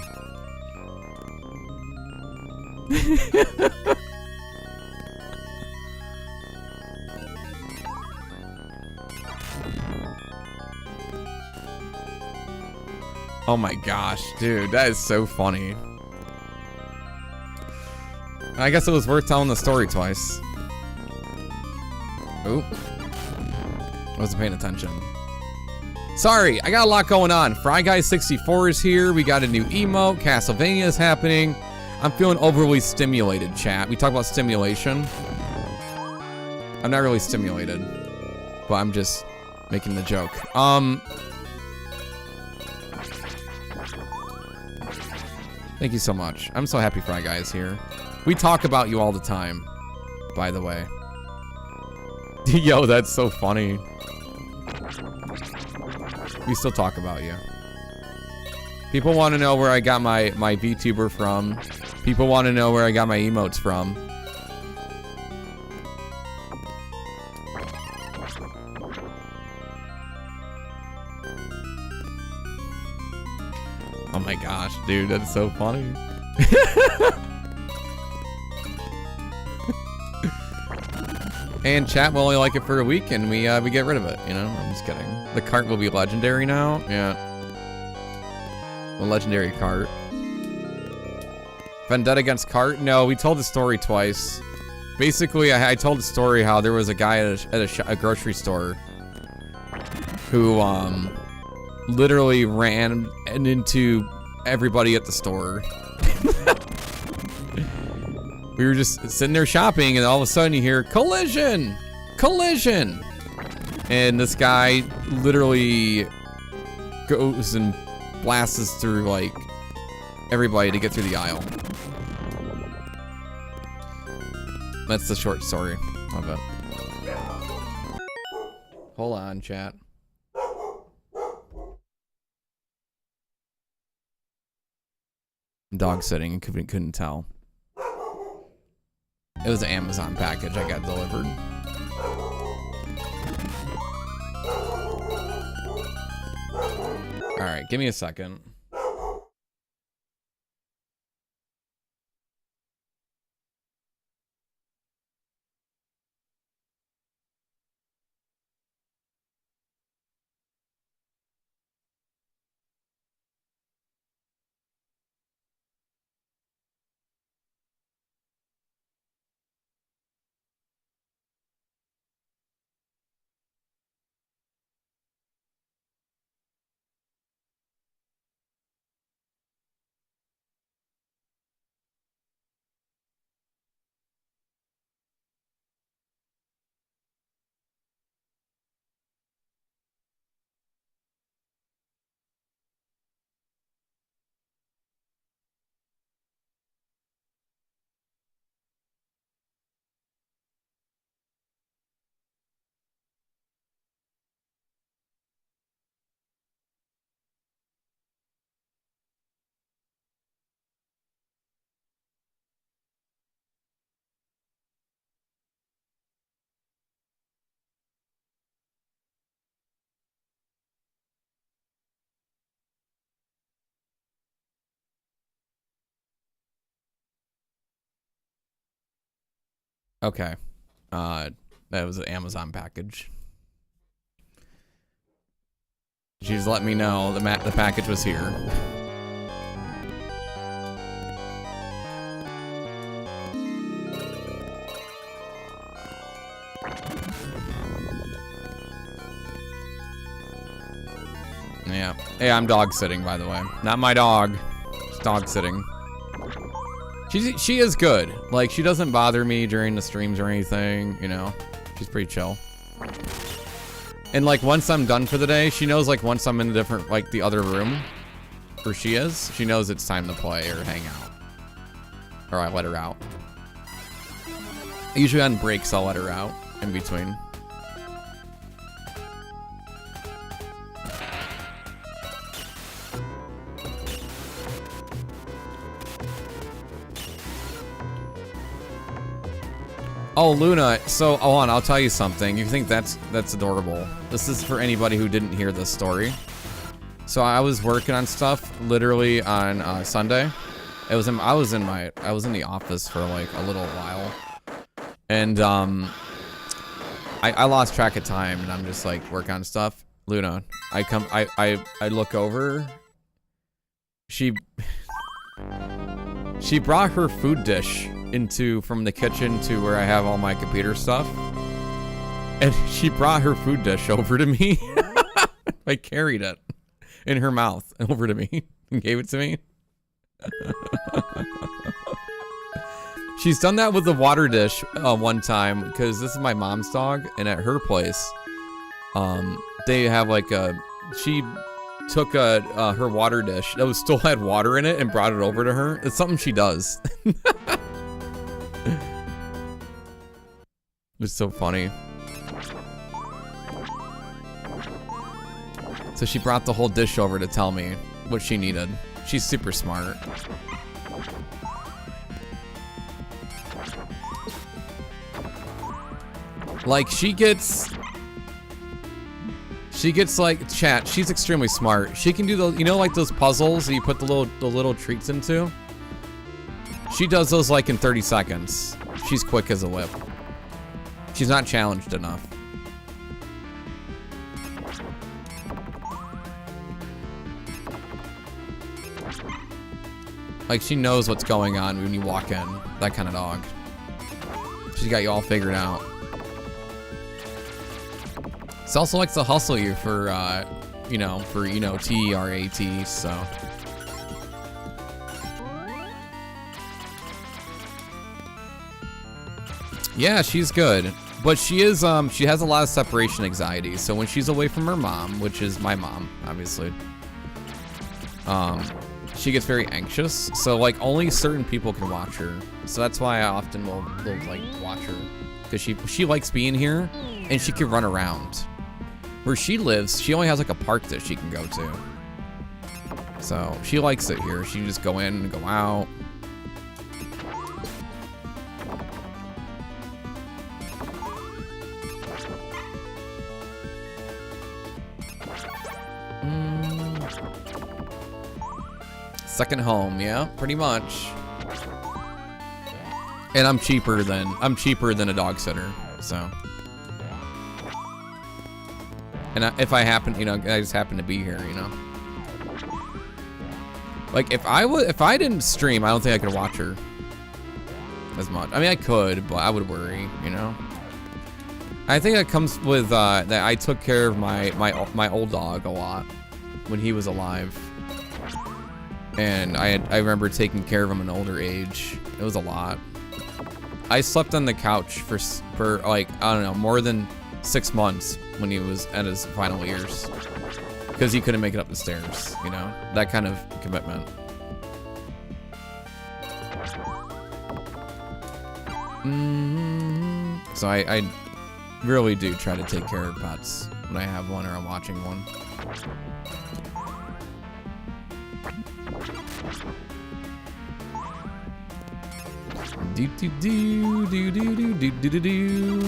Oh my gosh, dude, that is so funny. I guess it was worth telling the story twice. Oop. Wasn't paying attention. Sorry, I got a lot going on. Fry Guy 64 is here. We got a new emote. Castlevania is happening. I'm feeling overly stimulated, chat. We talk about stimulation. I'm not really stimulated, but I'm just making the joke. Thank you so much. I'm so happy Fry Guy is here. We talk about you all the time, by the way. Yo, that's so funny. We still talk about you. People want to know where I got my VTuber from. People want to know where I got my emotes from. Oh my gosh, dude, that's so funny. And chat will only like it for a week, and we get rid of it. You know, I'm just kidding. The cart will be legendary now. Yeah, a legendary cart. Vendetta against cart? No, we told the story twice. Basically, I told the story how there was a guy at a grocery store who literally ran into everybody at the store. We were just sitting there shopping, and all of a sudden you hear collision, collision, and this guy literally goes and blasts through like everybody to get through the aisle. That's the short story of it. Hold on, chat. Dog sitting and couldn't tell. It was an Amazon package I got delivered. All right, give me a second. Okay. That was an Amazon package. She's let me know the package was here. Yeah. Hey, I'm dog sitting, by the way. Not my dog. It's dog sitting. She is good. Like, she doesn't bother me during the streams or anything, you know. She's pretty chill. And like, once I'm done for the day, she knows, like, once I'm in a different, like, the other room where she is, she knows it's time to play or hang out. Or I let her out. Usually on breaks, I'll let her out in between. Oh, Luna. So, hold on, I'll tell you something. You think that's adorable. This is for anybody who didn't hear this story. So I was working on stuff literally on Sunday. I was in the office for like a little while, and I lost track of time, and I'm just like working on stuff. Luna, I look over. She brought her food dish from the kitchen to where I have all my computer stuff, and she brought her food dish over to me. I carried it in her mouth over to me and gave it to me. She's done that with the water dish one time, because this is my mom's dog, and at her place, they have like she took her water dish that still had water in it and brought it over to her. It's something she does. It's so funny. So she brought the whole dish over to tell me what she needed. She's super smart. Like, she gets like, chat, she's extremely smart. She can do the, you know, like those puzzles that you put the little treats into? She does those like in 30 seconds. She's quick as a whip. She's not challenged enough. Like, she knows what's going on when you walk in. That kind of dog. She's got you all figured out. She also likes to hustle you for, TRAT, so. Yeah, she's good. But she is, she has a lot of separation anxiety. So when she's away from her mom, which is my mom, obviously, she gets very anxious. So like only certain people can watch her. So that's why I often will like watch her, because she likes being here and she can run around. Where she lives, she only has like a park that she can go to. So she likes it here. She can just go in and go out. Second home, yeah, pretty much. And I'm cheaper than a dog sitter, so. And if I happen, I just happen to be here, Like if I didn't stream, I don't think I could watch her as much. I mean, I could, but I would worry, I think that comes with that I took care of my old dog a lot when he was alive. And I remember taking care of him at an older age. It was a lot. I slept on the couch for like, I don't know, more than 6 months when he was at his final years, because he couldn't make it up the stairs, that kind of commitment. So I really do try to take care of pets when I have one or I'm watching one. Do do do do do do do do do do.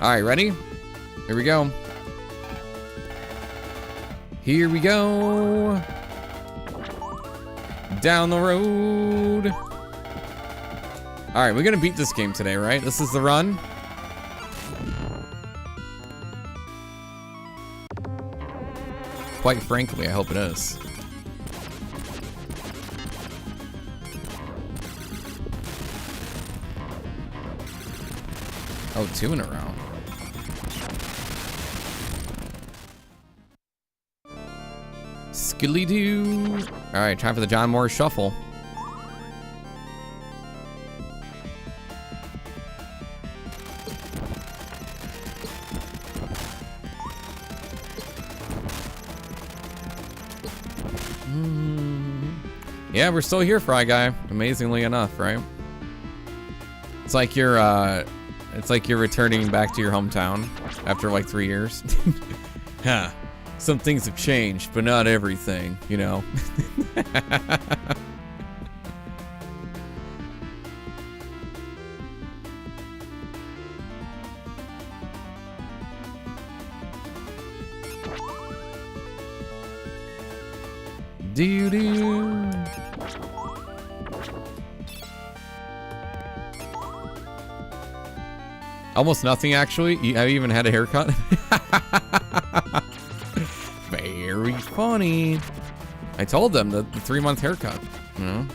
All right, ready? Here we go. Here we go. Down the road. All right, we're gonna beat this game today, right? This is the run. Quite frankly, I hope it is. Oh, 2 in a row. Skilly-doo. All right, time for the John Moore Shuffle. Yeah, we're still here, Fry Guy. Amazingly enough, right? It's like you're returning back to your hometown after like 3 years. Huh. Some things have changed, but not everything, you know. Do-do. Almost nothing, actually. Have you even had a haircut? Very funny. I told them the 3-month haircut, you know?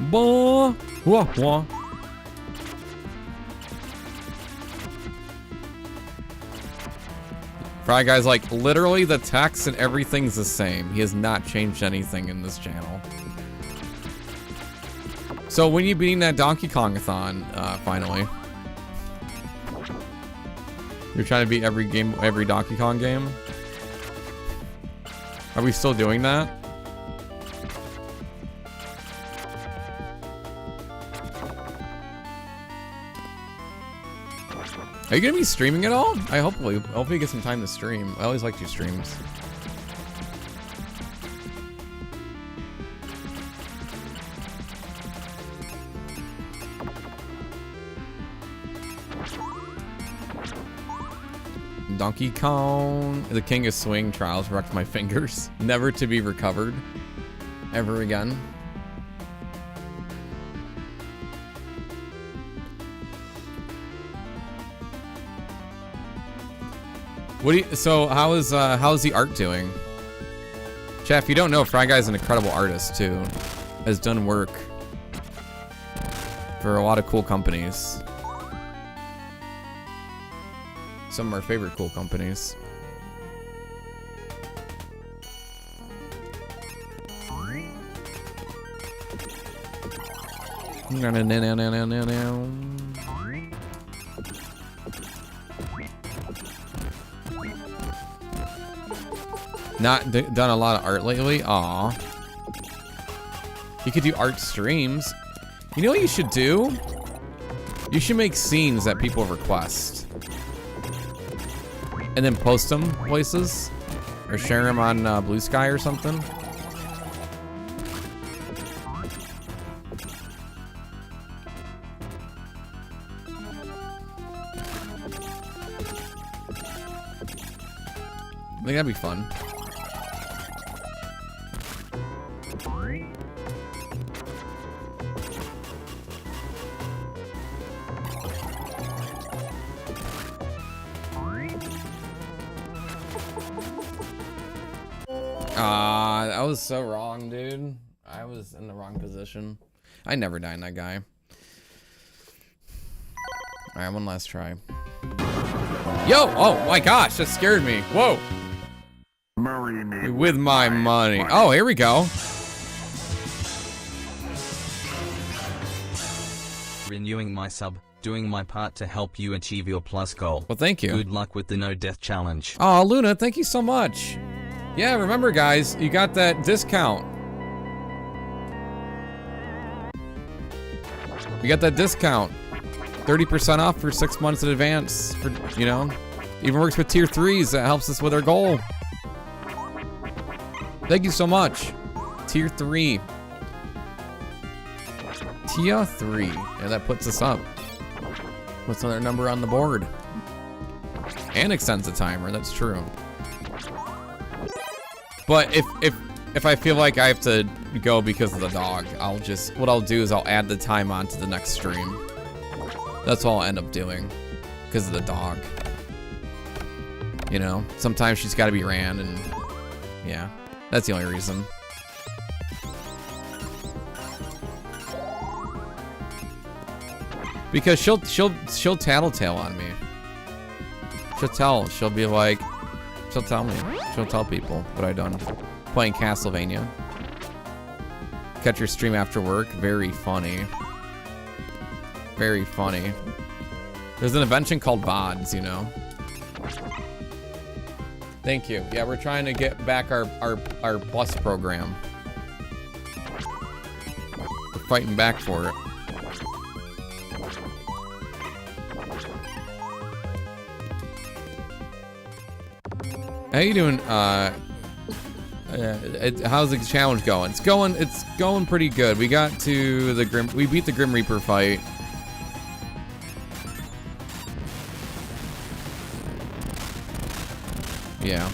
Bah, wah, wah. Fry Guy's like, literally the text and everything's the same. He has not changed anything in this channel. So when you beating that Donkey Kong-a-thon, finally? You're trying to beat every Donkey Kong game? Are we still doing that? Are you gonna be streaming at all? I hopefully get some time to stream. I always like your streams. Donkey Kong, the King of Swing Trials wrecked my fingers. Never to be recovered. Ever again. So how's the art doing? Chat, if you don't know, Fry Guy's an incredible artist too. Has done work for a lot of cool companies. Some of our favorite cool companies. Not done a lot of art lately. Aw. You could do art streams. You know what you should do? You should make scenes that people request. And then post them places. Or share them on Blue Sky or something. I think that'd be fun. That was so wrong, dude. I was in the wrong position. I never die in that guy. Alright, one last try. Yo! Oh my gosh, that scared me. Whoa! Marry me with my money. Oh, here we go. Renewing my sub, doing my part to help you achieve your plus goal. Well, thank you. Good luck with the no death challenge. Oh, Luna, thank you so much. Yeah, remember guys, you got that discount. You got that discount. 30% off for 6 months in advance. For, you know, even works with tier 3s. That helps us with our goal. Thank you so much. Tier 3. Tier 3. Yeah, that puts us up. Puts another number on the board. And extends the timer, that's true. But if I feel like I have to go because of the dog, what I'll do is I'll add the time on to the next stream. That's all I'll end up doing. Because of the dog. You know, sometimes she's gotta be ran and yeah. That's the only reason. Because she'll tattletale on me. She'll be like, she'll tell me. She'll tell people what I've done. Playing Castlevania. Catch your stream after work. Very funny. Very funny. There's an invention called VODs, you know. Thank you. Yeah, we're trying to get back our plus program. fighting back for it. How you doing? How's the challenge going? It's going pretty good. We got to the we beat the Grim Reaper fight. Yeah.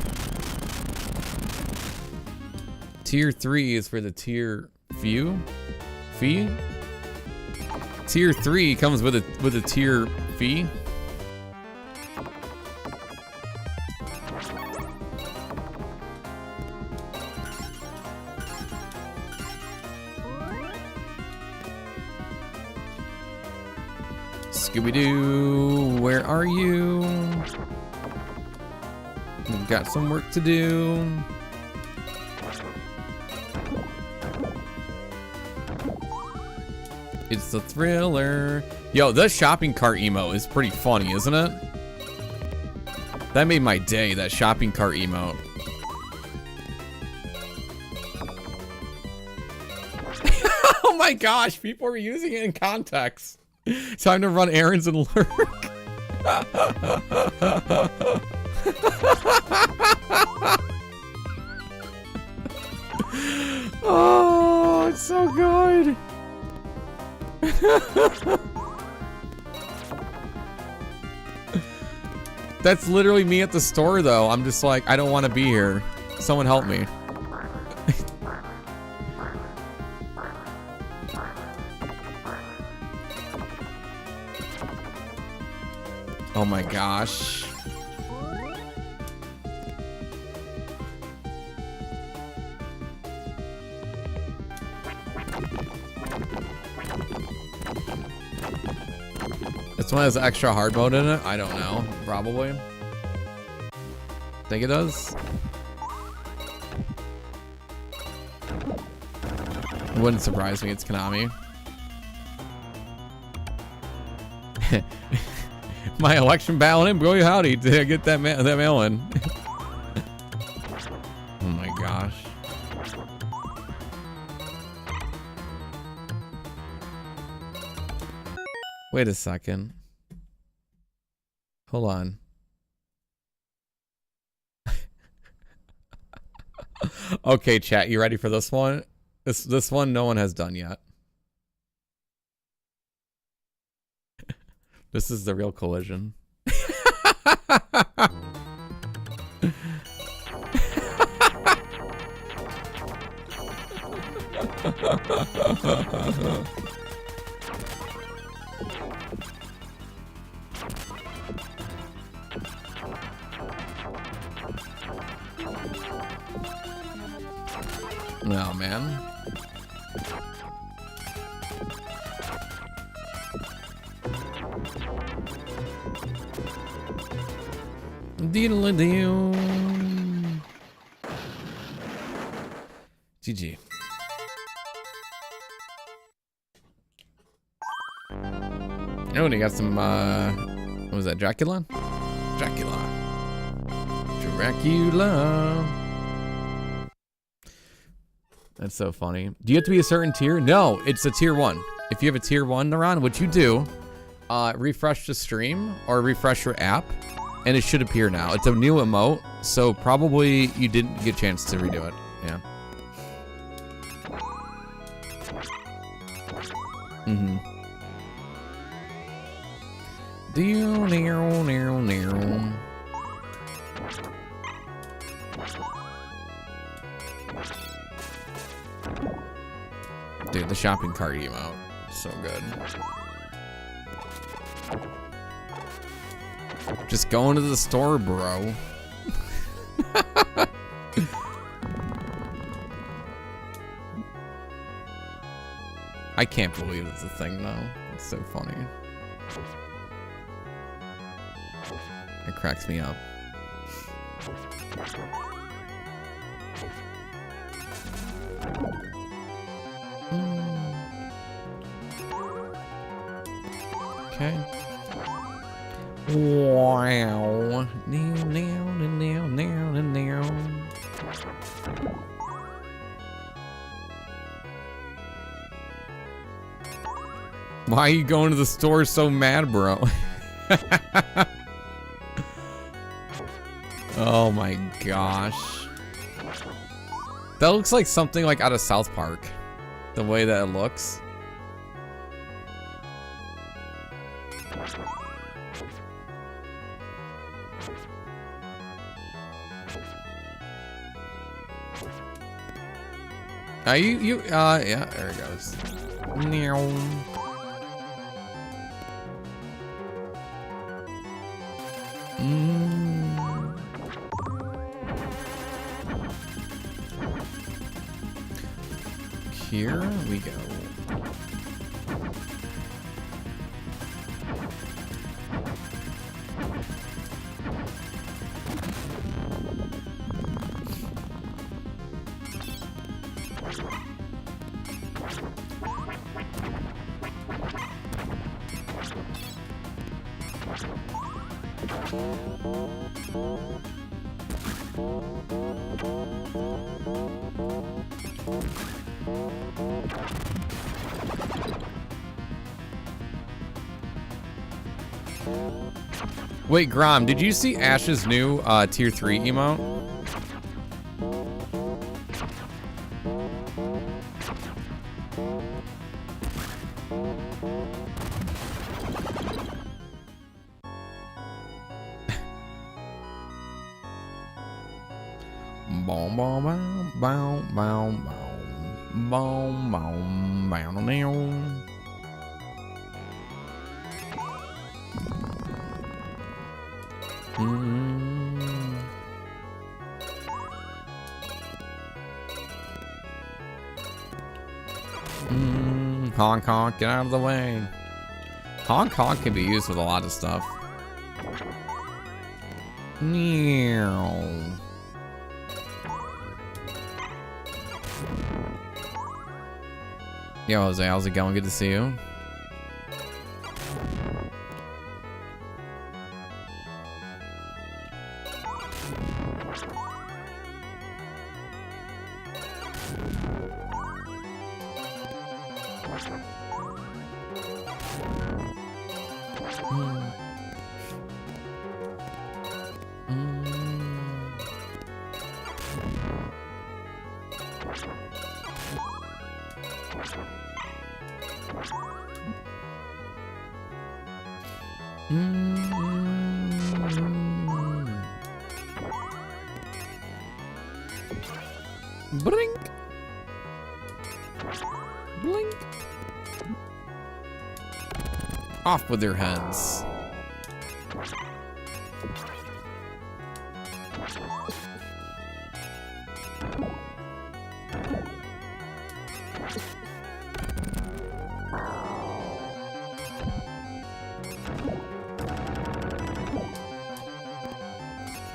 Tier 3 is for the tier fee? Tier 3 comes with a tier fee. Scooby-Doo, where are you? We've got some work to do. It's the thriller. Yo, the shopping cart emote is pretty funny, isn't it? That made my day, that shopping cart emote. Oh my gosh, people are using it in context. Time to run errands and lurk. Oh, it's so good. That's literally me at the store, though. I'm just like, I don't want to be here. Someone help me. Oh my gosh. This one has extra hard mode in it? I don't know. Probably. Think it does? It wouldn't surprise me. It's Konami. My election ballot in, boy howdy, did I get that mail in? Oh my gosh. Wait a second. Hold on. Okay, chat, you ready for this one? This one no one has done yet. This is the real collision. Oh man. Deedle-a-doo. GG. Oh, and you got some, what was that, Dracula? Dracula. That's so funny. Do you have to be a certain tier? No, it's a tier 1. If you have a tier 1, Naran, what you do, refresh the stream or refresh your app, and it should appear now. It's a new emote, so probably you didn't get a chance to redo it. Yeah. Mm-hmm. Dude, the shopping cart emote. So good. Just going to the store, bro. I can't believe it's a thing, though. It's so funny. It cracks me up. Okay. Wow. Why are you going to the store so mad, bro? Oh my gosh. That looks like something like out of South Park. The way that it looks. Yeah, there it goes. Here we go. Wait, Grom, did you see Ash's new tier 3 emote? Boom, boom, boom, boom, boom, boom, boom, boom, boom. Honk honk, get out of the way. Honk honk can be used with a lot of stuff. Meow. Yo, Jose, how's it going? Good to see you. Blink. Blink. Off with their heads.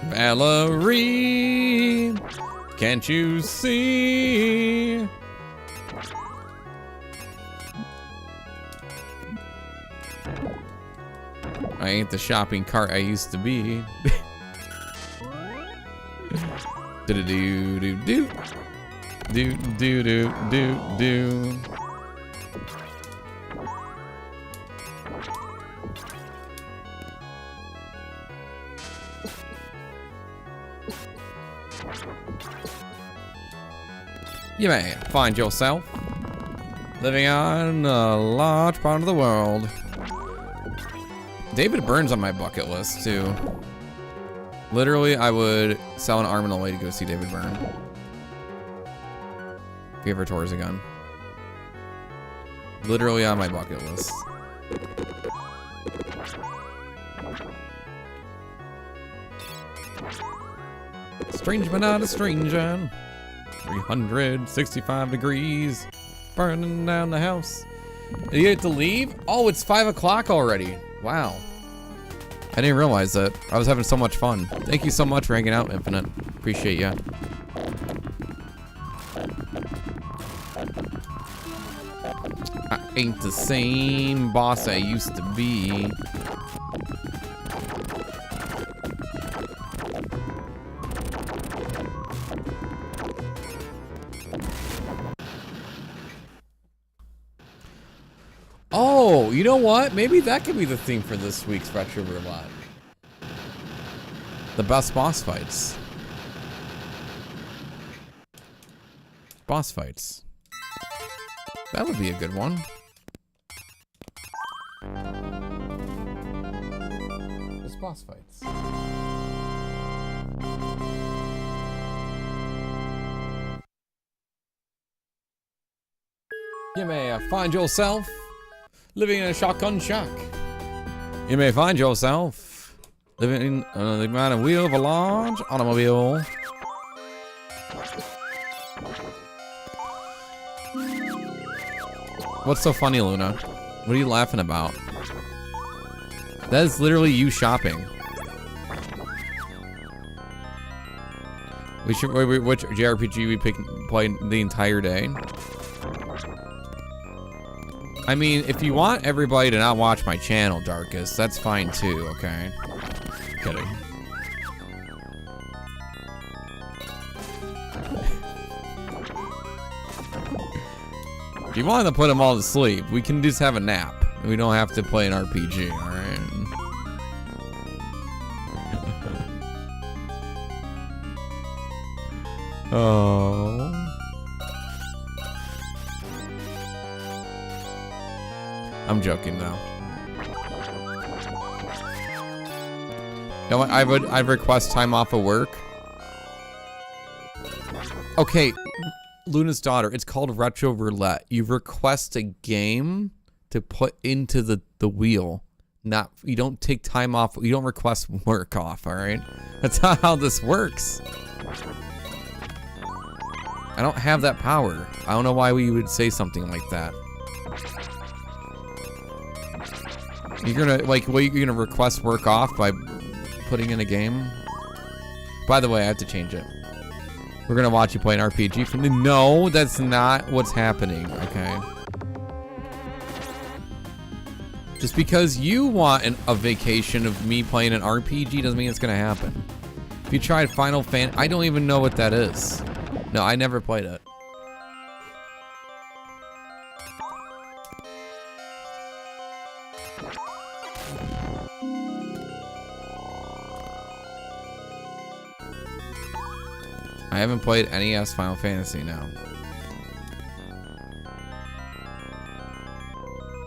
Valerie, can't you see? I ain't the shopping cart I used to be. Do do do do do do do do do do. You may find yourself living on a large part of the world. David Byrne's on my bucket list too. Literally, I would sell an arm and a leg to go see David Byrne. If he ever tours again. Literally on my bucket list. Strange but not a stranger. 365 degrees. Burning down the house. Did you get to leave? Oh, it's 5 o'clock already. Wow. I didn't realize that. I was having so much fun. Thank you so much for hanging out, Infinite. Appreciate ya. I ain't the same boss I used to be. Oh, you know what? Maybe that could be the theme for this week's Retro Roulette. The best boss fights. Boss fights. That would be a good one. Just boss fights. You may find yourself living in a shotgun shack. You may find yourself living on the behind wheel of a large automobile. What's so funny, Luna? What are you laughing about? That is literally you shopping. Which JRPG we play the entire day? I mean, if you want everybody to not watch my channel, Darkest, that's fine too, okay? Kidding. If you want to put them all to sleep, we can just have a nap. We don't have to play an RPG, alright? Oh. I'm joking though. You know what? I'd request time off of work. Okay, Luna's daughter, it's called Retro Roulette. You request a game to put into the wheel. You don't take time off, you don't request work off, alright? That's not how this works. I don't have that power. I don't know why we would say something like that. You're gonna, like, what, you're gonna request work off by putting in a game? By the way, I have to change it. We're gonna watch you play an RPG for me. No, that's not what's happening, okay? Just because you want a vacation of me playing an RPG doesn't mean it's gonna happen. If you tried Final Fantasy, I don't even know what that is. No, I never played it. I haven't played NES Final Fantasy now.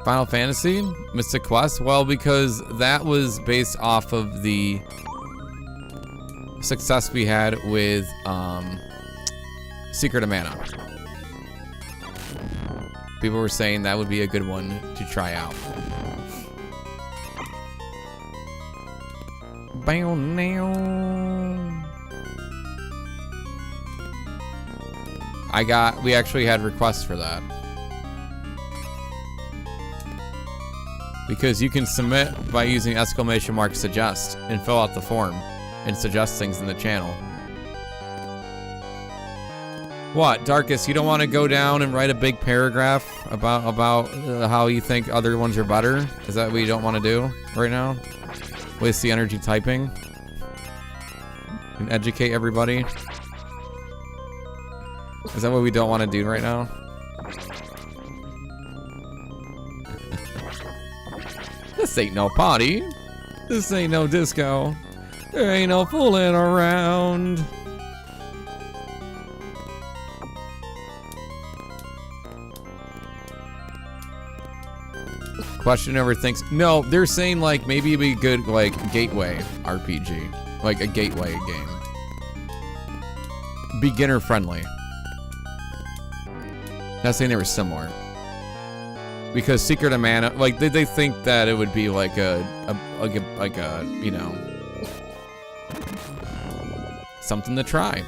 Final Fantasy? Mystic Quest? Well, because that was based off of the success we had with Secret of Mana. People were saying that would be a good one to try out. Bam now. We actually had requests for that. Because you can submit by using !suggest and fill out the form and suggest things in the channel. What, Darkest, you don't want to go down and write a big paragraph about how you think other ones are better? Is that what you don't want to do right now? Waste the energy typing? And educate everybody? Is that what we don't want to do right now? This ain't no party. This ain't no disco. There ain't no fooling around. Question never thinks. No, they're saying like maybe it'd be a good like gateway RPG. Like a gateway game. Beginner friendly. Not saying they were similar. Because Secret of Mana, like they think that it would be like a you know, something to try.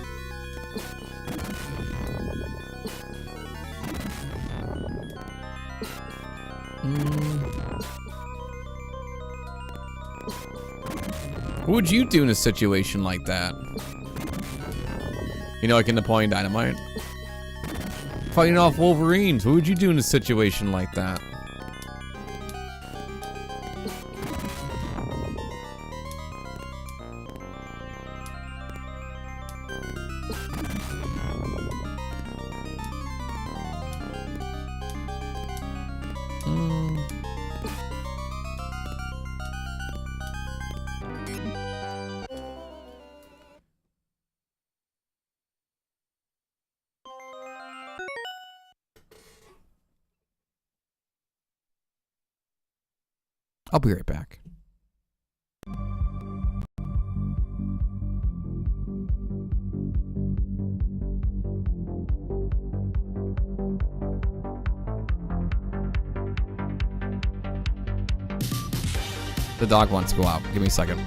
What would you do in a situation like that? You know, like in Napoleon Dynamite? Fighting off Wolverines. What would you do in a situation like that? I'll be right back. The dog wants to go out. Give me a second.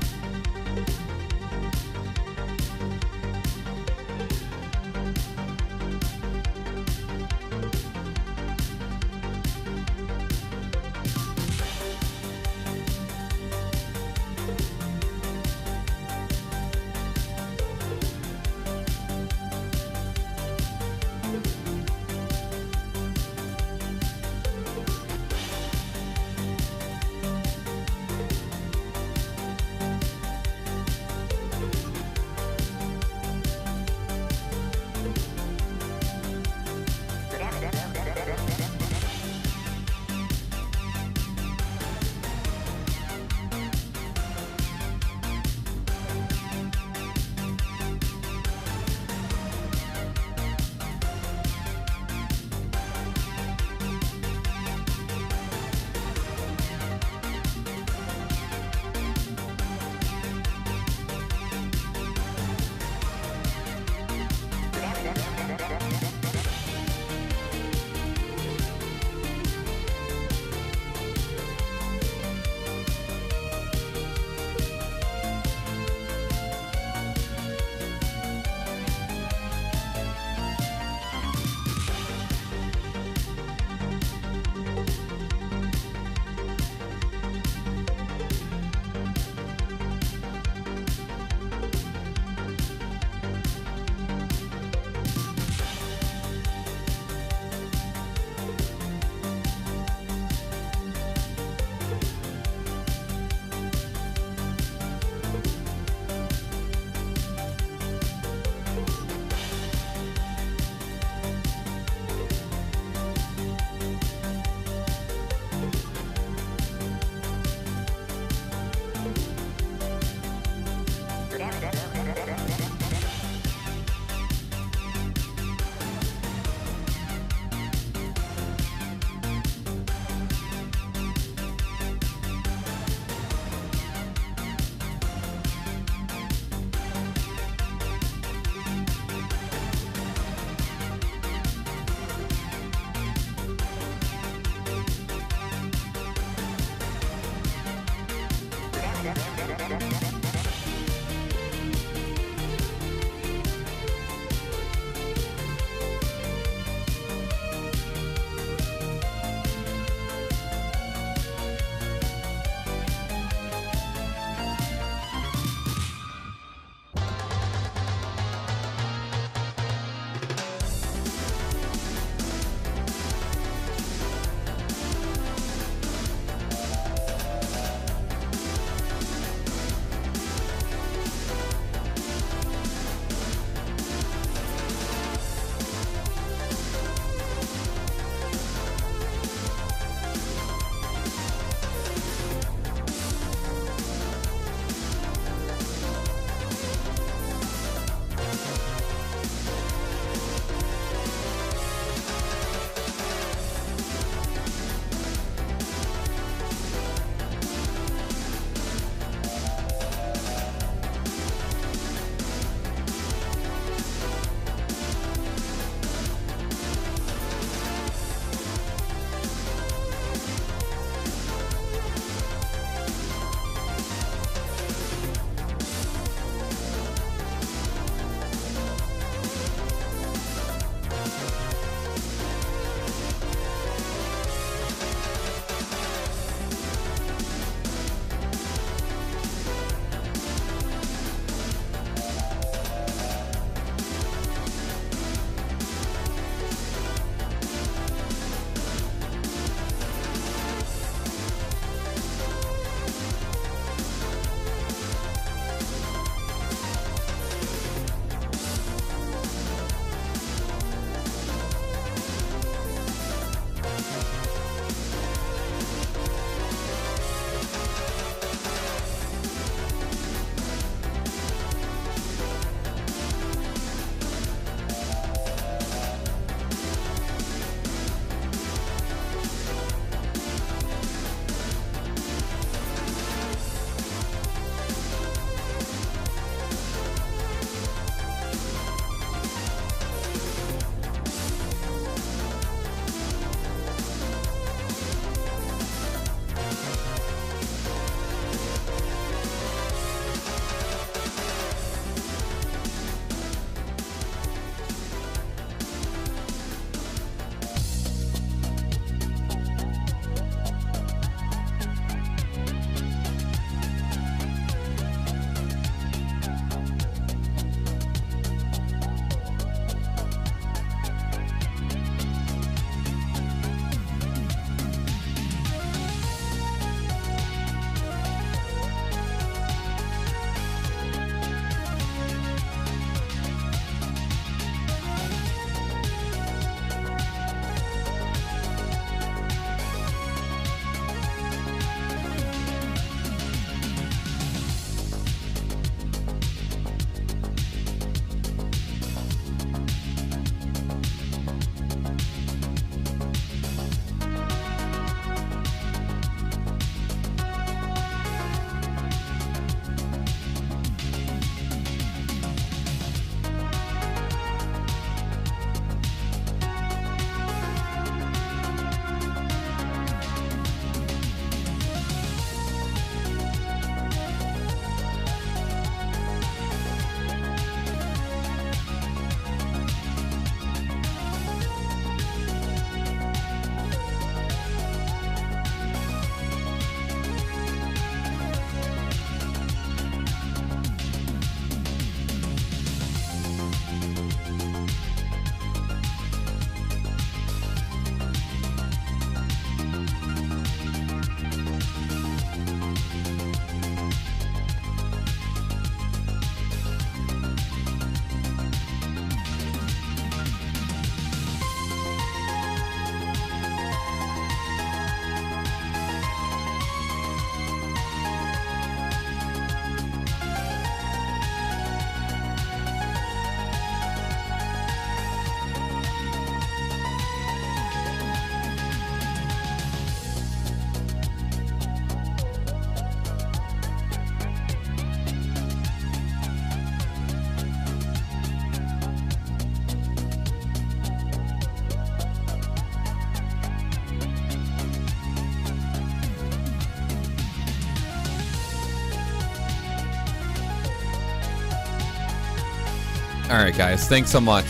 All right, guys. Thanks so much.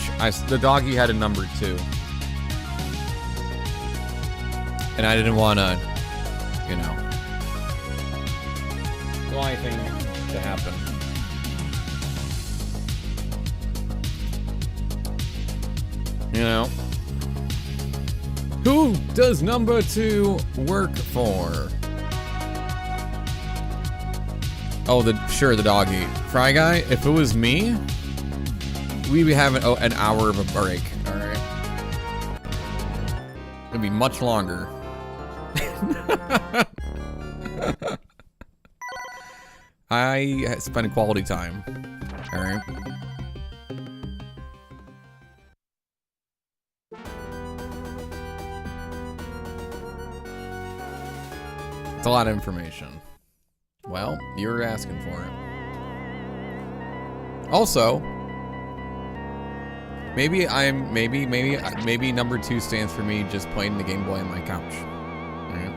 The doggy had a number 2. And I didn't want to, you know, allow anything to happen. You know? Who does number 2 work for? Oh, the doggy. Fry Guy, if it was me, we'd be having an hour of a break, alright? It'd be much longer. I spend quality time, alright? It's a lot of information. Well, you're asking for it. Also, maybe number 2 stands for me just playing the Game Boy on my couch. Alright.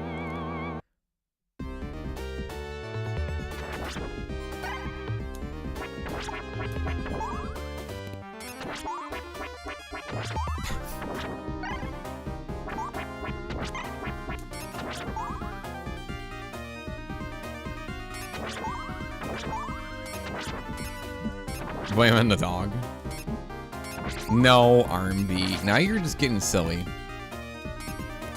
Blaming the dog. No, RMB. Now you're just getting silly.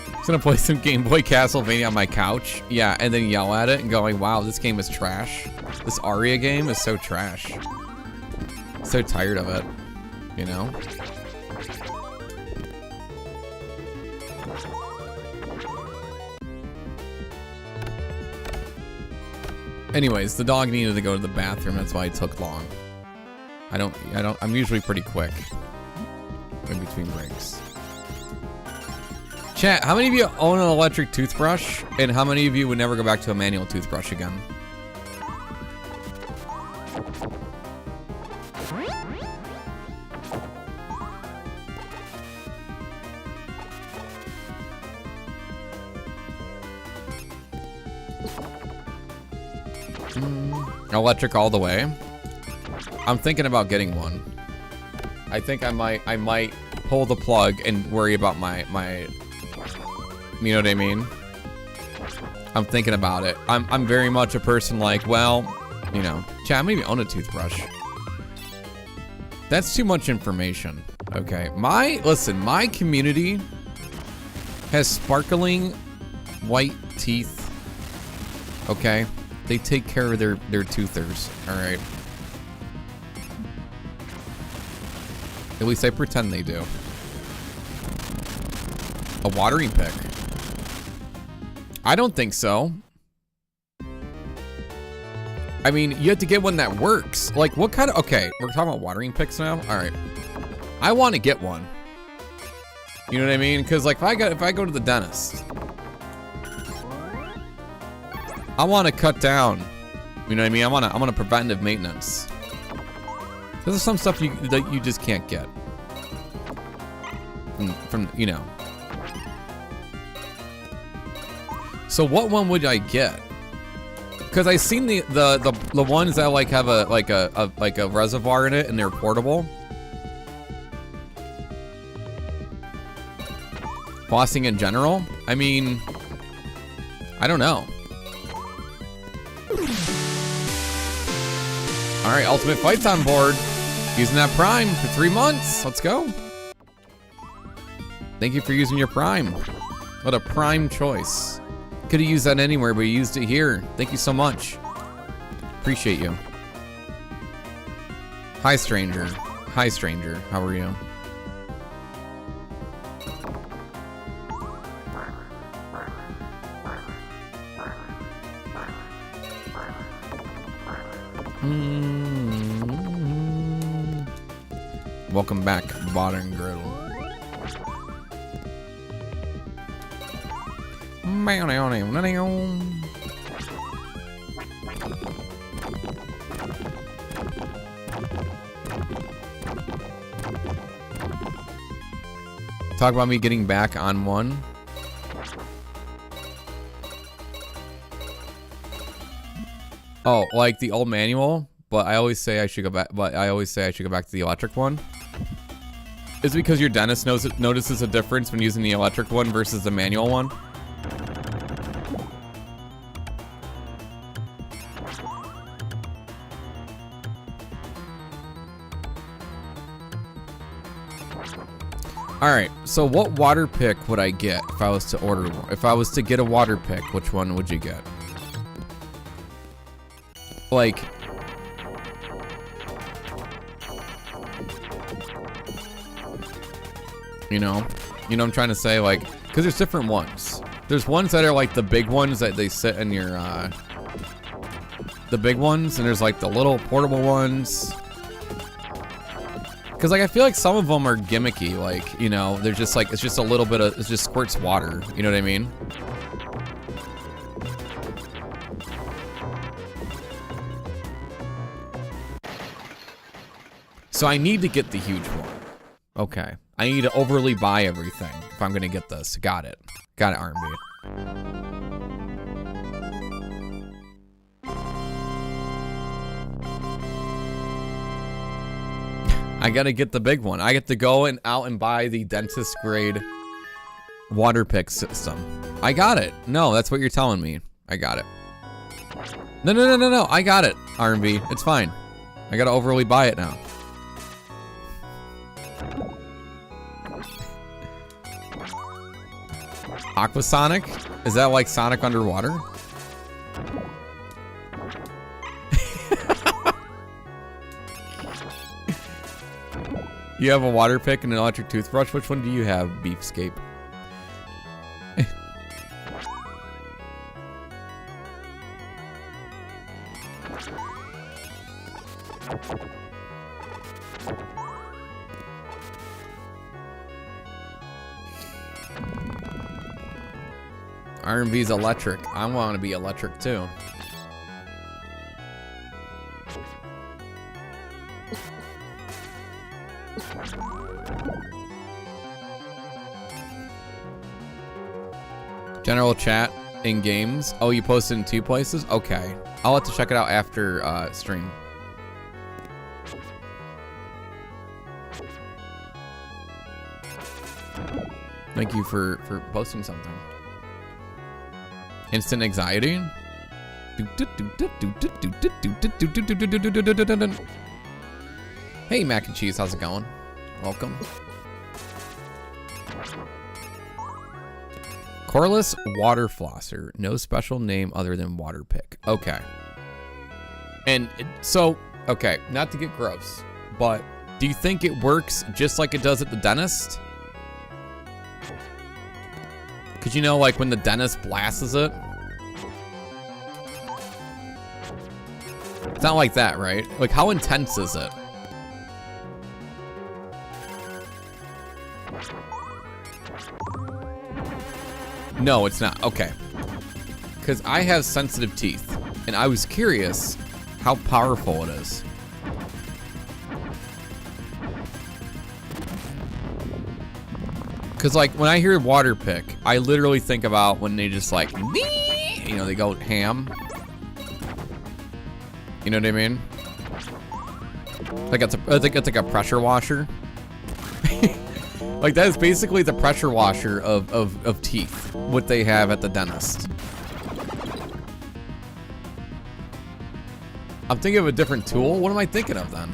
Just gonna play some Game Boy Castlevania on my couch. Yeah, and then yell at it and going, wow, this game is trash. This Aria game is so trash. So tired of it, you know? Anyways, the dog needed to go to the bathroom. That's why it took long. I'm usually pretty quick in between breaks. Chat, how many of you own an electric toothbrush? And how many of you would never go back to a manual toothbrush again? Electric all the way. I'm thinking about getting one. I think I might pull the plug and worry about my you know what I mean? I'm thinking about it. I'm very much a person like, well, you know, chat, I maybe own a toothbrush. That's too much information. Okay. Listen, my community has sparkling white teeth. Okay? They take care of their toothers, all right? At least I pretend they do. A watering pick. I don't think so. I mean, you have to get one that works. Like, what kind of... Okay, we're talking about watering picks now? All right. I want to get one. You know what I mean? Because, like, if I go to the dentist, I want to cut down. You know what I mean? I want a preventive maintenance. There's some stuff that you just can't get from you know. So what one would I get? Because I seen the ones that like have a reservoir in it and they're portable. Flossing in general. I mean, I don't know. All right, Ultimate Fight's on board. Using that Prime for 3 months. Let's go. Thank you for using your Prime. What a Prime choice. Could have used that anywhere, but you used it here. Thank you so much. Appreciate you. Hi, stranger. Hi, stranger. How are you? Welcome back, Bottom Griddle. Talk about me getting back on one. Oh, like the old manual? but I always say I should go back. But I always say I should go back to the electric one. Is it because your dentist notices a difference when using the electric one versus the manual one? All right, so what water pick would I get if I was to order one? If I was to get a water pick, which one would you get? Like, you know what I'm trying to say? Like, because there's different ones. There's ones that are like the big ones that they sit in your, the big ones, and there's like the little portable ones. Because, like, I feel like some of them are gimmicky, like, you know, they're just like, it's just a little bit of, it just squirts water, you know what I mean? So I need to get the huge one. Okay. I need to overly buy everything if I'm gonna get this. Got it. Got it, R&B. I gotta get the big one. I get to go out and buy the dentist grade water pick system. I got it. No, that's what you're telling me. I got it. No. I got it, R&B. It's fine. I gotta overly buy it now. Aquasonic? Is that like Sonic underwater? You have a water pick and an electric toothbrush. Which one do you have, Beefscape? R&B's electric. I want to be electric too. General chat in games. Oh, you posted in 2 places? Okay. I'll have to check it out after stream. Thank you for posting something. Instant anxiety? Hey, mac and cheese, how's it going? Welcome. Coreless water flosser. No special name other than water pick. Okay. And so, okay, not to get gross, but do you think it works just like it does at the dentist? Because you know, like when the dentist blasts it, it's not like that, right? Like, how intense is it? No, it's not. Okay. Because I have sensitive teeth, and I was curious how powerful it is. Because, like, when I hear water pick, I literally think about when they just, like, you know, they go ham. You know what I mean? Like, I think it's like a pressure washer. Like, that is basically the pressure washer of teeth, what they have at the dentist. I'm thinking of a different tool. What am I thinking of then?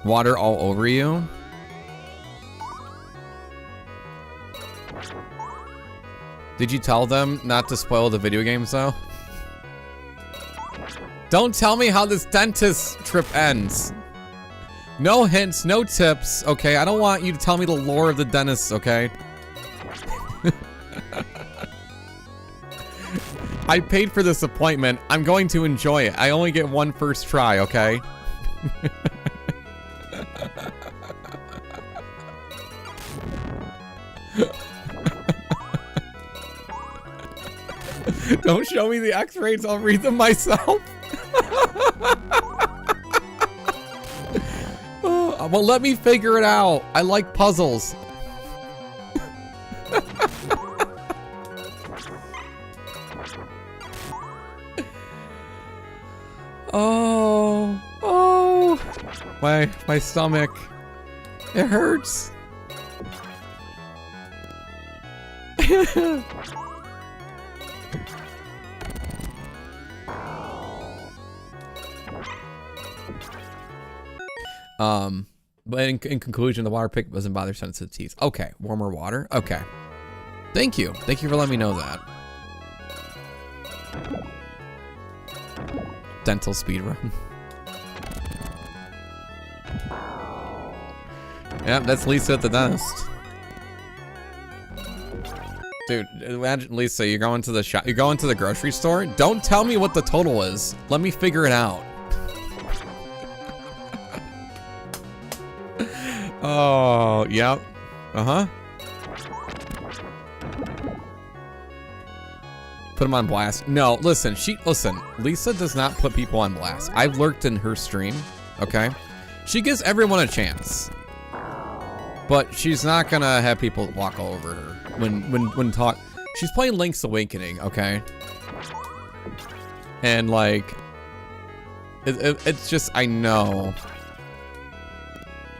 Water all over you? Did you tell them not to spoil the video games though? Don't tell me how this dentist trip ends. No hints, no tips, okay? I don't want you to tell me the lore of the dentist, okay? I paid for this appointment. I'm going to enjoy it. I only get one first try, okay? Don't show me the X-rays, I'll read them myself. Oh, well, let me figure it out. I like puzzles. Oh, my stomach. It hurts. But in conclusion, the water pick doesn't bother sensitive teeth. Okay, warmer water. Okay. Thank you. Thank you for letting me know that. Dental speedrun. Yep, that's Lisa at the dentist. Dude, imagine Lisa, you're going to the shop, you're going to the grocery store. Don't tell me what the total is. Let me figure it out. Oh, yep. Uh-huh. Put him on blast. No, listen, Lisa does not put people on blast. I've lurked in her stream, okay? She gives everyone a chance. But she's not gonna have people walk all over her when talk. She's playing Link's Awakening, okay? And like, it's just, I know.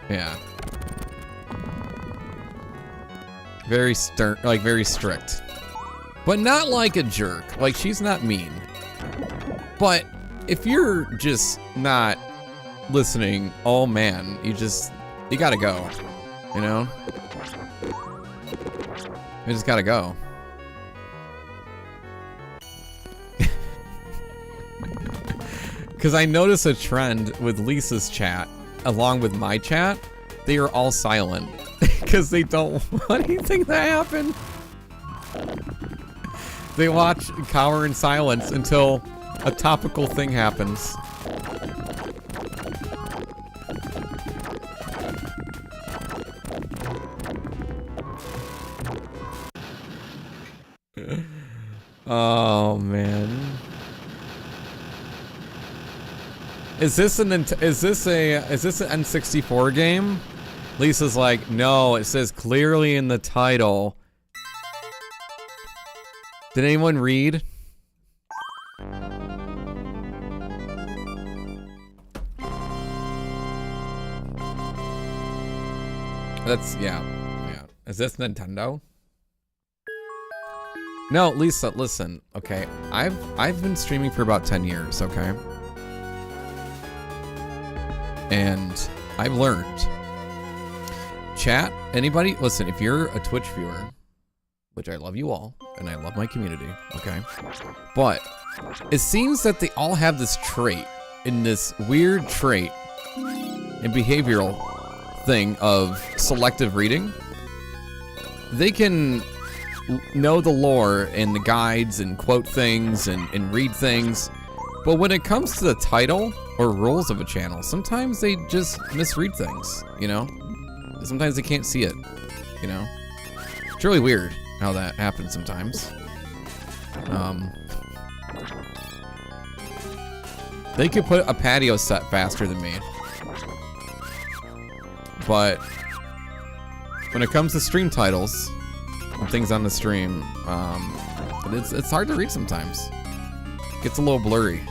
Yeah. Very stern, like very strict. But not like a jerk. Like, she's not mean. But if you're just not listening, oh man, you gotta go. You know? You just gotta go. Because I notice a trend with Lisa's chat, along with my chat, they are all silent. Because they don't want anything to happen. They watch cower in silence until a topical thing happens. Oh man. Is this an N64 game? Lisa's like, no, it says clearly in the title. Did anyone read? That's, yeah. Is this Nintendo? No, Lisa, listen, okay. I've been streaming for about 10 years, okay? And I've learned. Chat, anybody, listen, if you're a Twitch viewer, which I love you all, and I love my community, okay? But it seems that they all have this trait, in this weird trait, and behavioral thing of selective reading. They can know the lore and the guides and quote things and read things, but when it comes to the title or rules of a channel, sometimes they just misread things, you know? Sometimes they can't see it, you know? It's really weird how that happens sometimes. They could put a patio set faster than me. But when it comes to stream titles and things on the stream, it's hard to read sometimes. It gets a little blurry.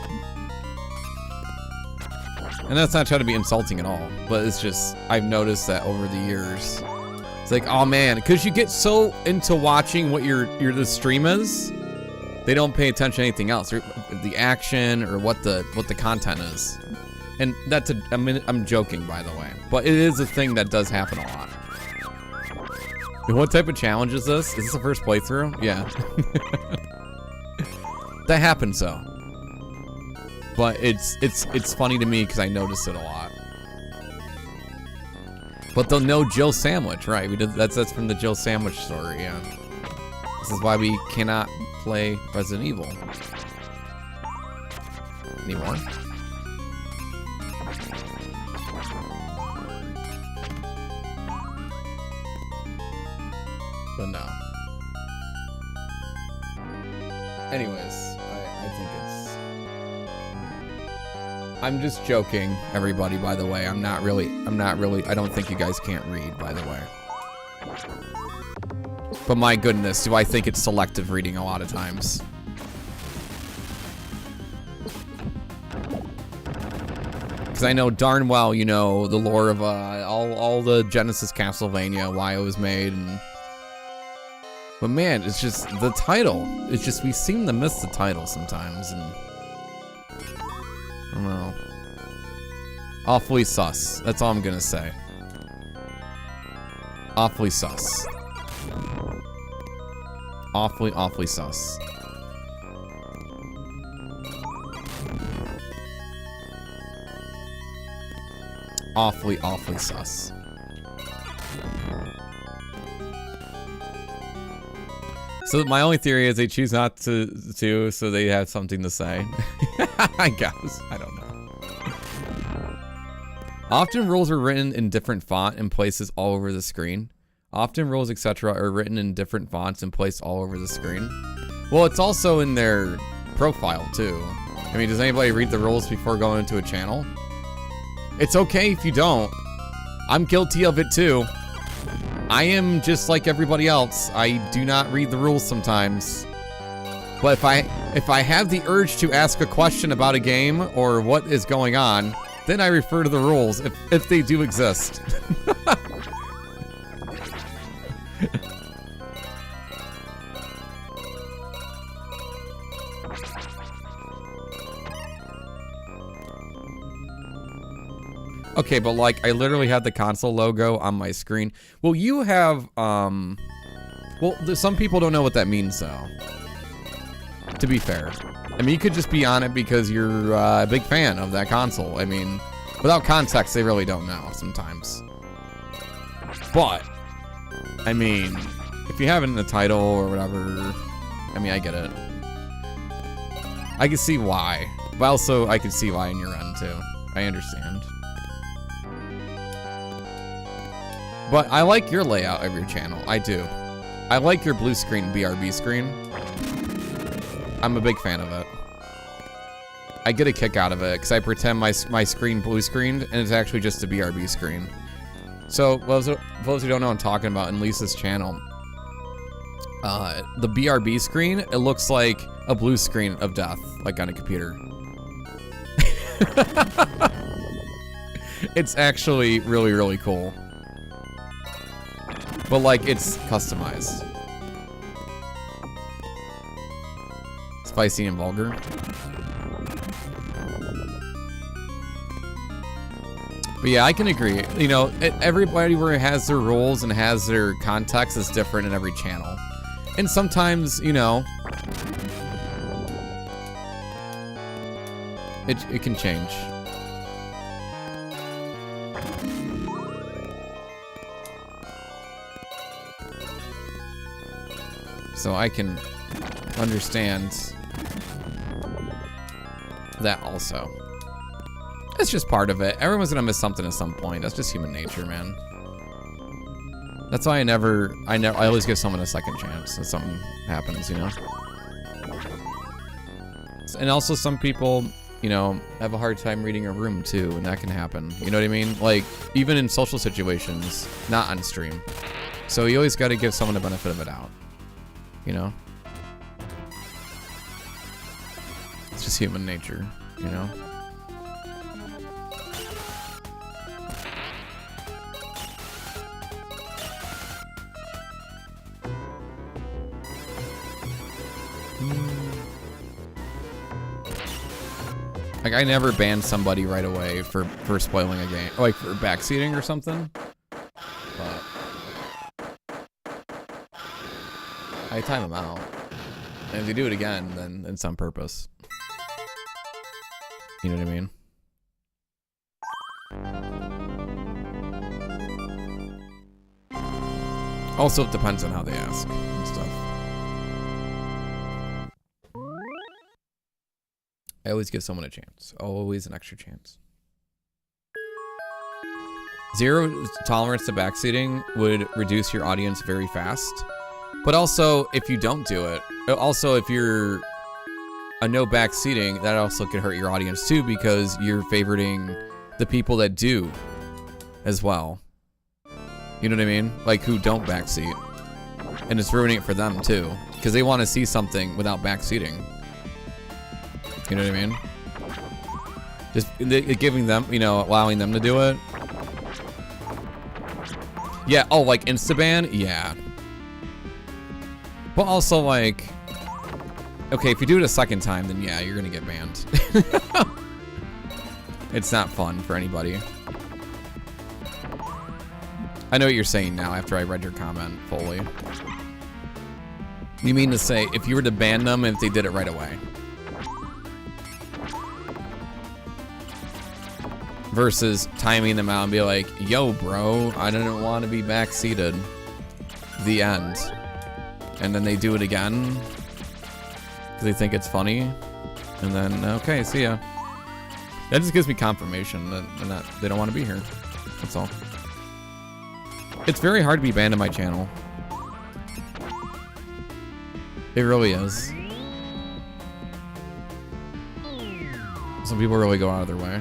And that's not trying to be insulting at all, but it's just, I've noticed that over the years. It's like, oh man, because you get so into watching what the stream is, they don't pay attention to anything else, or the action or what the content is. And that's I'm joking, by the way, but it is a thing that does happen a lot. And what type of challenge is this? Is this the first playthrough? Yeah. That happens though. But it's funny to me because I notice it a lot. But they'll know Jill Sandwich, right? That's from the Jill Sandwich story, yeah. This is why we cannot play Resident Evil anymore. But no. Anyways, I think it's... I'm just joking, everybody, by the way. I'm not really, I don't think you guys can't read, by the way. But my goodness, do I think it's selective reading a lot of times. Because I know darn well, you know, the lore of all the Genesis Castlevania, why it was made, and... But man, it's just the title. It's just we seem to miss the title sometimes, and I don't know. Awfully sus. That's all I'm gonna say. Awfully sus. Awfully sus. Awfully sus. So my only theory is they choose not to so they have something to say. I guess. I don't know. Often rules are written in different font and places all over the screen. Often rules, etc. are written in different fonts and placed all over the screen. Well, it's also in their profile too. I mean, does anybody read the rules before going into a channel? It's okay if you don't. I'm guilty of it too. I am just like everybody else. I do not read the rules sometimes. But if I have the urge to ask a question about a game or what is going on, then I refer to the rules if they do exist. Okay, but like, I literally had the console logo on my screen. Well, you have, well, some people don't know what that means, though. To be fair. I mean, you could just be on it because you're a big fan of that console. I mean, without context, they really don't know sometimes. But, I mean, if you have it in the title or whatever, I mean, I get it. I can see why. But also, I can see why in your end, too. I understand. But I like your layout of your channel. I do. I like your blue screen BRB screen. I'm a big fan of it. I get a kick out of it because I pretend my screen blue screened and it's actually just a BRB screen. So those who don't know what I'm talking about in Lisa's channel, the BRB screen, it looks like a blue screen of death, like on a computer. It's actually really, really cool. But like, it's customized. Spicy and vulgar. But yeah, I can agree. You know, everybody where has their rules and has their context is different in every channel. And sometimes, you know, it can change. So I can understand that also. It's just part of it. Everyone's gonna miss something at some point. That's just human nature, man. That's why I always give someone a second chance if something happens, you know? And also some people, you know, have a hard time reading a room too, and that can happen. You know what I mean? Like, even in social situations, not on stream. So you always gotta give someone the benefit of the doubt. You know? It's just human nature, you know? Like, I never banned somebody right away for spoiling a game, like for backseating or something. But I time them out. And if they do it again, then it's on purpose. You know what I mean? Also, it depends on how they ask and stuff. I always give someone a chance. Always an extra chance. 0 tolerance to backseating would reduce your audience very fast. But also, if you don't do it, also if you're a no back seating, that also could hurt your audience too, because you're favoriting the people that do as well. You know what I mean? Like who don't backseat. And it's ruining it for them too, because they want to see something without backseating. You know what I mean? Just giving them, you know, allowing them to do it. Yeah, oh, like Instaban? Yeah. But also like, okay, if you do it a second time, then yeah, you're gonna get banned. It's not fun for anybody. I know what you're saying now after I read your comment fully. You mean to say if you were to ban them if they did it right away? Versus timing them out and be like, yo bro, I didn't want to be backseated. The end. And then they do it again because they think it's funny. And then, okay, see ya. That just gives me confirmation that they don't want to be here. That's all. It's very hard to be banned on my channel. It really is. Some people really go out of their way.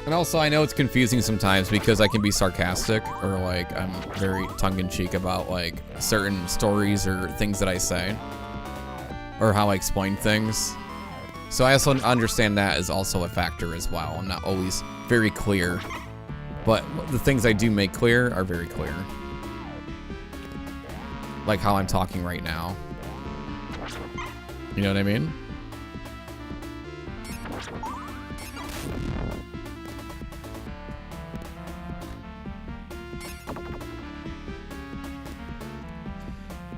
And also, I know it's confusing sometimes because I can be sarcastic or like I'm very tongue-in-cheek about like certain stories or things that I say or how I explain things. So I also understand that is also a factor as well. I'm not always very clear, but the things I do make clear are very clear. Like how I'm talking right now. You know what I mean?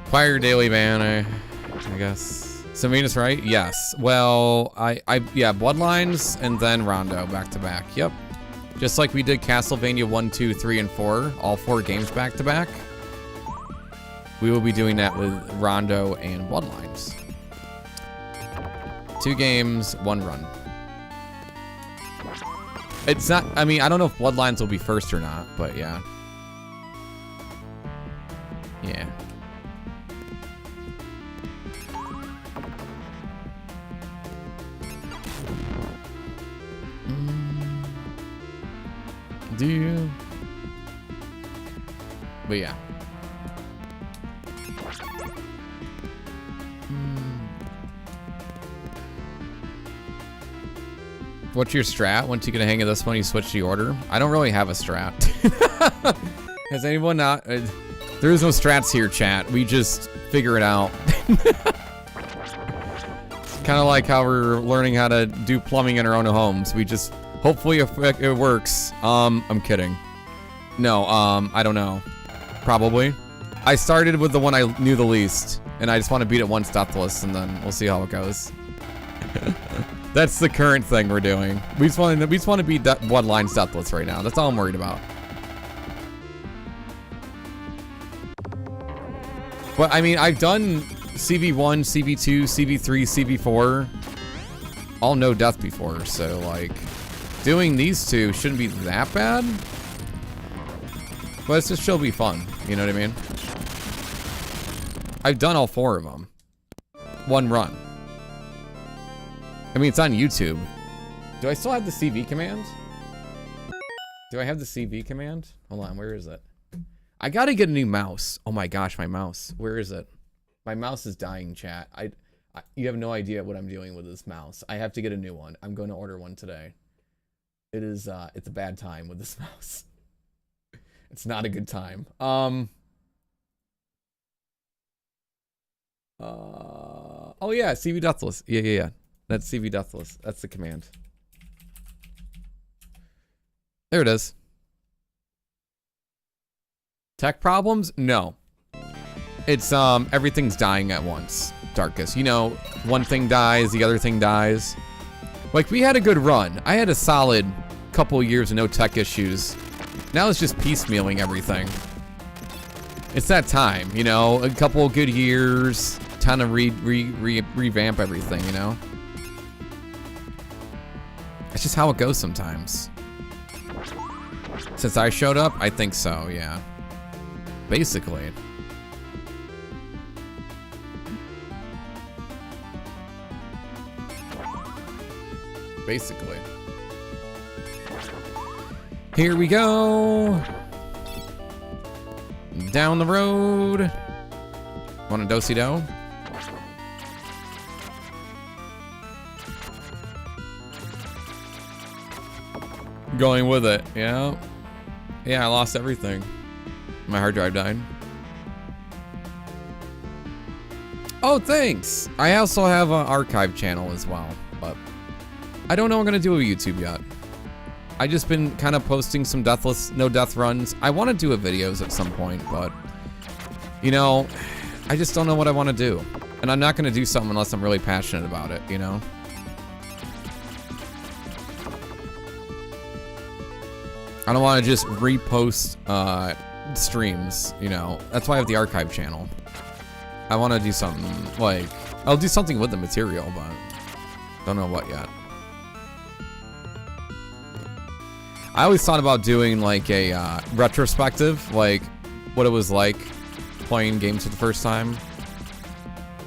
Fire daily ban, I guess. Samina's right? Yes. Well, yeah, Bloodlines and then Rondo back to back. Yep. Just like we did Castlevania 1, 2, 3, and 4, all 4 games back to back. We will be doing that with Rondo and Bloodlines. 2 games, 1 run. It's not, I mean, I don't know if Bloodlines will be first or not, but yeah. Yeah. Do you? But yeah. What's your strat? Once you get a hang of this one, you switch the order. I don't really have a strat. Has anyone not? There is no strats here, chat. We just figure it out. Kind of like how we're learning how to do plumbing in our own homes. We just, hopefully it works. I'm kidding. No, I don't know. Probably. I started with the one I knew the least, and I just want to beat it once Deathless, and then we'll see how it goes. That's the current thing we're doing. We just want to beat Bloodlines Deathless right now. That's all I'm worried about. But I mean, I've done CV1, CV2, CV3, CV4, all no death before, so like, doing these 2 shouldn't be that bad. But it's just still be fun, you know what I mean? I've done all 4 of them. 1 run. I mean, it's on YouTube. Do I still have the CV command? Do I have the CV command? Hold on, where is it? I gotta get a new mouse. Oh my gosh, my mouse. Where is it? My mouse is dying, chat. You have no idea what I'm doing with this mouse. I have to get a new one. I'm going to order one today. It is, it's a bad time with this mouse. It's not a good time. Oh yeah, CV Deathless. Yeah. That's CV Deathless. That's the command. There it is. Tech problems? No. It's, everything's dying at once. Darkest. You know, one thing dies, the other thing dies. Like, we had a good run. I had a solid couple years of no tech issues. Now it's just piecemealing everything. It's that time, you know, a couple of good years, time to revamp everything, you know? It's just how it goes sometimes. Since I showed up, I think so, yeah. Basically. Basically. Here we go. Down the road. Want a do-si-do? Going with it, yeah. Yeah, I lost everything. My hard drive died. Oh, thanks. I also have an archive channel as well, but I don't know what I'm gonna do with YouTube yet. I just been kind of posting some deathless, no death runs. I want to do a videos at some point, but you know, I just don't know what I want to do. And I'm not gonna do something unless I'm really passionate about it, you know? I don't want to just repost streams, you know? That's why I have the archive channel. I want to do something, like, I'll do something with the material, but don't know what yet. I always thought about doing like a retrospective, like what it was like playing games for the first time.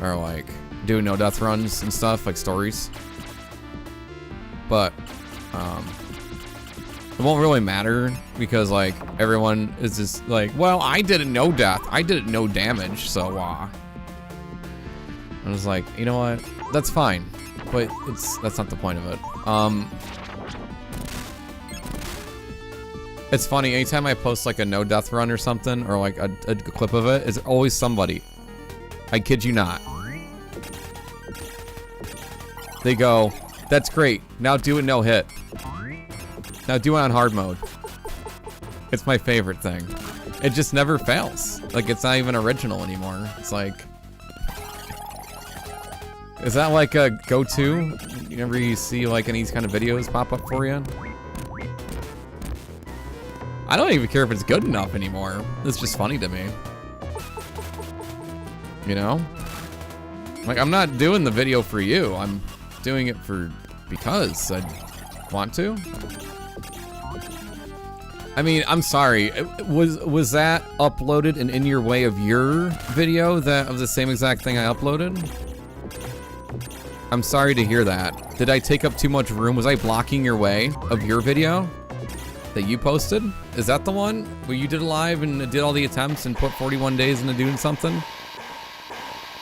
Or like doing no death runs and stuff, like stories. But it won't really matter because like everyone is just like, well, I didn't know death, I didn't know damage, so I was like, you know what, that's fine, but that's not the point of it. It's funny, anytime I post like a no death run or something, or like a clip of it, it's always somebody, I kid you not, they go, that's great, now do it no hit. Now do it on hard mode. It's my favorite thing. It just never fails. Like, it's not even original anymore. It's like... Is that like a go-to? Whenever you see like any kind of videos pop up for you? I don't even care if it's good enough anymore. It's just funny to me. You know? Like, I'm not doing the video for you. I'm doing it because I want to. I mean, I'm sorry. Was that uploaded and in your way of your video of the same exact thing I uploaded? I'm sorry to hear that. Did I take up too much room? Was I blocking your way of your video that you posted? Is that the one where you did a live and did all the attempts and put 41 days into doing something?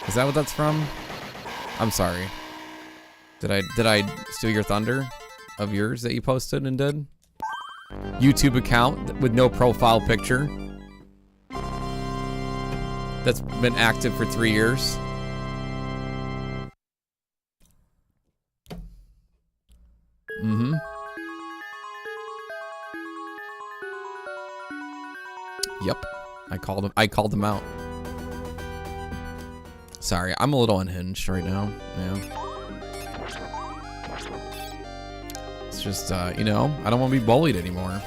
Is that what that's from? I'm sorry. Did I steal your thunder of yours that you posted and did? YouTube account with no profile picture that's been active for 3 years. Mm-hmm. Yep. I called him out. Sorry, I'm a little unhinged right now. Yeah. It's just, you know, I don't want to be bullied anymore.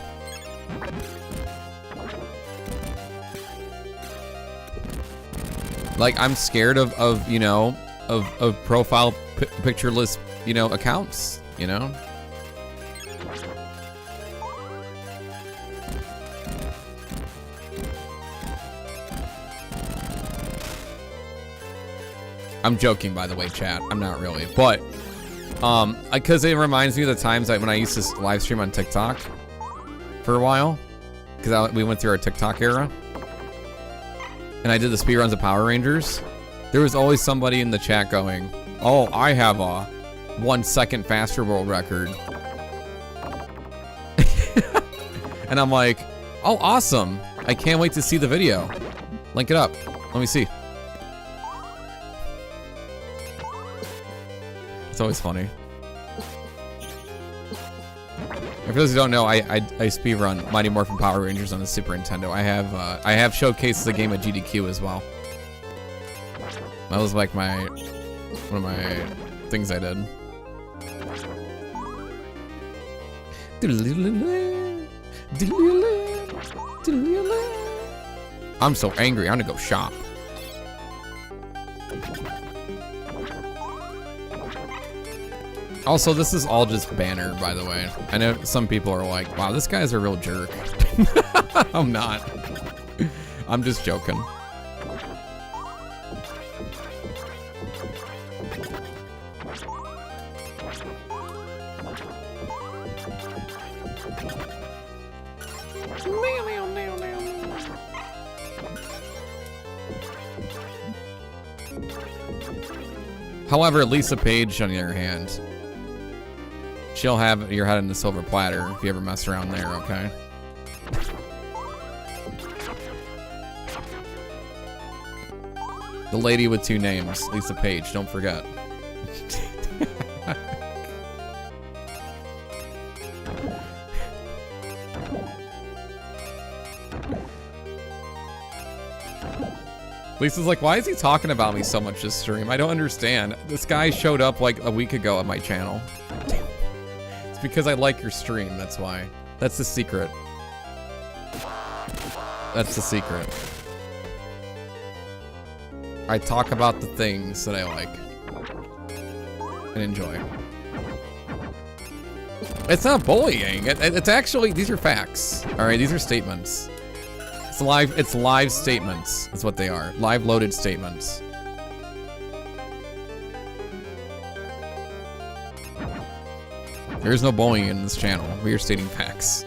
Like, I'm scared of you know, of profile pictureless, you know, accounts, you know? I'm joking, by the way, chat. I'm not really, but because it reminds me of the times when I used to live stream on TikTok for a while, because we went through our TikTok era, and I did the speedruns of Power Rangers. There was always somebody in the chat going, "Oh, I have a 1 second faster world record," and I'm like, "Oh, awesome! I can't wait to see the video. Link it up. Let me see." It's always funny. For those who don't know, I speedrun Mighty Morphin Power Rangers on the Super Nintendo. I have showcased the game at GDQ as well. That was like one of my things I did. I'm so angry. I'm gonna go shop. Also, this is all just banner, by the way. I know some people are like, wow, this guy's a real jerk. I'm not. I'm just joking. However, Lisa Page, on the other hand, she'll have your head in the silver platter if you ever mess around there, okay? The lady with 2 names, Lisa Page, don't forget. Lisa's like, why is he talking about me so much this stream? I don't understand. This guy showed up like a week ago on my channel. It's because I like your stream, that's why. That's the secret. That's the secret. I talk about the things that I like and enjoy. It's not bullying. It's actually, these are facts. All right, these are statements. It's live statements. That's what they are. Live loaded statements. There is no bullying in this channel. We are stating facts.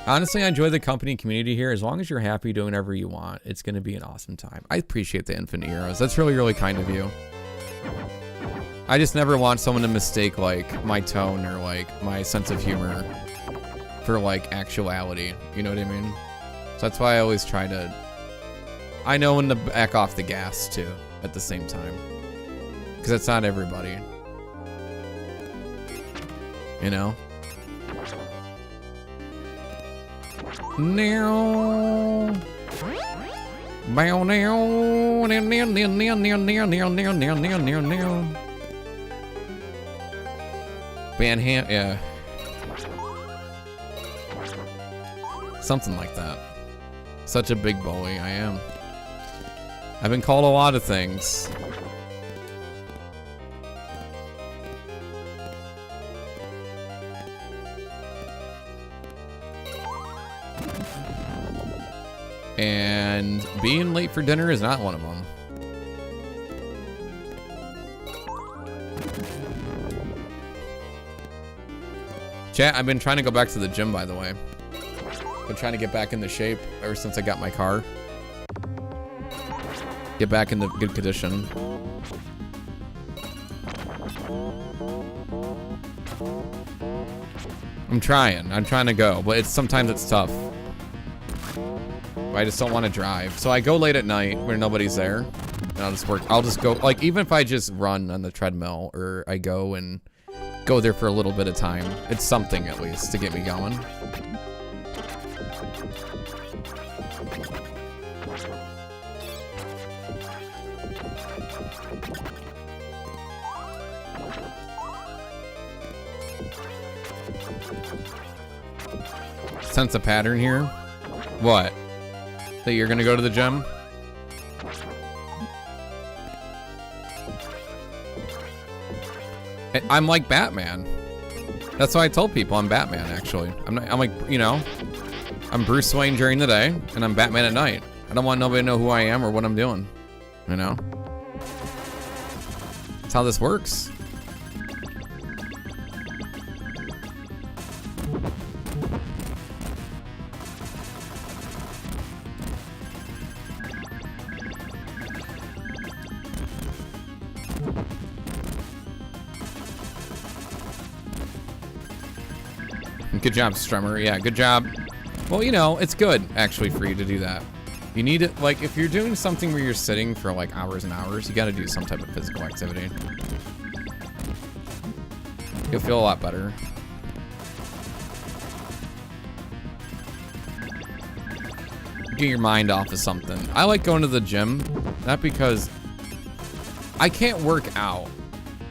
Honestly, I enjoy the company and community here. As long as you're happy doing whatever you want, it's going to be an awesome time. I appreciate the infinite heroes. That's really, really kind of you. I just never want someone to mistake like my tone or like my sense of humor for like actuality, you know what I mean? So that's why I always try to, I know when to back off the gas too at the same time, because it's not everybody, you know? Now, bow now, Banham, yeah. Something like that. Such a big bully, I am. I've been called a lot of things. And being late for dinner is not one of them. Chat, I've been trying to go back to the gym, by the way. Been trying to get back into shape ever since I got my car. Get back into good condition. I'm trying to go, but sometimes it's tough. I just don't want to drive. So I go late at night when nobody's there. And I'll just go, like, even if I just run on the treadmill or I go and go there for a little bit of time, it's something at least to get me going. Sense a pattern here. What? That you're gonna go to the gym? I'm like Batman. That's why I told people I'm Batman, actually. I'm like, you know, I'm Bruce Wayne during the day, and I'm Batman at night. I don't want nobody to know who I am or what I'm doing, you know? That's how this works. Good job, Strummer. Yeah, good job. Well, you know, it's good, actually, for you to do that. You need it, like, if you're doing something where you're sitting for, like, hours and hours, you gotta do some type of physical activity. You'll feel a lot better. Get your mind off of something. I like going to the gym, not because I can't work out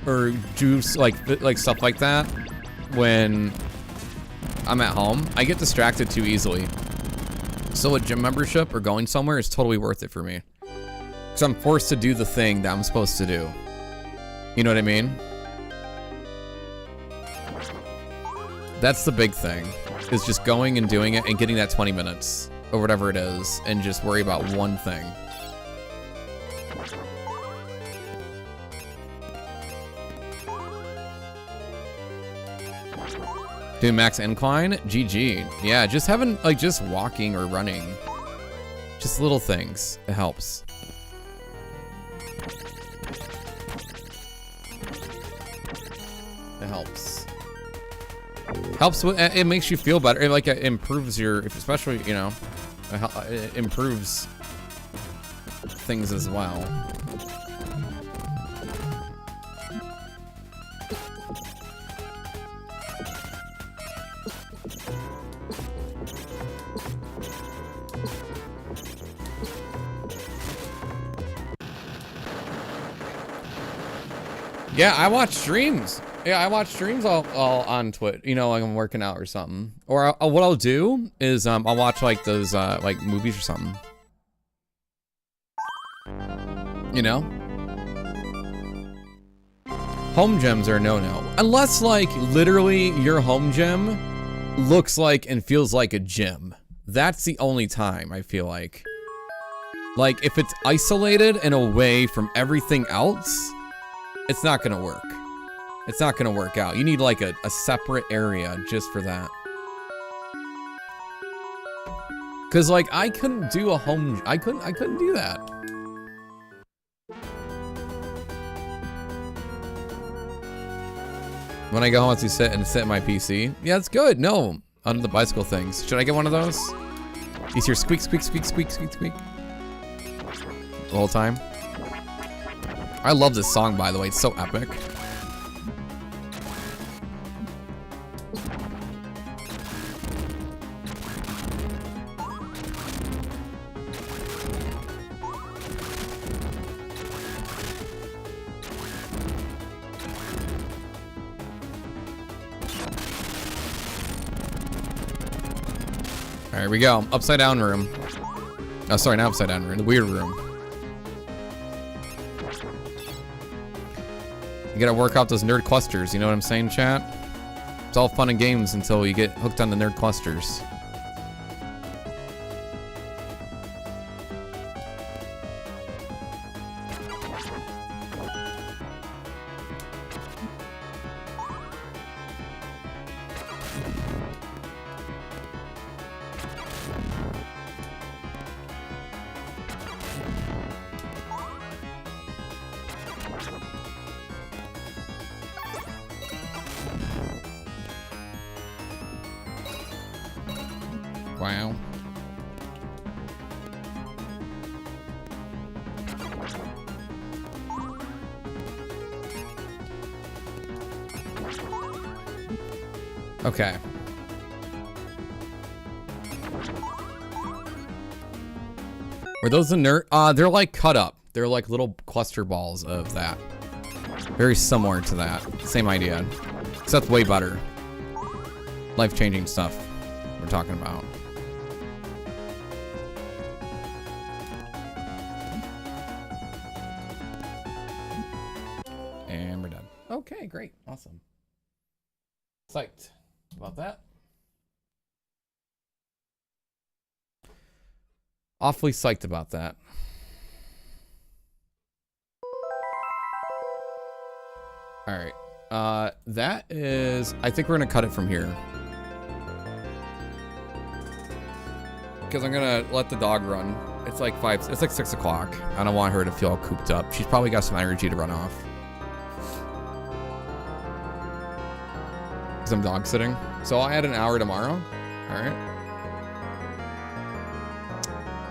or do, like stuff like that when I'm at home, I get distracted too easily. So a gym membership or going somewhere is totally worth it for me. Because I'm forced to do the thing that I'm supposed to do. You know what I mean? That's the big thing, is just going and doing it and getting that 20 minutes or whatever it is and just worry about one thing. Doing max incline, GG. Yeah, just having, like, just walking or running. Just little things, it helps. It helps. Helps with, it makes you feel better. It, like, it improves your, especially, you know, it improves things as well. Yeah, I watch streams. Yeah, I watch streams all on Twitch. You know, like I'm working out or something. Or what I'll do is I'll watch like those like movies or something. You know? Home gyms are no-no. Unless like literally your home gym looks like and feels like a gym. That's the only time I feel like. Like if it's isolated and away from everything else, it's not gonna work. It's not gonna work out. You need like a separate area just for that. Cause like I couldn't do a home, I couldn't do that. When I go home to sit at my PC. Yeah, it's good. No, under the bicycle things. Should I get one of those? You hear squeak, squeak, squeak, squeak, squeak, squeak. The whole time. I love this song, by the way. It's so epic. All right, here we go. Upside down room. Oh, sorry, not upside down room. The weird room. You gotta work out those nerd clusters, you know what I'm saying, chat? It's all fun and games until you get hooked on the nerd clusters. Wow. Okay. Were those the nerd? They're like cut up. They're like little cluster balls of that. Very similar to that. Same idea. Except way better. Life-changing stuff we're talking about. And we're done. Okay, great. Awesome. Psyched about that. Awfully psyched about that. All right. That is, I think we're gonna cut it from here. Because I'm gonna let the dog run. It's like 6 o'clock. I don't want her to feel cooped up. She's probably got some energy to run off. Because I'm dog sitting. So I'll add an hour tomorrow. All right.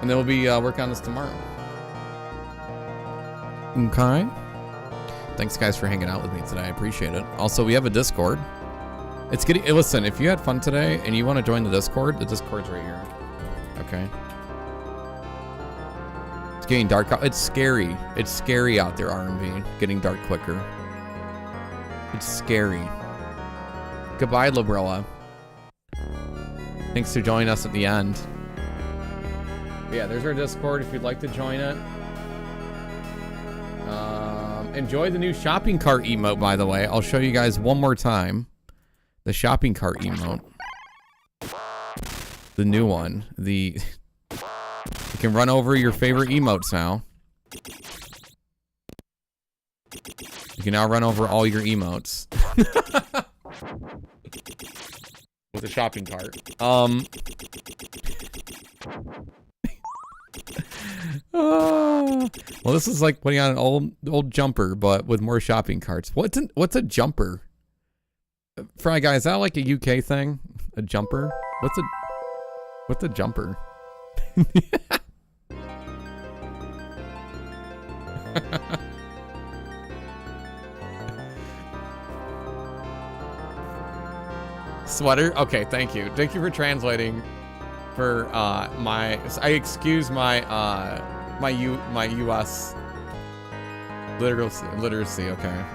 And then we'll be working on this tomorrow. Okay. Thanks guys for hanging out with me today. I appreciate it. Also, we have a Discord. It's getting, listen, if you had fun today and you want to join the Discord's right here. Okay. It's getting dark out. It's scary. It's scary out there, RMV. Getting dark quicker. It's scary. Goodbye, Librella. Thanks for joining us at the end. Yeah, there's our Discord if you'd like to join it. Enjoy the new shopping cart emote, by the way. I'll show you guys one more time. The shopping cart emote. The new one. You can run over your favorite emotes now. You can now run over all your emotes. With a shopping cart. Well, this is like putting on an old jumper, but with more shopping carts. What's a jumper? Fry guy, is that like a UK thing? A jumper? What's a jumper? Sweater? Okay, thank you. Thank you for translating for I excuse my my US literacy, okay.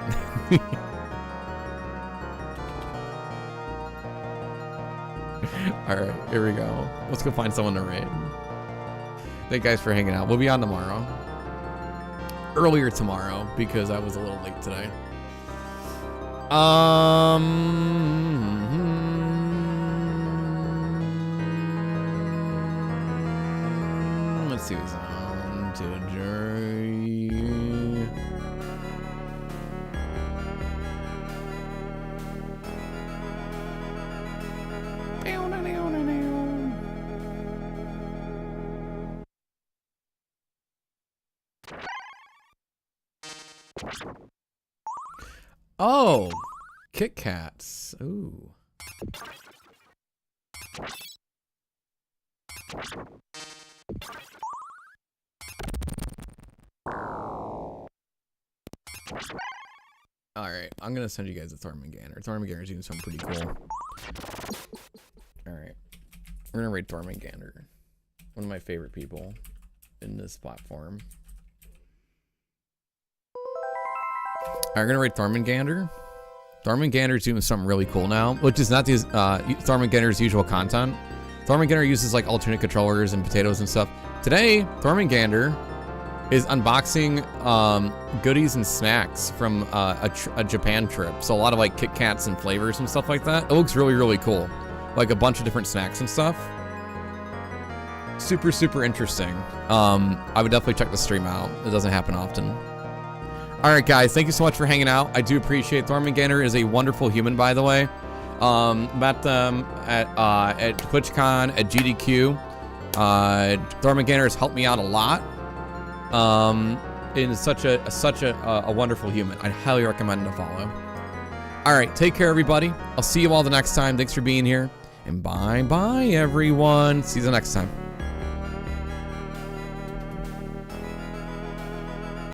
All right, here we go. Let's go find someone to raid. Thank you guys for hanging out. We'll be on tomorrow. Earlier tomorrow because I was a little late today. Let's see who's on today. Oh, Kit Kats. Ooh. All right, I'm gonna send you guys a Thormangander. Thormangander's doing something pretty cool. All right, we're gonna raid Thormangander, one of my favorite people in this platform. All right, we're gonna raid Thormangander. Thormangander's doing something really cool now, which is not these Thormangander's usual content. Thormangander uses like alternate controllers and potatoes and stuff. Today, Thormangander is unboxing goodies and snacks from a Japan trip. So a lot of like Kit Kats and flavors and stuff like that. It looks really, really cool. Like a bunch of different snacks and stuff. Super, super interesting. I would definitely check the stream out. It doesn't happen often. All right, guys, thank you so much for hanging out. I do appreciate Thormangander is a wonderful human, by the way. Met them at TwitchCon, at GDQ. Thormangander has helped me out a lot. And such a wonderful human. I'd highly recommend to follow. All right, take care, everybody. I'll see you all the next time. Thanks for being here, and bye everyone. See you the next time.